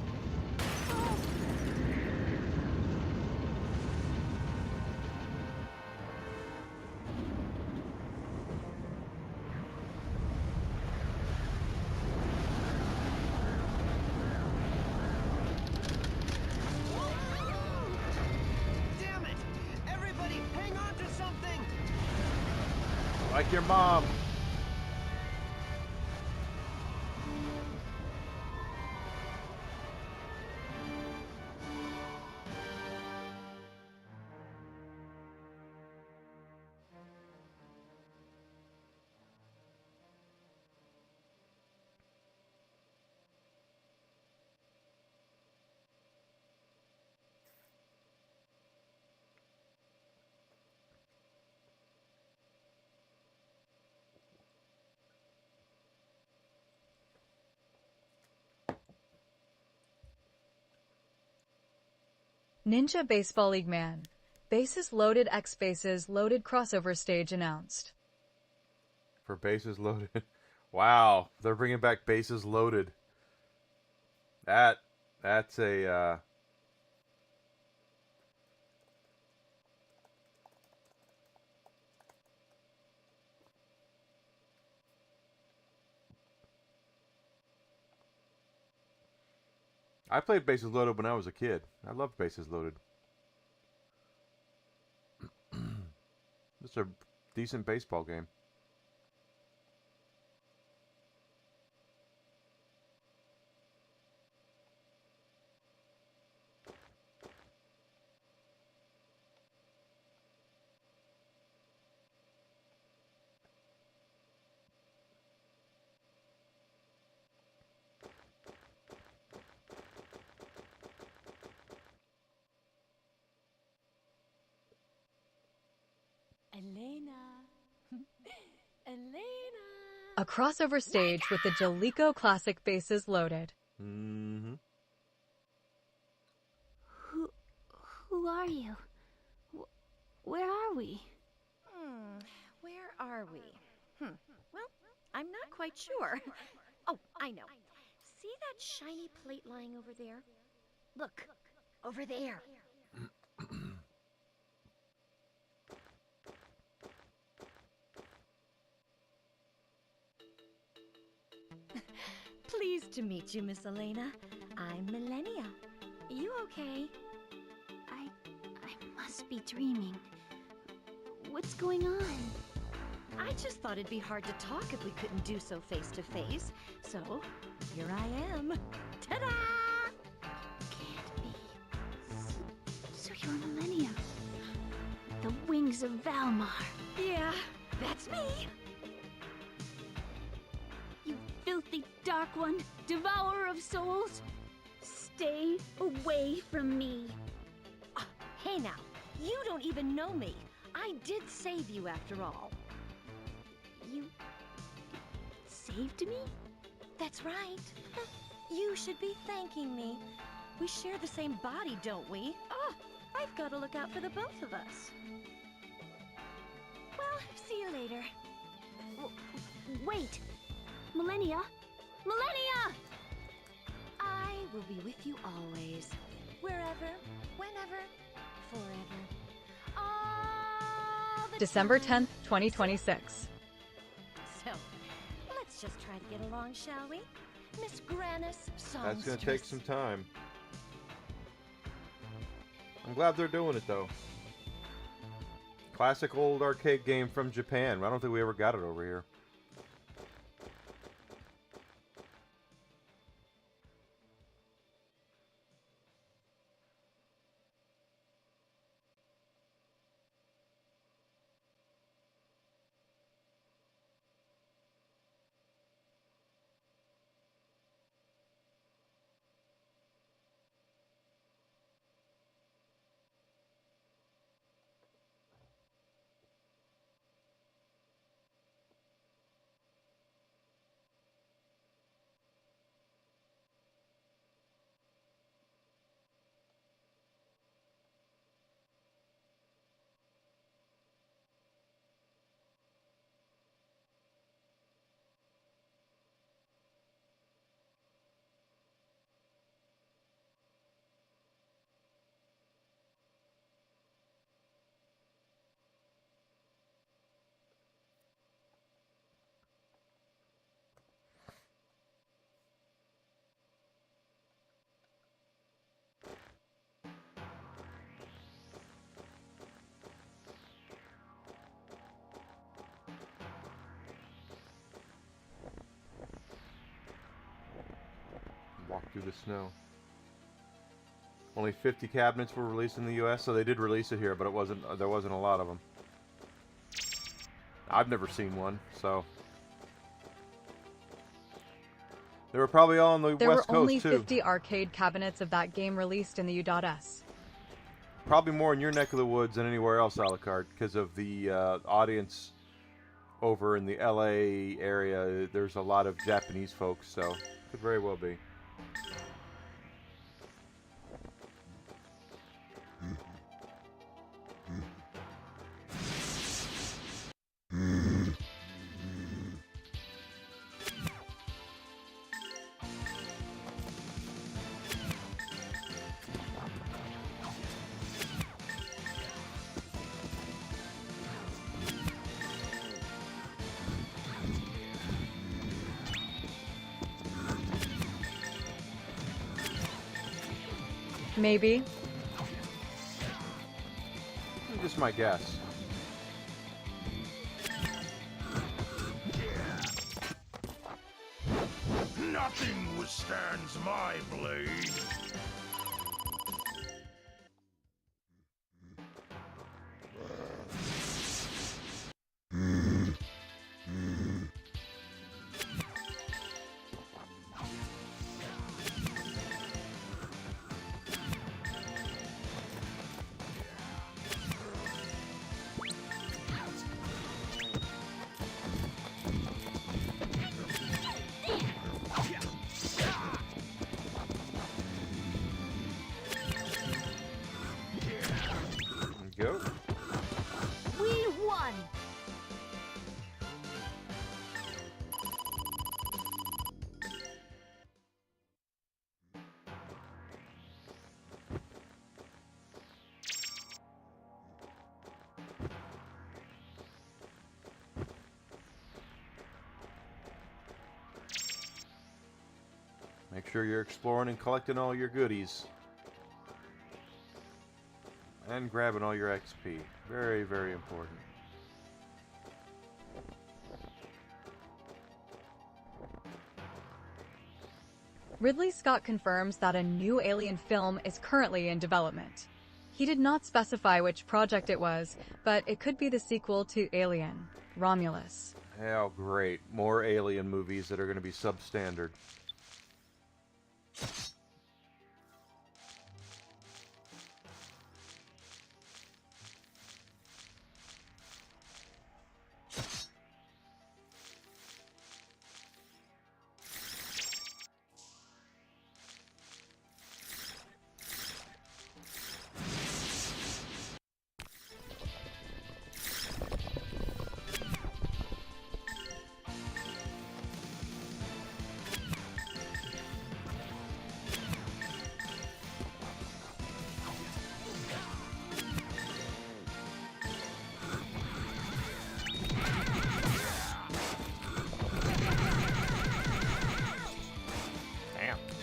B: Like your mom.
I: Ninja Baseball League Man. Bases loaded X bases loaded crossover stage announced.
B: For bases loaded. Wow, they're bringing back bases loaded. That's a I played bases loaded when I was a kid. I loved bases loaded. It's a decent baseball game.
O: Elena. Elena.
I: A crossover stage with the Jaleco Classic bases loaded.
B: Mm-hmm.
F: Who are you? Where are we?
G: Where are we? Well, I'm not quite sure. Oh, I know. See that shiny plate lying over there? Look, over there. Pleased to meet you, Miss Elena. I'm Millennia. You okay?
F: I must be dreaming. What's going on?
G: I just thought it'd be hard to talk if we couldn't do so face to face. So, here I am. Ta-da!
F: Can't be. So you're Millennia. The wings of Valmar.
G: Yeah, that's me.
F: You filthy dark one, devourer of souls. Stay away from me.
G: Hey now, you don't even know me. I did save you after all.
F: You saved me?
G: That's right. You should be thanking me. We share the same body, don't we? Oh, I've got to look out for the both of us. Well, see you later.
F: Wait! Millennia! Millennia!
G: I will be with you always. Wherever, whenever, forever. All the
I: December
G: time.
I: 10th, 2026.
G: So, let's just try to get along, shall we? Miss Grannis,
B: That's gonna take
G: songstress.
B: some time. I'm glad they're doing it though. Classic old arcade game from Japan. I don't think we ever got it over here. Walk through the snow. Only 50 cabinets were released in the U.S., so they did release it here, but there wasn't a lot of them. I've never seen one, so they were probably all on the
I: There
B: West
I: were only
B: Coast too.
I: 50 arcade cabinets of that game released in the U.S.
B: Probably more in your neck of the woods than anywhere else, Alucard, because of the audience over in the L.A. area. There's a lot of Japanese folks, so could very well be.
I: Maybe.
B: Just my guess.
M: Nothing withstands my blade.
B: Go.
G: We won!
B: Make sure you're exploring and collecting all your goodies. And grabbing all your XP. Very, very important.
I: Ridley Scott confirms that a new Alien film is currently in development. He did not specify which project it was, but it could be the sequel to Alien, Romulus.
B: Oh, great. More Alien movies that are going to be substandard.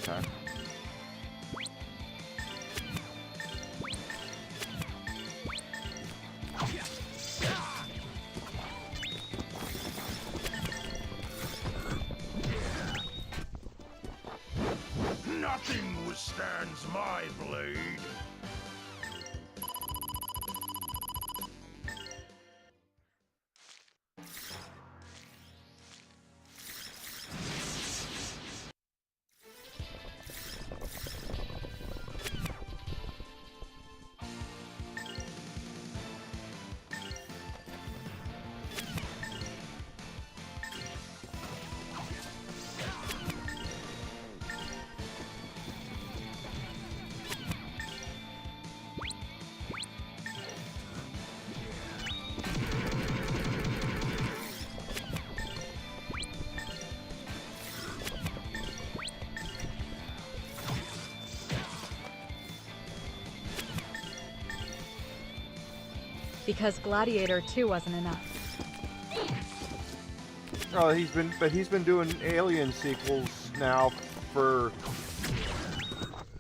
B: Okay.
M: Nothing withstands my blade.
I: Because Gladiator 2 wasn't enough.
B: Oh, he's been doing Alien sequels now for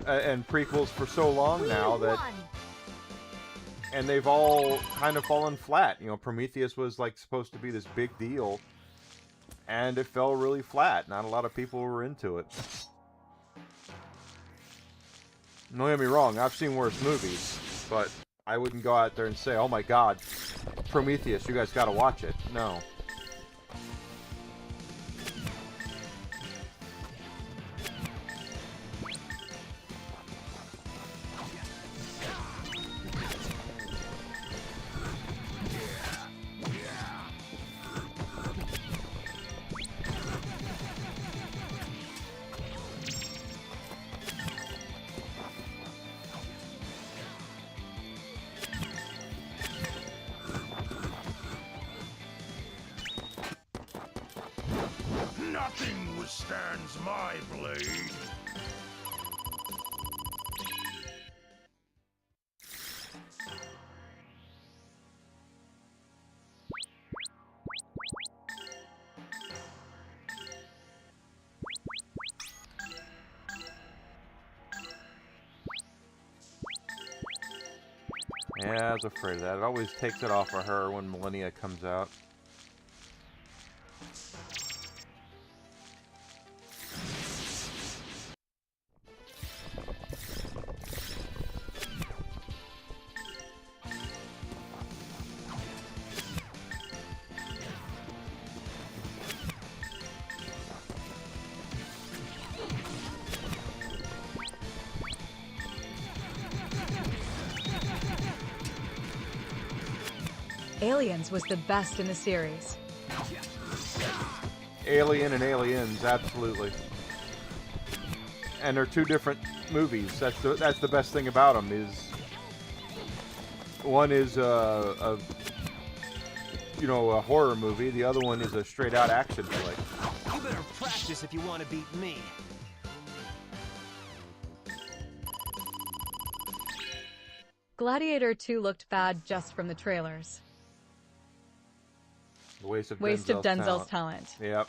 B: and prequels for so long now that, and they've all kind of fallen flat. You know, Prometheus was like supposed to be this big deal, and it fell really flat. Not a lot of people were into it.
J: Don't get me wrong, I've seen worse movies, but I wouldn't go out there and say, oh my god, Prometheus, you guys gotta watch it. No.
M: Nothing withstands my blade.
J: Yeah, I was afraid of that. It always takes it off of her when Millennia comes out.
I: Aliens was the best in the series.
J: Alien and Aliens, absolutely. And they're two different movies. That's the best thing about them is one is a horror movie. The other one is a straight out action flick.
C: You better practice if you want to beat me.
I: Gladiator 2 looked bad just from the trailers.
J: The waste of
I: Denzel's talent.
J: Yep.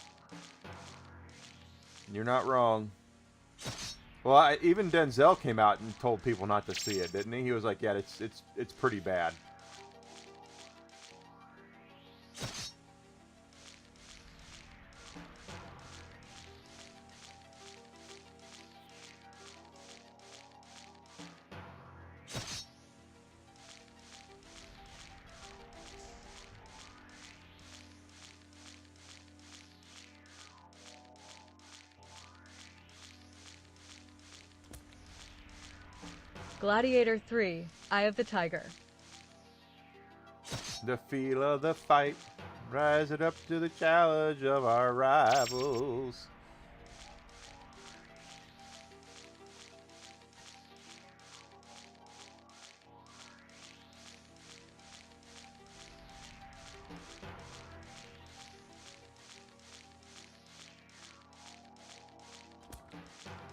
J: You're not wrong. Well, even Denzel came out and told people not to see it, didn't he? He was like, "Yeah, it's pretty bad."
I: Gladiator 3, Eye of the Tiger.
J: The feel of the fight, rising up to the challenge of our rivals.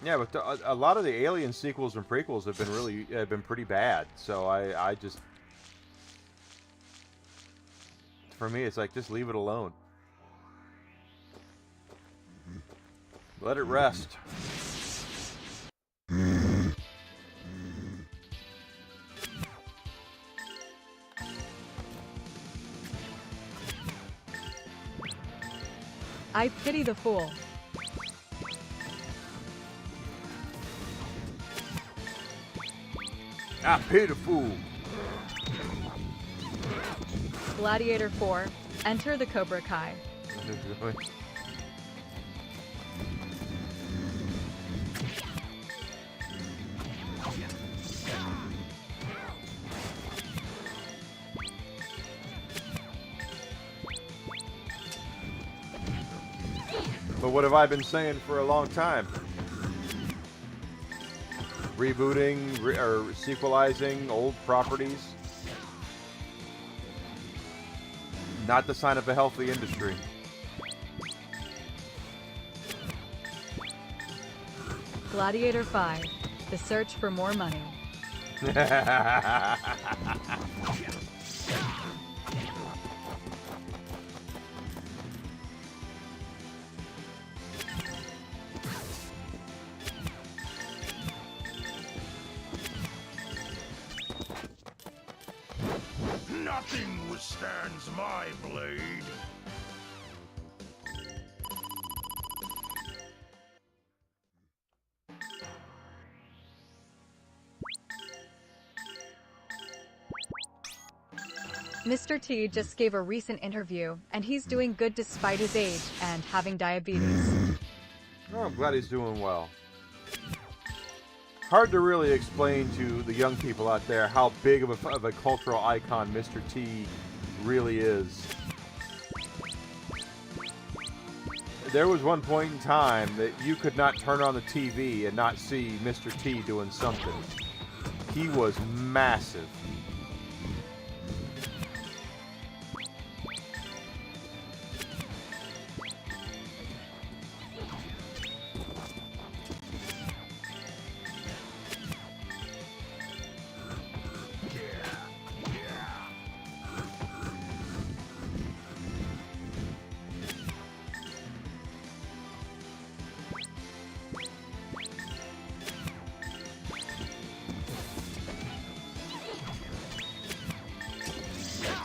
J: Yeah, but a lot of the Alien sequels and prequels have been pretty bad. So I just, for me, it's like just leave it alone. Let it rest.
I: I pity the fool.
J: I pity the fool.
I: Gladiator 4, Enter the Cobra Kai.
J: But what have I been saying for a long time? Rebooting or sequelizing old properties. Not the sign of a healthy industry.
I: Gladiator 5, The Search for More Money.
M: Nothing withstands my blade.
I: Mr. T just gave a recent interview, and he's doing good despite his age and having diabetes.
B: Oh, I'm glad he's doing well. Hard to really explain to the young people out there how big of a cultural icon Mr. T really is. There was one point in time that you could not turn on the TV and not see Mr. T doing something. He was massive.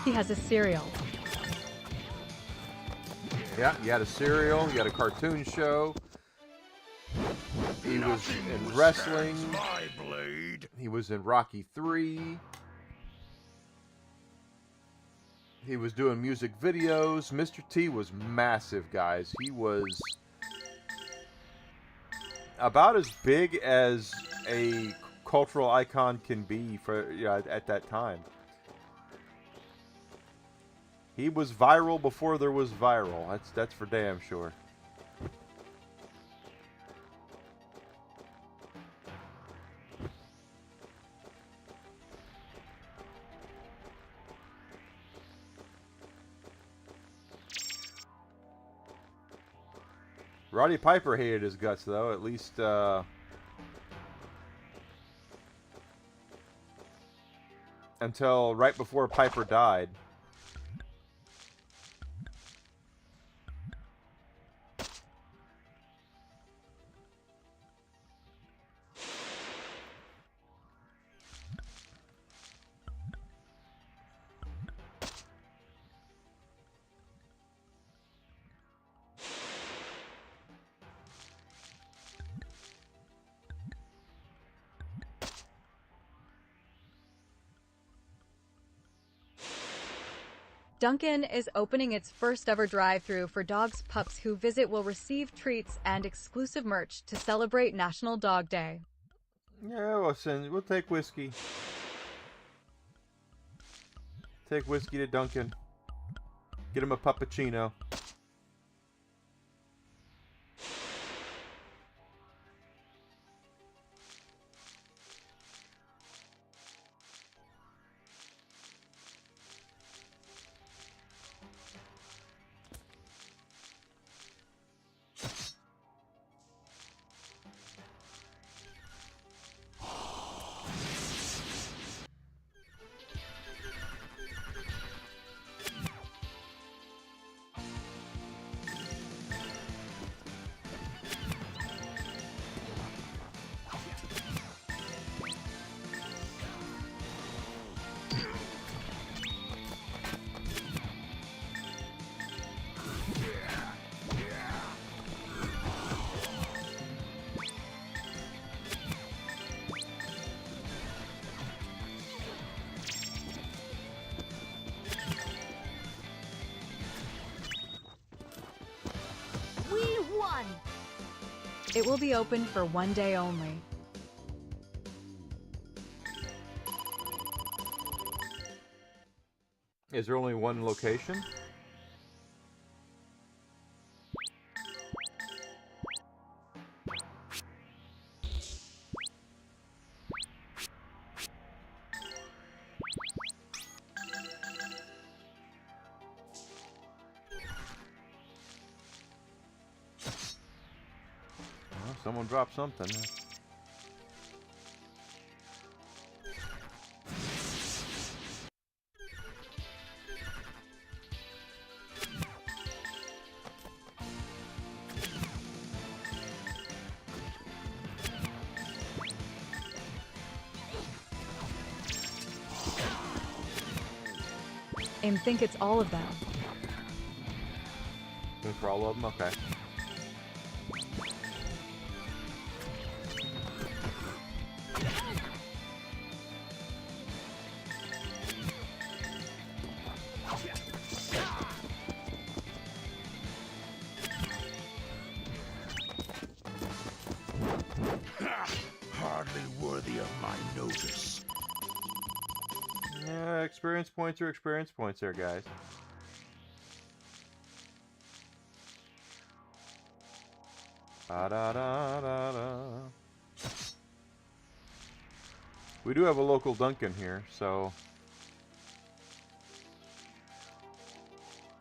I: He has a cereal.
B: Yeah, you had a cereal, you had a cartoon show. He was in wrestling. He was in Rocky 3. He was doing music videos. Mr. T was massive, guys. He was about as big as a cultural icon can be for at that time. He was viral before there was viral. That's for damn sure. Roddy Piper hated his guts, though. At least, until right before Piper died.
I: Dunkin' is opening its first ever drive-thru for dogs pups who visit will receive treats and exclusive merch to celebrate National Dog Day.
B: Yeah, we'll take whiskey. Take whiskey to Dunkin'. Get him a puppuccino.
I: It will be open for one day only.
B: Is there only one location? Well, someone dropped something.
I: And think it's all of them.
B: For all of them? Okay. experience points are experience points there, guys. Ba-da-da-da-da. We do have a local Dunkin' here, so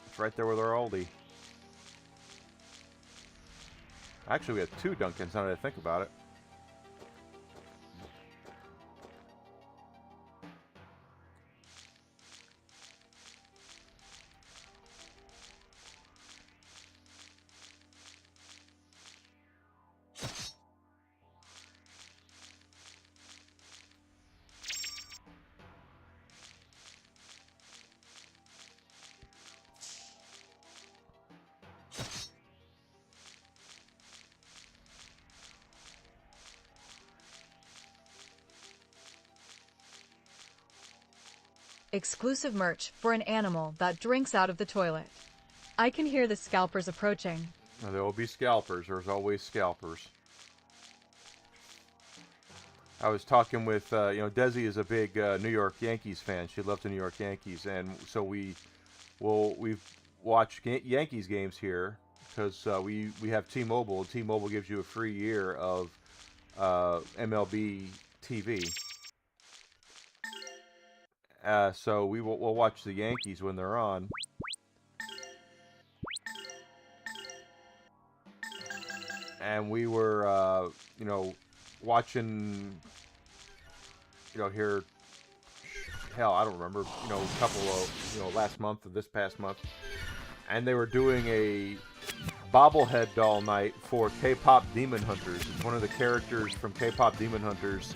B: it's right there with our Aldi. Actually, we have 2 Dunkins now that I think about it.
I: Exclusive merch for an animal that drinks out of the toilet. I can hear the scalpers approaching.
B: Now, there will be scalpers. There's always scalpers. I was talking with, Desi is a big New York Yankees fan. She loves the New York Yankees, and so we've watched Yankees games here because we have T-Mobile. T-Mobile gives you a free year of MLB TV. So we'll watch the Yankees when they're on. And we were, watching, here, hell, I don't remember, a couple of, last month or this past month. And they were doing a bobblehead doll night for K-pop Demon Hunters. It's one of the characters from K-pop Demon Hunters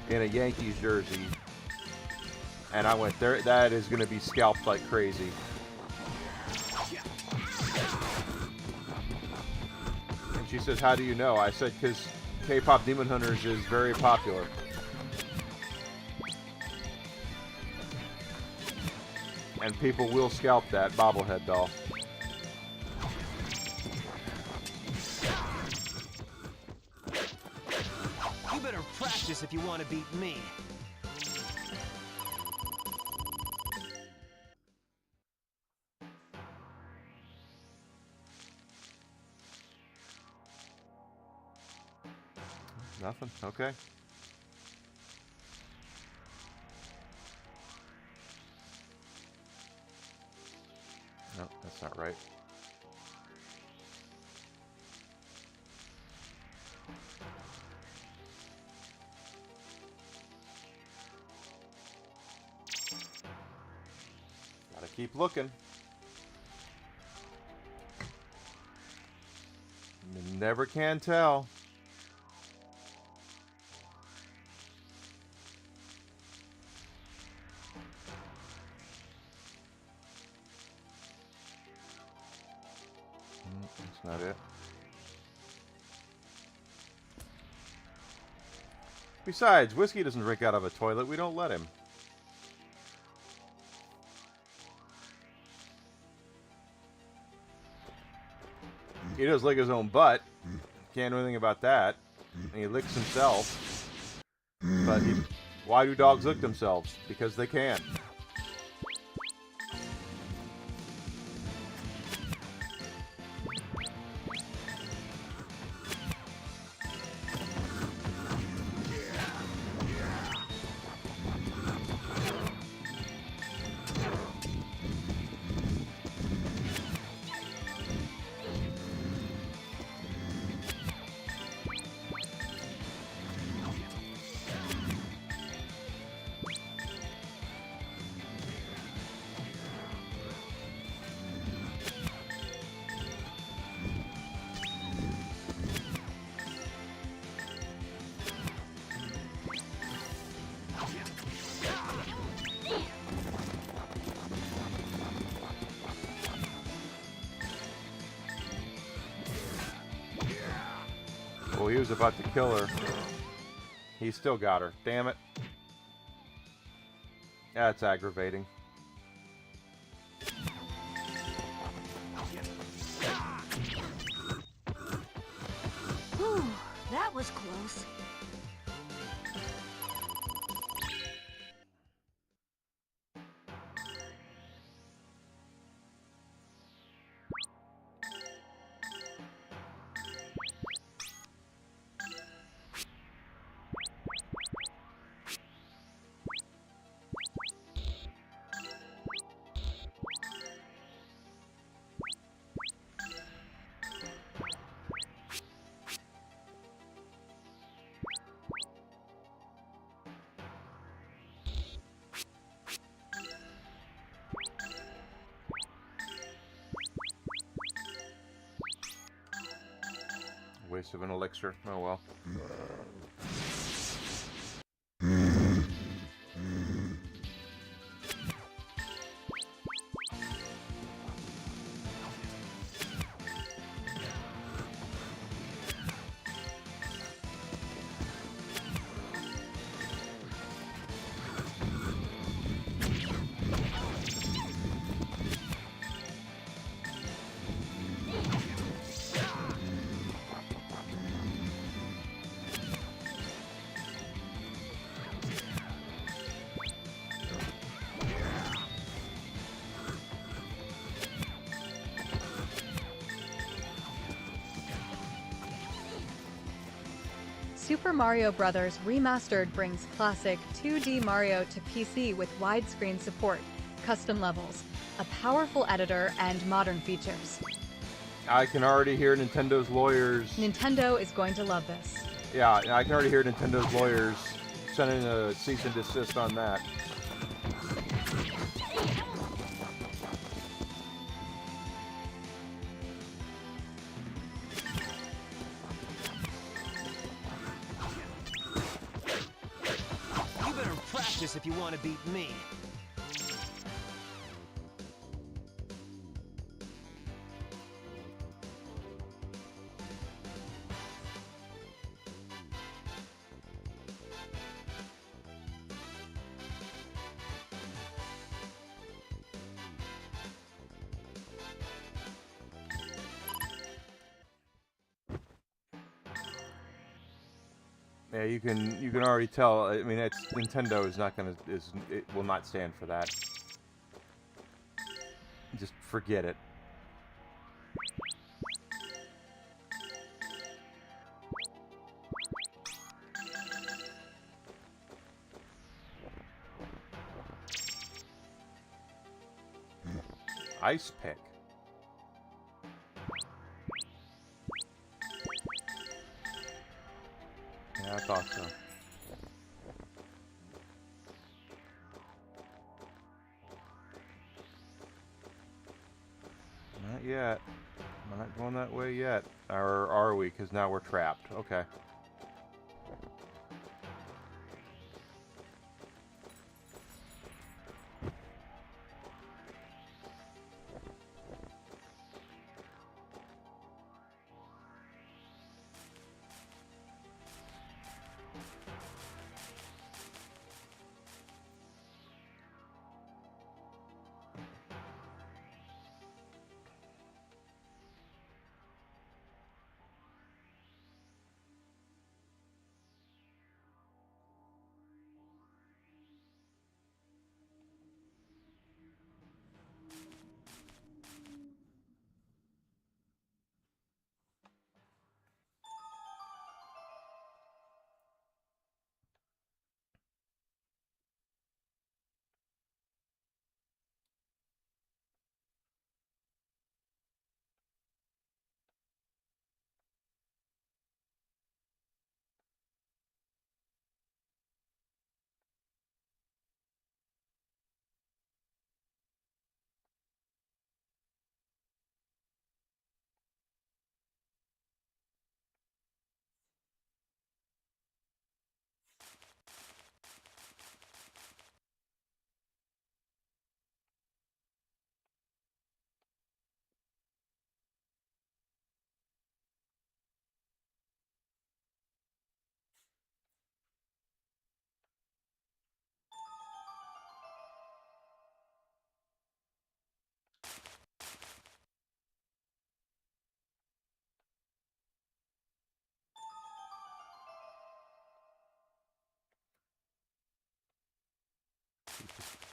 B: in a Yankees jersey. And I went, there. That is going to be scalped like crazy. And she says, how do you know? I said, because K-pop Demon Hunters is very popular. And people will scalp that bobblehead doll.
C: You better practice if you want to beat me.
B: Nothing? Okay. No, that's not right. Gotta keep looking. You never can tell. That's not it. Besides, Whiskey doesn't drink out of a toilet. We don't let him. He does lick his own butt. Can't do anything about that. And he licks himself. But why do dogs lick themselves? Because they can. Well, he was about to kill her. He still got her. Damn it. That's aggravating.
G: Whew, that was close.
B: Waste of an elixir. Oh well.
I: Super Mario Bros. Remastered brings classic 2D Mario to PC with widescreen support, custom levels, a powerful editor, and modern features.
B: I can already hear Nintendo's lawyers.
I: Nintendo is going to love this.
B: Yeah, I can already hear Nintendo's lawyers sending a cease and desist on that.
C: You better practice if you want to beat me.
B: Yeah, you can already tell. I mean, it's Nintendo is not gonna it will not stand for that. Just forget it. Ice pick. Yeah, I thought so. Not yet. Not going that way yet. Or are we? Because now we're trapped. Okay.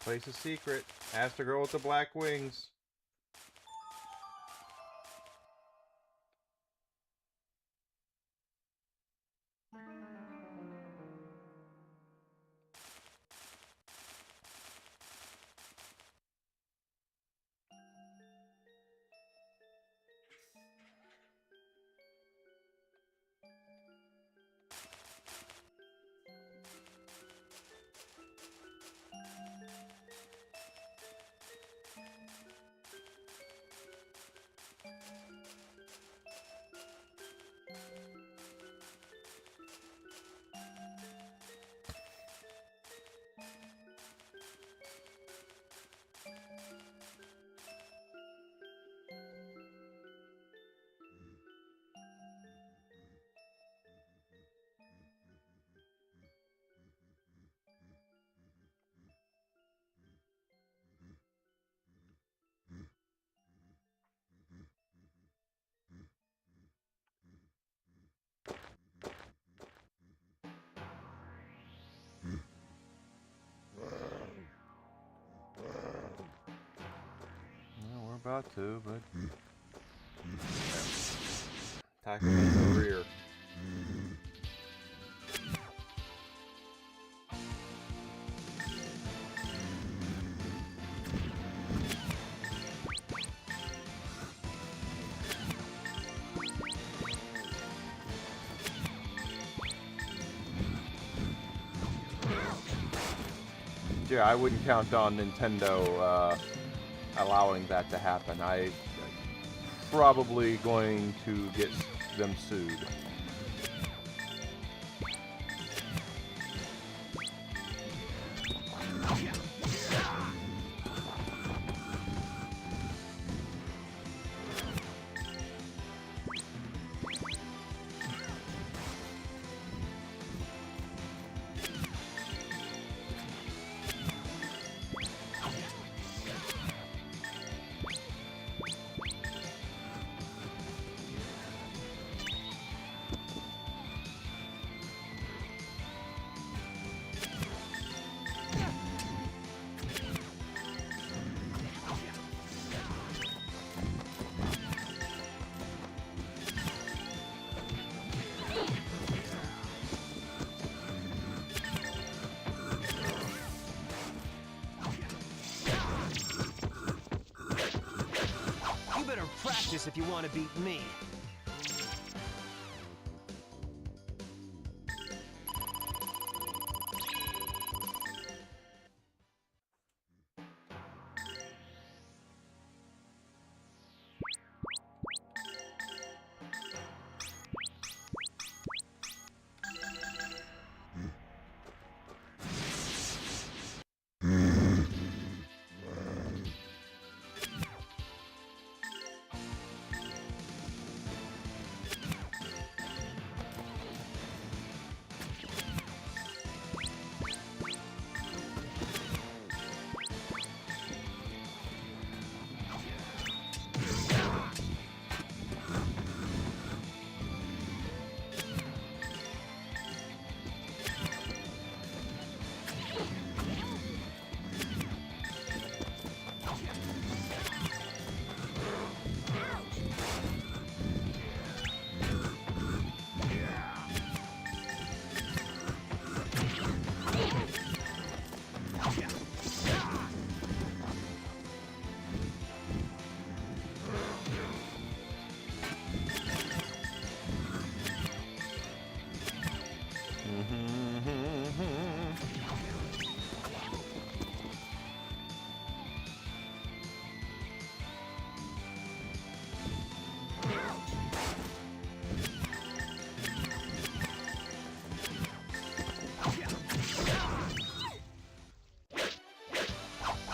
B: Place a secret. Ask the girl with the black wings. about to, but attack him in the rear. Yeah, I wouldn't count on Nintendo allowing that to happen. I probably going to get them sued.
C: You better practice if you want to beat me.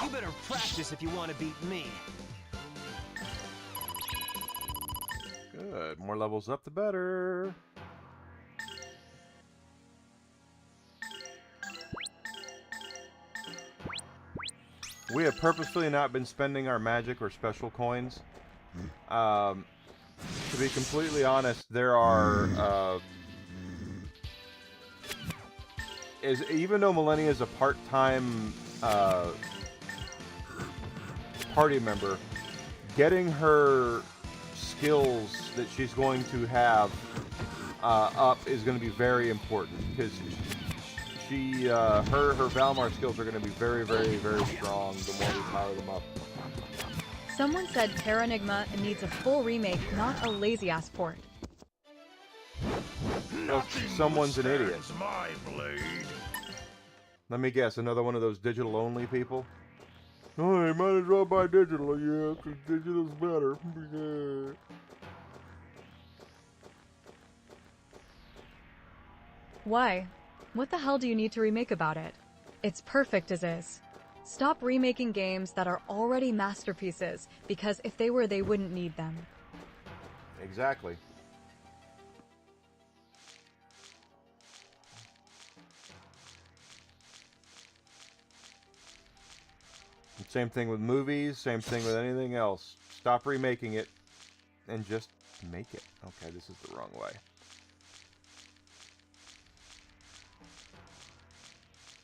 C: You better practice if you want to beat me.
B: Good. More levels up, the better. We have purposefully not been spending our magic or special coins. To be completely honest, there are... even though Millennia is a part-time party member, getting her skills that she's going to have up is going to be very important, because her Valmar skills are going to be very, very, very strong the more we power them up.
I: Someone said Terranigma needs a full remake, not a lazy-ass port.
B: Well, someone's an idiot.
M: My blade.
B: Let me guess, another one of those digital-only people? Oh, you might as well buy digital, yeah, because digital's better. Yeah.
I: Why? What the hell do you need to remake about it? It's perfect as is. Stop remaking games that are already masterpieces, because if they were, they wouldn't need them.
B: Exactly. Same thing with movies, same thing with anything else. Stop remaking it and just make it. Okay, this is the wrong way.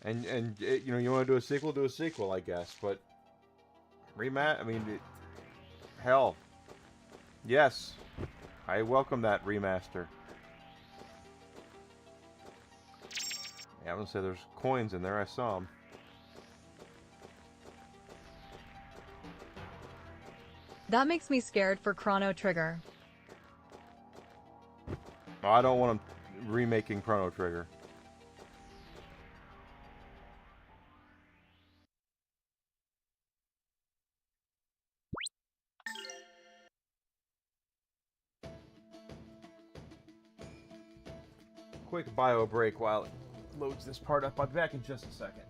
B: And you know, you want to do a sequel, I guess, but I mean,
J: Hell. Yes. I welcome that remaster. Yeah, I'm gonna say there's coins in there. I saw them.
I: That makes me scared for Chrono Trigger.
J: Oh, I don't want them remaking Chrono Trigger. Quick bio break while it loads this part up. I'll be back in just a second.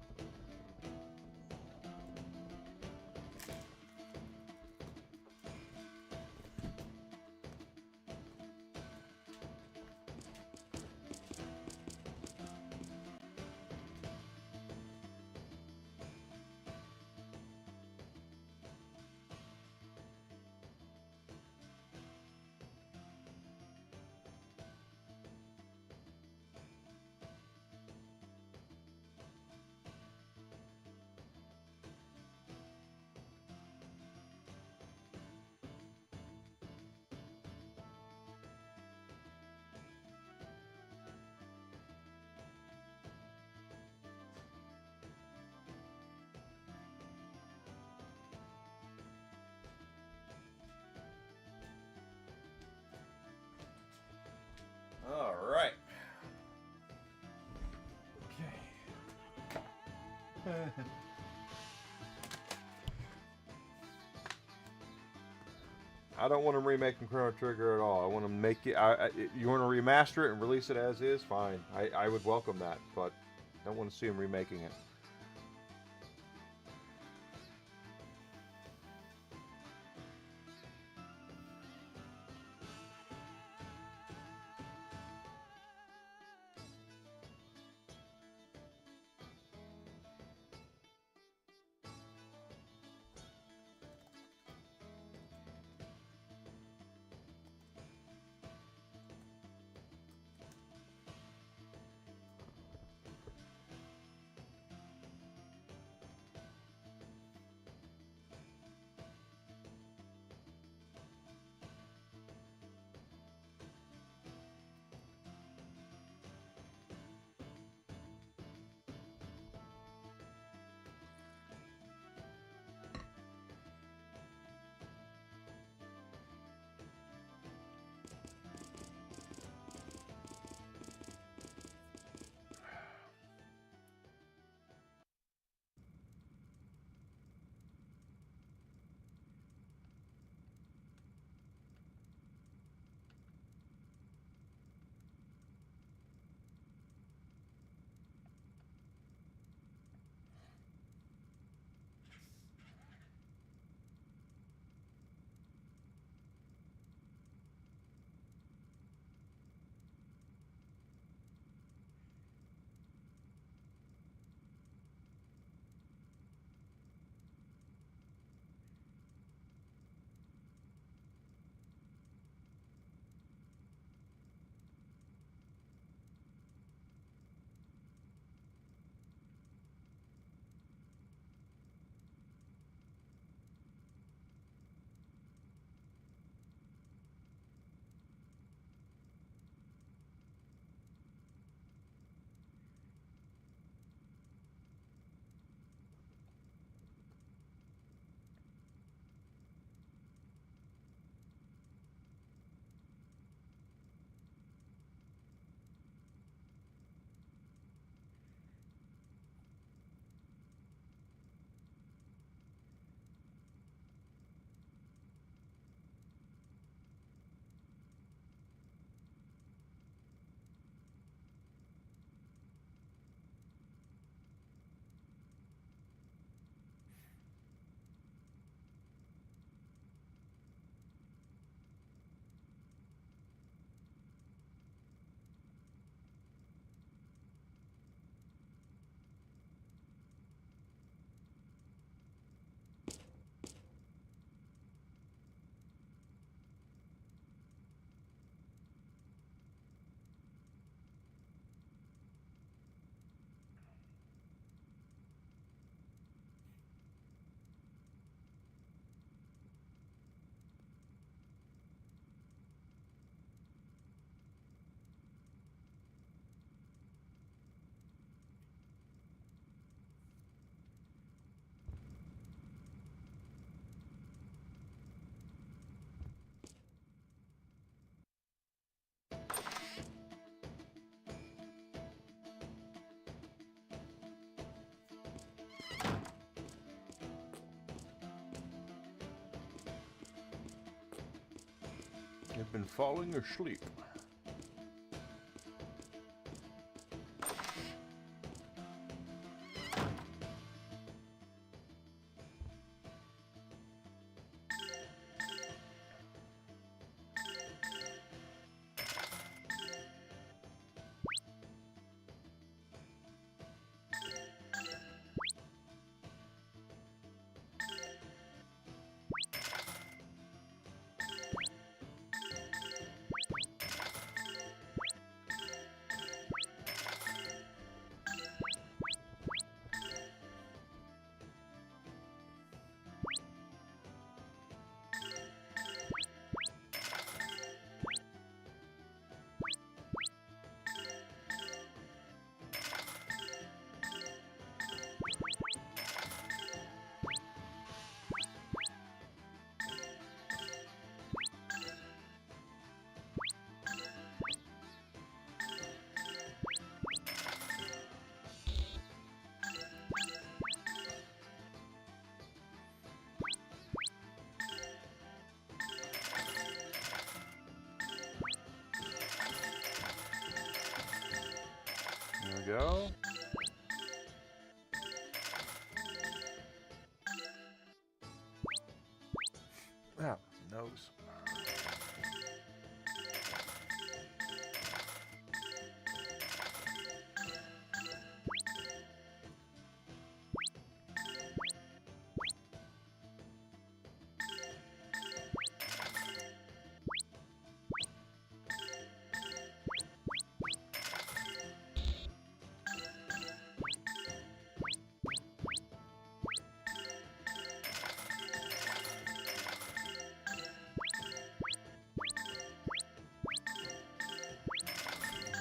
J: All right. Okay. I don't want them remaking Chrono Trigger at all. I want to make it. You want to remaster it and release it as is? Fine. I would welcome that, but I don't want to see them remaking it. I've been falling asleep. There we go. Ah, nose.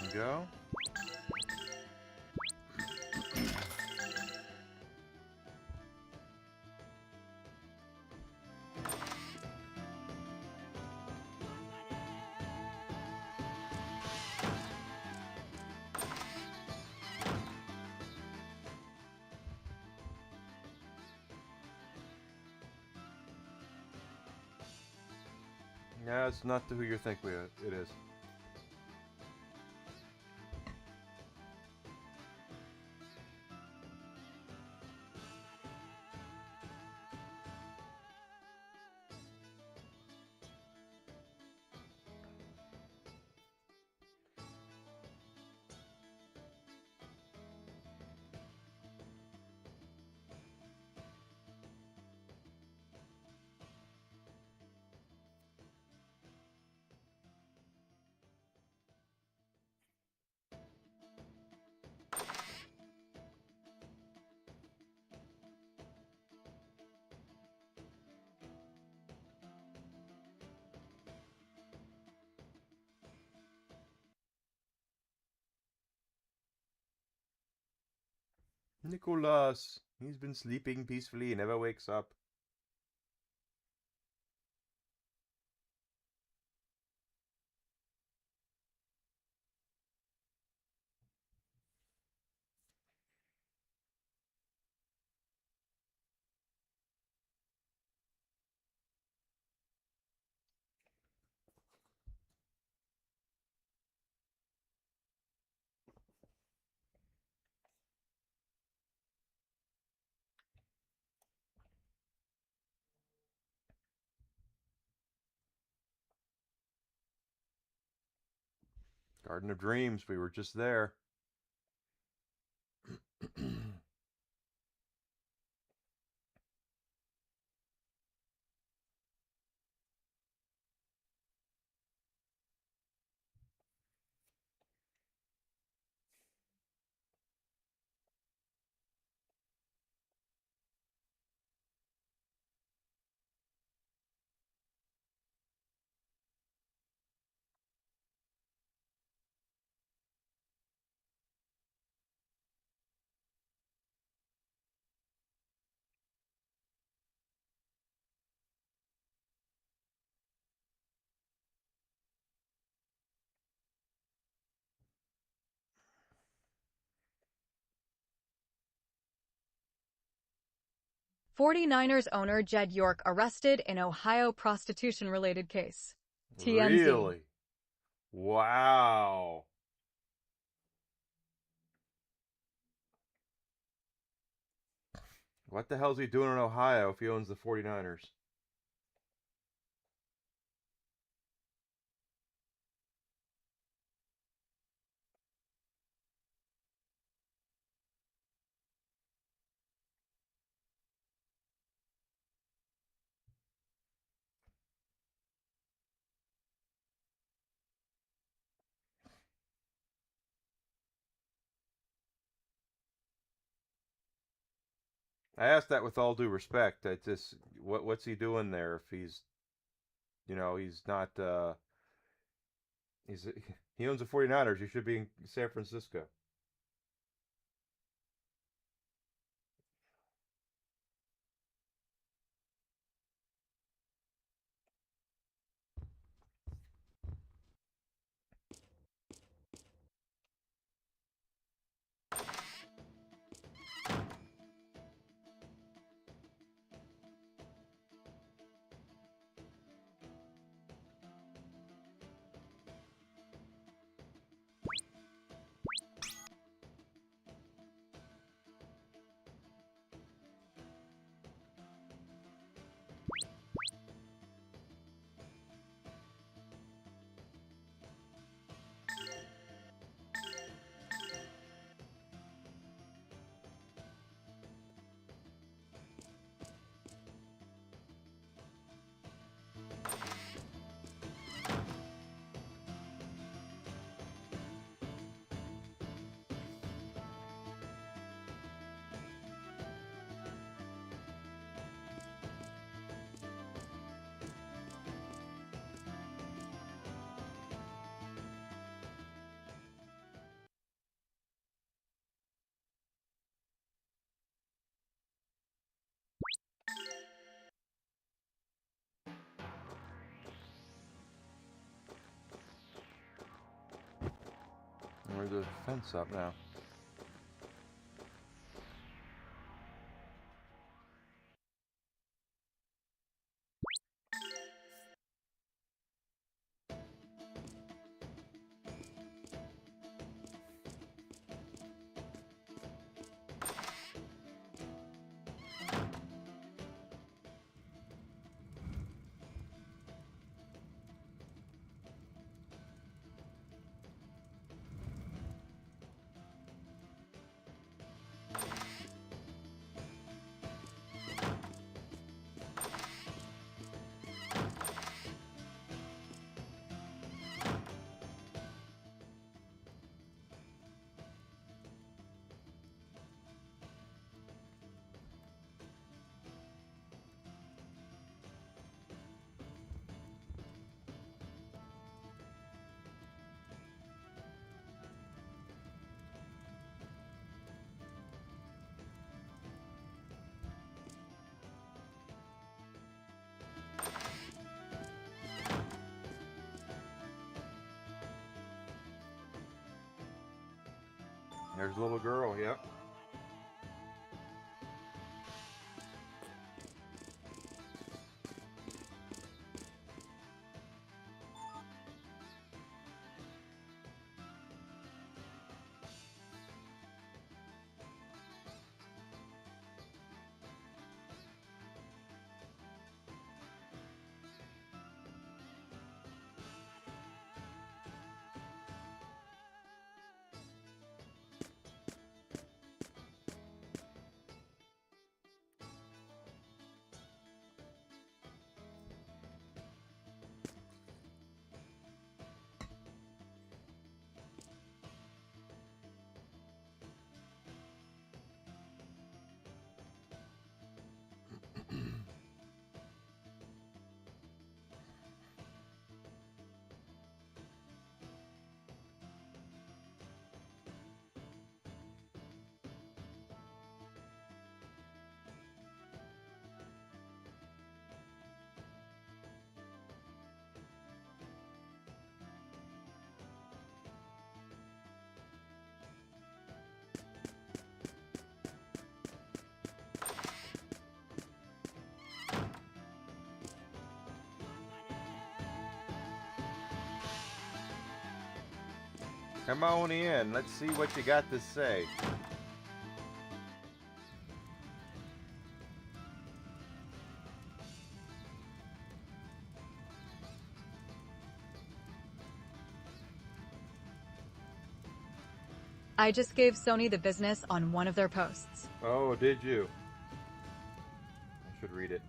J: There we go. Yeah, it's not who you think it is. Nicholas, he's been sleeping peacefully, he never wakes up. Garden of Dreams, we were just there.
I: '49ers owner Jed York arrested in Ohio prostitution-related case. TMZ.
B: Really? Wow. What the hell's he doing in Ohio if he owns the 49ers? I asked that with all due respect. I just, what's he doing there if he's, he's not, he's, he owns the 49ers. He should be in San Francisco. Where's the fence up now? There's the little girl, yep. Come on in. Let's see what you got to say.
I: I just gave Sony the business on one of their posts.
B: Oh, did you? I should read it.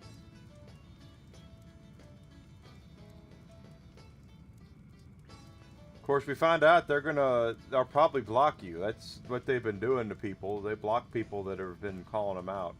B: Of course, we found out they'll probably block you. That's what they've been doing to people. They block people that have been calling them out.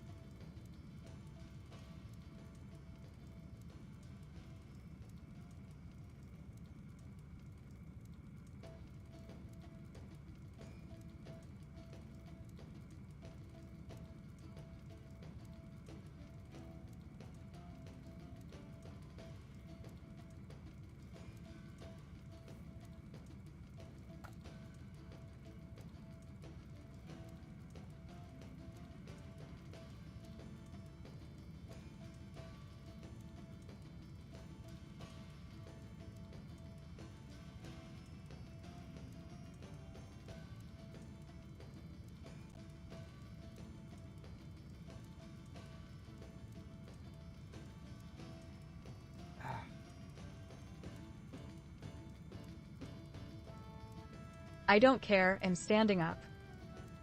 I: I don't care. I'm standing up.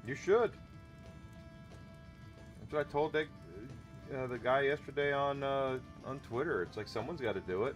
B: You should. That's what I told the guy yesterday on Twitter. It's like someone's got to do it.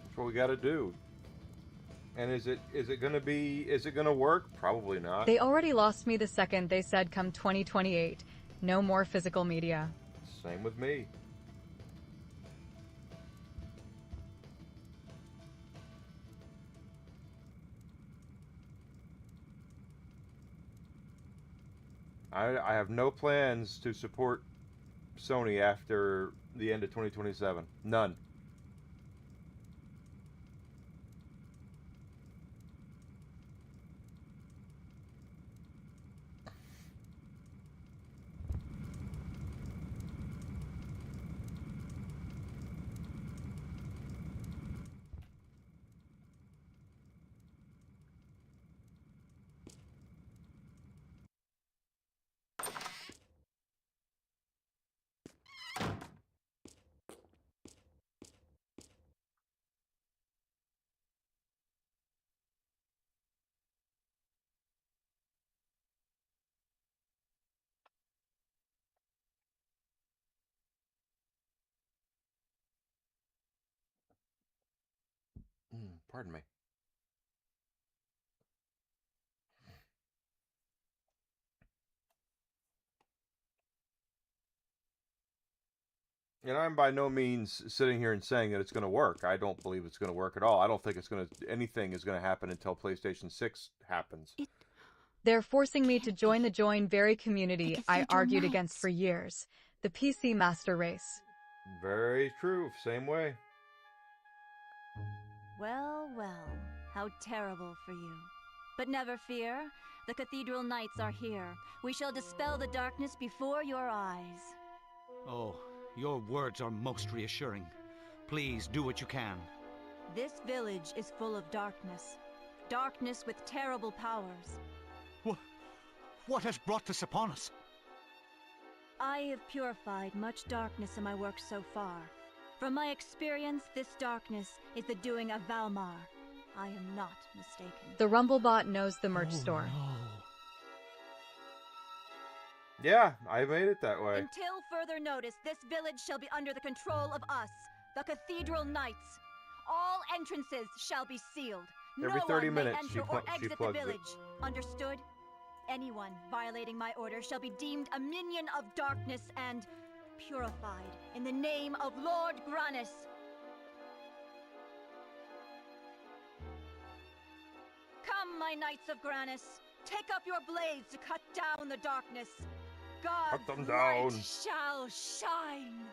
B: That's what we got to do. And is it gonna work? Probably not.
I: They already lost me the second they said come 2028. No more physical media.
B: Same with me. I have no plans to support Sony after the end of 2027. None. Pardon me. And I'm by no means sitting here and saying that it's going to work. I don't believe it's going to work at all. I don't think anything is going to happen until PlayStation 6 happens.
I: They're forcing me to join the Join Very community I argued against for years. The PC Master Race.
B: Very true. Same way.
O: Well, well, how terrible for you. But never fear, the Cathedral Knights are here. We shall dispel the darkness before your eyes.
E: Oh, your words are most reassuring. Please do what you can.
O: This village is full of darkness. Darkness with terrible powers.
E: What has brought this upon us?
O: I have purified much darkness in my work so far. From my experience, this darkness is the doing of Valmar. I am not mistaken.
I: The Rumblebot knows the merch store.
E: No.
B: Yeah, I made it that way.
O: Until further notice, this village shall be under the control of us, the Cathedral Knights. All entrances shall be sealed.
B: Every
O: no
B: 30
O: one may
B: minutes,
O: enter
B: she
O: or
B: she
O: exit the
B: plugs it.
O: village. Understood? Anyone violating my order shall be deemed a minion of darkness and purified in the name of Lord Granus. Come, my knights of Granus, take up your blades to cut down the darkness. God's
B: them
O: light
B: down.
O: shall shine.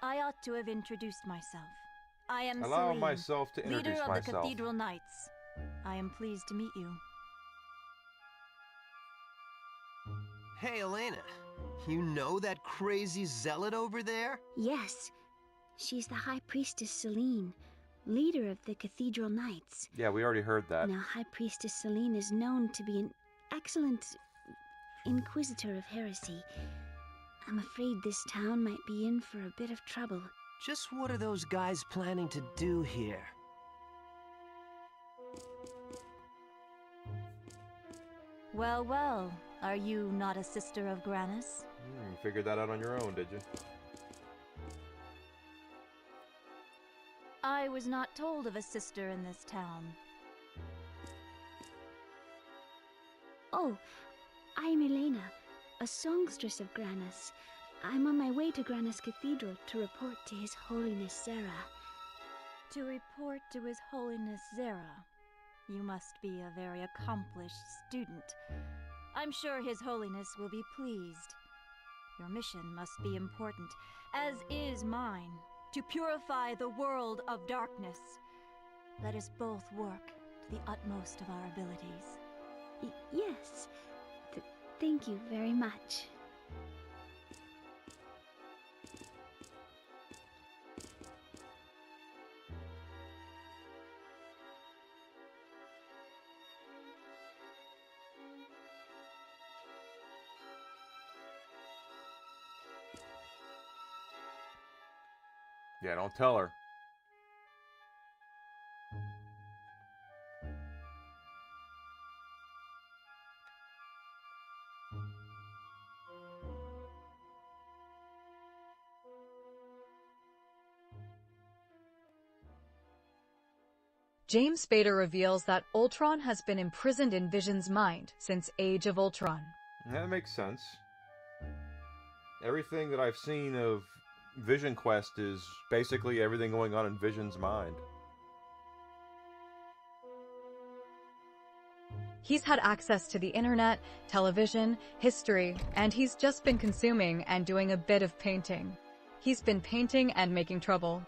O: I ought to have introduced myself. I am
B: Allow
O: Celine,
B: myself to
O: leader
B: introduce
O: of
B: myself.
O: the Cathedral Knights. I am pleased to meet you.
C: Hey, Elena. You know that crazy zealot over there?
F: Yes, she's the High Priestess Celine, leader of the Cathedral Knights.
B: Yeah, we already heard that.
F: Now, High Priestess Celine is known to be an excellent inquisitor of heresy. I'm afraid this town might be in for a bit of trouble.
C: Just what are those guys planning to do here?
O: Well, well, are you not a sister of Granus?
B: You figured that out on your own, did you?
O: I was not told of a sister in this town.
F: Oh, I'm Elena, a songstress of Granus. I'm on my way to Granus Cathedral to report to His Holiness Zera.
O: To report to His Holiness Zera. You must be a very accomplished student. I'm sure His Holiness will be pleased. Your mission must be important, as is mine, to purify the world of darkness. Let us both work to the utmost of our abilities.
F: Yes. Thank you very much.
B: Yeah, don't tell her.
I: James Spader reveals that Ultron has been imprisoned in Vision's mind since Age of Ultron.
B: That makes sense. Everything that I've seen of Vision Quest is basically everything going on in Vision's mind.
I: He's had access to the internet, television, history, and he's just been consuming and doing a bit of painting. He's been painting and making trouble.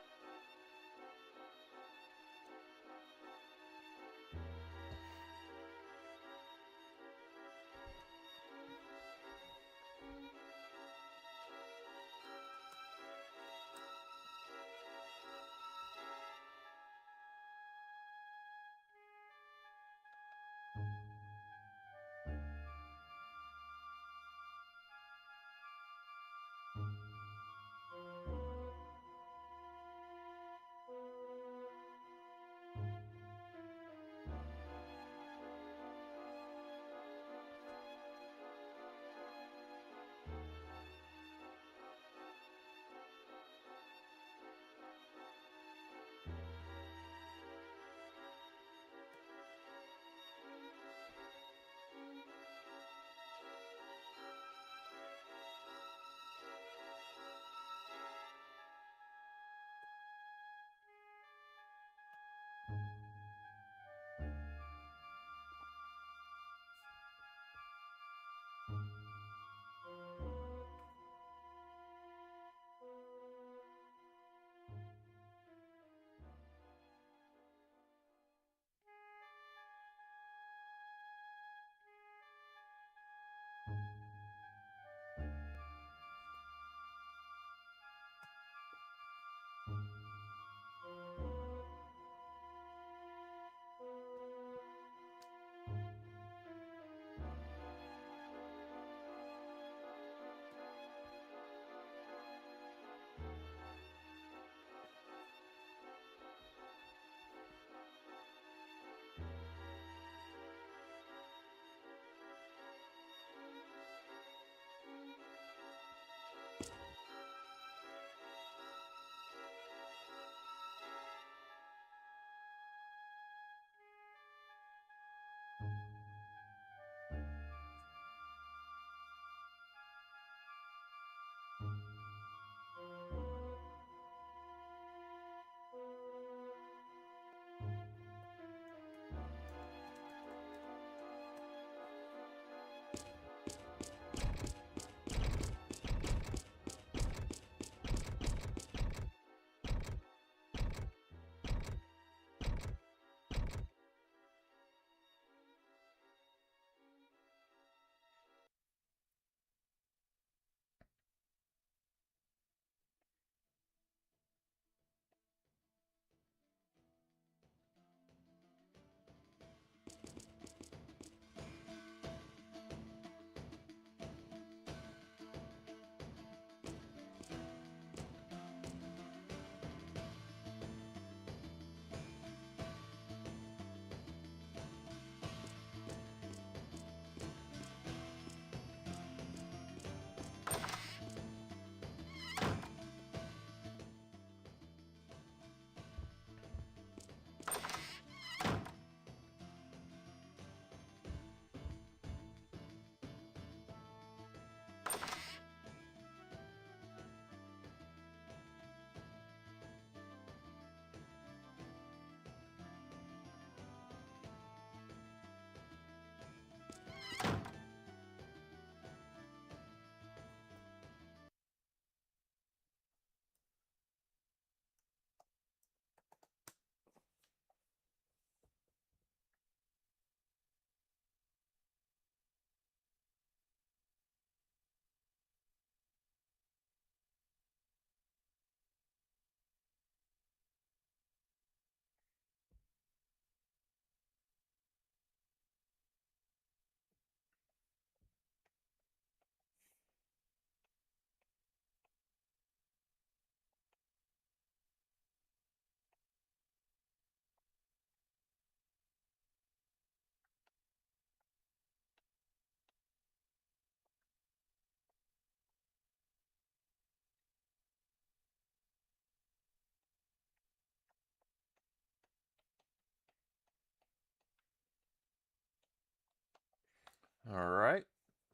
B: All right.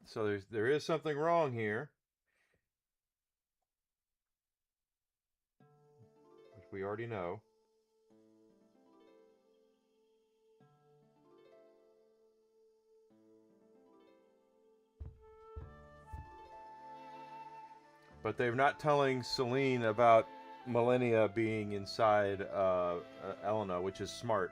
B: So there is something wrong here, which we already know. But they're not telling Celine about Millennia being inside Elena, which is smart.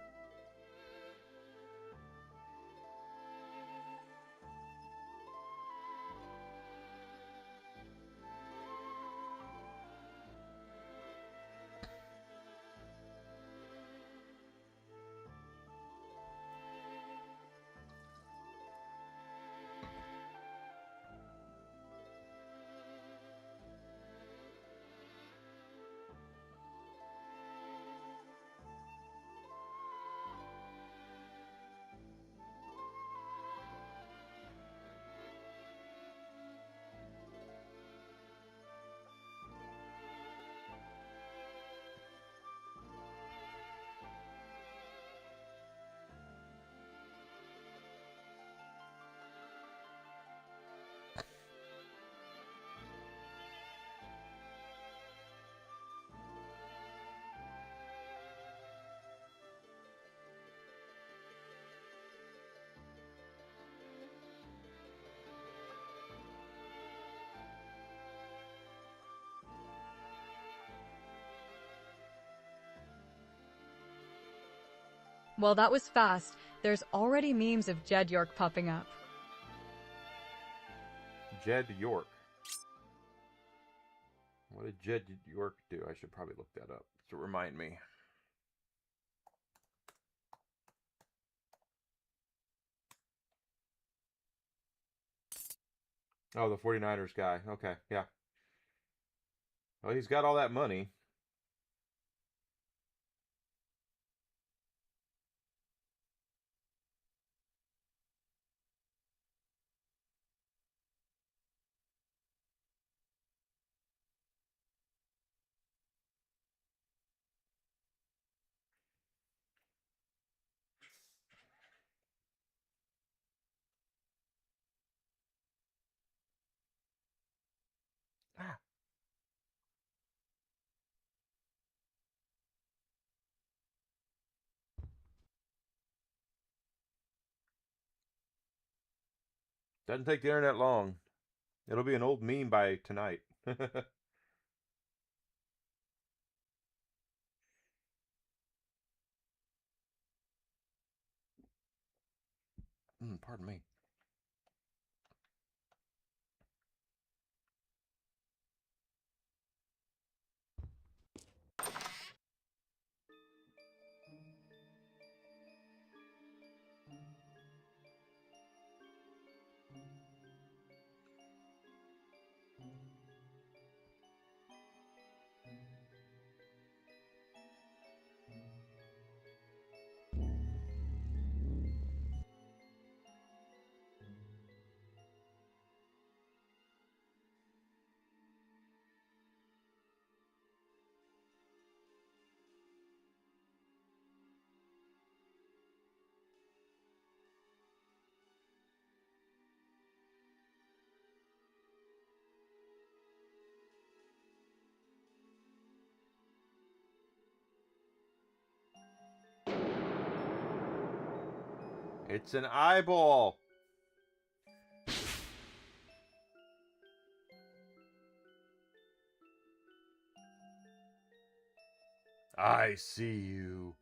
I: Well, that was fast. There's already memes of Jed York popping up.
B: Jed York. What did Jed York do? I should probably look that up to remind me. Oh, the 49ers guy. Okay, yeah. Well, he's got all that money. Ah. Doesn't take the internet long. It'll be an old meme by tonight. Pardon me. It's an eyeball. I see you.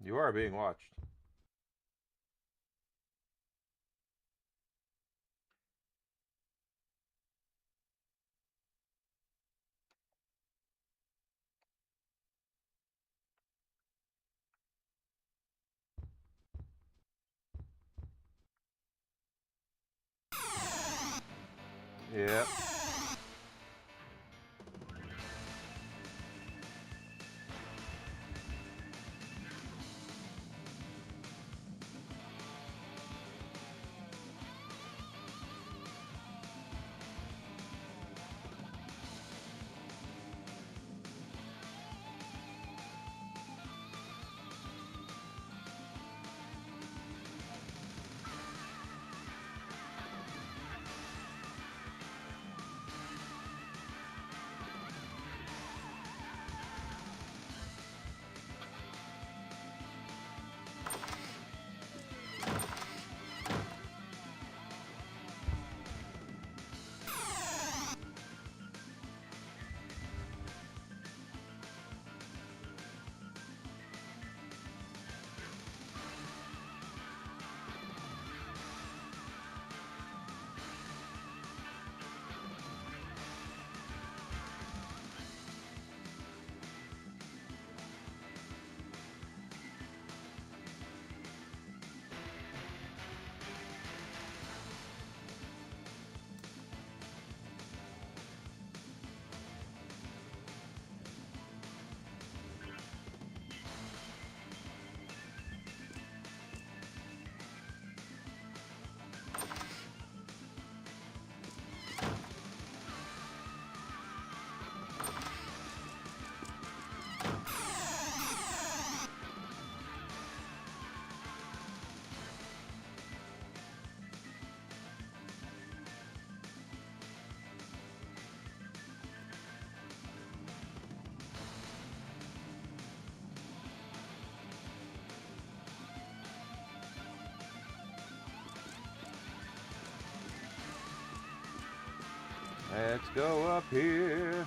B: You are being watched. Yep. Let's go up here.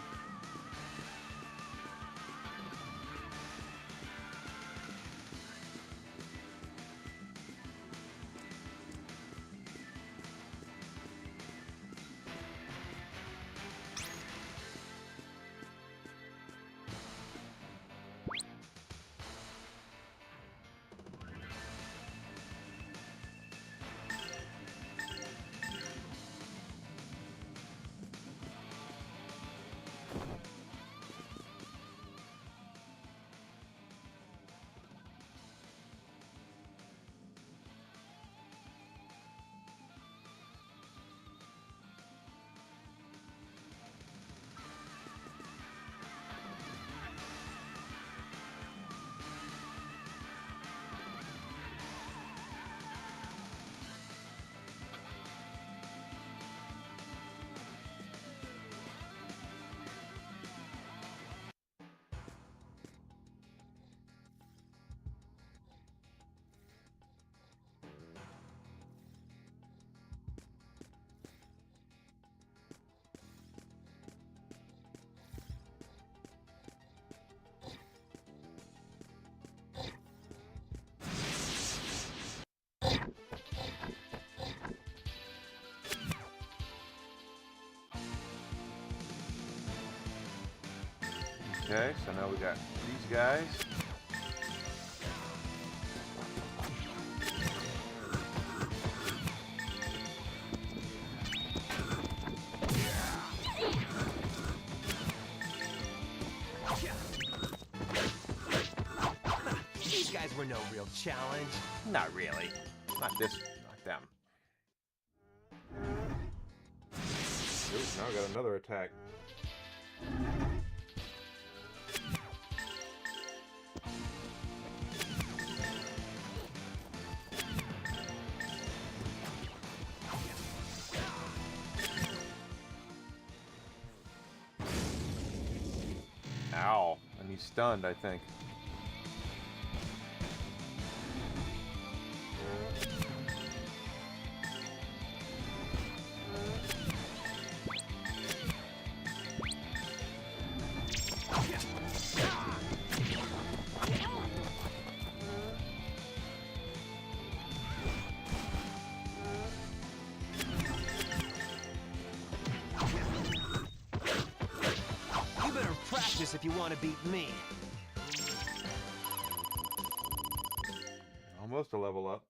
B: Okay, so now we got these guys.
C: These guys were no real challenge.
B: Not really. Not this, not them. Ooh, now I got another attack. Ow. And he's stunned, I think.
C: practice if you want to beat me.
B: Almost a level up.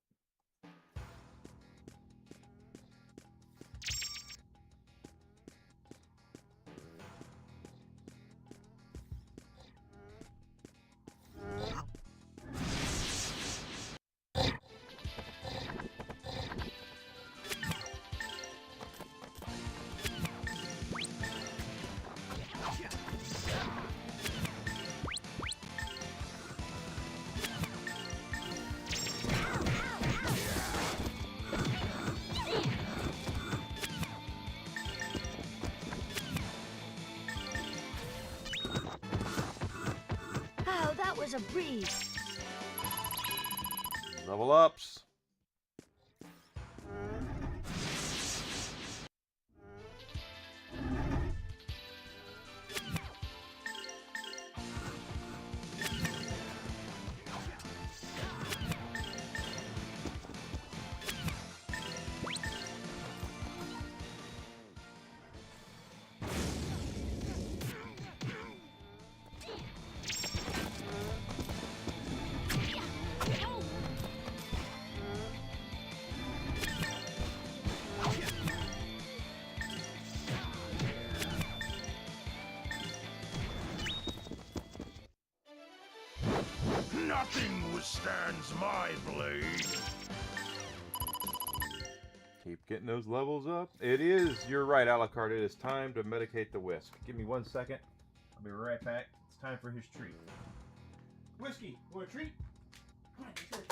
P: Oh, that was a breeze.
B: Level ups.
M: Nothing withstands my blade.
B: Keep getting those levels up. It is, you're right, Alucard. It is time to medicate the Whisk. Give me 1 second. I'll be right back. It's time for his treat. Whiskey, you want a treat? Come on, let's get a treat.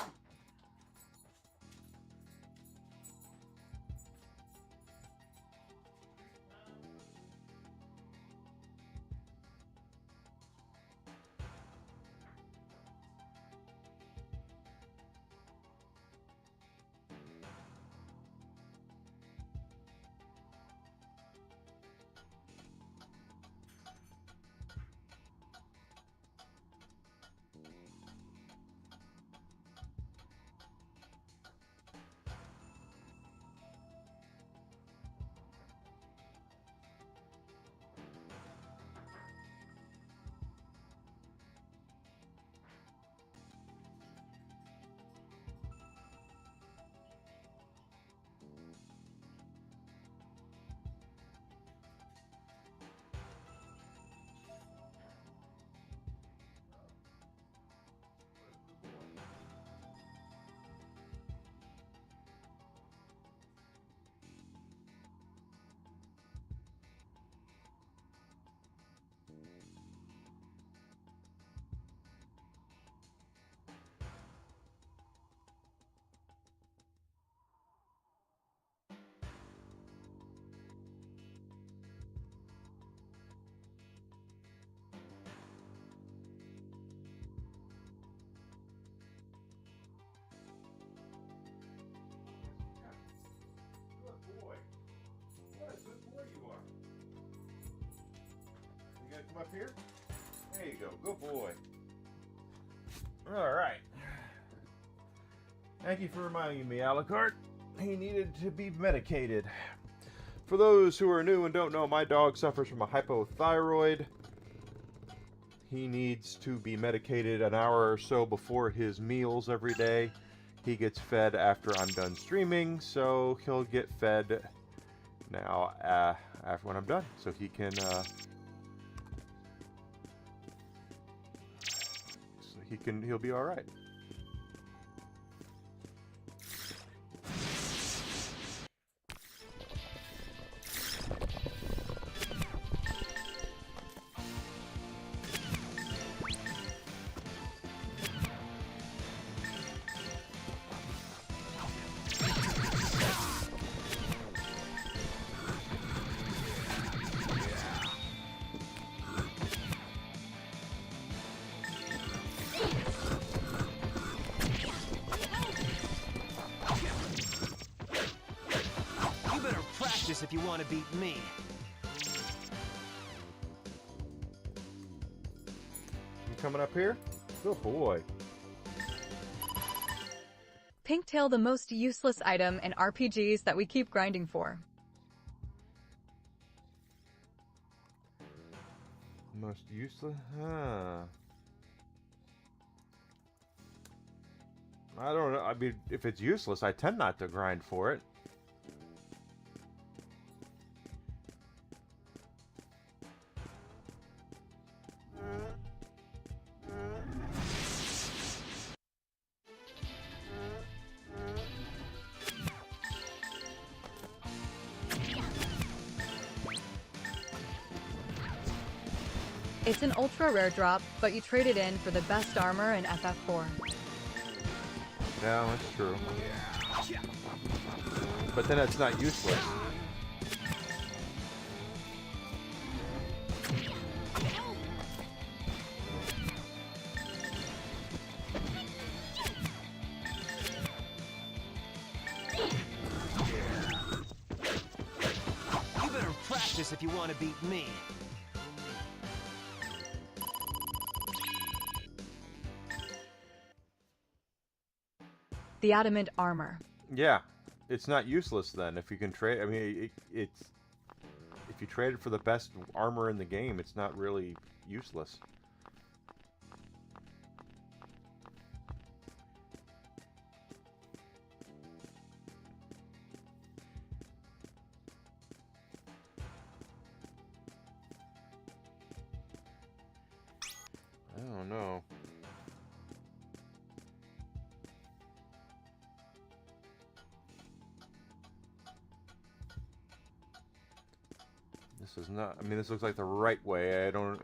B: Come up here. There you go. Good boy. All right. Thank you for reminding me, Alucard. He needed to be medicated. For those who are new and don't know, my dog suffers from a hypothyroid. He needs to be medicated an hour or so before his meals every day. He gets fed after I'm done streaming, so he'll get fed now after when I'm done, so he can he'll be all right.
C: If you want to beat me.
B: You coming up here? Good boy.
I: Pinktail, the most useless item in RPGs that we keep grinding for.
B: Most useless? Huh. I don't know. I mean, if it's useless, I tend not to grind for it.
I: It's an ultra rare drop, but you trade it in for the best armor in FF4.
B: Yeah, that's true. But then it's not useless.
C: You better practice if you want to beat me.
I: The adamant armor.
B: Yeah, it's not useless then if you can trade. I mean, it's if you trade it for the best armor in the game, it's not really useless. I don't know. This is not. I mean, this looks like the right way. I don't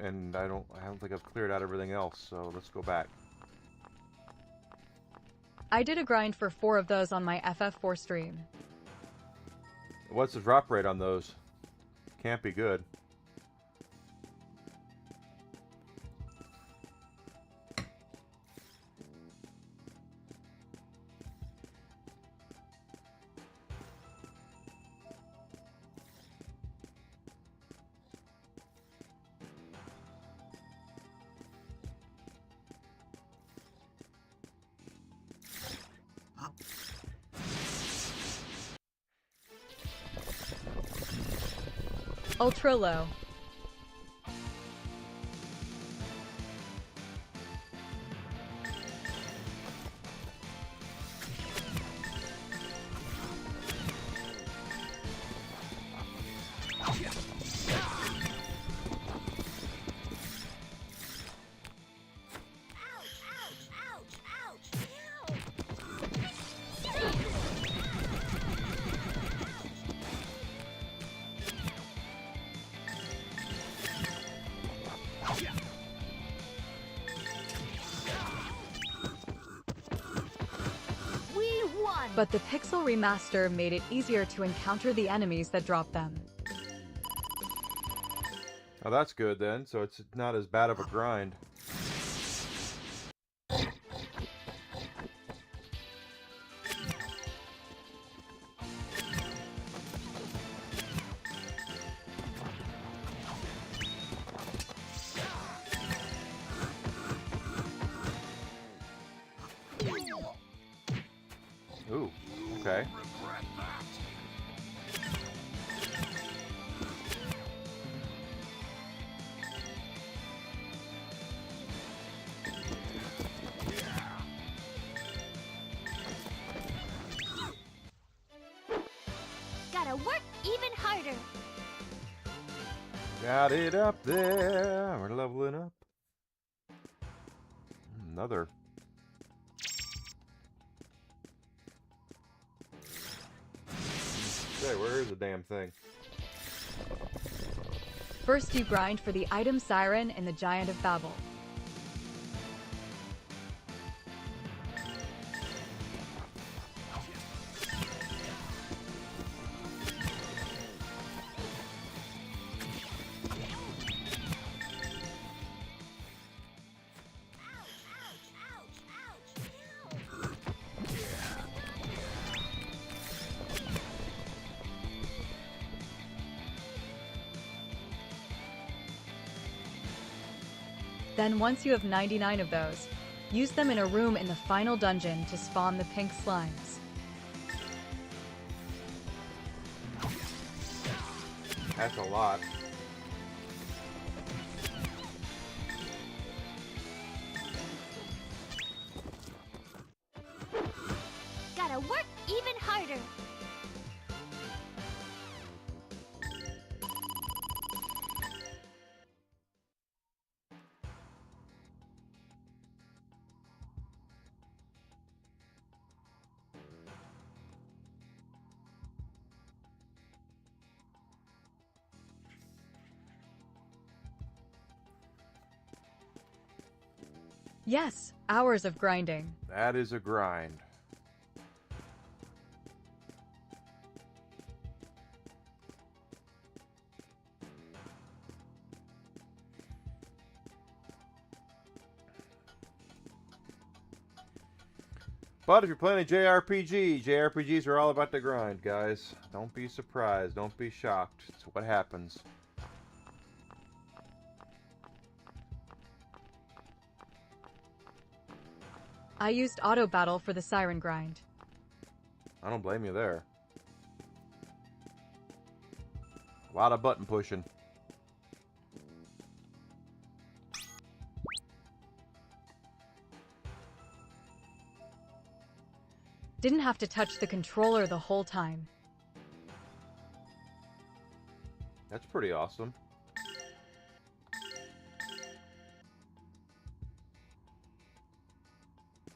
B: think I've cleared out everything else. So let's go back.
I: I did a grind for 4 of those on my FF4 stream.
B: What's the drop rate on those? Can't be good.
I: Ultra low. But the Pixel Remaster made it easier to encounter the enemies that drop them.
B: Oh, that's good then. So it's not as bad of a grind. Ooh, okay.
P: Gotta work even harder.
B: Got it up there. We're leveling up. Another. Hey, where is the damn thing?
I: First you grind for the item Siren in the Giant of Babel. Then once you have 99 of those, use them in a room in the final dungeon to spawn the pink slimes.
B: That's a lot.
I: Yes, hours of grinding.
J: That is a grind. But if you're playing a JRPG, JRPGs are all about the grind, guys. Don't be surprised. Don't be shocked. It's what happens.
I: I used auto battle for the siren grind.
J: I don't blame you there. A lot of button pushing.
I: Didn't have to touch the controller the whole time.
J: That's pretty awesome.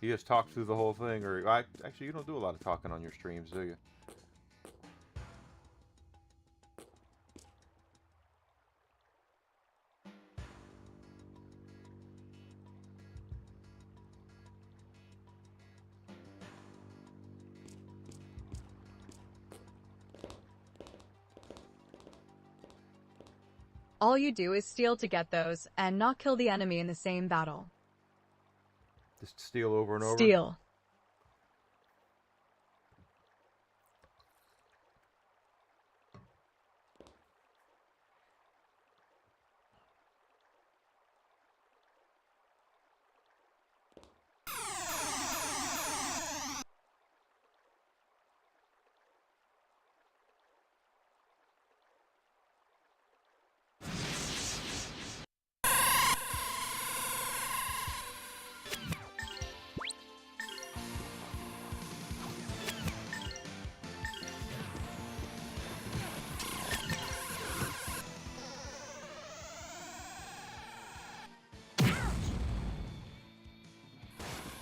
J: You just talk through the whole thing, or actually, you don't do a lot of talking on your streams, do you?
I: All you do is steal to get those, and not kill the enemy in the same battle.
J: Just steal over and over?
I: Steal.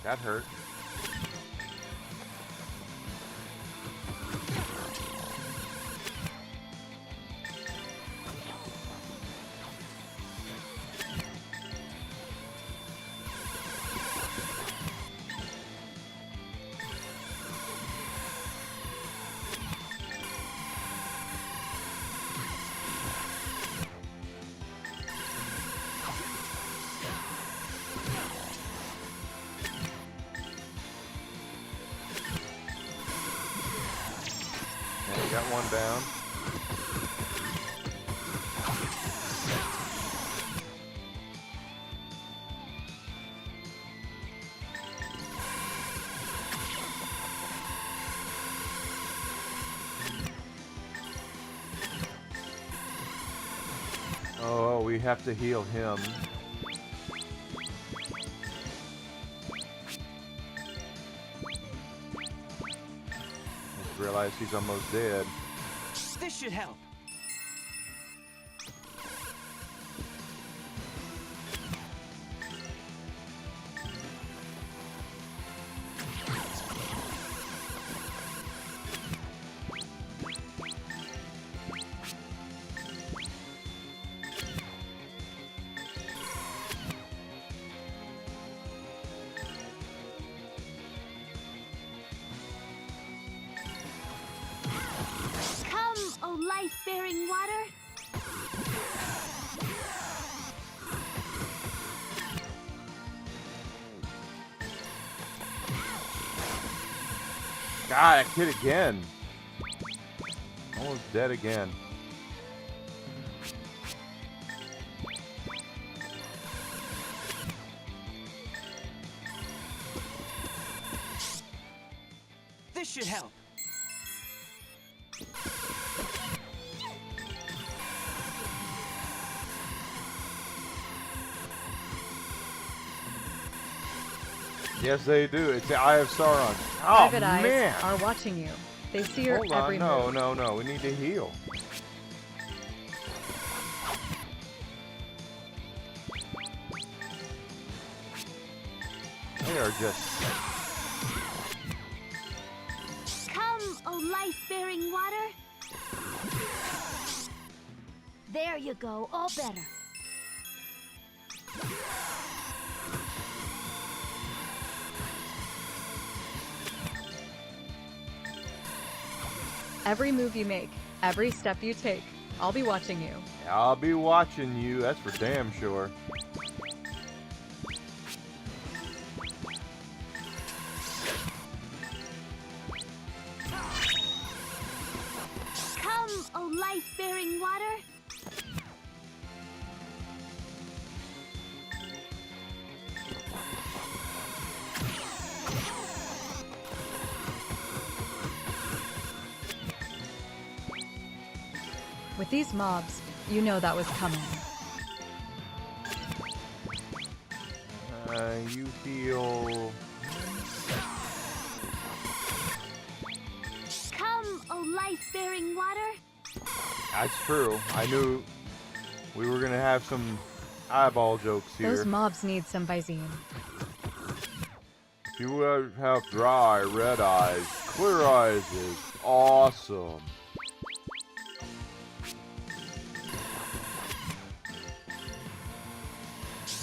J: That hurt. Got one down. Oh, we have to heal him. Realize he's almost dead.
C: This should help.
F: Life-bearing water?
J: God, that kid again. Almost dead again.
C: This should help.
J: Yes, they do. It's the Eye of Sauron. Oh,
I: Private
J: man.
I: eyes are watching you. They see your
J: Hold
I: every
J: on.
I: move.
J: No. We need to heal. They are just...
F: Come, oh life-bearing water. There you go, all better.
I: Every move you make, every step you take, I'll be watching you.
J: I'll be watching you, that's for damn sure.
F: Come, O life-bearing water!
I: With these mobs, you know that was coming.
J: You feel...
F: Come, O life-bearing water!
J: That's true. I knew we were gonna have some eyeball jokes here.
I: Those mobs need some Visine.
J: If you have dry, red eyes, clear eyes is awesome.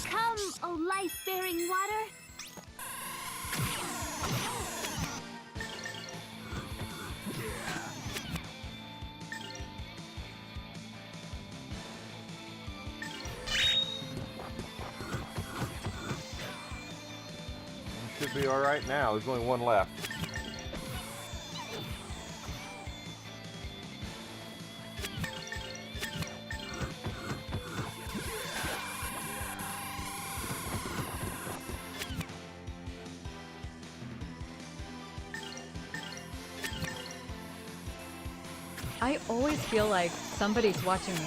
F: Come, O life-bearing water!
J: Should be alright now. There's only one left.
I: I always feel like somebody's watching me.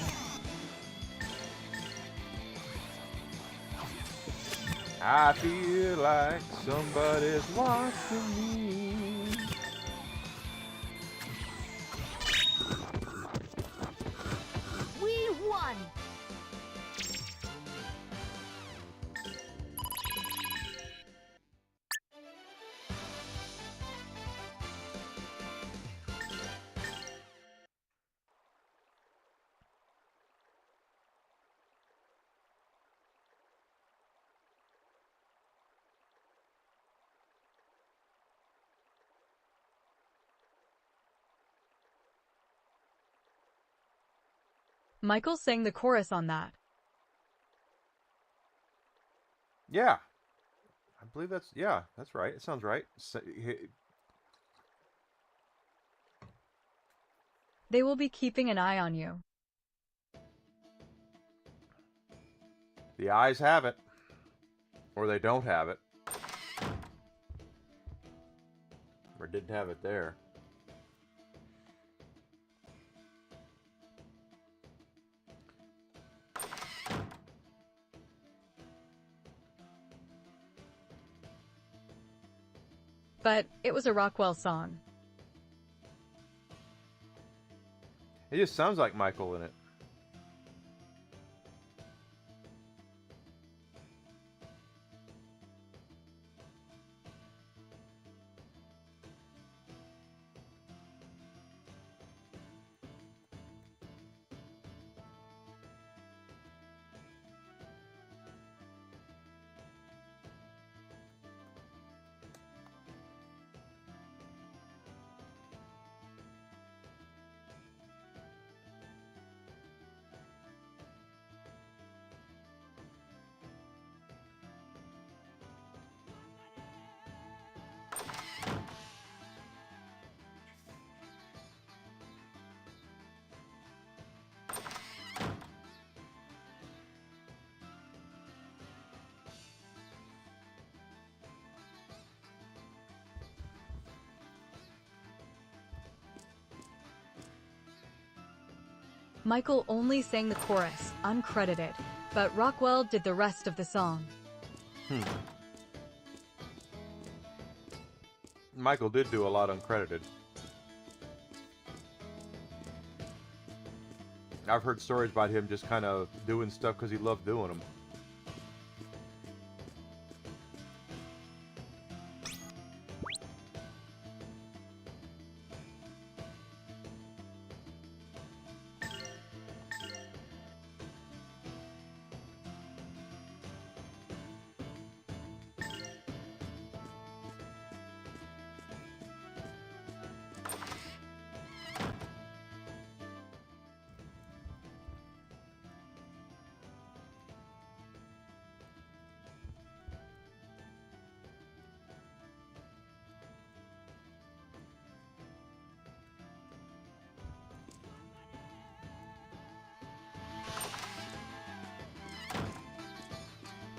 J: I feel like somebody's watching me.
F: We won!
I: Michael sang the chorus on that.
J: Yeah. I believe that's... Yeah, that's right. It sounds right.
I: They will be keeping an eye on you.
J: The eyes have it. Or they don't have it. Or didn't have it there.
I: But it was a Rockwell song.
J: It just sounds like Michael in it.
I: Michael only sang the chorus, uncredited, but Rockwell did the rest of the song.
J: Michael did do a lot uncredited. I've heard stories about him just kind of doing stuff because he loved doing them.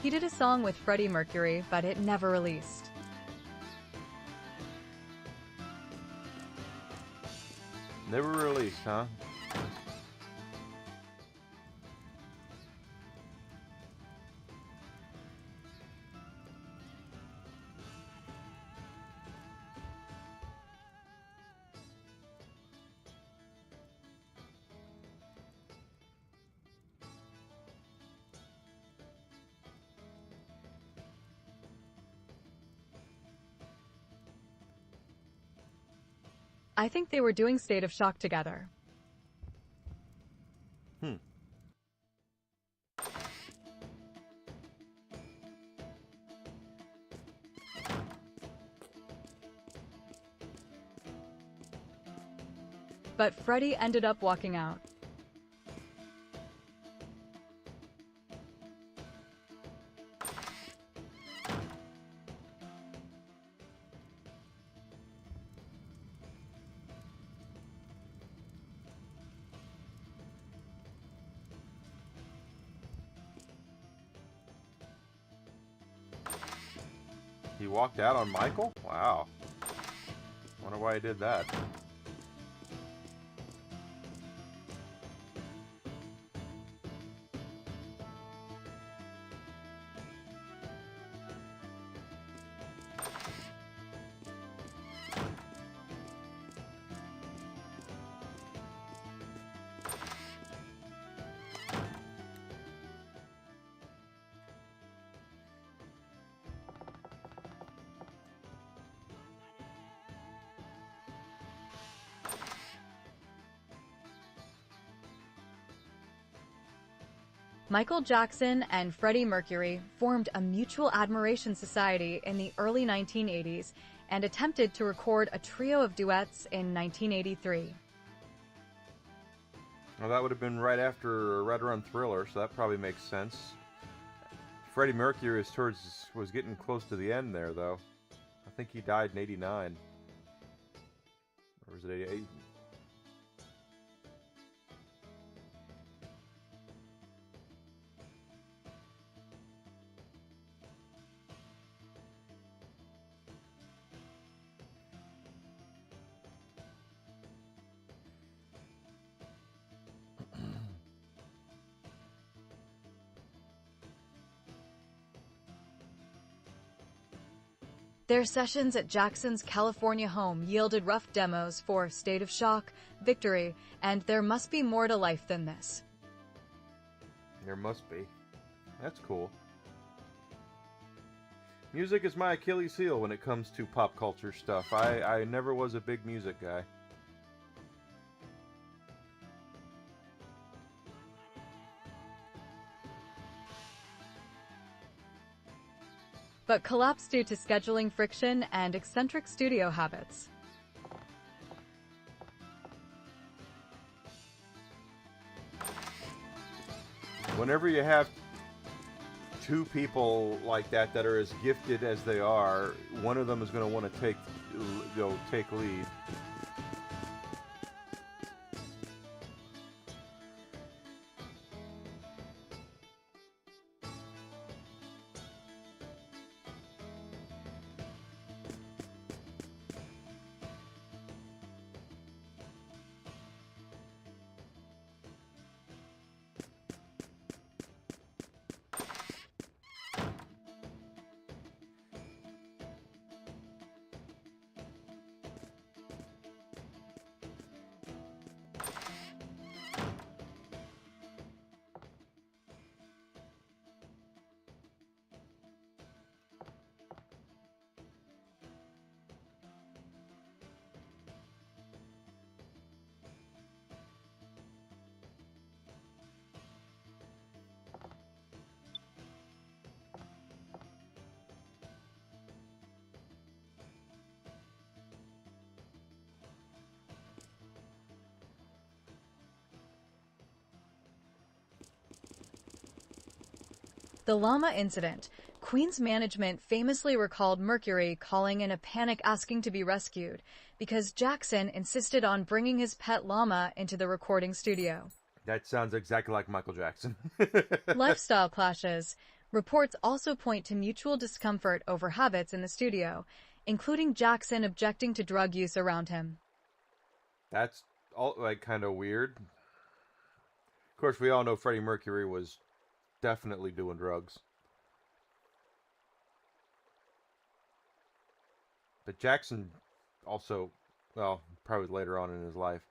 I: He did a song with Freddie Mercury, but it never released.
J: Never released, huh?
I: I think they were doing State of Shock together. But Freddie ended up walking out.
J: He walked out on Michael? Wow. Wonder why he did that.
I: Michael Jackson and Freddie Mercury formed a mutual admiration society in the early 1980s and attempted to record a trio of duets in 1983.
J: Well, that would have been right around Thriller, so that probably makes sense. Freddie Mercury was getting close to the end there, though. I think he died in 89. Or was it 88?
I: Their sessions at Jackson's California home yielded rough demos for State of Shock, Victory, and There Must Be More to Life Than This.
J: There must be. That's cool. Music is my Achilles heel when it comes to pop culture stuff. I never was a big music guy.
I: But collapsed due to scheduling friction and eccentric studio habits.
J: Whenever you have two people like that are as gifted as they are, one of them is going to want to take lead.
I: The llama incident. Queen's management famously recalled Mercury calling in a panic asking to be rescued because Jackson insisted on bringing his pet llama into the recording studio.
J: That sounds exactly like Michael Jackson.
I: Lifestyle clashes. Reports also point to mutual discomfort over habits in the studio, including Jackson objecting to drug use around him.
B: That's all like kind of weird. Of course, we all know Freddie Mercury was definitely doing drugs. But Jackson also, well, probably later on in his life.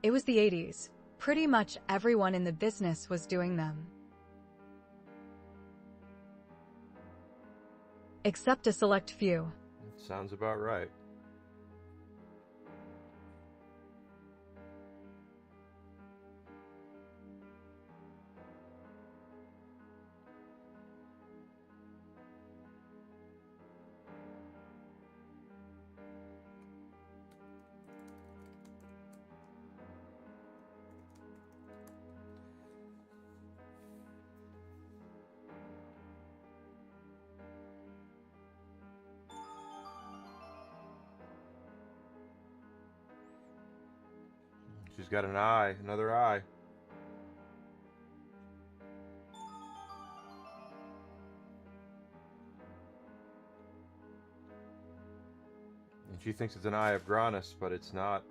I: It was the 80s. Pretty much everyone in the business was doing them. Except a select few.
B: Sounds about right. She's got an eye, another eye. And she thinks it's an eye of Granus, but it's not.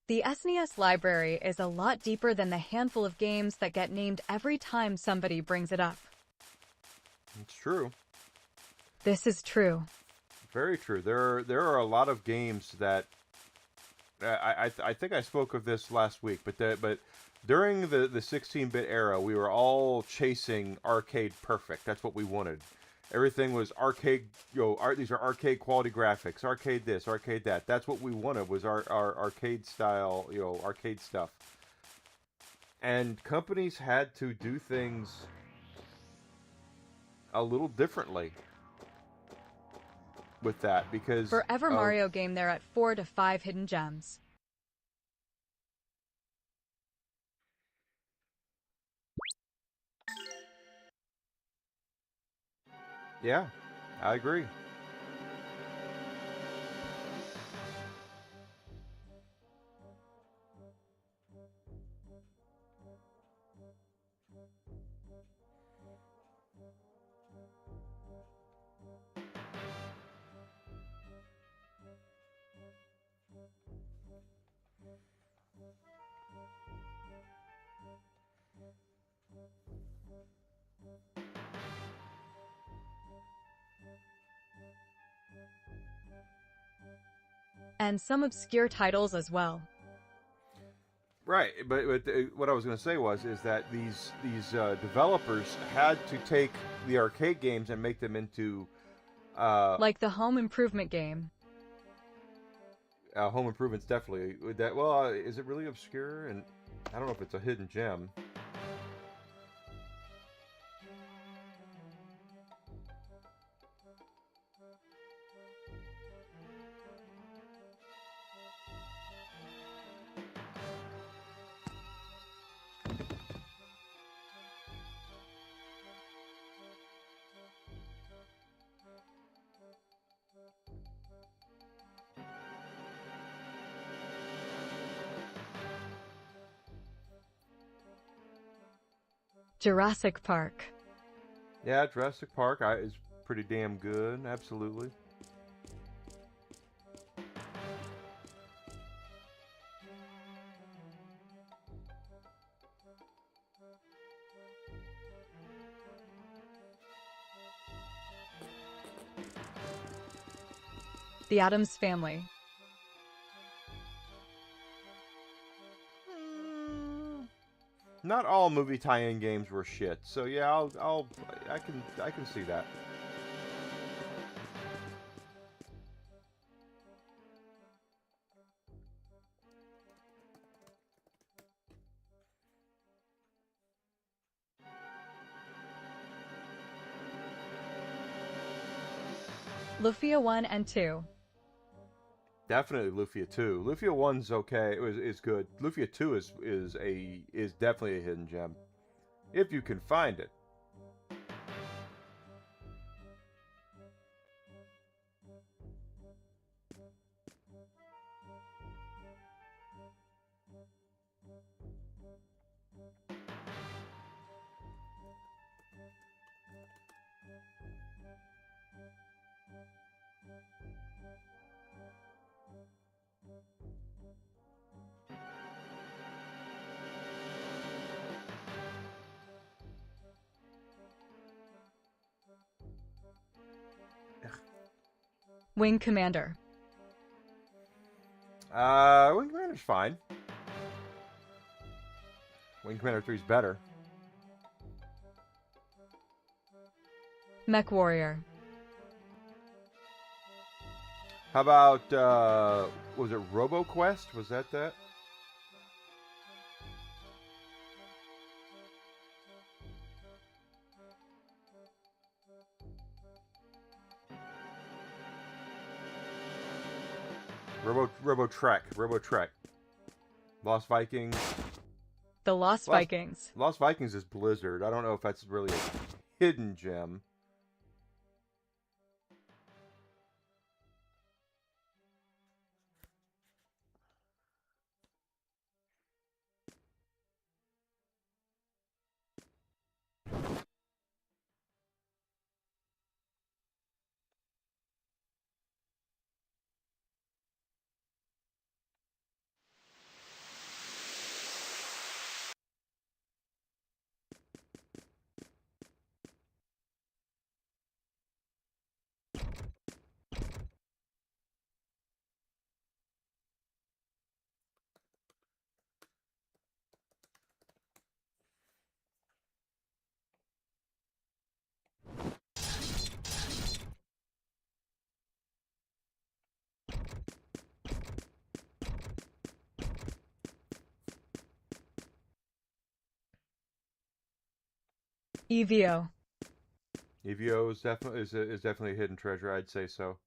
I: The SNES library is a lot deeper than the handful of games that get named every time somebody brings it up.
B: It's true.
I: This is true.
B: Very true. There are a lot of games that I think I spoke of this last week, but during the 16-bit era, we were all chasing arcade perfect. That's what we wanted. Everything was arcade, these are arcade quality graphics, arcade this, arcade that. That's what we wanted, was our arcade style, arcade stuff. And companies had to do things a little differently with that, because
I: For every Mario game, there are 4 to 5 hidden gems.
B: Yeah, I agree.
I: And some obscure titles as well.
B: Right, but what I was going to say is that these developers had to take the arcade games and make them into
I: like the home improvement game.
B: Home Improvement's definitely that. Well, is it really obscure? And I don't know if it's a hidden gem.
I: Jurassic Park.
B: Yeah, Jurassic Park is pretty damn good. Absolutely.
I: The Addams Family.
B: Not all movie tie-in games were shit. So yeah, I can see that.
I: Lufia 1 and 2.
B: Definitely Lufia 2. Lufia 1's okay. Is good. Lufia 2 is definitely a hidden gem. If you can find it.
I: Wing Commander.
B: Wing Commander's fine. Wing Commander 3's better.
I: Mech Warrior.
B: How about, was it RoboQuest? Was that? Robo-Trek. Lost Vikings.
I: The Lost Vikings.
B: Lost Vikings is Blizzard. I don't know if that's really a hidden gem.
I: EVO.
B: EVO is definitely a hidden treasure. I'd say so.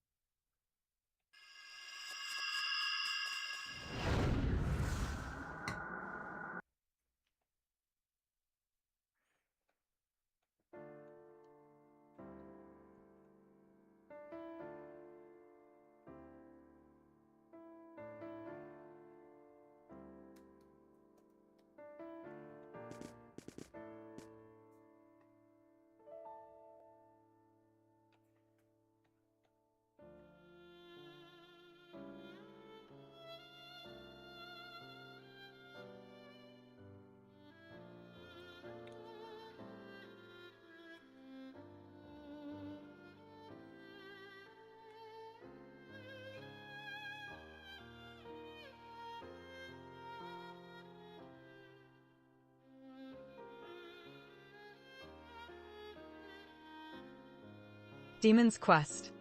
I: Demon's Quest.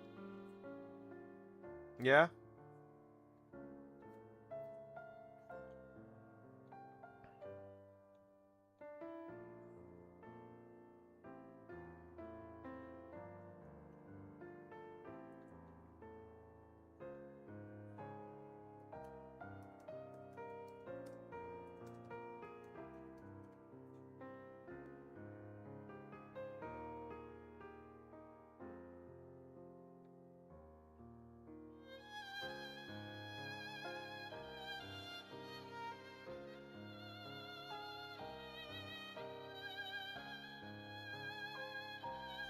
B: Yeah.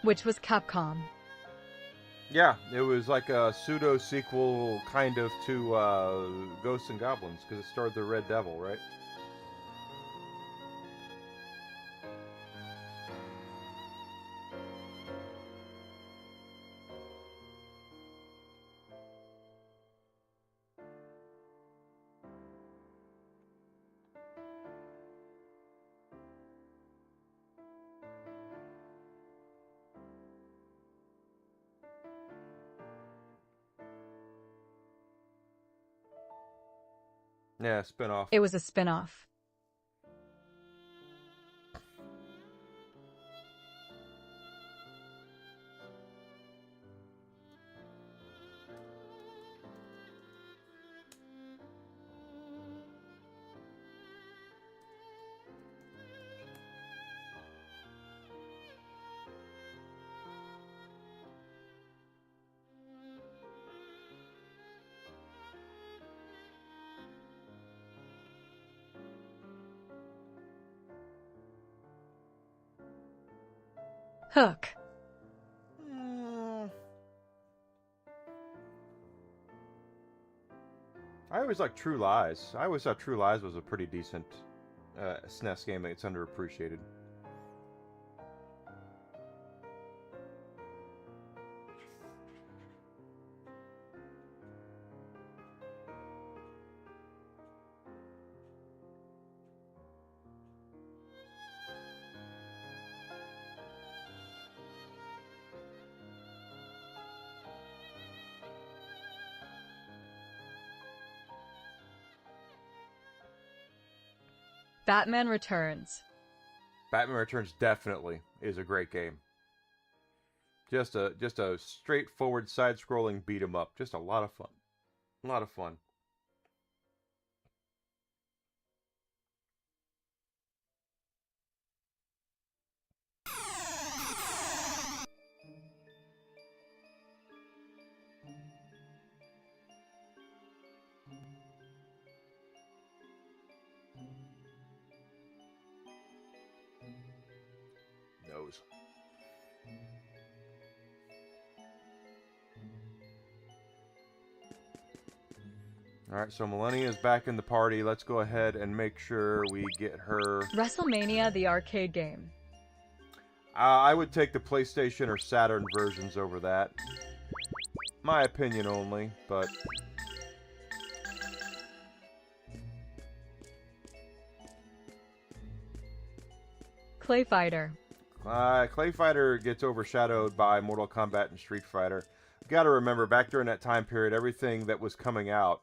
I: which was Capcom.
B: Yeah, it was like a pseudo sequel kind of to Ghosts and Goblins because it starred the Red Devil, right? Yeah, spin-off.
I: It was a spin-off. Hook.
B: I always liked True Lies. I always thought True Lies was a pretty decent SNES game that's underappreciated.
I: Batman Returns.
B: Batman Returns definitely is a great game. Just a straightforward side-scrolling beat 'em up. Just a lot of fun. A lot of fun. Nose. Alright, so Millennia is back in the party. Let's go ahead and make sure we get her...
I: WrestleMania, the arcade game.
B: I would take the PlayStation or Saturn versions over that. My opinion only, but...
I: Clay Fighter.
B: Clay Fighter gets overshadowed by Mortal Kombat and Street Fighter. You gotta remember, back during that time period, everything that was coming out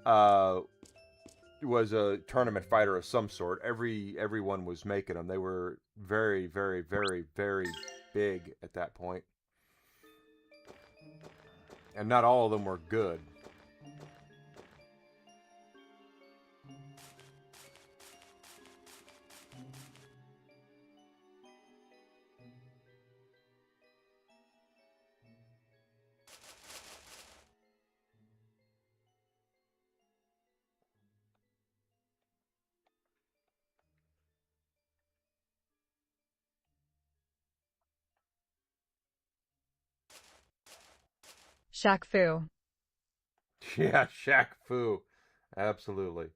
B: was a tournament fighter of some sort. Everyone was making them. They were very, very, very, very big at that point. And not all of them were good.
I: Shaq Fu.
B: Yeah, Shaq Fu. Absolutely.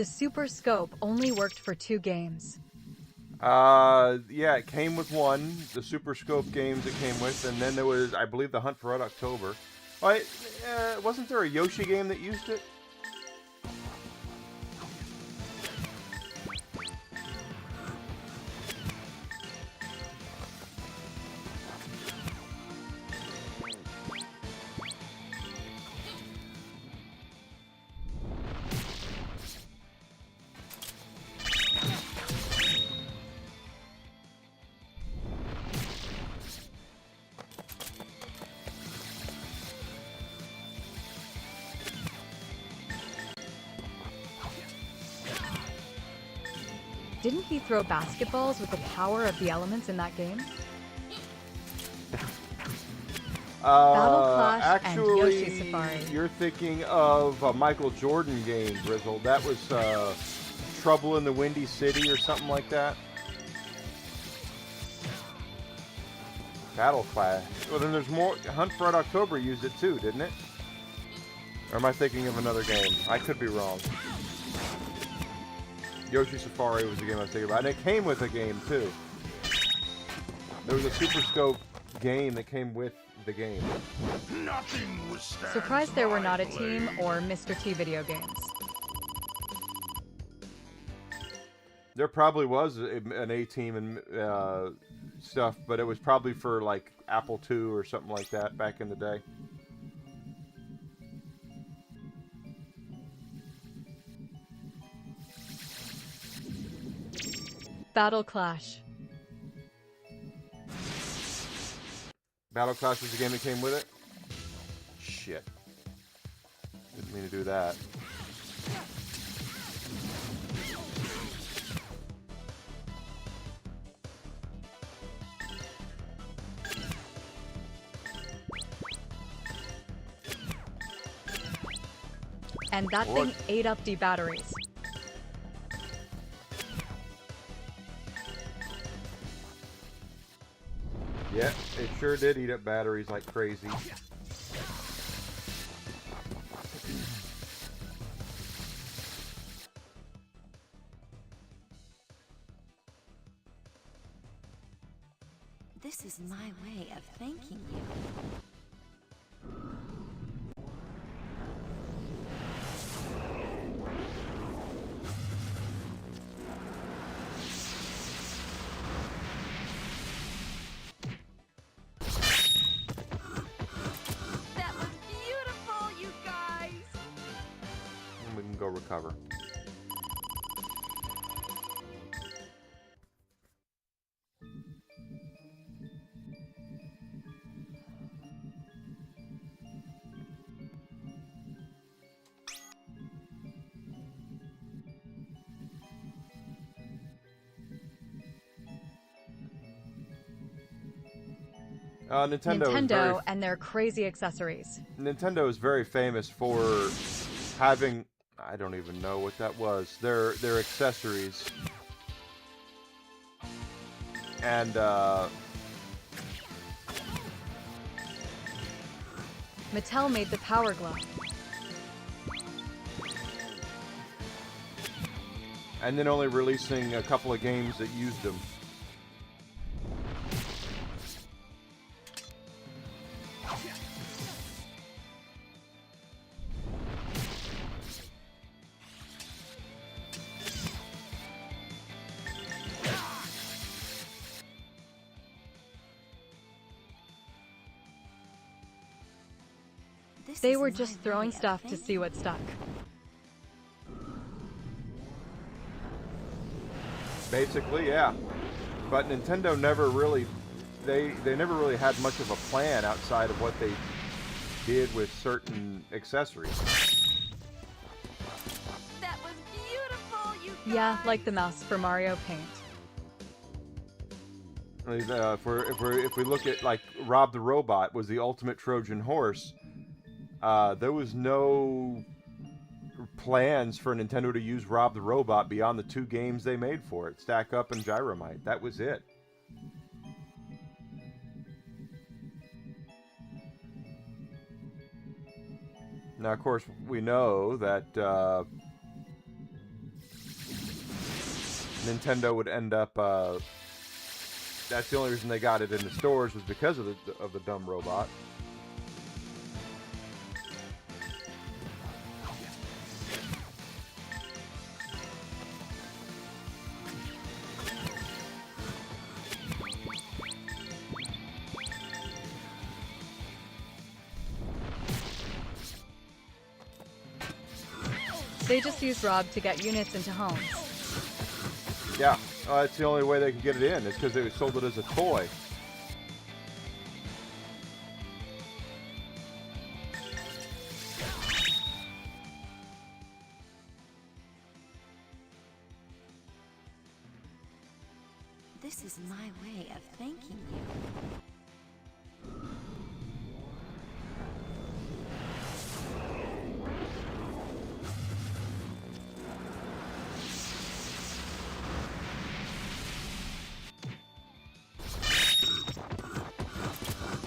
I: the Super Scope only worked for 2 games.
J: Yeah, it came with one, the Super Scope games it came with, and then there was, I believe, the Hunt for Red October. Wasn't there a Yoshi game that used it?
I: Didn't he throw basketballs with the power of the elements in that game? Battle Clash
J: Actually,
I: and Yoshi Safari.
J: You're thinking of a Michael Jordan game, Grizzle. That was Trouble in the Windy City or something like that. Battle Clash. Well, then there's more. Hunt for Red October used it too, didn't it? Or am I thinking of another game? I could be wrong. Yoshi Safari was the game I was thinking about. And it came with a game, too. There was a Super Scope game that came with the game.
I: Surprised there were not a team or Mr. T video games.
J: There probably was an A-team and stuff, but it was probably for, like, Apple II or something like that back in the day.
I: Battle Clash.
J: Battle Clash was the game that came with it? Shit. Didn't mean to do that.
I: And that thing ate up the batteries.
J: Yeah, it sure did eat up batteries like crazy.
O: This is my way of thanking you.
G: That was beautiful, you guys!
J: And we can go recover.
I: Nintendo and their crazy accessories.
J: Nintendo is very famous for having, I don't even know what that was, their accessories. And
I: Mattel made the Power Glove.
J: and then only releasing a couple of games that used them.
I: They were just throwing stuff to see what stuck.
J: Basically, yeah. But Nintendo never really, they never really had much of a plan outside of what they did with certain accessories.
G: That was beautiful, you guys!
I: Yeah, like the mouse for Mario Paint.
J: If we look at, like, Rob the Robot was the ultimate Trojan horse, there was no plans for Nintendo to use Rob the Robot beyond the two games they made for it, Stack Up and Gyromite. That was it. Now, of course, we know that Nintendo would end up. That's the only reason they got it in the stores was because of the dumb robot.
I: They just used Rob to get units into homes.
J: Yeah, that's the only way they could get it in. It's because they sold it as a toy.
O: This is my way of thanking you.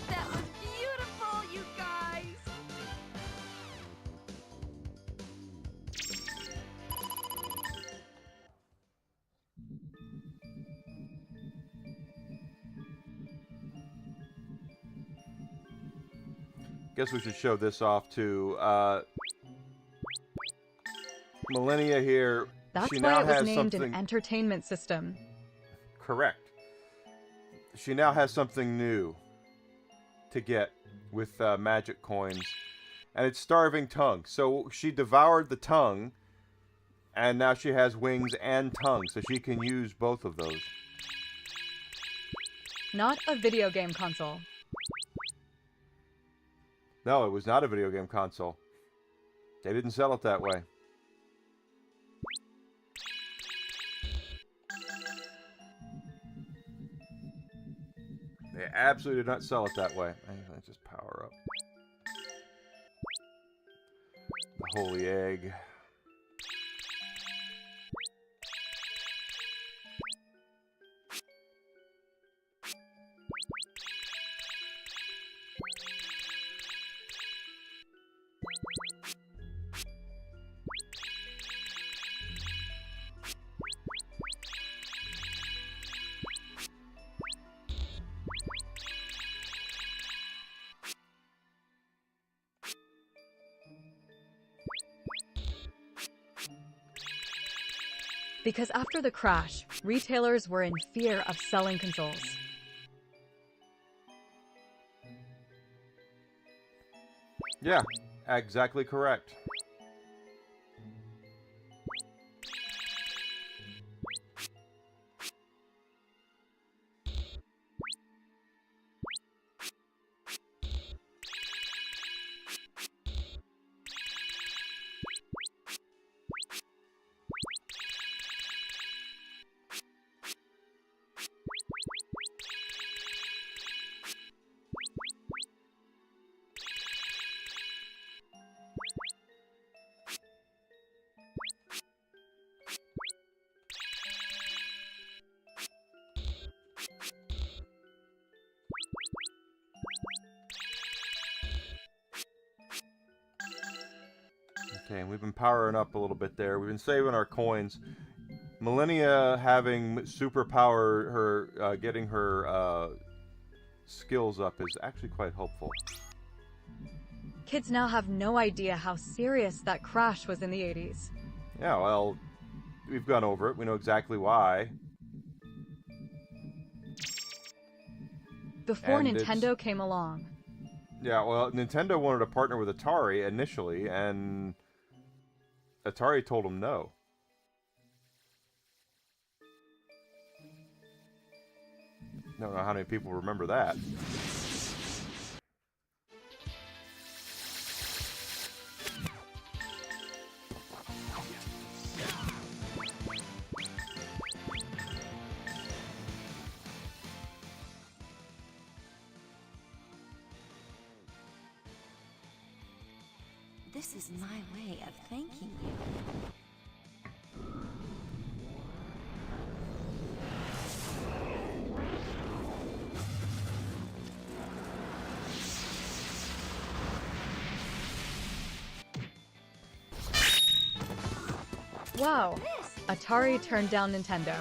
G: That was beautiful, you guys!
J: Guess we should show this off to Millennia here.
I: That's
J: she
I: why
J: now
I: it was
J: has
I: named
J: something
I: an entertainment system.
J: correct. She now has something new to get with magic coins, and it's starving tongue. So she devoured the tongue, and now she has wings and tongue, so she can use both of those.
I: Not a video game console.
J: No, it was not a video game console. They didn't sell it that way. They absolutely did not sell it that way. Let's just power up. The holy egg.
I: Because after the crash, retailers were in fear of selling consoles.
J: Yeah, exactly correct. Okay, and we've been powering up a little bit there. We've been saving our coins. Millennia having superpower, her getting her skills up is actually quite helpful.
I: Kids now have no idea how serious that crash was in the 80s.
J: Yeah, well, we've gone over it. We know exactly why.
I: Before
J: And
I: Nintendo came along.
J: Yeah, well, Nintendo wanted to partner with Atari initially, and Atari told them no. Don't know how many people remember that.
O: This is my way of thanking you.
I: Wow, Atari turned down Nintendo.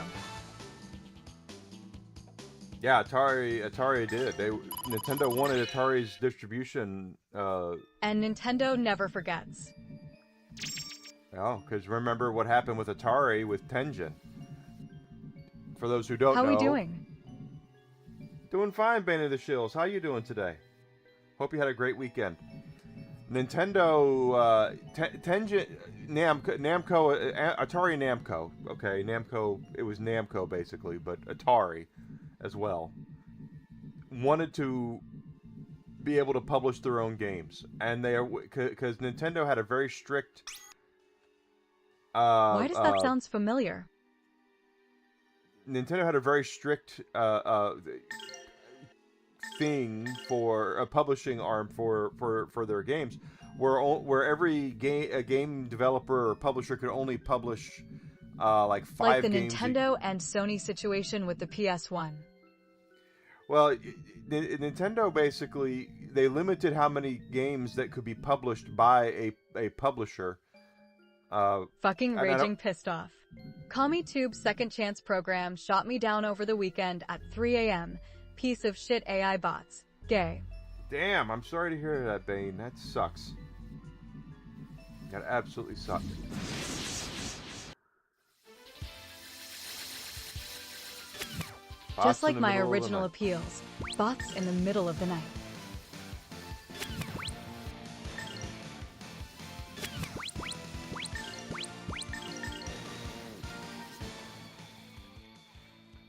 J: Yeah, Atari did. Nintendo wanted Atari's distribution.
I: And Nintendo never forgets.
J: Well, because remember what happened with Atari with Tengen. For those who don't know.
I: How are we doing?
J: Doing fine, Bane of the Shills. How you doing today? Hope you had a great weekend. Nintendo, Tengen, Namco, Atari Namco. Okay, Namco, it was Namco basically, but Atari as well. Wanted to be able to publish their own games. And they are, because Nintendo had a very strict...
I: Why does that sound familiar?
J: Nintendo had a very strict thing for a publishing arm for their games, where every game developer or publisher could only publish like 5 games.
I: Like the Nintendo and Sony situation with the PS1.
J: Well, Nintendo basically, they limited how many games that could be published by a publisher.
I: Fucking raging pissed off. CommieTube's Second Chance program shot me down over the weekend at 3 a.m. Piece of shit AI bots. Gay.
J: Damn, I'm sorry to hear that, Bane. That sucks. That absolutely sucks.
I: Just like my original appeals. Bots in the middle of the night.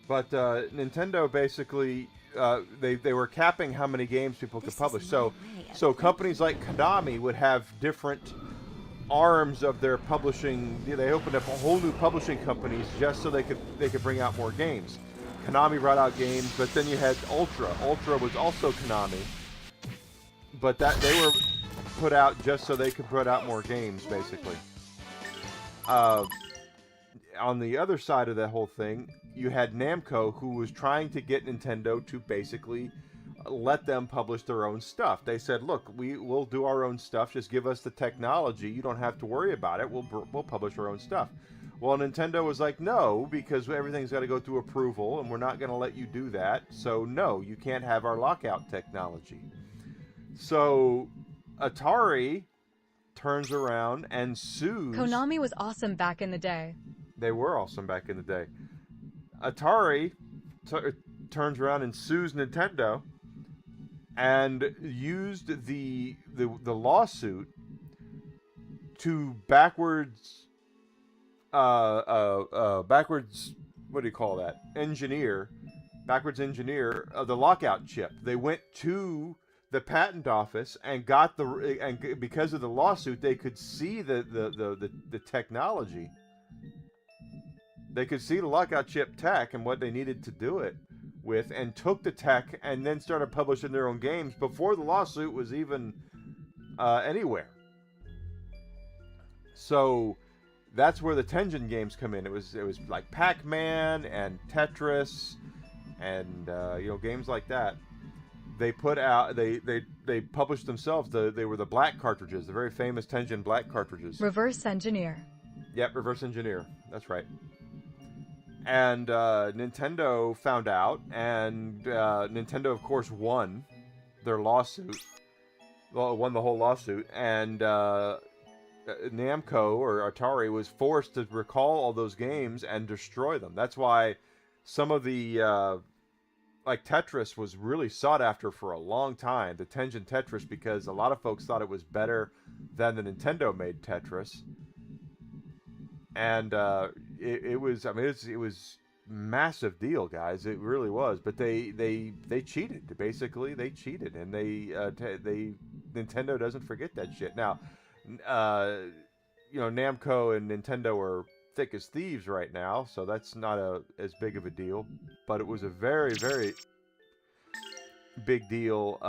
J: But Nintendo basically, they were capping how many games people could publish. So companies like Konami would have different arms of their publishing. They opened up a whole new publishing companies just so they could bring out more games. Konami brought out games, but then you had Ultra. Ultra was also Konami, but that they were put out just so they could put out more games, basically. On the other side of that whole thing, you had Namco, who was trying to get Nintendo to basically let them publish their own stuff. They said, look, we'll do our own stuff. Just give us the technology. You don't have to worry about it. We'll publish our own stuff. Well, Nintendo was like, no, because everything's got to go through approval, and we're not going to let you do that. So, no, you can't have our lockout technology. So, Atari turns around and sues...
I: Konami was awesome back in the day.
J: They were awesome back in the day. Atari turns around and sues Nintendo and used the lawsuit to backwards what do you call that? Backwards engineer the lockout chip. They went to the patent office and got because of the lawsuit, they could see the technology. They could see the lockout chip tech and what they needed to do it with, and took the tech and then started publishing their own games before the lawsuit was even anywhere. So that's where the Tengen games come in. It was like Pac-Man and Tetris and games like that. They put out they published themselves. They were the black cartridges, the very famous Tengen black cartridges.
I: Reverse engineer.
J: Yep, reverse engineer. That's right. And Nintendo found out, and Nintendo, of course, won their lawsuit. Well, won the whole lawsuit, and Namco or Atari was forced to recall all those games and destroy them. That's why some of the like Tetris was really sought after for a long time, the Tengen Tetris, because a lot of folks thought it was better than the Nintendo made Tetris. And it was, I mean, it was massive deal, guys. It really was. But they cheated. Basically, they cheated, and Nintendo doesn't forget that shit. Now, Namco and Nintendo are thick as thieves right now, so that's not as big of a deal. But it was a very, very big deal.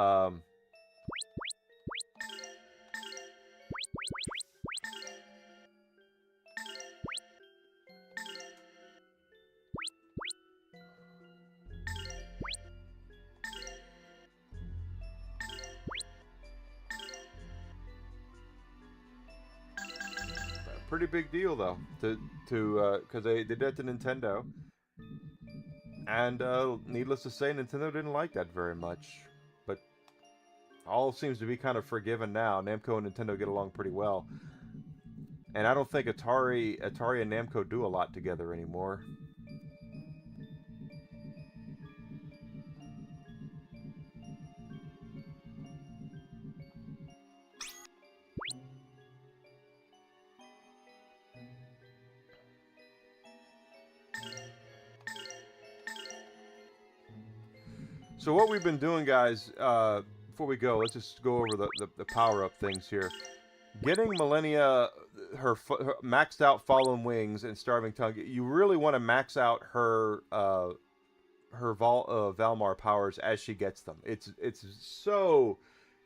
B: pretty big deal though because they did that to Nintendo, and needless to say, Nintendo didn't like that very much. But all seems to be kind of forgiven now. Namco and Nintendo get along pretty well, and I don't think Atari and Namco do a lot together anymore. So what we've been doing, guys, before we go, let's just go over the power-up things here. Getting Millennia her maxed out Fallen Wings and Starving Tongue, you really want to max out her Valmar powers as she gets them. It's so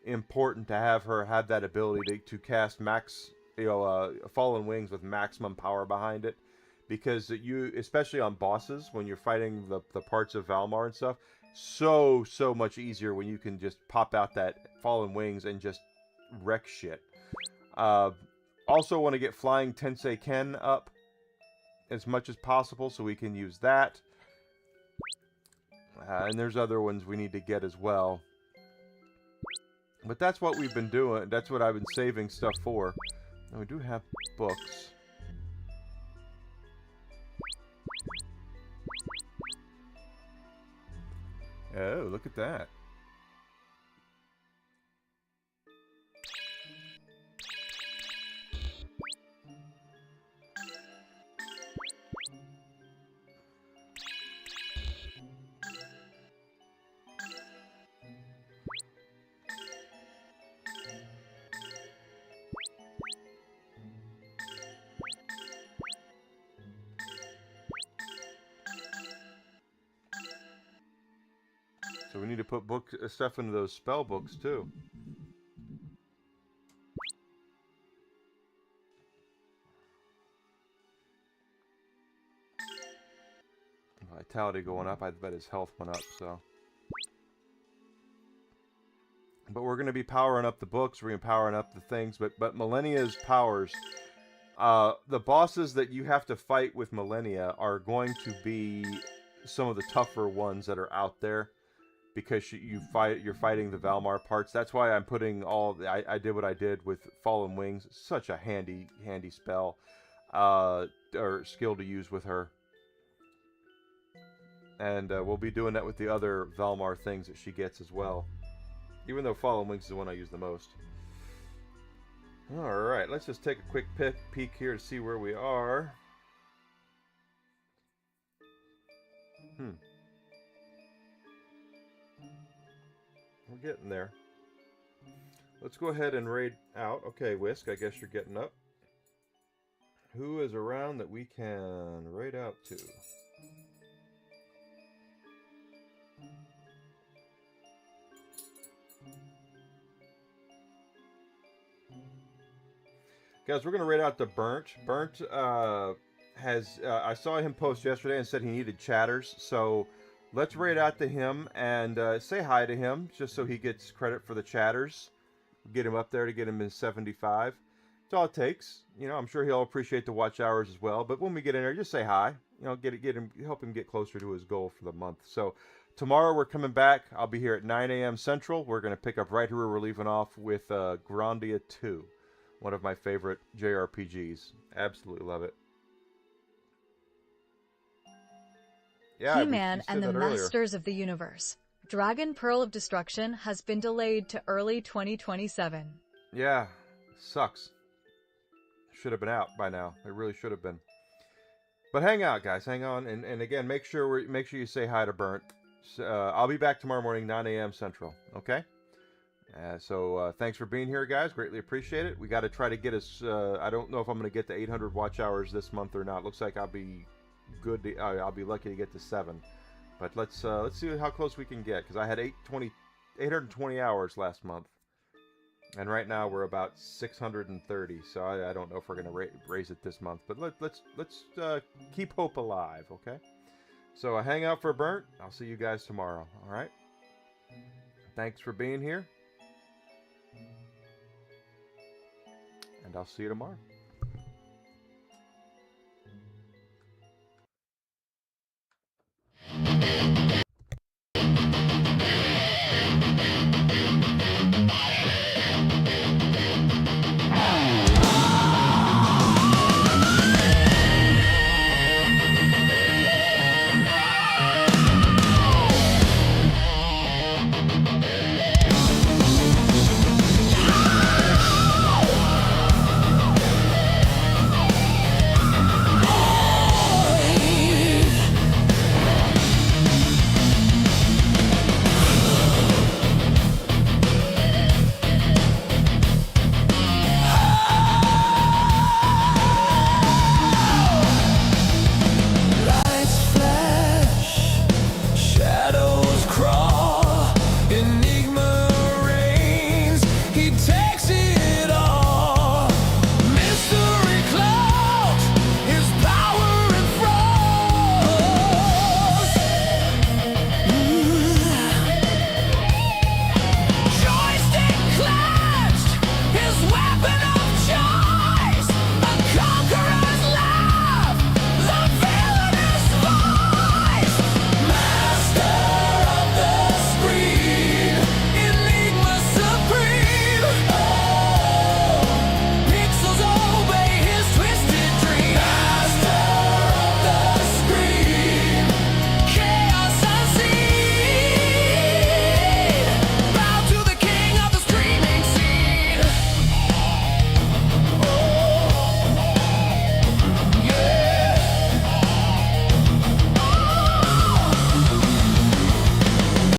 B: important to have her have that ability to cast Fallen Wings with maximum power behind it, because you, especially on bosses when you're fighting the parts of Valmar and stuff, so much easier when you can just pop out that Fallen Wings and just wreck shit. Also want to get Flying Tensei Ken up as much as possible so we can use that. And there's other ones we need to get as well. But that's what we've been doing. That's what I've been saving stuff for. And we do have books. Oh, look at that. So we need to put stuff into those spell books too. Vitality going up, I bet his health went up, so. But we're going to be powering up the books, we're going to be powering up the things, but Millennia's powers, the bosses that you have to fight with Millennia are going to be some of the tougher ones that are out there, because you're fighting the Valmar parts. That's why I'm putting I did what I did with Fallen Wings. Such a handy spell, or skill to use with her. And we'll be doing that with the other Valmar things that she gets as well. Even though Fallen Wings is the one I use the most. Alright, let's just take a quick peek here to see where we are. We're getting there. Let's go ahead and raid out. Okay, Whisk, I guess you're getting up. Who is around that we can raid out to? Guys, we're going to raid out to Burnt. Burnt has... I saw him post yesterday and said he needed chatters, so let's raid out to him and say hi to him, just so he gets credit for the chatters. Get him up there to get him his 75. That's all it takes. You know, I'm sure he'll appreciate the watch hours as well, but when we get in there, just say hi. You know, get him, help him get closer to his goal for the month. So tomorrow we're coming back. I'll be here at 9 a.m. Central. We're going to pick up right where we're leaving off with Grandia 2. One of my favorite JRPGs. Absolutely love it. Yeah,
I: He-Man and the Masters of the Universe. Dragon Pearl of Destruction has been delayed to early 2027.
B: Yeah, sucks. Should have been out by now. It really should have been. But hang out, guys. Hang on, and again, make sure you say hi to Burnt. I'll be back tomorrow morning, 9 a.m. Central. Okay. So thanks for being here, guys. Greatly appreciate it. We got to try to get us. I don't know if I'm going to get to 800 watch hours this month or not. Looks like I'll be good. I'll be lucky to get to 7. But let's see how close we can get, because I had 820 hours last month, and right now we're about 630. So I don't know if we're going to raise it this month. But let's keep hope alive. Okay. So hang out for Burnt. I'll see you guys tomorrow. All right. Thanks for being here. And I'll see you tomorrow.